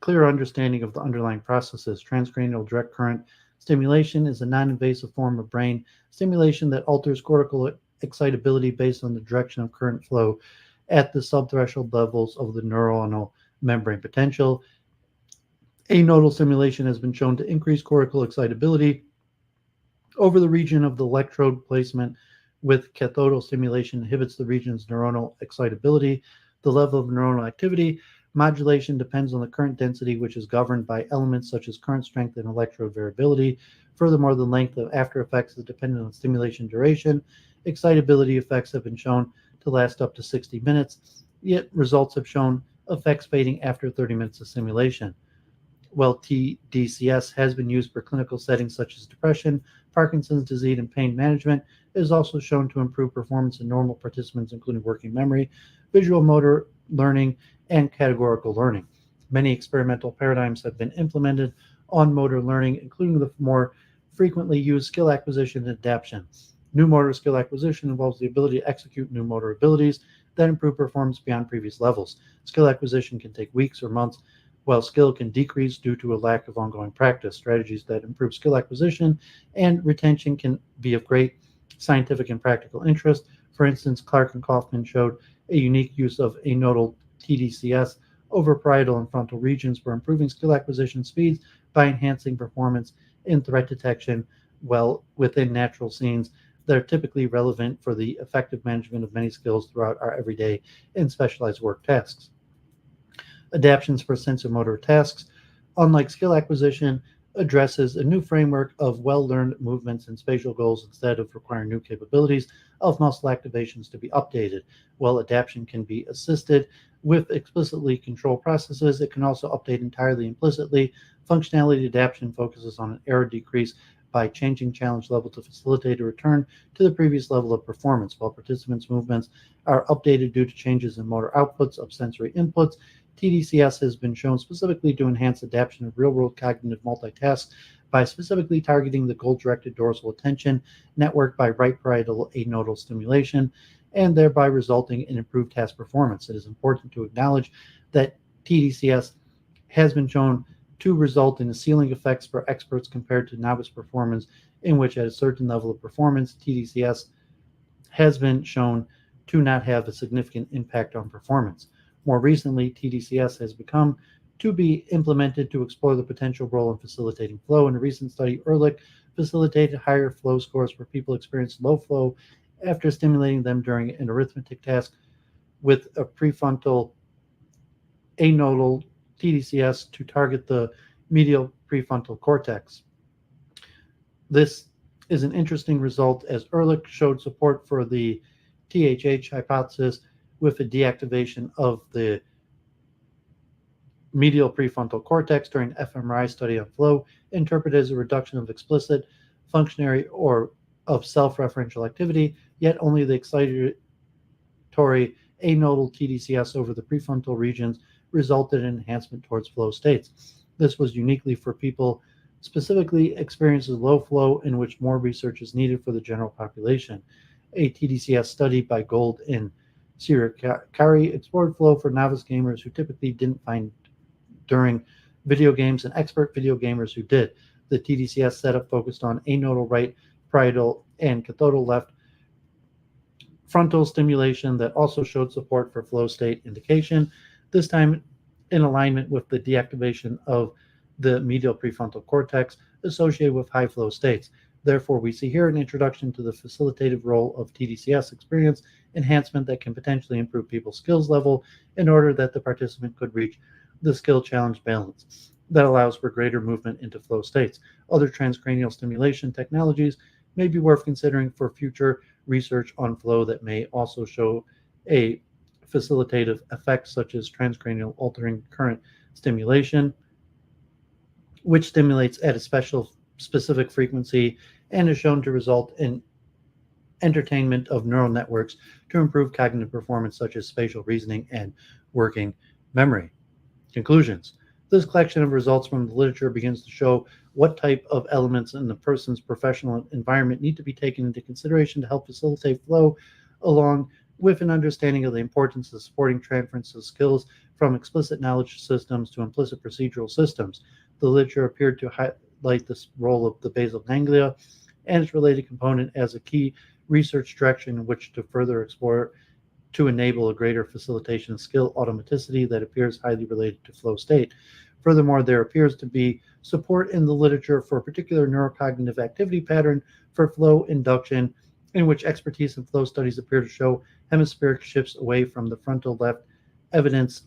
clear understanding of the underlying processes. Transcranial direct current stimulation is a non-invasive form of brain stimulation that alters cortical excitability based on the direction of current flow at the subthreshold levels of the neuronal membrane potential. Anodal stimulation has been shown to increase cortical excitability over the region of the electrode placement, with cathodal stimulation inhibits the region's neuronal excitability. The level of neuronal activity modulation depends on the current density, which is governed by elements such as current strength and electrode variability. Furthermore, the length of after effects is dependent on stimulation duration. Excitability effects have been shown to last up to 60 minutes, yet results have shown effects fading after 30 minutes of stimulation. While TDCS has been used for clinical settings such as depression, Parkinson's disease, and pain management, it is also shown to improve performance in normal participants, including working memory, visual motor learning, and categorical learning. Many experimental paradigms have been implemented on motor learning, including the more frequently used skill acquisition and adaptation. New motor skill acquisition involves the ability to execute new motor abilities that improve performance beyond previous levels. Skill acquisition can take weeks or months, while skill can decrease due to a lack of ongoing practice. Strategies that improve skill acquisition and retention can be of great scientific and practical interest. For instance, Clark and Kaufman showed a unique use of anodal TDCS over parietal and frontal regions for improving skill acquisition speeds by enhancing performance in threat detection well within natural scenes that are typically relevant for the effective management of many skills throughout our everyday and specialized work tasks. Adaptations for sensomotor tasks, unlike skill acquisition, addresses a new framework of well-learned movements and spatial goals instead of requiring new capabilities of muscle activations to be updated. While adaptation can be assisted with explicitly controlled processes, it can also update entirely implicitly. Functionality adaptation focuses on an error decrease by changing challenge level to facilitate a return to the previous level of performance. While participants' movements are updated due to changes in motor outputs of sensory inputs, TDCS has been shown specifically to enhance adaptation of real-world cognitive multitasks by specifically targeting the goal-directed dorsal attention network by right parietal anodal stimulation, and thereby resulting in improved task performance. It is important to acknowledge that TDCS has been shown to result in ceiling effects for experts compared to novice performance, in which at a certain level of performance, TDCS has been shown to not have a significant impact on performance. More recently, TDCS has become to be implemented to explore the potential role in facilitating flow. In a recent study, Ehrlich facilitated higher flow scores for people experiencing low flow after stimulating them during an arithmetic task with a prefrontal anodal TDCS to target the medial prefrontal cortex. This is an interesting result, as Ehrlich showed support for the THH hypothesis with a deactivation of the medial prefrontal cortex during an fMRI study on flow, interpreted as a reduction of explicit functionary or of self-referential activity, yet only the excitatory anodal TDCS over the prefrontal regions resulted in enhancement towards flow states. This was uniquely for people specifically experiences low flow, in which more research is needed for the general population. A TDCS study by Gold and Sirakari explored flow for novice gamers who typically didn't find during video games and expert video gamers who did. The TDCS setup focused on anodal right, parietal, and cathodal left frontal stimulation that also showed support for flow state indication, this time in alignment with the deactivation of the medial prefrontal cortex associated with high flow states. Therefore, we see here an introduction to the facilitative role of TDCS experience enhancement that can potentially improve people's skills level in order that the participant could reach the skill challenge balance that allows for greater movement into flow states. Other transcranial stimulation technologies may be worth considering for future research on flow that may also show a facilitative effect, such as transcranial altering current stimulation, which stimulates at a specific frequency and is shown to result in entertainment of neural networks to improve cognitive performance, such as spatial reasoning and working memory. Conclusions. This collection of results from the literature begins to show what type of elements in the person's professional environment need to be taken into consideration to help facilitate flow, along with an understanding of the importance of supporting transference of skills from explicit knowledge systems to implicit procedural systems. The literature appeared to highlight the role of the basal ganglia and its related component as a key research direction in which to further explore to enable a greater facilitation skill automaticity that appears highly related to flow state. Furthermore, there appears to be support in the literature for a particular neurocognitive activity pattern for flow induction, in which expertise in flow studies appear to show hemispheric shifts away from the frontal left, evidenced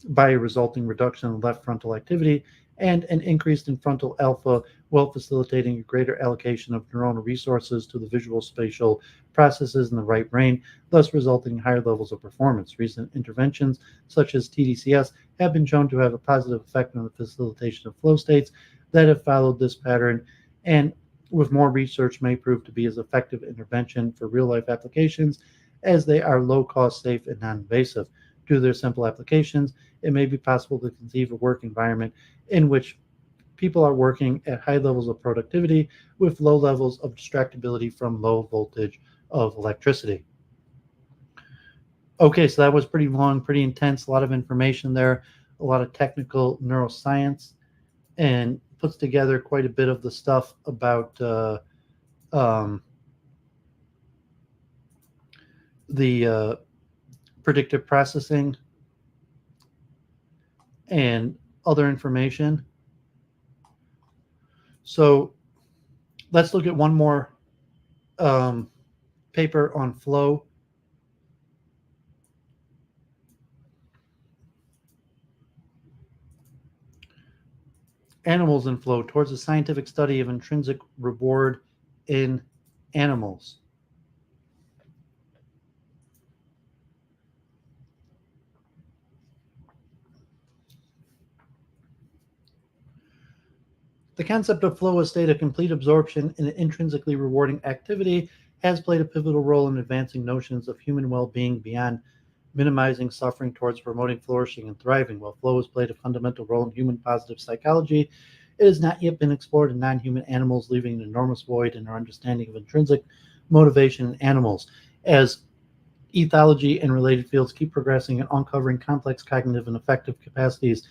by a resulting reduction in left frontal activity and an increase in frontal alpha, while facilitating a greater allocation of neuronal resources to the visual spatial processes in the right brain, thus resulting in higher levels of performance. Recent interventions, such as TDCS, have been shown to have a positive effect on the facilitation of flow states that have followed this pattern, and with more research may prove to be as effective intervention for real-life applications as they are low-cost, safe, and non-invasive. Due to their simple applications, it may be possible to conceive a work environment in which people are working at high levels of productivity with low levels of distractibility from low voltage of electricity. Okay, so that was pretty long, pretty intense, a lot of information there, a lot of technical neuroscience, and puts together quite a bit of the stuff about the predictive processing and other information. So let's look at one more paper on flow. Animals in flow towards a scientific study of intrinsic reward in animals. The concept of flow, a state of complete absorption in an intrinsically rewarding activity, has played a pivotal role in advancing notions of human well-being beyond minimizing suffering towards promoting flourishing and thriving. While flow has played a fundamental role in human positive psychology, it has not yet been explored in non-human animals, leaving an enormous void in our understanding of intrinsic motivation in animals. As ethology and related fields keep progressing and uncovering complex cognitive and affective capacities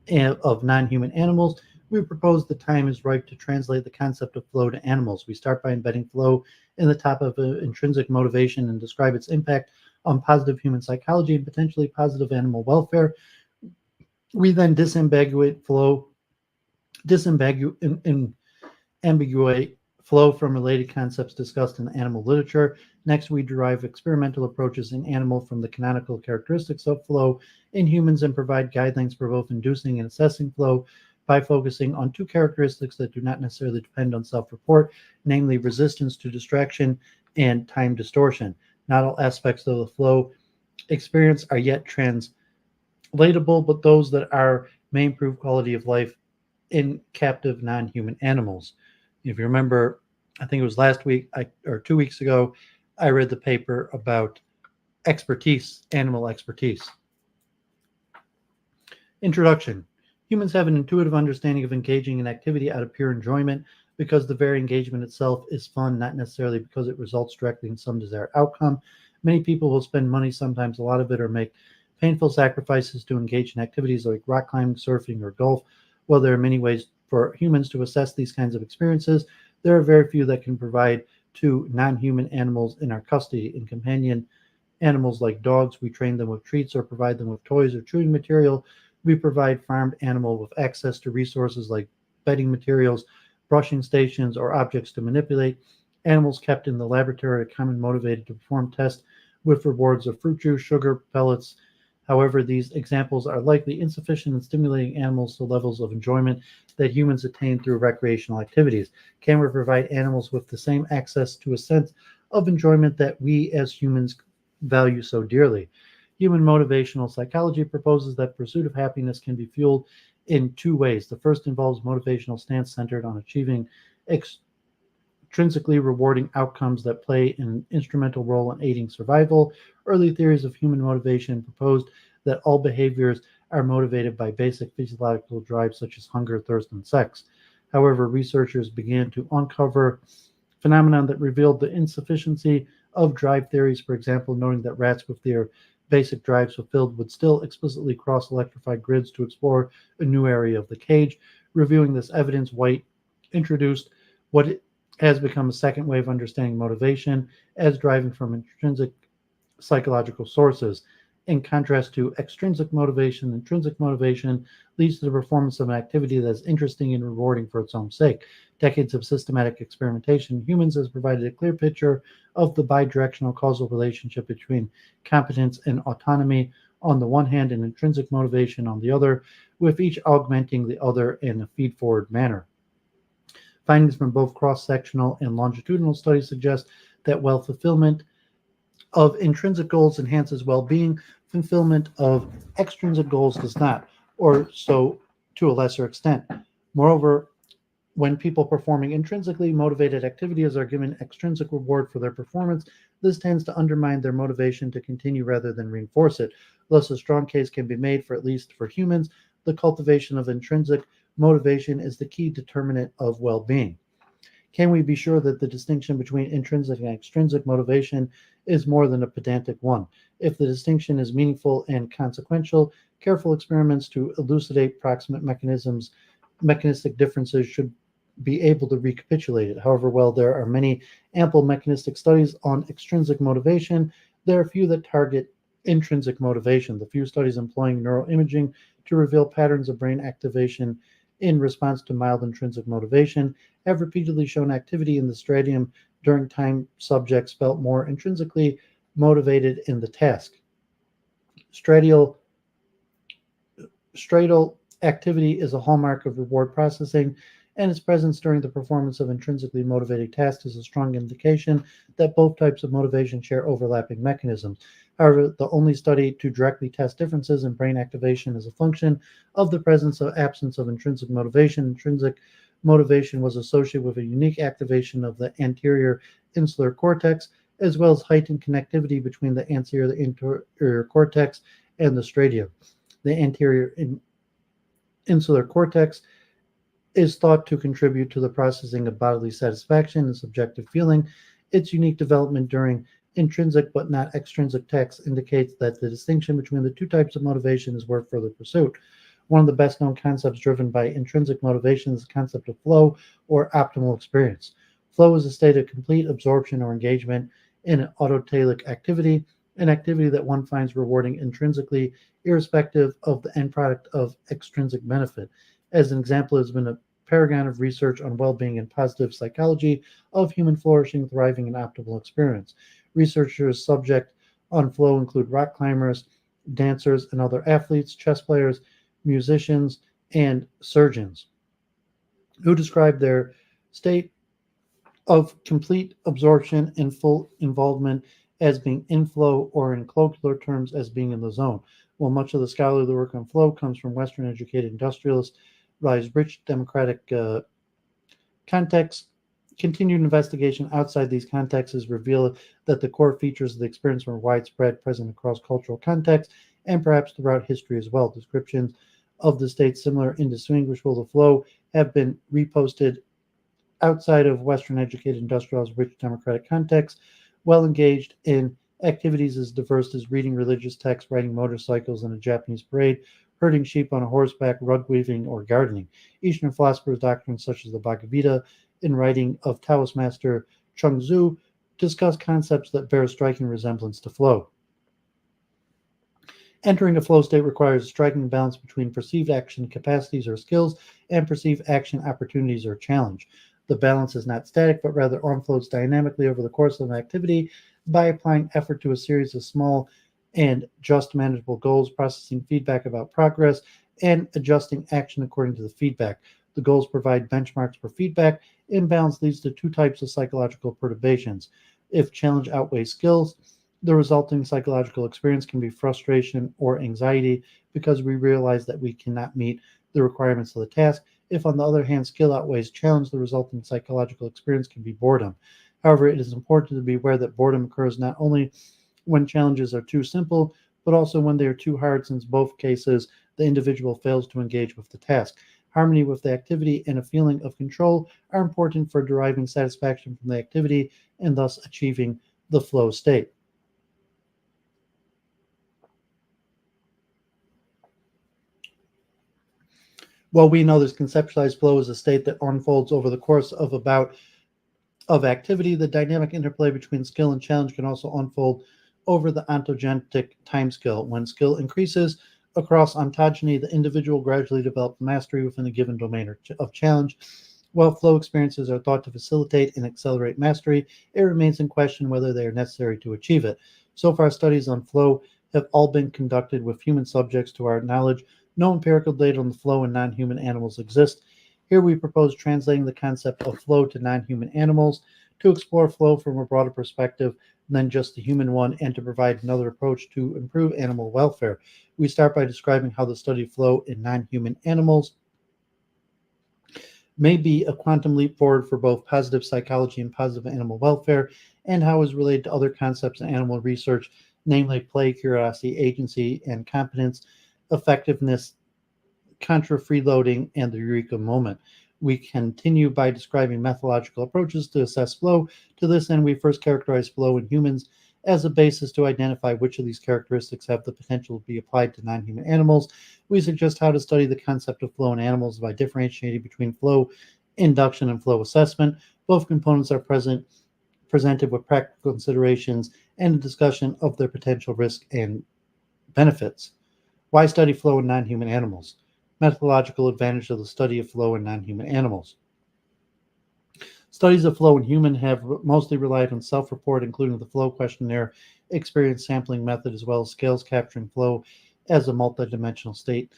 of non-human animals, we propose the time is ripe to translate the concept of flow to animals. We start by embedding flow in the top of intrinsic motivation and describe its impact on positive human psychology and potentially positive animal welfare. We then disambiguate flow from related concepts discussed in the animal literature. Next, we derive experimental approaches in animal from the canonical characteristics of flow in humans and provide guidelines for both inducing and assessing flow by focusing on two characteristics that do not necessarily depend on self-report, namely resistance to distraction and time distortion. Not all aspects of the flow experience are yet translatable, but those that are may improve quality of life in captive non-human animals. If you remember, I think it was last week or 2 weeks ago, I read the paper about expertise, animal expertise. Introduction. Humans have an intuitive understanding of engaging in activity out of pure enjoyment because the very engagement itself is fun, not necessarily because it results directly in some desired outcome. Many people will spend money, sometimes a lot of it, or make painful sacrifices to engage in activities like rock climbing, surfing, or golf. While there are many ways for humans to assess these kinds of experiences, there are very few that can provide to non-human animals in our custody. In companion animals like dogs, we train them with treats or provide them with toys or chewing material. We provide farmed animal with access to resources like bedding materials, brushing stations, or objects to manipulate. Animals kept in the laboratory are commonly motivated to perform tests with rewards of fruit juice, sugar, pellets. However, these examples are likely insufficient in stimulating animals to levels of enjoyment that humans attain through recreational activities. Can we provide animals with the same access to a sense of enjoyment that we as humans value so dearly? Human motivational psychology proposes that pursuit of happiness can be fueled in two ways. The first involves motivational stance centered on achieving intrinsically rewarding outcomes that play an instrumental role in aiding survival. Early theories of human motivation proposed that all behaviors are motivated by basic physiological drives such as hunger, thirst, and sex. However, researchers began to uncover phenomena that revealed the insufficiency of drive theories, for example, noting that rats with their basic drives fulfilled would still explicitly cross electrified grids to explore a new area of the cage. Reviewing this evidence, White introduced what has become a second way of understanding motivation as driving from intrinsic psychological sources. In contrast to extrinsic motivation, intrinsic motivation leads to the performance of an activity that is interesting and rewarding for its own sake. Decades of systematic experimentation in humans has provided a clear picture of the bidirectional causal relationship between competence and autonomy on the one hand and intrinsic motivation on the other, with each augmenting the other in a feed-forward manner. Findings from both cross-sectional and longitudinal studies suggest that while fulfillment of intrinsic goals enhances well-being, fulfillment of extrinsic goals does not, or so to a lesser extent. Moreover, when people performing intrinsically motivated activities are given extrinsic reward for their performance, this tends to undermine their motivation to continue rather than reinforce it. Thus, a strong case can be made for, at least for humans, the cultivation of intrinsic motivation is the key determinant of well-being. Can we be sure that the distinction between intrinsic and extrinsic motivation is more than a pedantic one? If the distinction is meaningful and consequential, careful experiments to elucidate proximate mechanistic differences should be able to recapitulate it. However, while there are many ample mechanistic studies on extrinsic motivation, there are few that target intrinsic motivation. The few studies employing neuroimaging to reveal patterns of brain activation in response to mild intrinsic motivation have repeatedly shown activity in the striatum during time subjects felt more intrinsically motivated in the task. Striatal activity is a hallmark of reward processing, and its presence during the performance of intrinsically motivated tasks is a strong indication that both types of motivation share overlapping mechanisms. However, the only study to directly test differences in brain activation is a function of the presence or absence of intrinsic motivation. Intrinsic motivation was associated with a unique activation of the anterior insular cortex, as well as heightened connectivity between the anterior and interior cortex and the striatum. The anterior insular cortex is thought to contribute to the processing of bodily satisfaction and subjective feeling. Its unique development during intrinsic but not extrinsic tasks indicates that the distinction between the two types of motivation is worth further pursuit. One of the best known concepts driven by intrinsic motivation is the concept of flow or optimal experience. Flow is a state of complete absorption or engagement in an autotelic activity, an activity that one finds rewarding intrinsically, irrespective of the end product of extrinsic benefit. As an example, has been a paragon of research on well-being and positive psychology of human flourishing, thriving, and optimal experience. Researchers subject on flow include rock climbers, dancers, and other athletes, chess players, musicians, and surgeons, who describe their state of complete absorption and full involvement as being in flow, or in colloquial terms as being in the zone. While much of the scholarly work on flow comes from Western educated industrialists, rise rich democratic contexts, continued investigation outside these contexts reveal that the core features of the experience were widespread, present across cultural contexts, and perhaps throughout history as well. Descriptions of the state similar, indistinguishable to flow have been reposted outside of Western educated industrialist rich democratic contexts, well engaged in activities as diverse as reading religious texts, riding motorcycles in a Japanese parade, herding sheep on a horseback, rug weaving, or gardening. Eastern philosophers' doctrines such as the Bhagavad Gita and writing of Taoist master Chung Tzu discuss concepts that bear a striking resemblance to flow. Entering a flow state requires striking a balance between perceived action capacities or skills and perceived action opportunities or challenge. The balance is not static, but rather unfolds dynamically over the course of an activity by applying effort to a series of small and just manageable goals, processing feedback about progress, and adjusting action according to the feedback. The goals provide benchmarks for feedback. Imbalance leads to two types of psychological perturbations. If challenge outweighs skills, the resulting psychological experience can be frustration or anxiety because we realize that we cannot meet the requirements of the task. If, on the other hand, skill outweighs challenge, the resulting psychological experience can be boredom. However, it is important to be aware that boredom occurs not only when challenges are too simple, but also when they are too hard, since both cases the individual fails to engage with the task. Harmony with the activity and a feeling of control are important for deriving satisfaction from the activity and thus achieving the flow state. Well, we know this conceptualized flow is a state that unfolds over the course of activity. The dynamic interplay between skill and challenge can also unfold over the ontogenic time scale. When skill increases across ontogeny, the individual gradually develops mastery within a given domain of challenge. While flow experiences are thought to facilitate and accelerate mastery, it remains in question whether they are necessary to achieve it. So far, studies on flow have all been conducted with human subjects. To our knowledge, no empirical data on the flow in non-human animals exist. Here we propose translating the concept of flow to non-human animals to explore flow from a broader perspective than just the human one and to provide another approach to improve animal welfare. We start by describing how the study of flow in non-human animals may be a quantum leap forward for both positive psychology and positive animal welfare, and how it is related to other concepts in animal research, namely play, curiosity, agency, and competence, effectiveness, contra freeloading, and the eureka moment. We continue by describing methodological approaches to assess flow. To this end, we first characterize flow in humans as a basis to identify which of these characteristics have the potential to be applied to non-human animals. We suggest how to study the concept of flow in animals by differentiating between flow induction and flow assessment. Both components are presented with practical considerations and a discussion of their potential risk and benefits. Why study flow in non-human animals? Methodological advantage of the study of flow in non-human animals. Studies of flow in human have mostly relied on self-report, including the flow questionnaire, experience sampling method, as well as scales capturing flow as a multidimensional state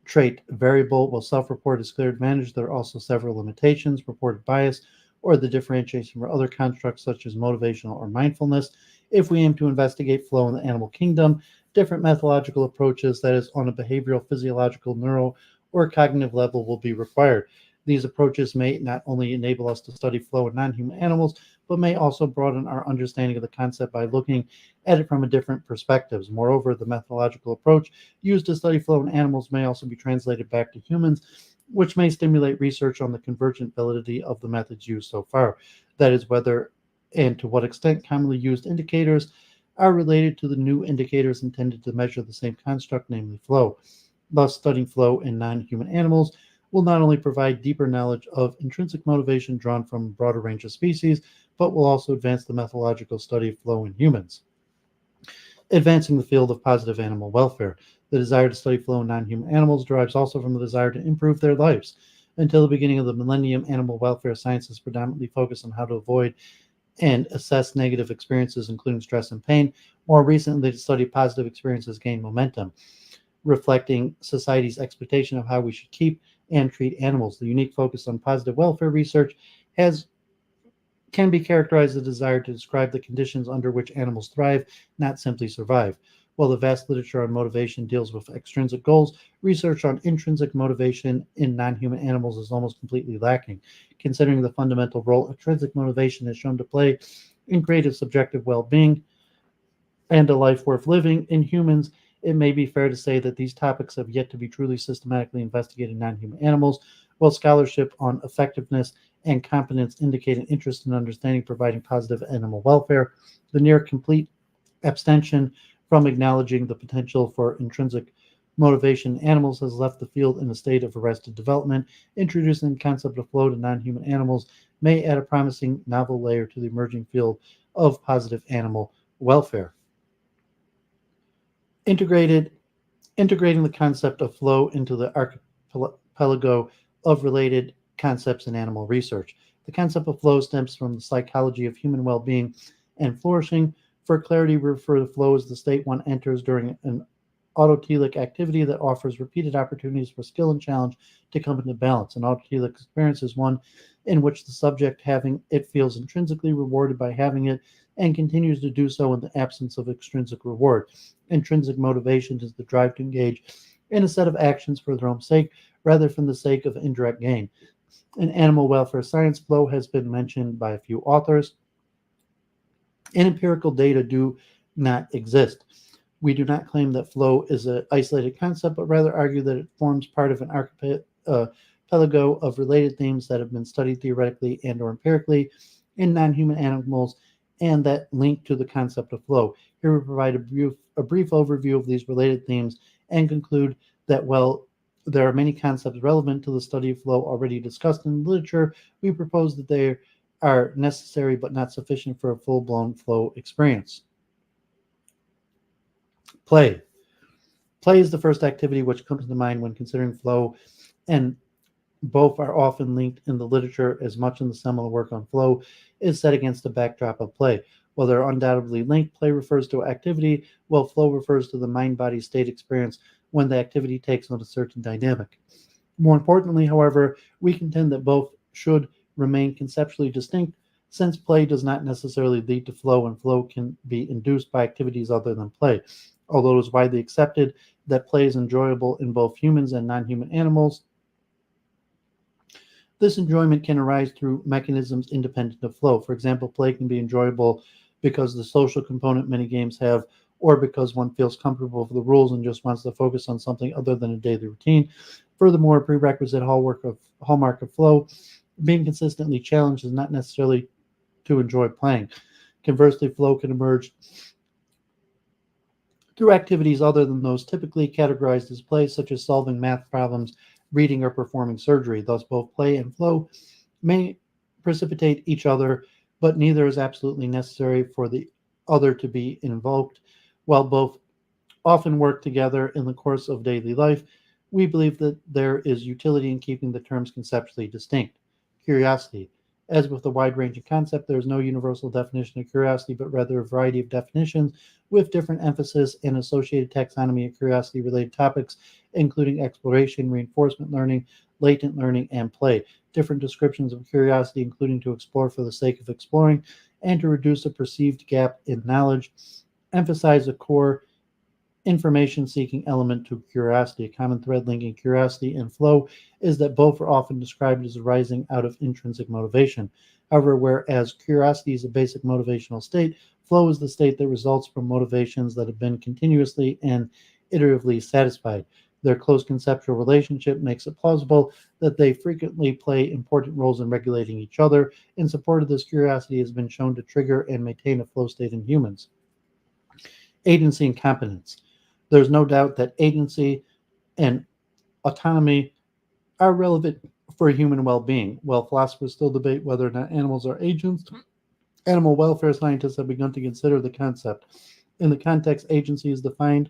trait variable. While self-report is clear advantage, there are also several limitations: reported bias, or the differentiation from other constructs such as motivational or mindfulness. If we aim to investigate flow in the animal kingdom, different methodological approaches, that is, on a behavioral, physiological, neural, or cognitive level, will be required. These approaches may not only enable us to study flow in non-human animals, but may also broaden our understanding of the concept by looking at it from a different perspectives. Moreover, the methodological approach used to study flow in animals may also be translated back to humans, which may stimulate research on the convergent validity of the methods used so far. That is, whether and to what extent commonly used indicators are related to the new indicators intended to measure the same construct, namely flow. Thus, studying flow in non-human animals will not only provide deeper knowledge of intrinsic motivation drawn from a broader range of species, but will also advance the methodological study of flow in humans. Advancing the field of positive animal welfare. The desire to study flow in non-human animals derives also from the desire to improve their lives. Until the beginning of the millennium, animal welfare sciences predominantly focused on how to avoid and assess negative experiences, including stress and pain. More recently, the study of positive experiences gained momentum, reflecting society's expectation of how we should keep and treat animals. The unique focus on positive welfare research can be characterized as a desire to describe the conditions under which animals thrive, not simply survive. While the vast literature on motivation deals with extrinsic goals, research on intrinsic motivation in non-human animals is almost completely lacking. Considering the fundamental role intrinsic motivation has shown to play in creative subjective well-being and a life worth living in humans, it may be fair to say that these topics have yet to be truly systematically investigated in non-human animals. While scholarship on effectiveness and competence indicate an interest in understanding providing positive animal welfare, the near complete abstention from acknowledging the potential for intrinsic motivation in animals has left the field in a state of arrested development. Introducing the concept of flow to non-human animals may add a promising novel layer to the emerging field of positive animal welfare. Integrating the concept of flow into the archipelago of related concepts in animal research. The concept of flow stems from the psychology of human well-being and flourishing. For clarity, we refer to flow as the state one enters during an autotelic activity that offers repeated opportunities for skill and challenge to come into balance. An autotelic experience is one in which the subject having it feels intrinsically rewarded by having it and continues to do so in the absence of extrinsic reward. Intrinsic motivation is the drive to engage in a set of actions for their own sake rather than the sake of indirect gain. In animal welfare science, flow has been mentioned by a few authors, and empirical data do not exist. We do not claim that flow is an isolated concept, but rather argue that it forms part of an archipelago of related themes that have been studied theoretically and or empirically in non-human animals and that link to the concept of flow. Here we provide a brief overview of these related themes and conclude that while there are many concepts relevant to the study of flow already discussed in the literature, we propose that they are necessary but not sufficient for a full-blown flow experience. Play. Play is the first activity which comes to mind when considering flow, and both are often linked in the literature, as much in the seminal work on flow is set against the backdrop of play. While they're undoubtedly linked, play refers to activity, while flow refers to the mind-body state experience when the activity takes on a certain dynamic. More importantly, however, we contend that both should remain conceptually distinct, since play does not necessarily lead to flow, and flow can be induced by activities other than play. Although it is widely accepted that play is enjoyable in both humans and non-human animals, this enjoyment can arise through mechanisms independent of flow. For example, play can be enjoyable because the social component many games have, or because one feels comfortable with the rules and just wants to focus on something other than a daily routine. Furthermore, a prerequisite hallmark of flow, being consistently challenged, is not necessarily to enjoy playing. Conversely, flow can emerge through activities other than those typically categorized as play, such as solving math problems, reading, or performing surgery. Thus, both play and flow may precipitate each other, but neither is absolutely necessary for the other to be invoked. While both often work together in the course of daily life, we believe that there is utility in keeping the terms conceptually distinct. Curiosity. As with the wide-ranging concept, there is no universal definition of curiosity, but rather a variety of definitions with different emphasis and associated taxonomy of curiosity-related topics, including exploration, reinforcement learning, latent learning, and play. Different descriptions of curiosity, including to explore for the sake of exploring and to reduce a perceived gap in knowledge, emphasize a core information-seeking element to curiosity. A common thread linking curiosity and flow is that both are often described as arising out of intrinsic motivation. However, whereas curiosity is a basic motivational state, flow is the state that results from motivations that have been continuously and iteratively satisfied. Their close conceptual relationship makes it plausible that they frequently play important roles in regulating each other. In support of this, curiosity has been shown to trigger and maintain a flow state in humans. Agency and competence. There's no doubt that agency and autonomy are relevant for human well-being. While philosophers still debate whether or not animals are agents, animal welfare scientists have begun to consider the concept. In the context, agency is defined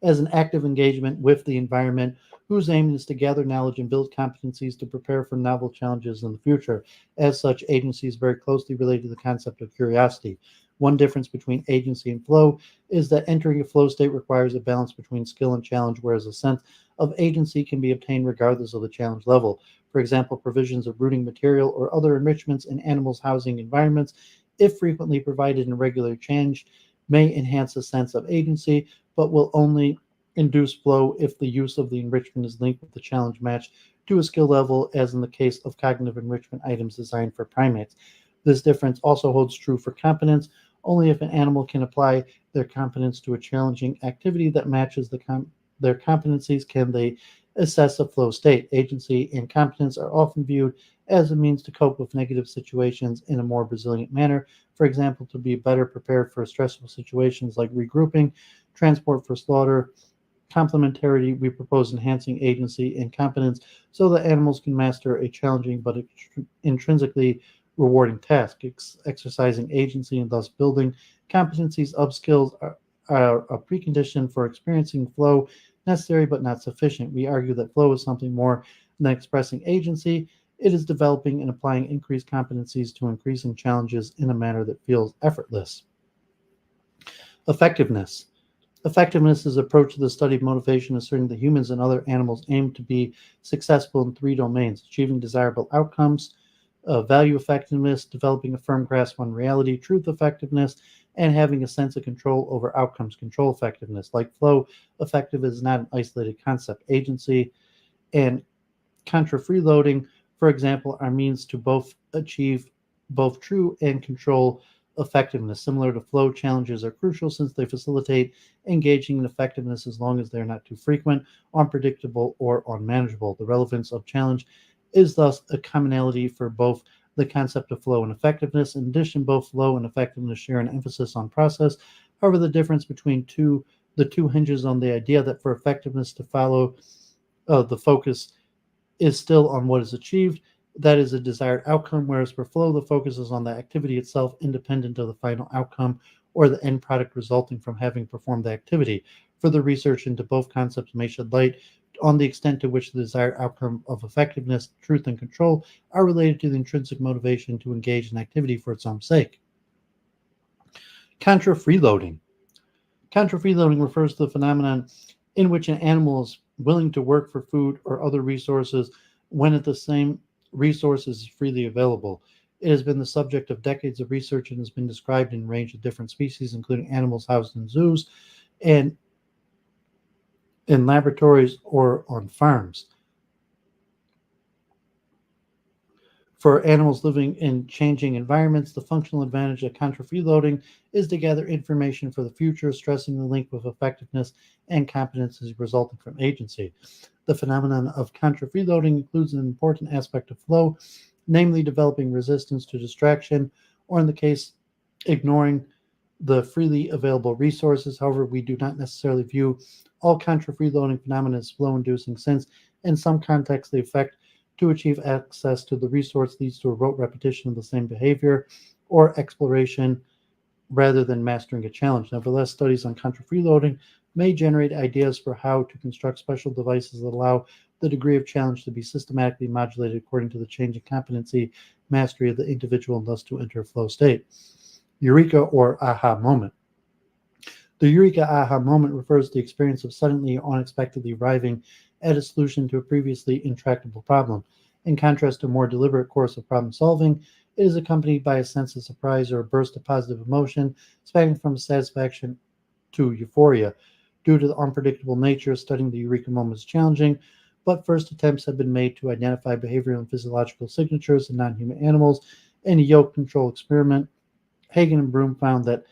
as an active engagement with the environment whose aim is to gather knowledge and build competencies to prepare for novel challenges in the future. As such, agency is very closely related to the concept of curiosity. One difference between agency and flow is that entering a flow state requires a balance between skill and challenge, whereas a sense of agency can be obtained regardless of the challenge level. For example, provisions of rooting material or other enrichments in animals' housing environments, if frequently provided in regular change, may enhance a sense of agency, but will only induce flow if the use of the enrichment is linked with the challenge match to a skill level, as in the case of cognitive enrichment items designed for primates. This difference also holds true for competence. Only if an animal can apply their competence to a challenging activity that matches their competencies can they assess a flow state. Agency and competence are often viewed as a means to cope with negative situations in a more resilient manner. For example, to be better prepared for stressful situations like regrouping, transport for slaughter. Complementarity, we propose enhancing agency and competence so that animals can master a challenging but intrinsically rewarding task. Exercising agency and thus building competencies of skills are a precondition for experiencing flow, necessary but not sufficient. We argue that flow is something more than expressing agency. It is developing and applying increased competencies to increasing challenges in a manner that feels effortless. Effectiveness. Effectiveness is an approach to the study of motivation, asserting that humans and other animals aim to be successful in three domains: achieving desirable outcomes, value effectiveness, developing a firm grasp on reality, truth effectiveness, and having a sense of control over outcomes, control effectiveness. Like flow, effective is not an isolated concept. Agency and contra freeloading, for example, are means to both achieve both true and control effectiveness. Similar to flow, challenges are crucial since they facilitate engaging in effectiveness as long as they're not too frequent, unpredictable, or unmanageable. The relevance of challenge is thus a commonality for both the concept of flow and effectiveness. In addition, both flow and effectiveness share an emphasis on process. However, the difference between the two hinges on the idea that for effectiveness to follow, the focus is still on what is achieved, that is a desired outcome, whereas for flow, the focus is on the activity itself, independent of the final outcome or the end product resulting from having performed the activity. Further research into both concepts may shed light on the extent to which the desired outcome of effectiveness, truth, and control are related to the intrinsic motivation to engage in activity for its own sake. Contra freeloading. Contra freeloading refers to the phenomenon in which an animal is willing to work for food or other resources when at the same resources is freely available. It has been the subject of decades of research and has been described in a range of different species, including animals housed in zoos and in laboratories or on farms. For animals living in changing environments, the functional advantage of contra freeloading is to gather information for the future, stressing the link with effectiveness and competencies resulting from agency. The phenomenon of contra freeloading includes an important aspect of flow, namely developing resistance to distraction, or in the case, ignoring the freely available resources. However, we do not necessarily view all contra freeloading phenomena as flow inducing, since in some contexts the effect to achieve access to the resource leads to a rote repetition of the same behavior or exploration rather than mastering a challenge. Nevertheless, studies on contra freeloading may generate ideas for how to construct special devices that allow the degree of challenge to be systematically modulated according to the changing competency mastery of the individual and thus to enter a flow state. Eureka or aha moment. The eureka aha moment refers to the experience of suddenly or unexpectedly arriving at a solution to a previously intractable problem. In contrast to a more deliberate course of problem solving, it is accompanied by a sense of surprise or a burst of positive emotion, spanning from satisfaction to euphoria. Due to the unpredictable nature, studying the eureka moment is challenging, but first attempts have been made to identify behavioral and physiological signatures in non-human animals. In a yoke control experiment, Hagen and Broom found that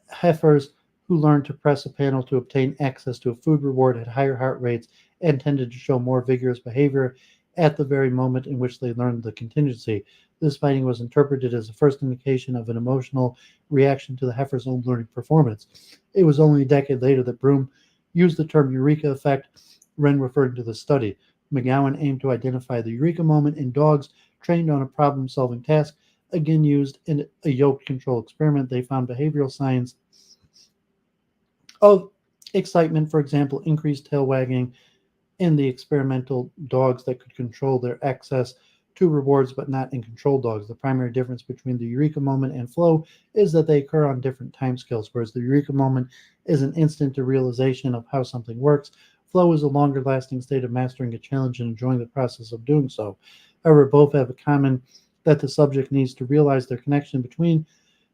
heifers who learned to press a panel to obtain access to a food reward had higher heart rates and tended to show more vigorous behavior at the very moment in which they learned the contingency. This finding was interpreted as the first indication of an emotional reaction to the heifer's own learning performance. It was only a decade later that Broom used the term eureka effect when referring to the study. McGowan aimed to identify the eureka moment in dogs trained on a problem-solving task, again used in a yoke control experiment. They found behavioral signs of excitement, for example, increased tail wagging in the experimental dogs that could control their access to rewards, but not in control dogs. The primary difference between the eureka moment and flow is that they occur on different timescales, whereas the eureka moment is an instant to realization of how something works. Flow is a longer lasting state of mastering a challenge and enjoying the process of doing so. However, both have in common that the subject needs to realize their connection between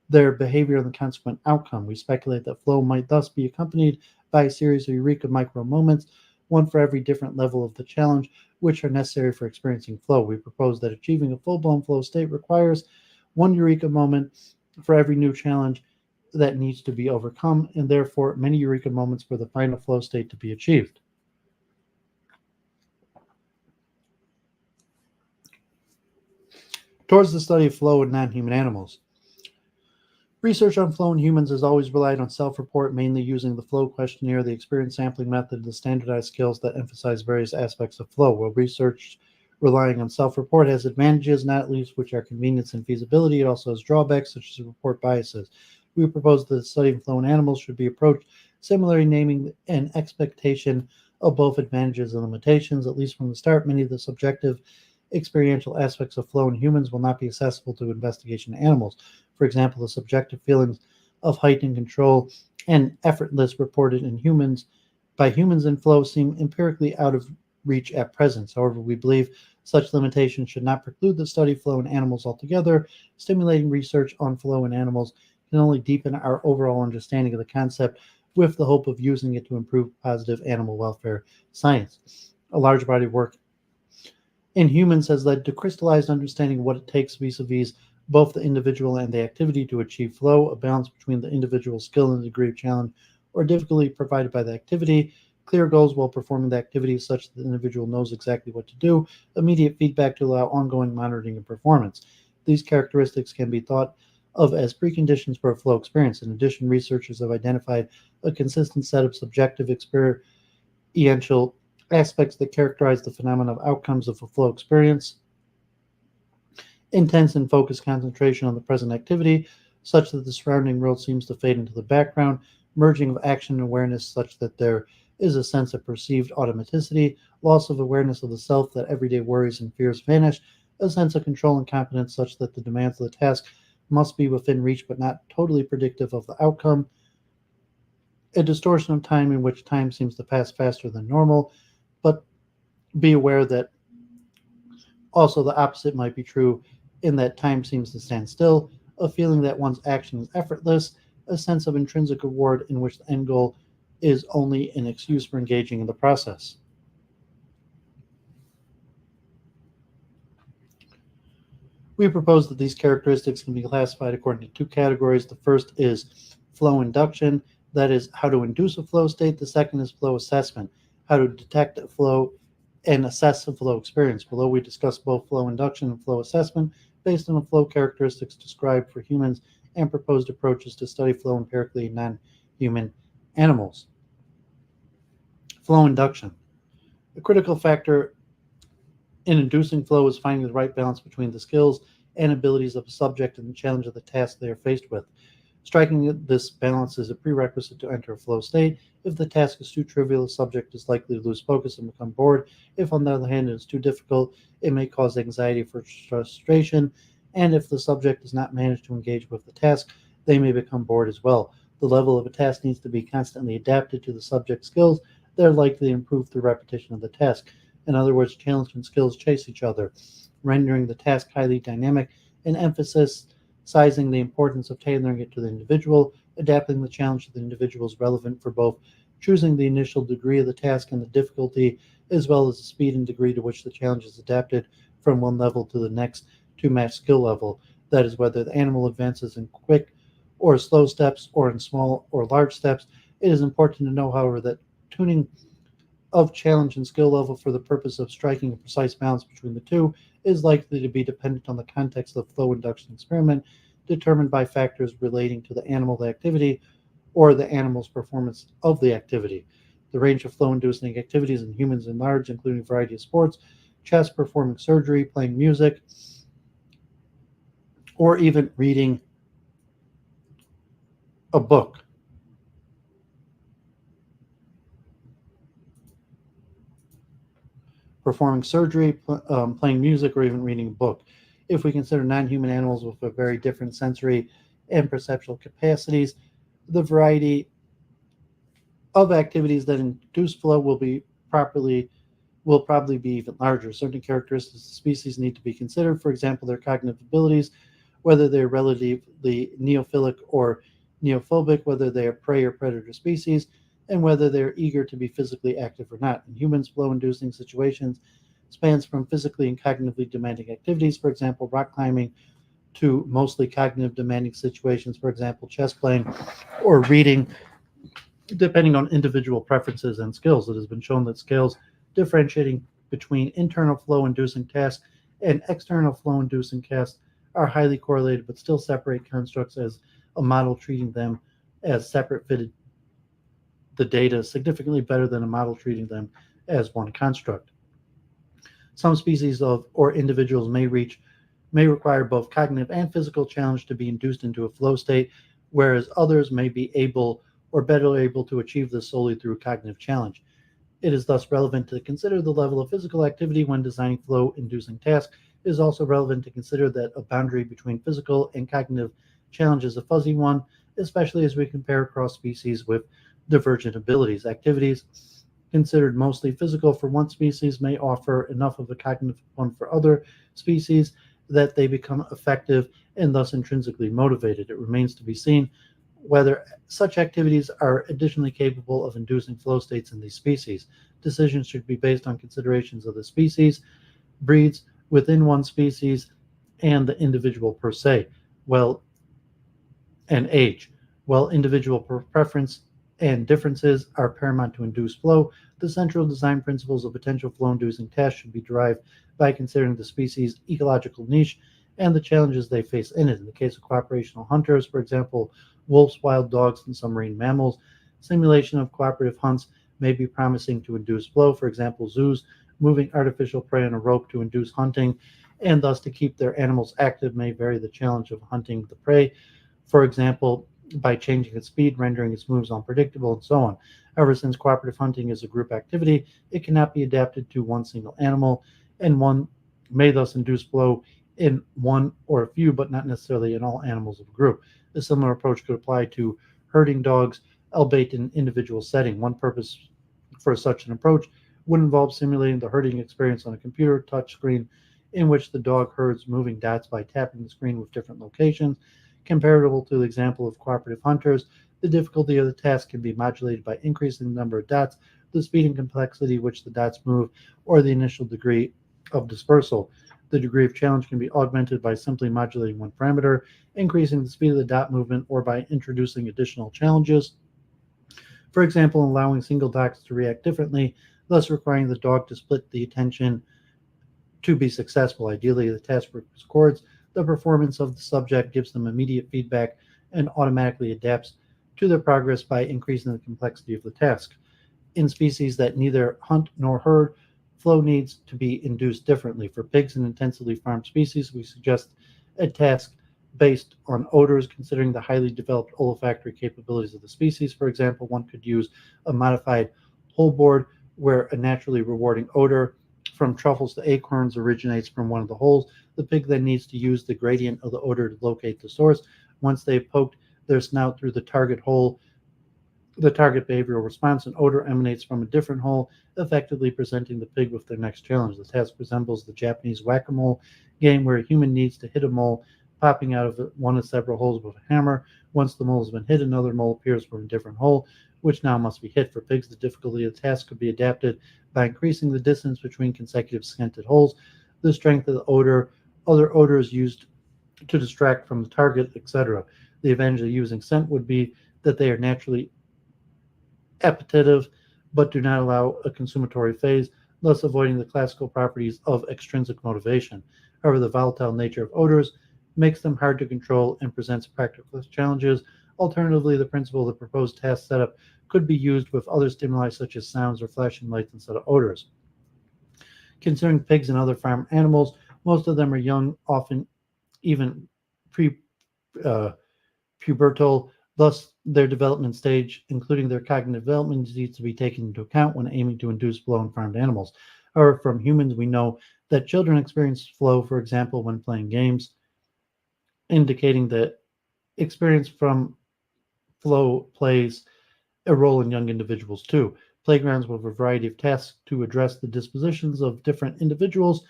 their behavior and the consequent outcome. We speculate that flow might thus be accompanied by a series of eureka micro moments, one for every different level of the challenge, which are necessary for experiencing flow. We propose that achieving a full-blown flow state requires one eureka moment for every new challenge that needs to be overcome, and therefore many eureka moments for the final flow state to be achieved. Towards the study of flow in non-human animals. Research on flow in humans has always relied on self-report, mainly using the flow questionnaire, the experience sampling method, and the standardized skills that emphasize various aspects of flow. While research relying on self-report has advantages, not least which are convenience and feasibility, it also has drawbacks such as report biases. We propose that the study of flow in animals should be approached similarly, naming an expectation of both advantages and limitations. At least from the start, many of the subjective experiential aspects of flow in humans will not be accessible to investigation in animals. For example, the subjective feelings of heightened control and effortless reported in humans by humans in flow seem empirically out of reach at present. However, we believe such limitations should not preclude the study of flow in animals altogether. Stimulating research on flow in animals can only deepen our overall understanding of the concept with the hope of using it to improve positive animal welfare science. A large body of work in humans has led to crystallized understanding of what it takes vis-a-vis both the individual and the activity to achieve flow, a balance between the individual skill and the degree of challenge or difficulty provided by the activity, clear goals while performing the activity such that the individual knows exactly what to do, immediate feedback to allow ongoing monitoring and performance. These characteristics can be thought of as preconditions for a flow experience. In addition, researchers have identified a consistent set of subjective experiential aspects that characterize the phenomenon of outcomes of a flow experience. Intense and focused concentration on the present activity, such that the surrounding world seems to fade into the background, merging of action and awareness such that there is a sense of perceived automaticity, loss of awareness of the self that everyday worries and fears vanish, a sense of control and competence such that the demands of the task must be within reach but not totally predictive of the outcome, a distortion of time in which time seems to pass faster than normal, but be aware that also the opposite might be true in that time seems to stand still, a feeling that one's action is effortless, a sense of intrinsic reward in which the end goal is only an excuse for engaging in the process. We propose that these characteristics can be classified according to two categories. The first is flow induction, that is, how to induce a flow state. The second is flow assessment, how to detect a flow and assess the flow experience. Below, we discuss both flow induction and flow assessment based on the flow characteristics described for humans and proposed approaches to study flow empirically in non-human animals. Flow induction. A critical factor in inducing flow is finding the right balance between the skills and abilities of a subject and the challenge of the task they are faced with. Striking this balance is a prerequisite to enter a flow state. If the task is too trivial, the subject is likely to lose focus and become bored. If, on the other hand, it is too difficult, it may cause anxiety or frustration. And if the subject does not manage to engage with the task, they may become bored as well. The level of a task needs to be constantly adapted to the subject's skills. They're likely to improve through repetition of the task. In other words, challenge and skills chase each other, rendering the task highly dynamic and emphasizing the importance of tailoring it to the individual. Adapting the challenge to the individual is relevant for both choosing the initial degree of the task and the difficulty, as well as the speed and degree to which the challenge is adapted from one level to the next to match skill level. That is, whether the animal advances in quick or slow steps or in small or large steps. It is important to know, however, that tuning of challenge and skill level for the purpose of striking a precise balance between the two is likely to be dependent on the context of the flow induction experiment, determined by factors relating to the animal, the activity, or the animal's performance of the activity. The range of flow-inducing activities in humans is large, including a variety of sports, chess, performing surgery, playing music, or even reading a book. Performing surgery, playing music, or even reading a book. If we consider non-human animals with a very different sensory and perceptual capacities, the variety of activities that induce flow will probably be even larger. Certain characteristics of species need to be considered. For example, their cognitive abilities, whether they're relatively neophilic or neophobic, whether they are prey or predator species, and whether they're eager to be physically active or not. In humans, flow-inducing situations spans from physically and cognitively demanding activities, for example, rock climbing, to mostly cognitive demanding situations, for example, chess playing or reading, depending on individual preferences and skills. It has been shown that scales differentiating between internal flow-inducing tasks and external flow-inducing tasks are highly correlated but still separate constructs, as a model treating them as separate fitted the data significantly better than a model treating them as one construct. Some species or individuals may require both cognitive and physical challenge to be induced into a flow state. whereas others may be able or better able to achieve this solely through cognitive challenge. It is thus relevant to consider the level of physical activity when designing flow-inducing tasks. It is also relevant to consider that a boundary between physical and cognitive challenge is a fuzzy one, especially as we compare across species with divergent abilities. Activities considered mostly physical for one species may offer enough of a cognitive one for other species that they become effective and thus intrinsically motivated. It remains to be seen whether such activities are additionally capable of inducing flow states in these species. Decisions should be based on considerations of the species, breeds within one species, and the individual per se, well, and age. While individual preference and differences are paramount to induce flow, the central design principles of potential flow-inducing tasks should be derived by considering the species' ecological niche and the challenges they face in it. In the case of cooperational hunters, for example, wolves, wild dogs, and some marine mammals, simulation of cooperative hunts may be promising to induce flow. For example, zoos moving artificial prey on a rope to induce hunting and thus to keep their animals active may vary the challenge of hunting the prey, for example, by changing its speed, rendering its moves unpredictable, and so on. However, since cooperative hunting is a group activity, it cannot be adapted to one single animal, and one may thus induce flow in one or a few, but not necessarily in all animals of a group. A similar approach could apply to herding dogs, albeit in an individual setting. One purpose for such an approach would involve simulating the herding experience on a computer touchscreen in which the dog herds moving dots by tapping the screen with different locations. Comparable to the example of cooperative hunters, the difficulty of the task can be modulated by increasing the number of dots, the speed and complexity which the dots move, or the initial degree of dispersal. The degree of challenge can be augmented by simply modulating one parameter, increasing the speed of the dot movement, or by introducing additional challenges. For example, allowing single dots to react differently, thus requiring the dog to split the attention to be successful. Ideally, the task records the performance of the subject, gives them immediate feedback, and automatically adapts to their progress by increasing the complexity of the task. In species that neither hunt nor herd, flow needs to be induced differently. For pigs and intensively farmed species, we suggest a task based on odors, considering the highly developed olfactory capabilities of the species. For example, one could use a modified hole board where a naturally rewarding odor from truffles to acorns originates from one of the holes. The pig then needs to use the gradient of the odor to locate the source. Once they've poked their snout through the target hole, the target behavioral response, and odor emanates from a different hole, effectively presenting the pig with their next challenge. The task resembles the Japanese whack-a-mole game where a human needs to hit a mole popping out of one of several holes with a hammer. Once the mole has been hit, another mole appears from a different hole, which now must be hit. For pigs, the difficulty of the task could be adapted by increasing the distance between consecutive scented holes, the strength of the odor, other odors used to distract from the target, etc. The advantage of using scent would be that they are naturally appetitive but do not allow a consummatory phase, thus avoiding the classical properties of extrinsic motivation. However, the volatile nature of odors makes them hard to control and presents practical challenges. Alternatively, the principle of the proposed task setup could be used with other stimuli such as sounds or flashing lights instead of odors. Considering pigs and other farm animals, most of them are young, often even pubertal. Thus, their development stage, including their cognitive development, needs to be taken into account when aiming to induce flow in farmed animals. However, from humans, we know that children experience flow, for example, when playing games, indicating that experience from flow plays a role in young individuals too. Playgrounds with a variety of tasks to address the dispositions of different individuals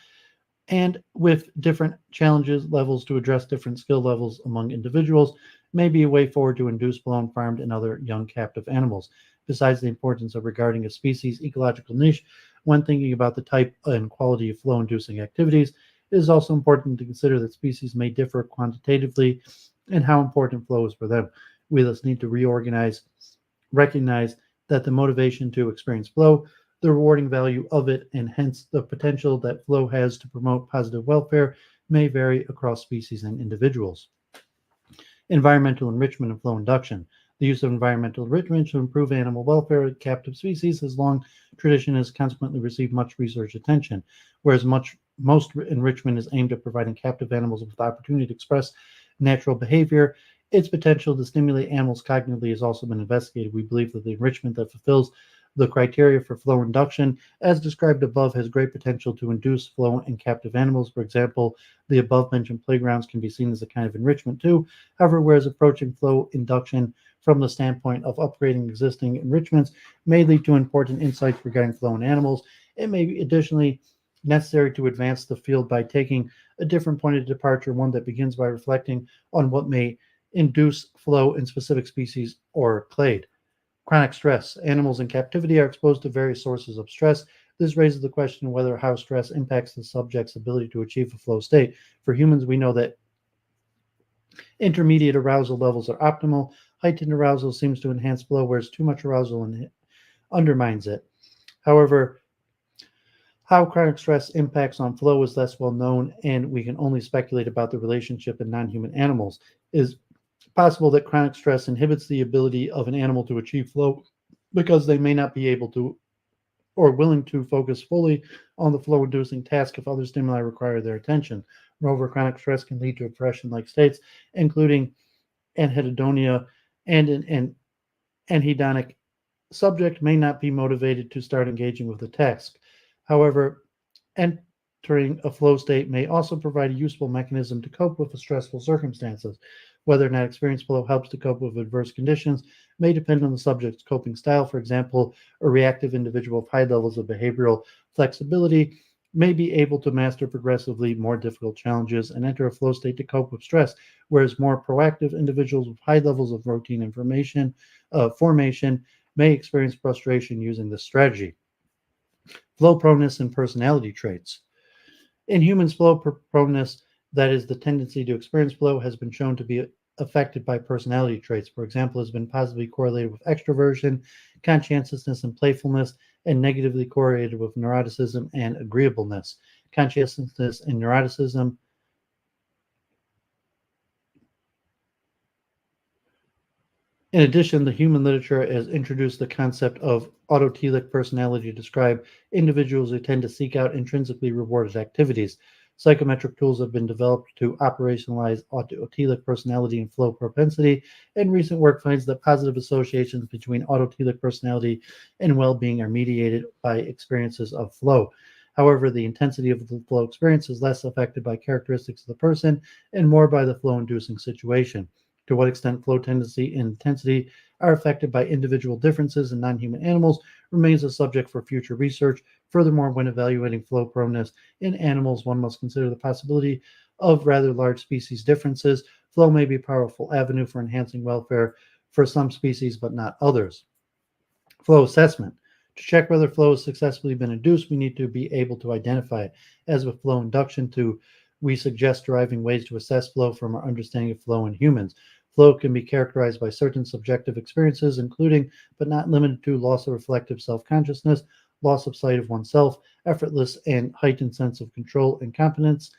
and with different challenges levels to address different skill levels among individuals may be a way forward to induce flow in farmed and other young captive animals. Besides the importance of regarding a species' ecological niche when thinking about the type and quality of flow-inducing activities, it is also important to consider that species may differ quantitatively in how important flow is for them. We thus need to recognize that the motivation to experience flow, the rewarding value of it, and hence the potential that flow has to promote positive welfare may vary across species and individuals. Environmental enrichment and flow induction. The use of environmental enrichment to improve animal welfare in captive species has long tradition has consequently received much research attention, whereas most enrichment is aimed at providing captive animals with the opportunity to express natural behavior. Its potential to stimulate animals cognitively has also been investigated. We believe that the enrichment that fulfills the criteria for flow induction, as described above, has great potential to induce flow in captive animals. For example, the above-mentioned playgrounds can be seen as a kind of enrichment too. However, whereas approaching flow induction from the standpoint of upgrading existing enrichments may lead to important insights regarding flow in animals, it may be additionally necessary to advance the field by taking a different point of departure, one that begins by reflecting on what may induce flow in specific species or clade. Chronic stress. Animals in captivity are exposed to various sources of stress. This raises the question of whether how stress impacts the subject's ability to achieve a flow state. For humans, we know that intermediate arousal levels are optimal. Heightened arousal seems to enhance flow, whereas too much arousal undermines it. However, how chronic stress impacts on flow is less well known, and we can only speculate about the relationship in non-human animals. It is possible that chronic stress inhibits the ability of an animal to achieve flow because they may not be able to or willing to focus fully on the flow-inducing task if other stimuli require their attention. Moreover, chronic stress can lead to depression-like states, including anhedonia, and an anhedonic subject may not be motivated to start engaging with the task. However, entering a flow state may also provide a useful mechanism to cope with the stressful circumstances. Whether or not experienced flow helps to cope with adverse conditions may depend on the subject's coping style. For example, a reactive individual with high levels of behavioral flexibility may be able to master progressively more difficult challenges and enter a flow state to cope with stress, whereas more proactive individuals with high levels of routine information formation may experience frustration using this strategy. Flow proneness and personality traits. In humans, flow proneness, that is, the tendency to experience flow, has been shown to be affected by personality traits. For example, has been positively correlated with extroversion, conscientiousness, and playfulness, and negatively correlated with neuroticism and agreeableness. Conscientiousness and neuroticism. In addition, the human literature has introduced the concept of autotelic personality to describe individuals who tend to seek out intrinsically rewarded activities. Psychometric tools have been developed to operationalize autotelic personality and flow propensity, and recent work finds that positive associations between autotelic personality and well-being are mediated by experiences of flow. However, the intensity of the flow experience is less affected by characteristics of the person and more by the flow-inducing situation. To what extent flow tendency and intensity are affected by individual differences in non-human animals remains a subject for future research. Furthermore, when evaluating flow proneness in animals, one must consider the possibility of rather large species differences. Flow may be a powerful avenue for enhancing welfare for some species, but not others. Flow assessment. To check whether flow has successfully been induced, we need to be able to identify it. As with flow induction, we suggest deriving ways to assess flow from our understanding of flow in humans. Flow can be characterized by certain subjective experiences, including but not limited to loss of reflective self-consciousness, loss of sight of oneself, effortless and heightened sense of control and competence.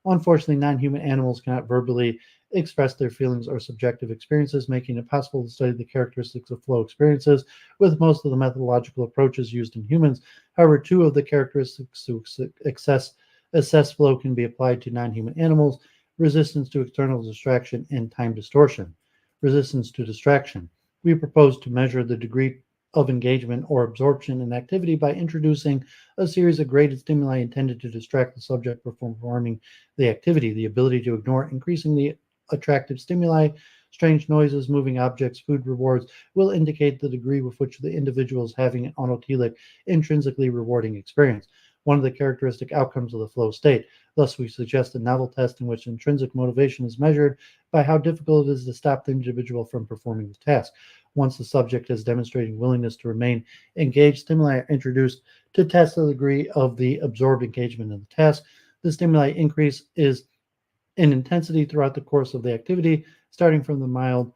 Unfortunately, non-human animals cannot verbally express their feelings or subjective experiences, making it possible to study the characteristics of flow experiences with most of the methodological approaches used in humans. However, two of the characteristics to assess flow can be applied to non-human animals: resistance to external distraction and time distortion. Resistance to distraction. We propose to measure the degree of engagement or absorption in activity by introducing a series of graded stimuli intended to distract the subject from performing the activity. The ability to ignore increasingly attractive stimuli, strange noises, moving objects, food rewards, will indicate the degree with which the individual is having an autotelic, intrinsically rewarding experience, one of the characteristic outcomes of the flow state. Thus, we suggest a novel test in which intrinsic motivation is measured by how difficult it is to stop the individual from performing the task. Once the subject is demonstrating willingness to remain engaged, stimuli are introduced to test the degree of the absorbed engagement in the task. The stimuli increase is in intensity throughout the course of the activity, starting from the mild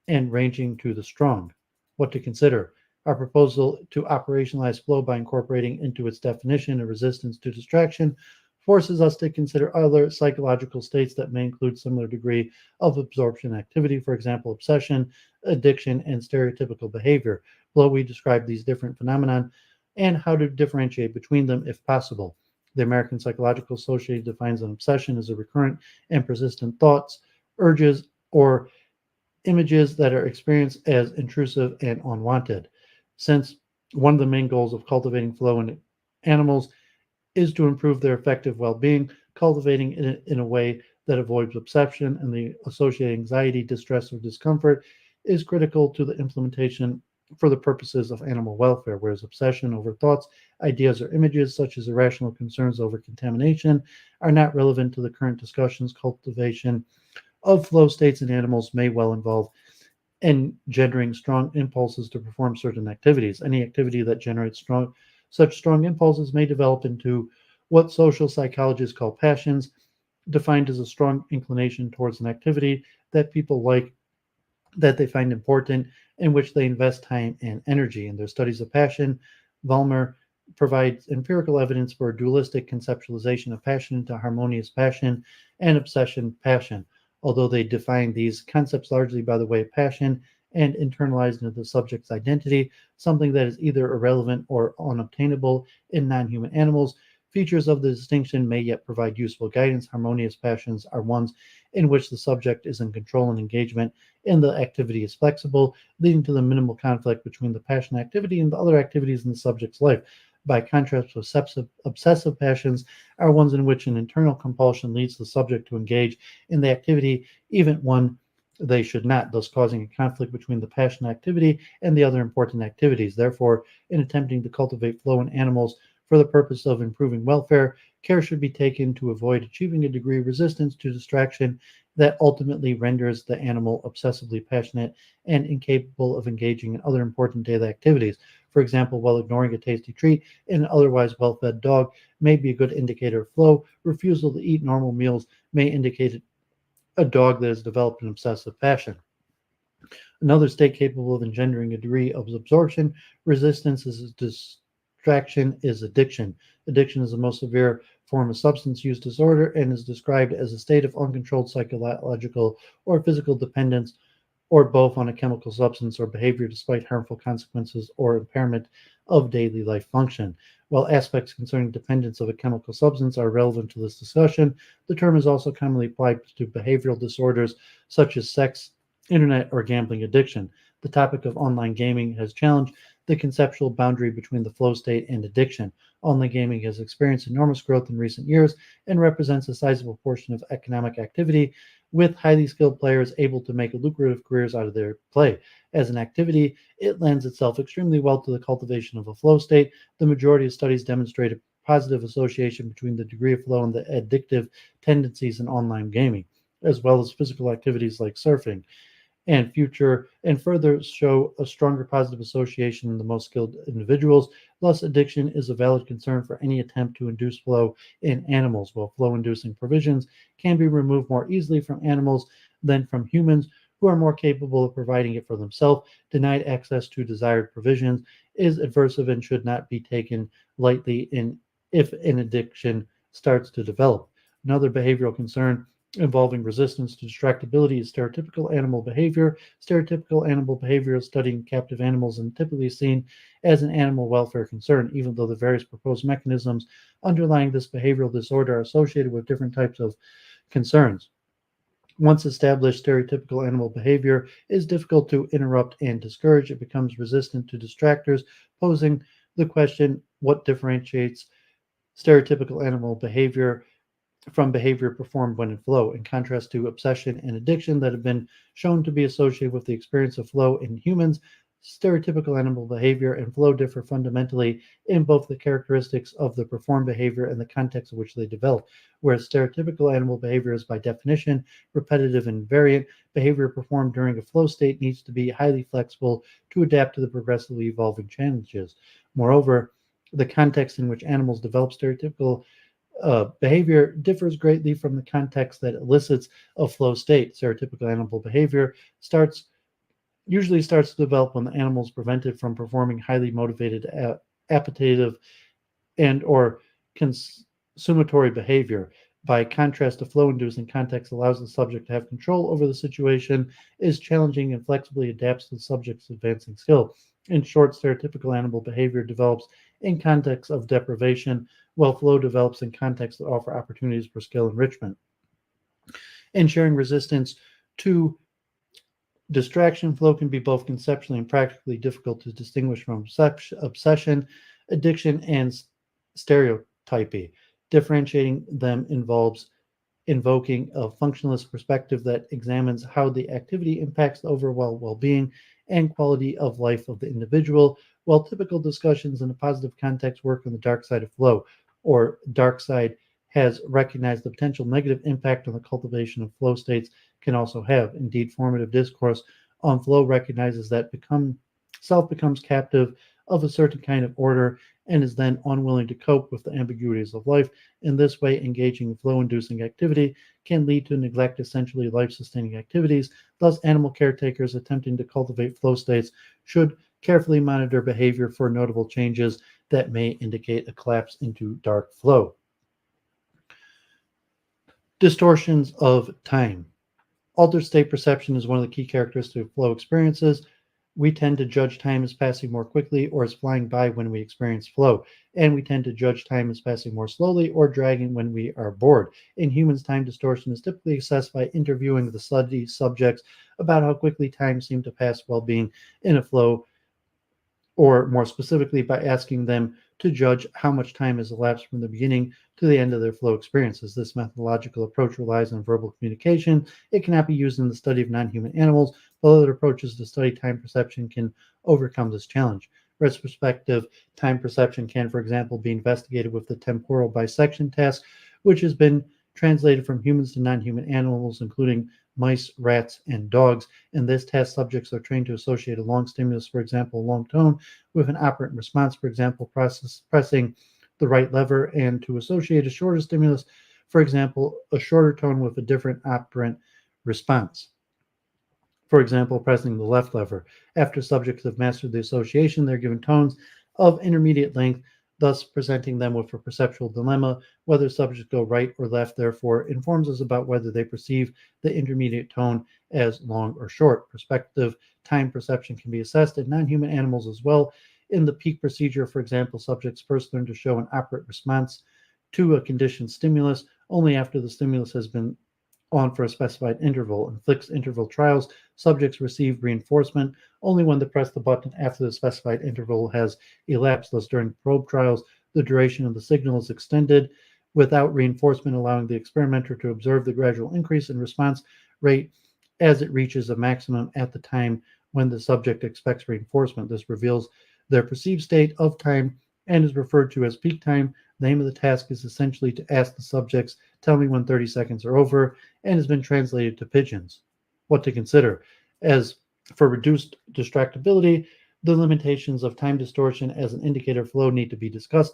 and ranging to the strong. What to consider? Our proposal to operationalize flow by incorporating into its definition a resistance to distraction forces us to consider other psychological states that may include similar degree of absorption activity, for example, obsession, addiction, and stereotypical behavior. Below, we describe these different phenomena and how to differentiate between them if possible. The American Psychological Association defines an obsession as a recurrent and persistent thoughts, urges, or images that are experienced as intrusive and unwanted. Since one of the main goals of cultivating flow in animals is to improve their effective well-being, cultivating it in a way that avoids obsession and the associated anxiety, distress, or discomfort is critical to the implementation for the purposes of animal welfare, whereas obsession over thoughts, ideas, or images, such as irrational concerns over contamination, are not relevant to the current discussions. Cultivation of flow states in animals may well involve engendering strong impulses to perform certain activities. Any activity that generates such strong impulses may develop into what social psychologists call passions, defined as a strong inclination towards an activity that people like, that they find important, in which they invest time and energy. In their studies of passion, Vollmer provides empirical evidence for a dualistic conceptualization of passion into harmonious passion and obsession passion. Although they define these concepts largely by the way of passion and internalized into the subject's identity, something that is either irrelevant or unobtainable in non human animals, features of the distinction may yet provide useful guidance. Harmonious passions are ones in which the subject is in control and engagement and the activity is flexible, leading to the minimal conflict between the passion activity and the other activities in the subject's life. By contrast, obsessive passions are ones in which an internal compulsion leads the subject to engage in the activity even when they should not, thus causing a conflict between the passion activity and the other important activities. Therefore, in attempting to cultivate flow in animals for the purpose of improving welfare, care should be taken to avoid achieving a degree of resistance to distraction that ultimately renders the animal obsessively passionate and incapable of engaging in other important daily activities. For example, while ignoring a tasty treat in an otherwise well-fed dog may be a good indicator of flow, refusal to eat normal meals may indicate a dog that has developed an obsessive passion. Another state capable of engendering a degree of absorption resistance is distraction is addiction. Addiction is the most severe form of substance use disorder and is described as a state of uncontrolled psychological or physical dependence or both on a chemical substance or behavior despite harmful consequences or impairment of daily life function. While aspects concerning dependence of a chemical substance are relevant to this discussion, the term is also commonly applied to behavioral disorders such as sex, internet, or gambling addiction. The topic of online gaming has challenged the conceptual boundary between the flow state and addiction. Online gaming has experienced enormous growth in recent years and represents a sizable portion of economic activity, with highly skilled players able to make lucrative careers out of their play. As an activity, it lends itself extremely well to the cultivation of a flow state. The majority of studies demonstrate a positive association between the degree of flow and the addictive tendencies in online gaming, as well as physical activities like surfing and further show a stronger positive association in the most skilled individuals. Thus, addiction is a valid concern for any attempt to induce flow in animals, while flow-inducing provisions can be removed more easily from animals than from humans who are more capable of providing it for themselves. Denied access to desired provisions is aversive and should not be taken lightly if an addiction starts to develop. Another behavioral concern involving resistance to distractibility is stereotypical animal behavior. Stereotypical animal behavior is studying captive animals and typically seen as an animal welfare concern, even though the various proposed mechanisms underlying this behavioral disorder are associated with different types of concerns. Once established, stereotypical animal behavior is difficult to interrupt and discourage. It becomes resistant to distractors, posing the question what differentiates stereotypical animal behavior from behavior performed when in flow, in contrast to obsession and addiction that have been shown to be associated with the experience of flow in humans. Stereotypical animal behavior and flow differ fundamentally in both the characteristics of the performed behavior and the context in which they develop. Whereas stereotypical animal behavior is by definition repetitive and invariant, behavior performed during a flow state needs to be highly flexible to adapt to the progressively evolving challenges. Moreover, the context in which animals develop stereotypical behavior differs greatly from the context that elicits a flow state. Stereotypical animal behavior usually starts to develop when the animal is prevented from performing highly motivated, appetitive, and or consummatory behavior. By contrast, a flow-inducing context allows the subject to have control over the situation, is challenging, and flexibly adapts to the subject's advancing skill. In short, stereotypical animal behavior develops in contexts of deprivation, while flow develops in contexts that offer opportunities for skill enrichment. Ensuring resistance to Distraction flow can be both conceptually and practically difficult to distinguish from obsession, addiction, and stereotypy. Differentiating them involves invoking a functionalist perspective that examines how the activity impacts the overall well-being and quality of life of the individual, while typical discussions in a positive context work on the dark side of flow, or dark side has recognized the potential negative impact on the cultivation of flow states can also have. Indeed, formative discourse on flow recognizes that self becomes captive of a certain kind of order and is then unwilling to cope with the ambiguities of life. In this way, engaging in flow-inducing activity can lead to neglect essentially life-sustaining activities. Thus, animal caretakers attempting to cultivate flow states should carefully monitor behavior for notable changes that may indicate a collapse into dark flow. Distortions of time. Altered state perception is one of the key characteristics of flow experiences. We tend to judge time as passing more quickly or as flying by when we experience flow, and we tend to judge time as passing more slowly or dragging when we are bored. In humans, time distortion is typically assessed by interviewing the study subjects about how quickly time seemed to pass while being in a flow, or more specifically by asking them to judge how much time has elapsed from the beginning to the end of their flow experiences. This methodological approach relies on verbal communication. It cannot be used in the study of non-human animals, but other approaches to study time perception can overcome this challenge. Retrospective time perception can, for example, be investigated with the temporal bisection task, which has been translated from humans to non-human animals, including mice, rats, and dogs. In this test, subjects are trained to associate a long stimulus, for example, a long tone, with an operant response, for example, pressing the right lever, and to associate a shorter stimulus, for example, a shorter tone with a different operant response. For example, pressing the left lever. After subjects have mastered the association, they're given tones of intermediate length, thus presenting them with a perceptual dilemma. Whether subjects go right or left, therefore, informs us about whether they perceive the intermediate tone as long or short. Perspective time perception can be assessed in non-human animals as well. In the peak procedure, for example, subjects first learn to show an operant response to a conditioned stimulus only after the stimulus has been on for a specified interval. In fixed interval trials, subjects receive reinforcement only when they press the button after the specified interval has elapsed. Thus, during probe trials, the duration of the signal is extended without reinforcement, allowing the experimenter to observe the gradual increase in response rate as it reaches a maximum at the time when the subject expects reinforcement. This reveals their perceived state of time and is referred to as peak time. The aim of the task is essentially to ask the subjects, tell me when 30 seconds are over, and has been translated to pigeons. What to consider. As for reduced distractibility, the limitations of time distortion as an indicator of flow need to be discussed.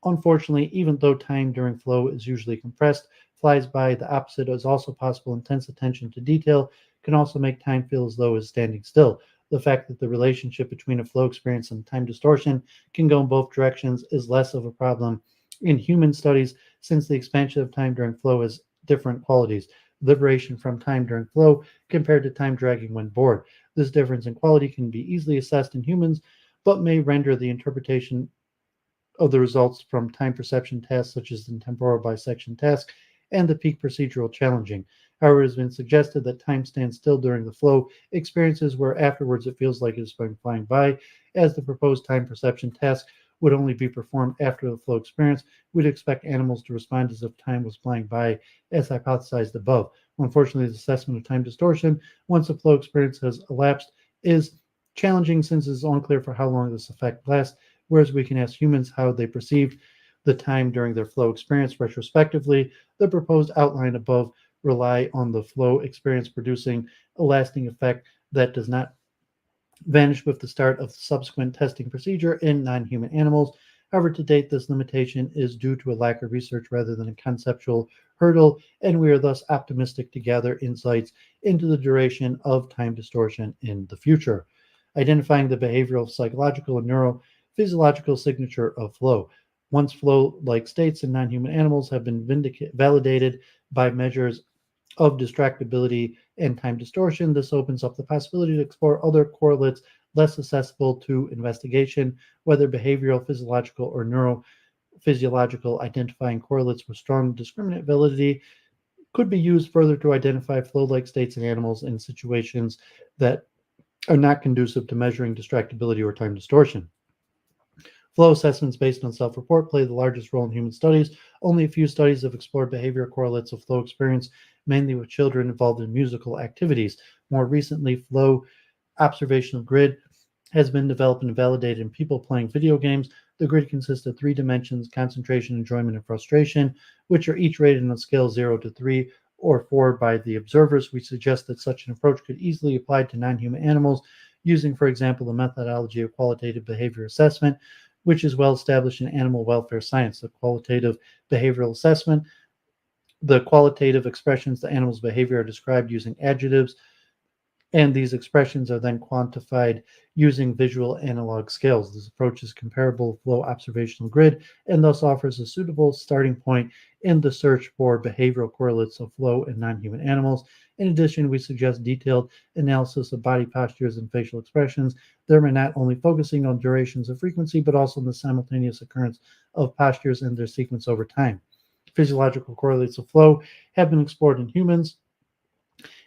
Unfortunately, even though time during flow is usually compressed, flies by, the opposite is also possible. Intense attention to detail can also make time feel as though it's standing still. The fact that the relationship between a flow experience and time distortion can go in both directions is less of a problem in human studies, since the expansion of time during flow has different qualities. Liberation from time during flow compared to time dragging when bored. This difference in quality can be easily assessed in humans, but may render the interpretation of the results from time perception tasks such as the temporal bisection task and the peak procedural challenging. However, it has been suggested that time stands still during the flow experiences where afterwards it feels like it is flying by, as the proposed time perception task would only be performed after the flow experience. We'd expect animals to respond as if time was flying by, as hypothesized above. Unfortunately, the assessment of time distortion, once the flow experience has elapsed, is challenging since it is unclear for how long this effect lasts, whereas we can ask humans how they perceived the time during their flow experience retrospectively. The proposed outline above rely on the flow experience producing a lasting effect that does not vanish with the start of the subsequent testing procedure in non-human animals. However, to date, this limitation is due to a lack of research rather than a conceptual hurdle, and we are thus optimistic to gather insights into the duration of time distortion in the future. Identifying the behavioral, psychological, and neurophysiological signature of flow. Once flow-like states in non-human animals have been validated by measures of distractibility and time distortion, this opens up the possibility to explore other correlates less accessible to investigation, whether behavioral, physiological, or neurophysiological, identifying correlates with strong discriminant validity could be used further to identify flow-like states in animals in situations that are not conducive to measuring distractibility or time distortion. Flow assessments based on self-report play the largest role in human studies. Only a few studies have explored behavior correlates of flow experience, mainly with children involved in musical activities. More recently, flow observational grid has been developed and validated in people playing video games. The grid consists of 3 dimensions: concentration, enjoyment, and frustration, which are each rated on a scale 0 to 3 or 4 by the observers. We suggest that such an approach could easily apply to non-human animals using, for example, the methodology of qualitative behavior assessment, which is well established in animal welfare science. The qualitative behavioral assessment, the qualitative expressions the animal's behavior are described using adjectives, and these expressions are then quantified using visual analog scales. This approach is comparable to flow observational grid and thus offers a suitable starting point in the search for behavioral correlates of flow in non-human animals. In addition, we suggest detailed analysis of body postures and facial expressions, thereby not only focusing on durations of frequency, but also on the simultaneous occurrence of postures and their sequence over time. Physiological correlates of flow have been explored in humans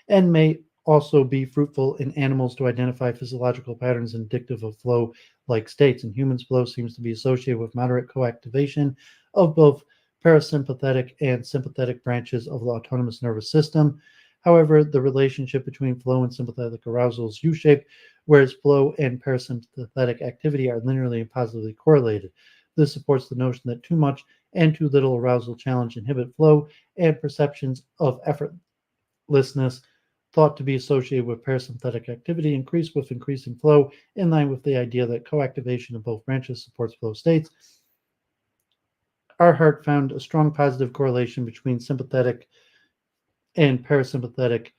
and may also be fruitful in animals to identify physiological patterns indicative of flow-like states. In humans, flow seems to be associated with moderate co-activation of both parasympathetic and sympathetic branches of the autonomous nervous system. However, the relationship between flow and sympathetic arousal is U-shaped, whereas flow and parasympathetic activity are linearly and positively correlated. This supports the notion that too much and too little arousal challenge inhibit flow, and perceptions of effortlessness thought to be associated with parasympathetic activity increase with increasing flow, in line with the idea that co-activation of both branches supports flow states. Arhart found a strong positive correlation between sympathetic and parasympathetic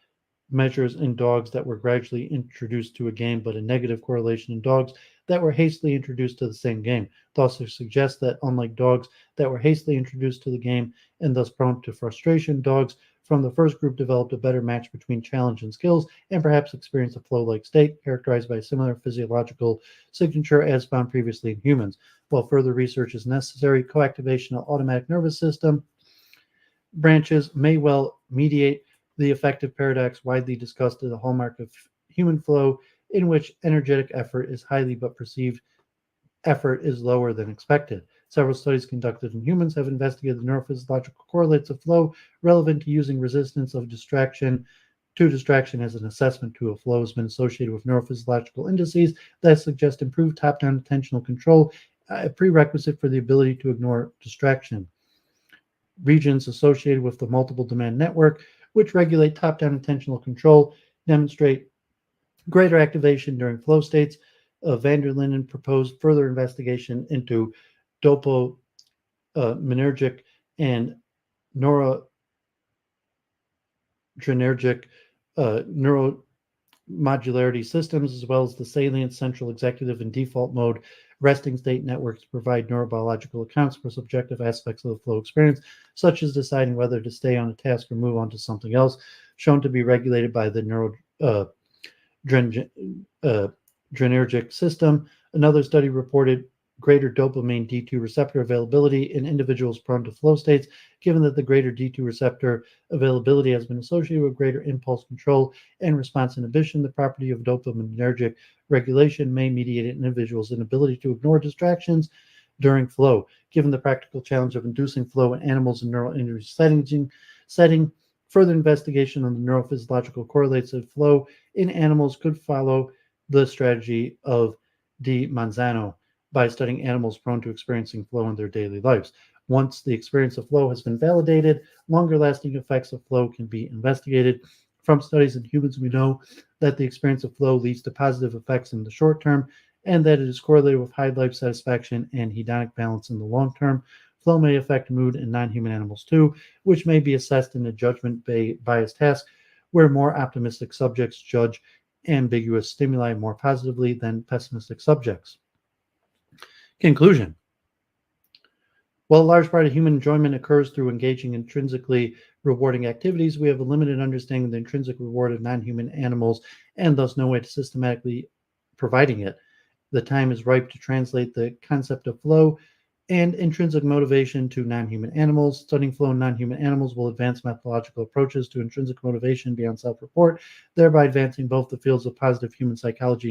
measures in dogs that were gradually introduced to a game, but a negative correlation in dogs that were hastily introduced to the same game. It also suggests that, unlike dogs that were hastily introduced to the game and thus prone to frustration, dogs from the first group developed a better match between challenge and skills, and perhaps experienced a flow-like state characterized by a similar physiological signature as found previously in humans. While further research is necessary, co-activation of automatic nervous system branches may well mediate the affective paradox widely discussed as a hallmark of human flow, in which energetic effort is highly but perceived effort is lower than expected. Several studies conducted in humans have investigated the neurophysiological correlates of flow relevant to using resistance of distraction as an assessment tool. Flow has been associated with neurophysiological indices that suggest improved top-down attentional control, a prerequisite for the ability to ignore distraction. Regions associated with the multiple domain network, which regulate top-down attentional control, demonstrate greater activation during flow states. Van der Linden proposed further investigation into dopaminergic and noradrenergic neuromodularity systems, as well as the salient central executive and default mode resting state networks to provide neurobiological accounts for subjective aspects of the flow experience, such as deciding whether to stay on a task or move on to something else, shown to be regulated by the noradrenergic system. Another study reported greater dopamine D2 receptor availability in individuals prone to flow states, given that the greater D2 receptor availability has been associated with greater impulse control and response inhibition. The property of dopaminergic regulation may mediate an individual's inability to ignore distractions during flow. Given the practical challenge of inducing flow in animals in neural injury setting, further investigation on the neurophysiological correlates of flow in animals could follow the strategy of Di Manzano by studying animals prone to experiencing flow in their daily lives. Once the experience of flow has been validated, longer-lasting effects of flow can be investigated. From studies in humans, we know that the experience of flow leads to positive effects in the short term, and that it is correlated with high life satisfaction and hedonic balance in the long term. Flow may affect mood in non-human animals too, which may be assessed in a judgment-biased task, where more optimistic subjects judge ambiguous stimuli more positively than pessimistic subjects. Conclusion. While a large part of human enjoyment occurs through engaging in intrinsically rewarding activities, we have a limited understanding of the intrinsic reward of non-human animals and thus no way to systematically providing it. The time is ripe to translate the concept of flow and intrinsic motivation to non-human animals. Studying flow in non-human animals will advance methodological approaches to intrinsic motivation beyond self-report, thereby advancing both the fields of positive human psychology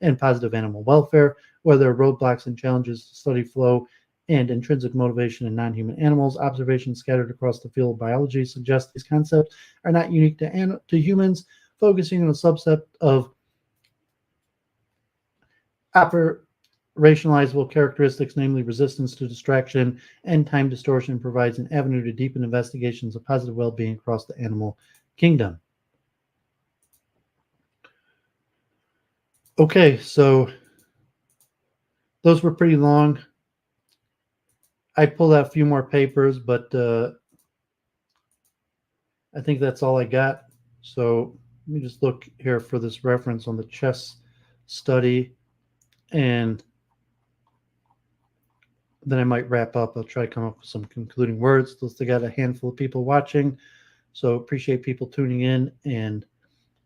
and positive animal welfare. Where there are roadblocks and challenges to study flow and intrinsic motivation in non-human animals, observations scattered across the field of biology suggest these concepts are not unique to humans, focusing on a subset of operationalizable characteristics, namely resistance to distraction and time distortion, provides an avenue to deepen investigations of positive well-being across the animal kingdom. Okay, so those were pretty long. I pulled out a few more papers, but I think that's all I got. So let me just look here for this reference on the chess study, and then I might wrap up. I'll try to come up with some concluding words. They got a handful of people watching, so appreciate people tuning in, and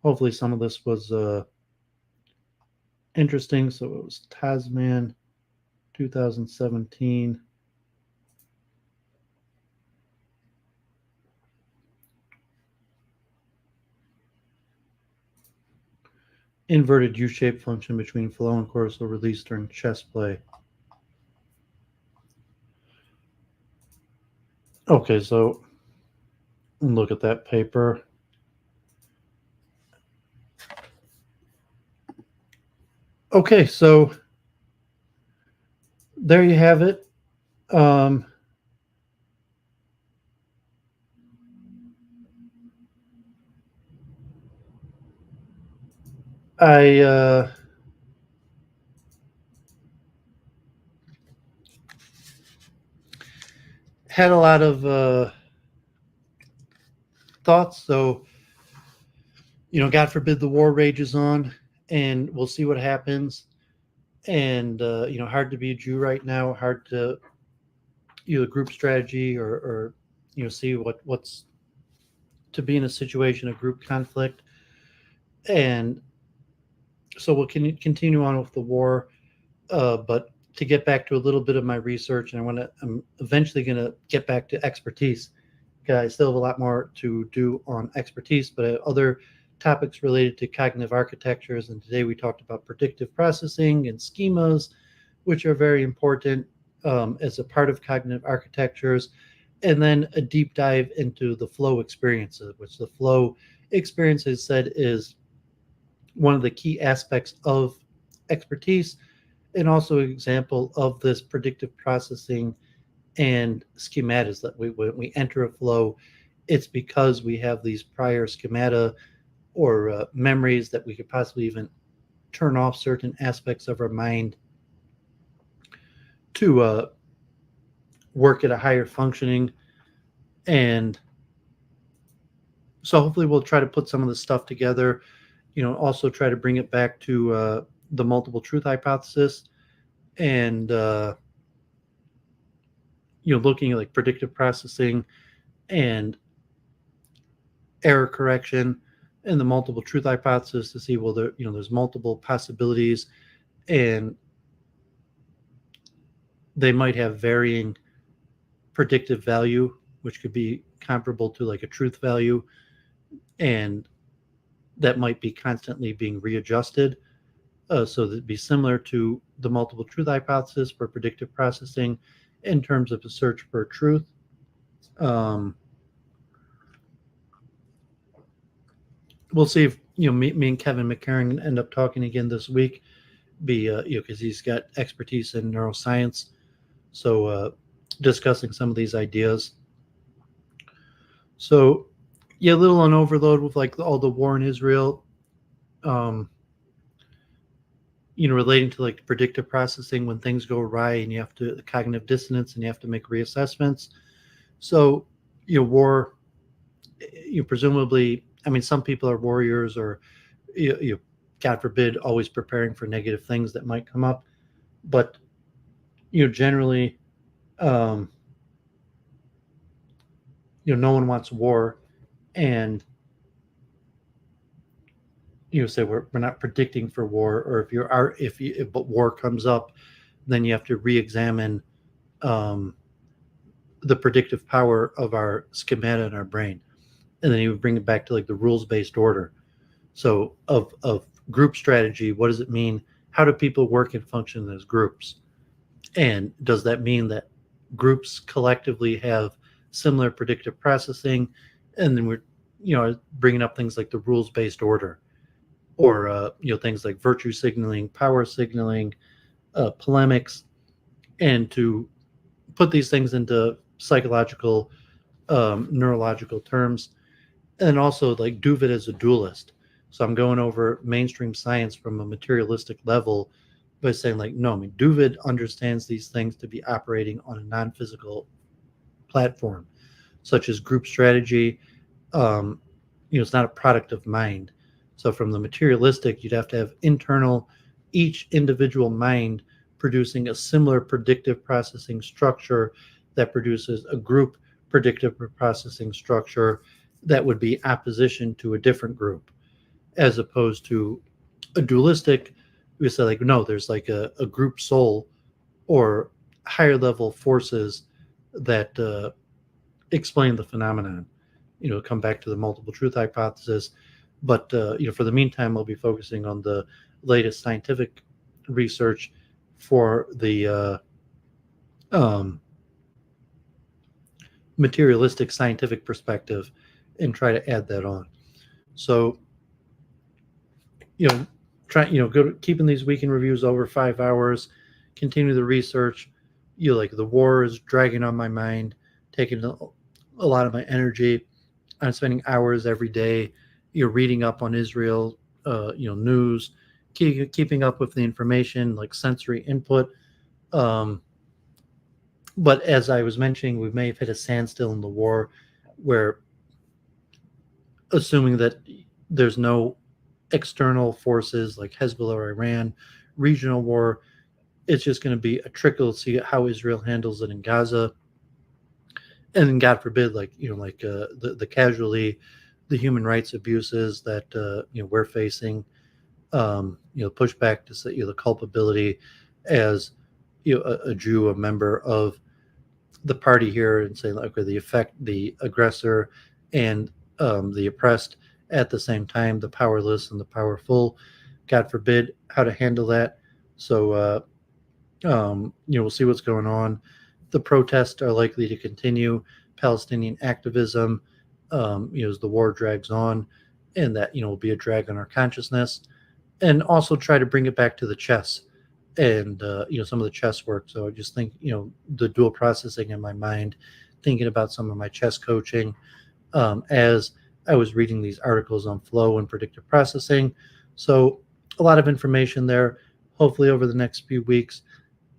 hopefully some of this was interesting. So it was Tasman 2017. Inverted U-shaped function between flow and cortisol release during chess play. Okay, so look at that paper. Okay, so there you have it. I had a lot of thoughts. So, God forbid the war rages on, and we'll see what happens. And hard to be a Jew right now. Hard to group strategy or see what's to be in a situation of group conflict. And so we'll continue on with the war, but to get back to a little bit of my research, and I'm eventually going to get back to expertise. I still have a lot more to do on expertise, but I have other topics related to cognitive architectures. And today we talked about predictive processing and schemas, which are very important as a part of cognitive architectures. And then a deep dive into the flow experiences, which the flow experience is said is one of the key aspects of expertise, and also an example of this predictive processing and schemata. That when we enter a flow, it's because we have these prior schemata or memories that we could possibly even turn off certain aspects of our mind to work at a higher functioning. And so hopefully we'll try to put some of this stuff together, also try to bring it back to the multiple truth hypothesis, and looking at like predictive processing and error correction and the multiple truth hypothesis to see, well, there's multiple possibilities, and they might have varying predictive value, which could be comparable to like a truth value, and that might be constantly being readjusted. So that'd be similar to the multiple truth hypothesis for predictive processing in terms of a search for truth. We'll see if me and Kevin McCarran end up talking again this week. Because he's got expertise in neuroscience, so discussing some of these ideas. So a little on overload with like all the war in Israel. Relating to like predictive processing when things go awry and you have to cognitive dissonance and you have to make reassessments. So, war, presumably, I mean, some people are warriors or, God forbid, always preparing for negative things that might come up. But, generally, no one wants war. And, say we're not predicting for war, or but war comes up, then you have to re-examine the predictive power of our schemata in our brain, and then he would bring it back to like the rules-based order. So of group strategy, what does it mean? How do people work and function as groups? And does that mean that groups collectively have similar predictive processing? And then we're, bringing up things like the rules-based order, or things like virtue signaling, power signaling, polemics, and to put these things into psychological, neurological terms, and also like Doooovid as a dualist. So I'm going over mainstream science from a materialistic level by saying like, no, I mean, Doooovid understands these things to be operating on a non-physical platform, such as group strategy. It's not a product of mind. So from the materialistic, you'd have to have internal, each individual mind producing a similar predictive processing structure that produces a group predictive processing structure that would be opposition to a different group, as opposed to a dualistic. We say like, no, there's like a group soul or higher level forces that explain the phenomenon. Come back to the multiple truth hypothesis. But for the meantime, I'll be focusing on the latest scientific research for the materialistic scientific perspective, and try to add that on. So, keeping these weekend reviews over 5 hours, continue the research. Like the war is dragging on my mind, taking a lot of my energy. I'm spending hours every day, reading up on Israel, news, keeping up with the information, like sensory input. But as I was mentioning, we may have hit a standstill in the war, where, assuming that there's no external forces like Hezbollah or Iran, regional war, it's just going to be a trickle to see how Israel handles it in Gaza. And then, God forbid, the casualty, the human rights abuses that we're facing, pushback to say the culpability as a Jew, a member of the party here, and saying like, okay, the aggressor and the oppressed at the same time, the powerless and the powerful. God forbid, how to handle that. So we'll see what's going on. The protests are likely to continue. Palestinian activism, as the war drags on, and that will be a drag on our consciousness, and also try to bring it back to the chess and some of the chess work. So I just think the dual processing in my mind, thinking about some of my chess coaching as I was reading these articles on flow and predictive processing. So a lot of information there. Hopefully over the next few weeks,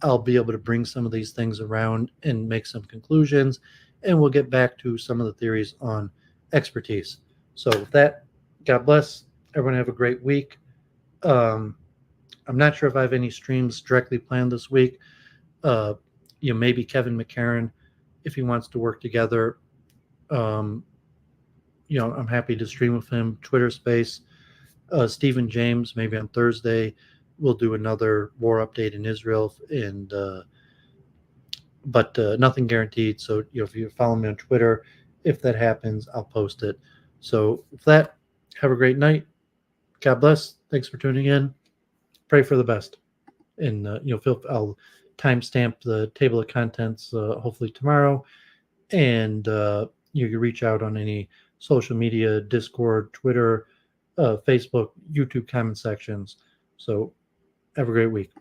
I'll be able to bring some of these things around and make some conclusions, and we'll get back to some of the theories on expertise. So with that, God bless. Everyone have a great week. I'm not sure if I have any streams directly planned this week. Maybe Kevin McCarran, if he wants to work together. I'm happy to stream with him. Twitter Space. Stephen James, maybe on Thursday, we'll do another war update in Israel, and but nothing guaranteed. So if you follow me on Twitter, if that happens, I'll post it. So with that, have a great night. God bless. Thanks for tuning in. Pray for the best, and I'll timestamp the table of contents hopefully tomorrow, and you can reach out on any social media, Discord, Twitter, Facebook, YouTube comment sections. So have a great week.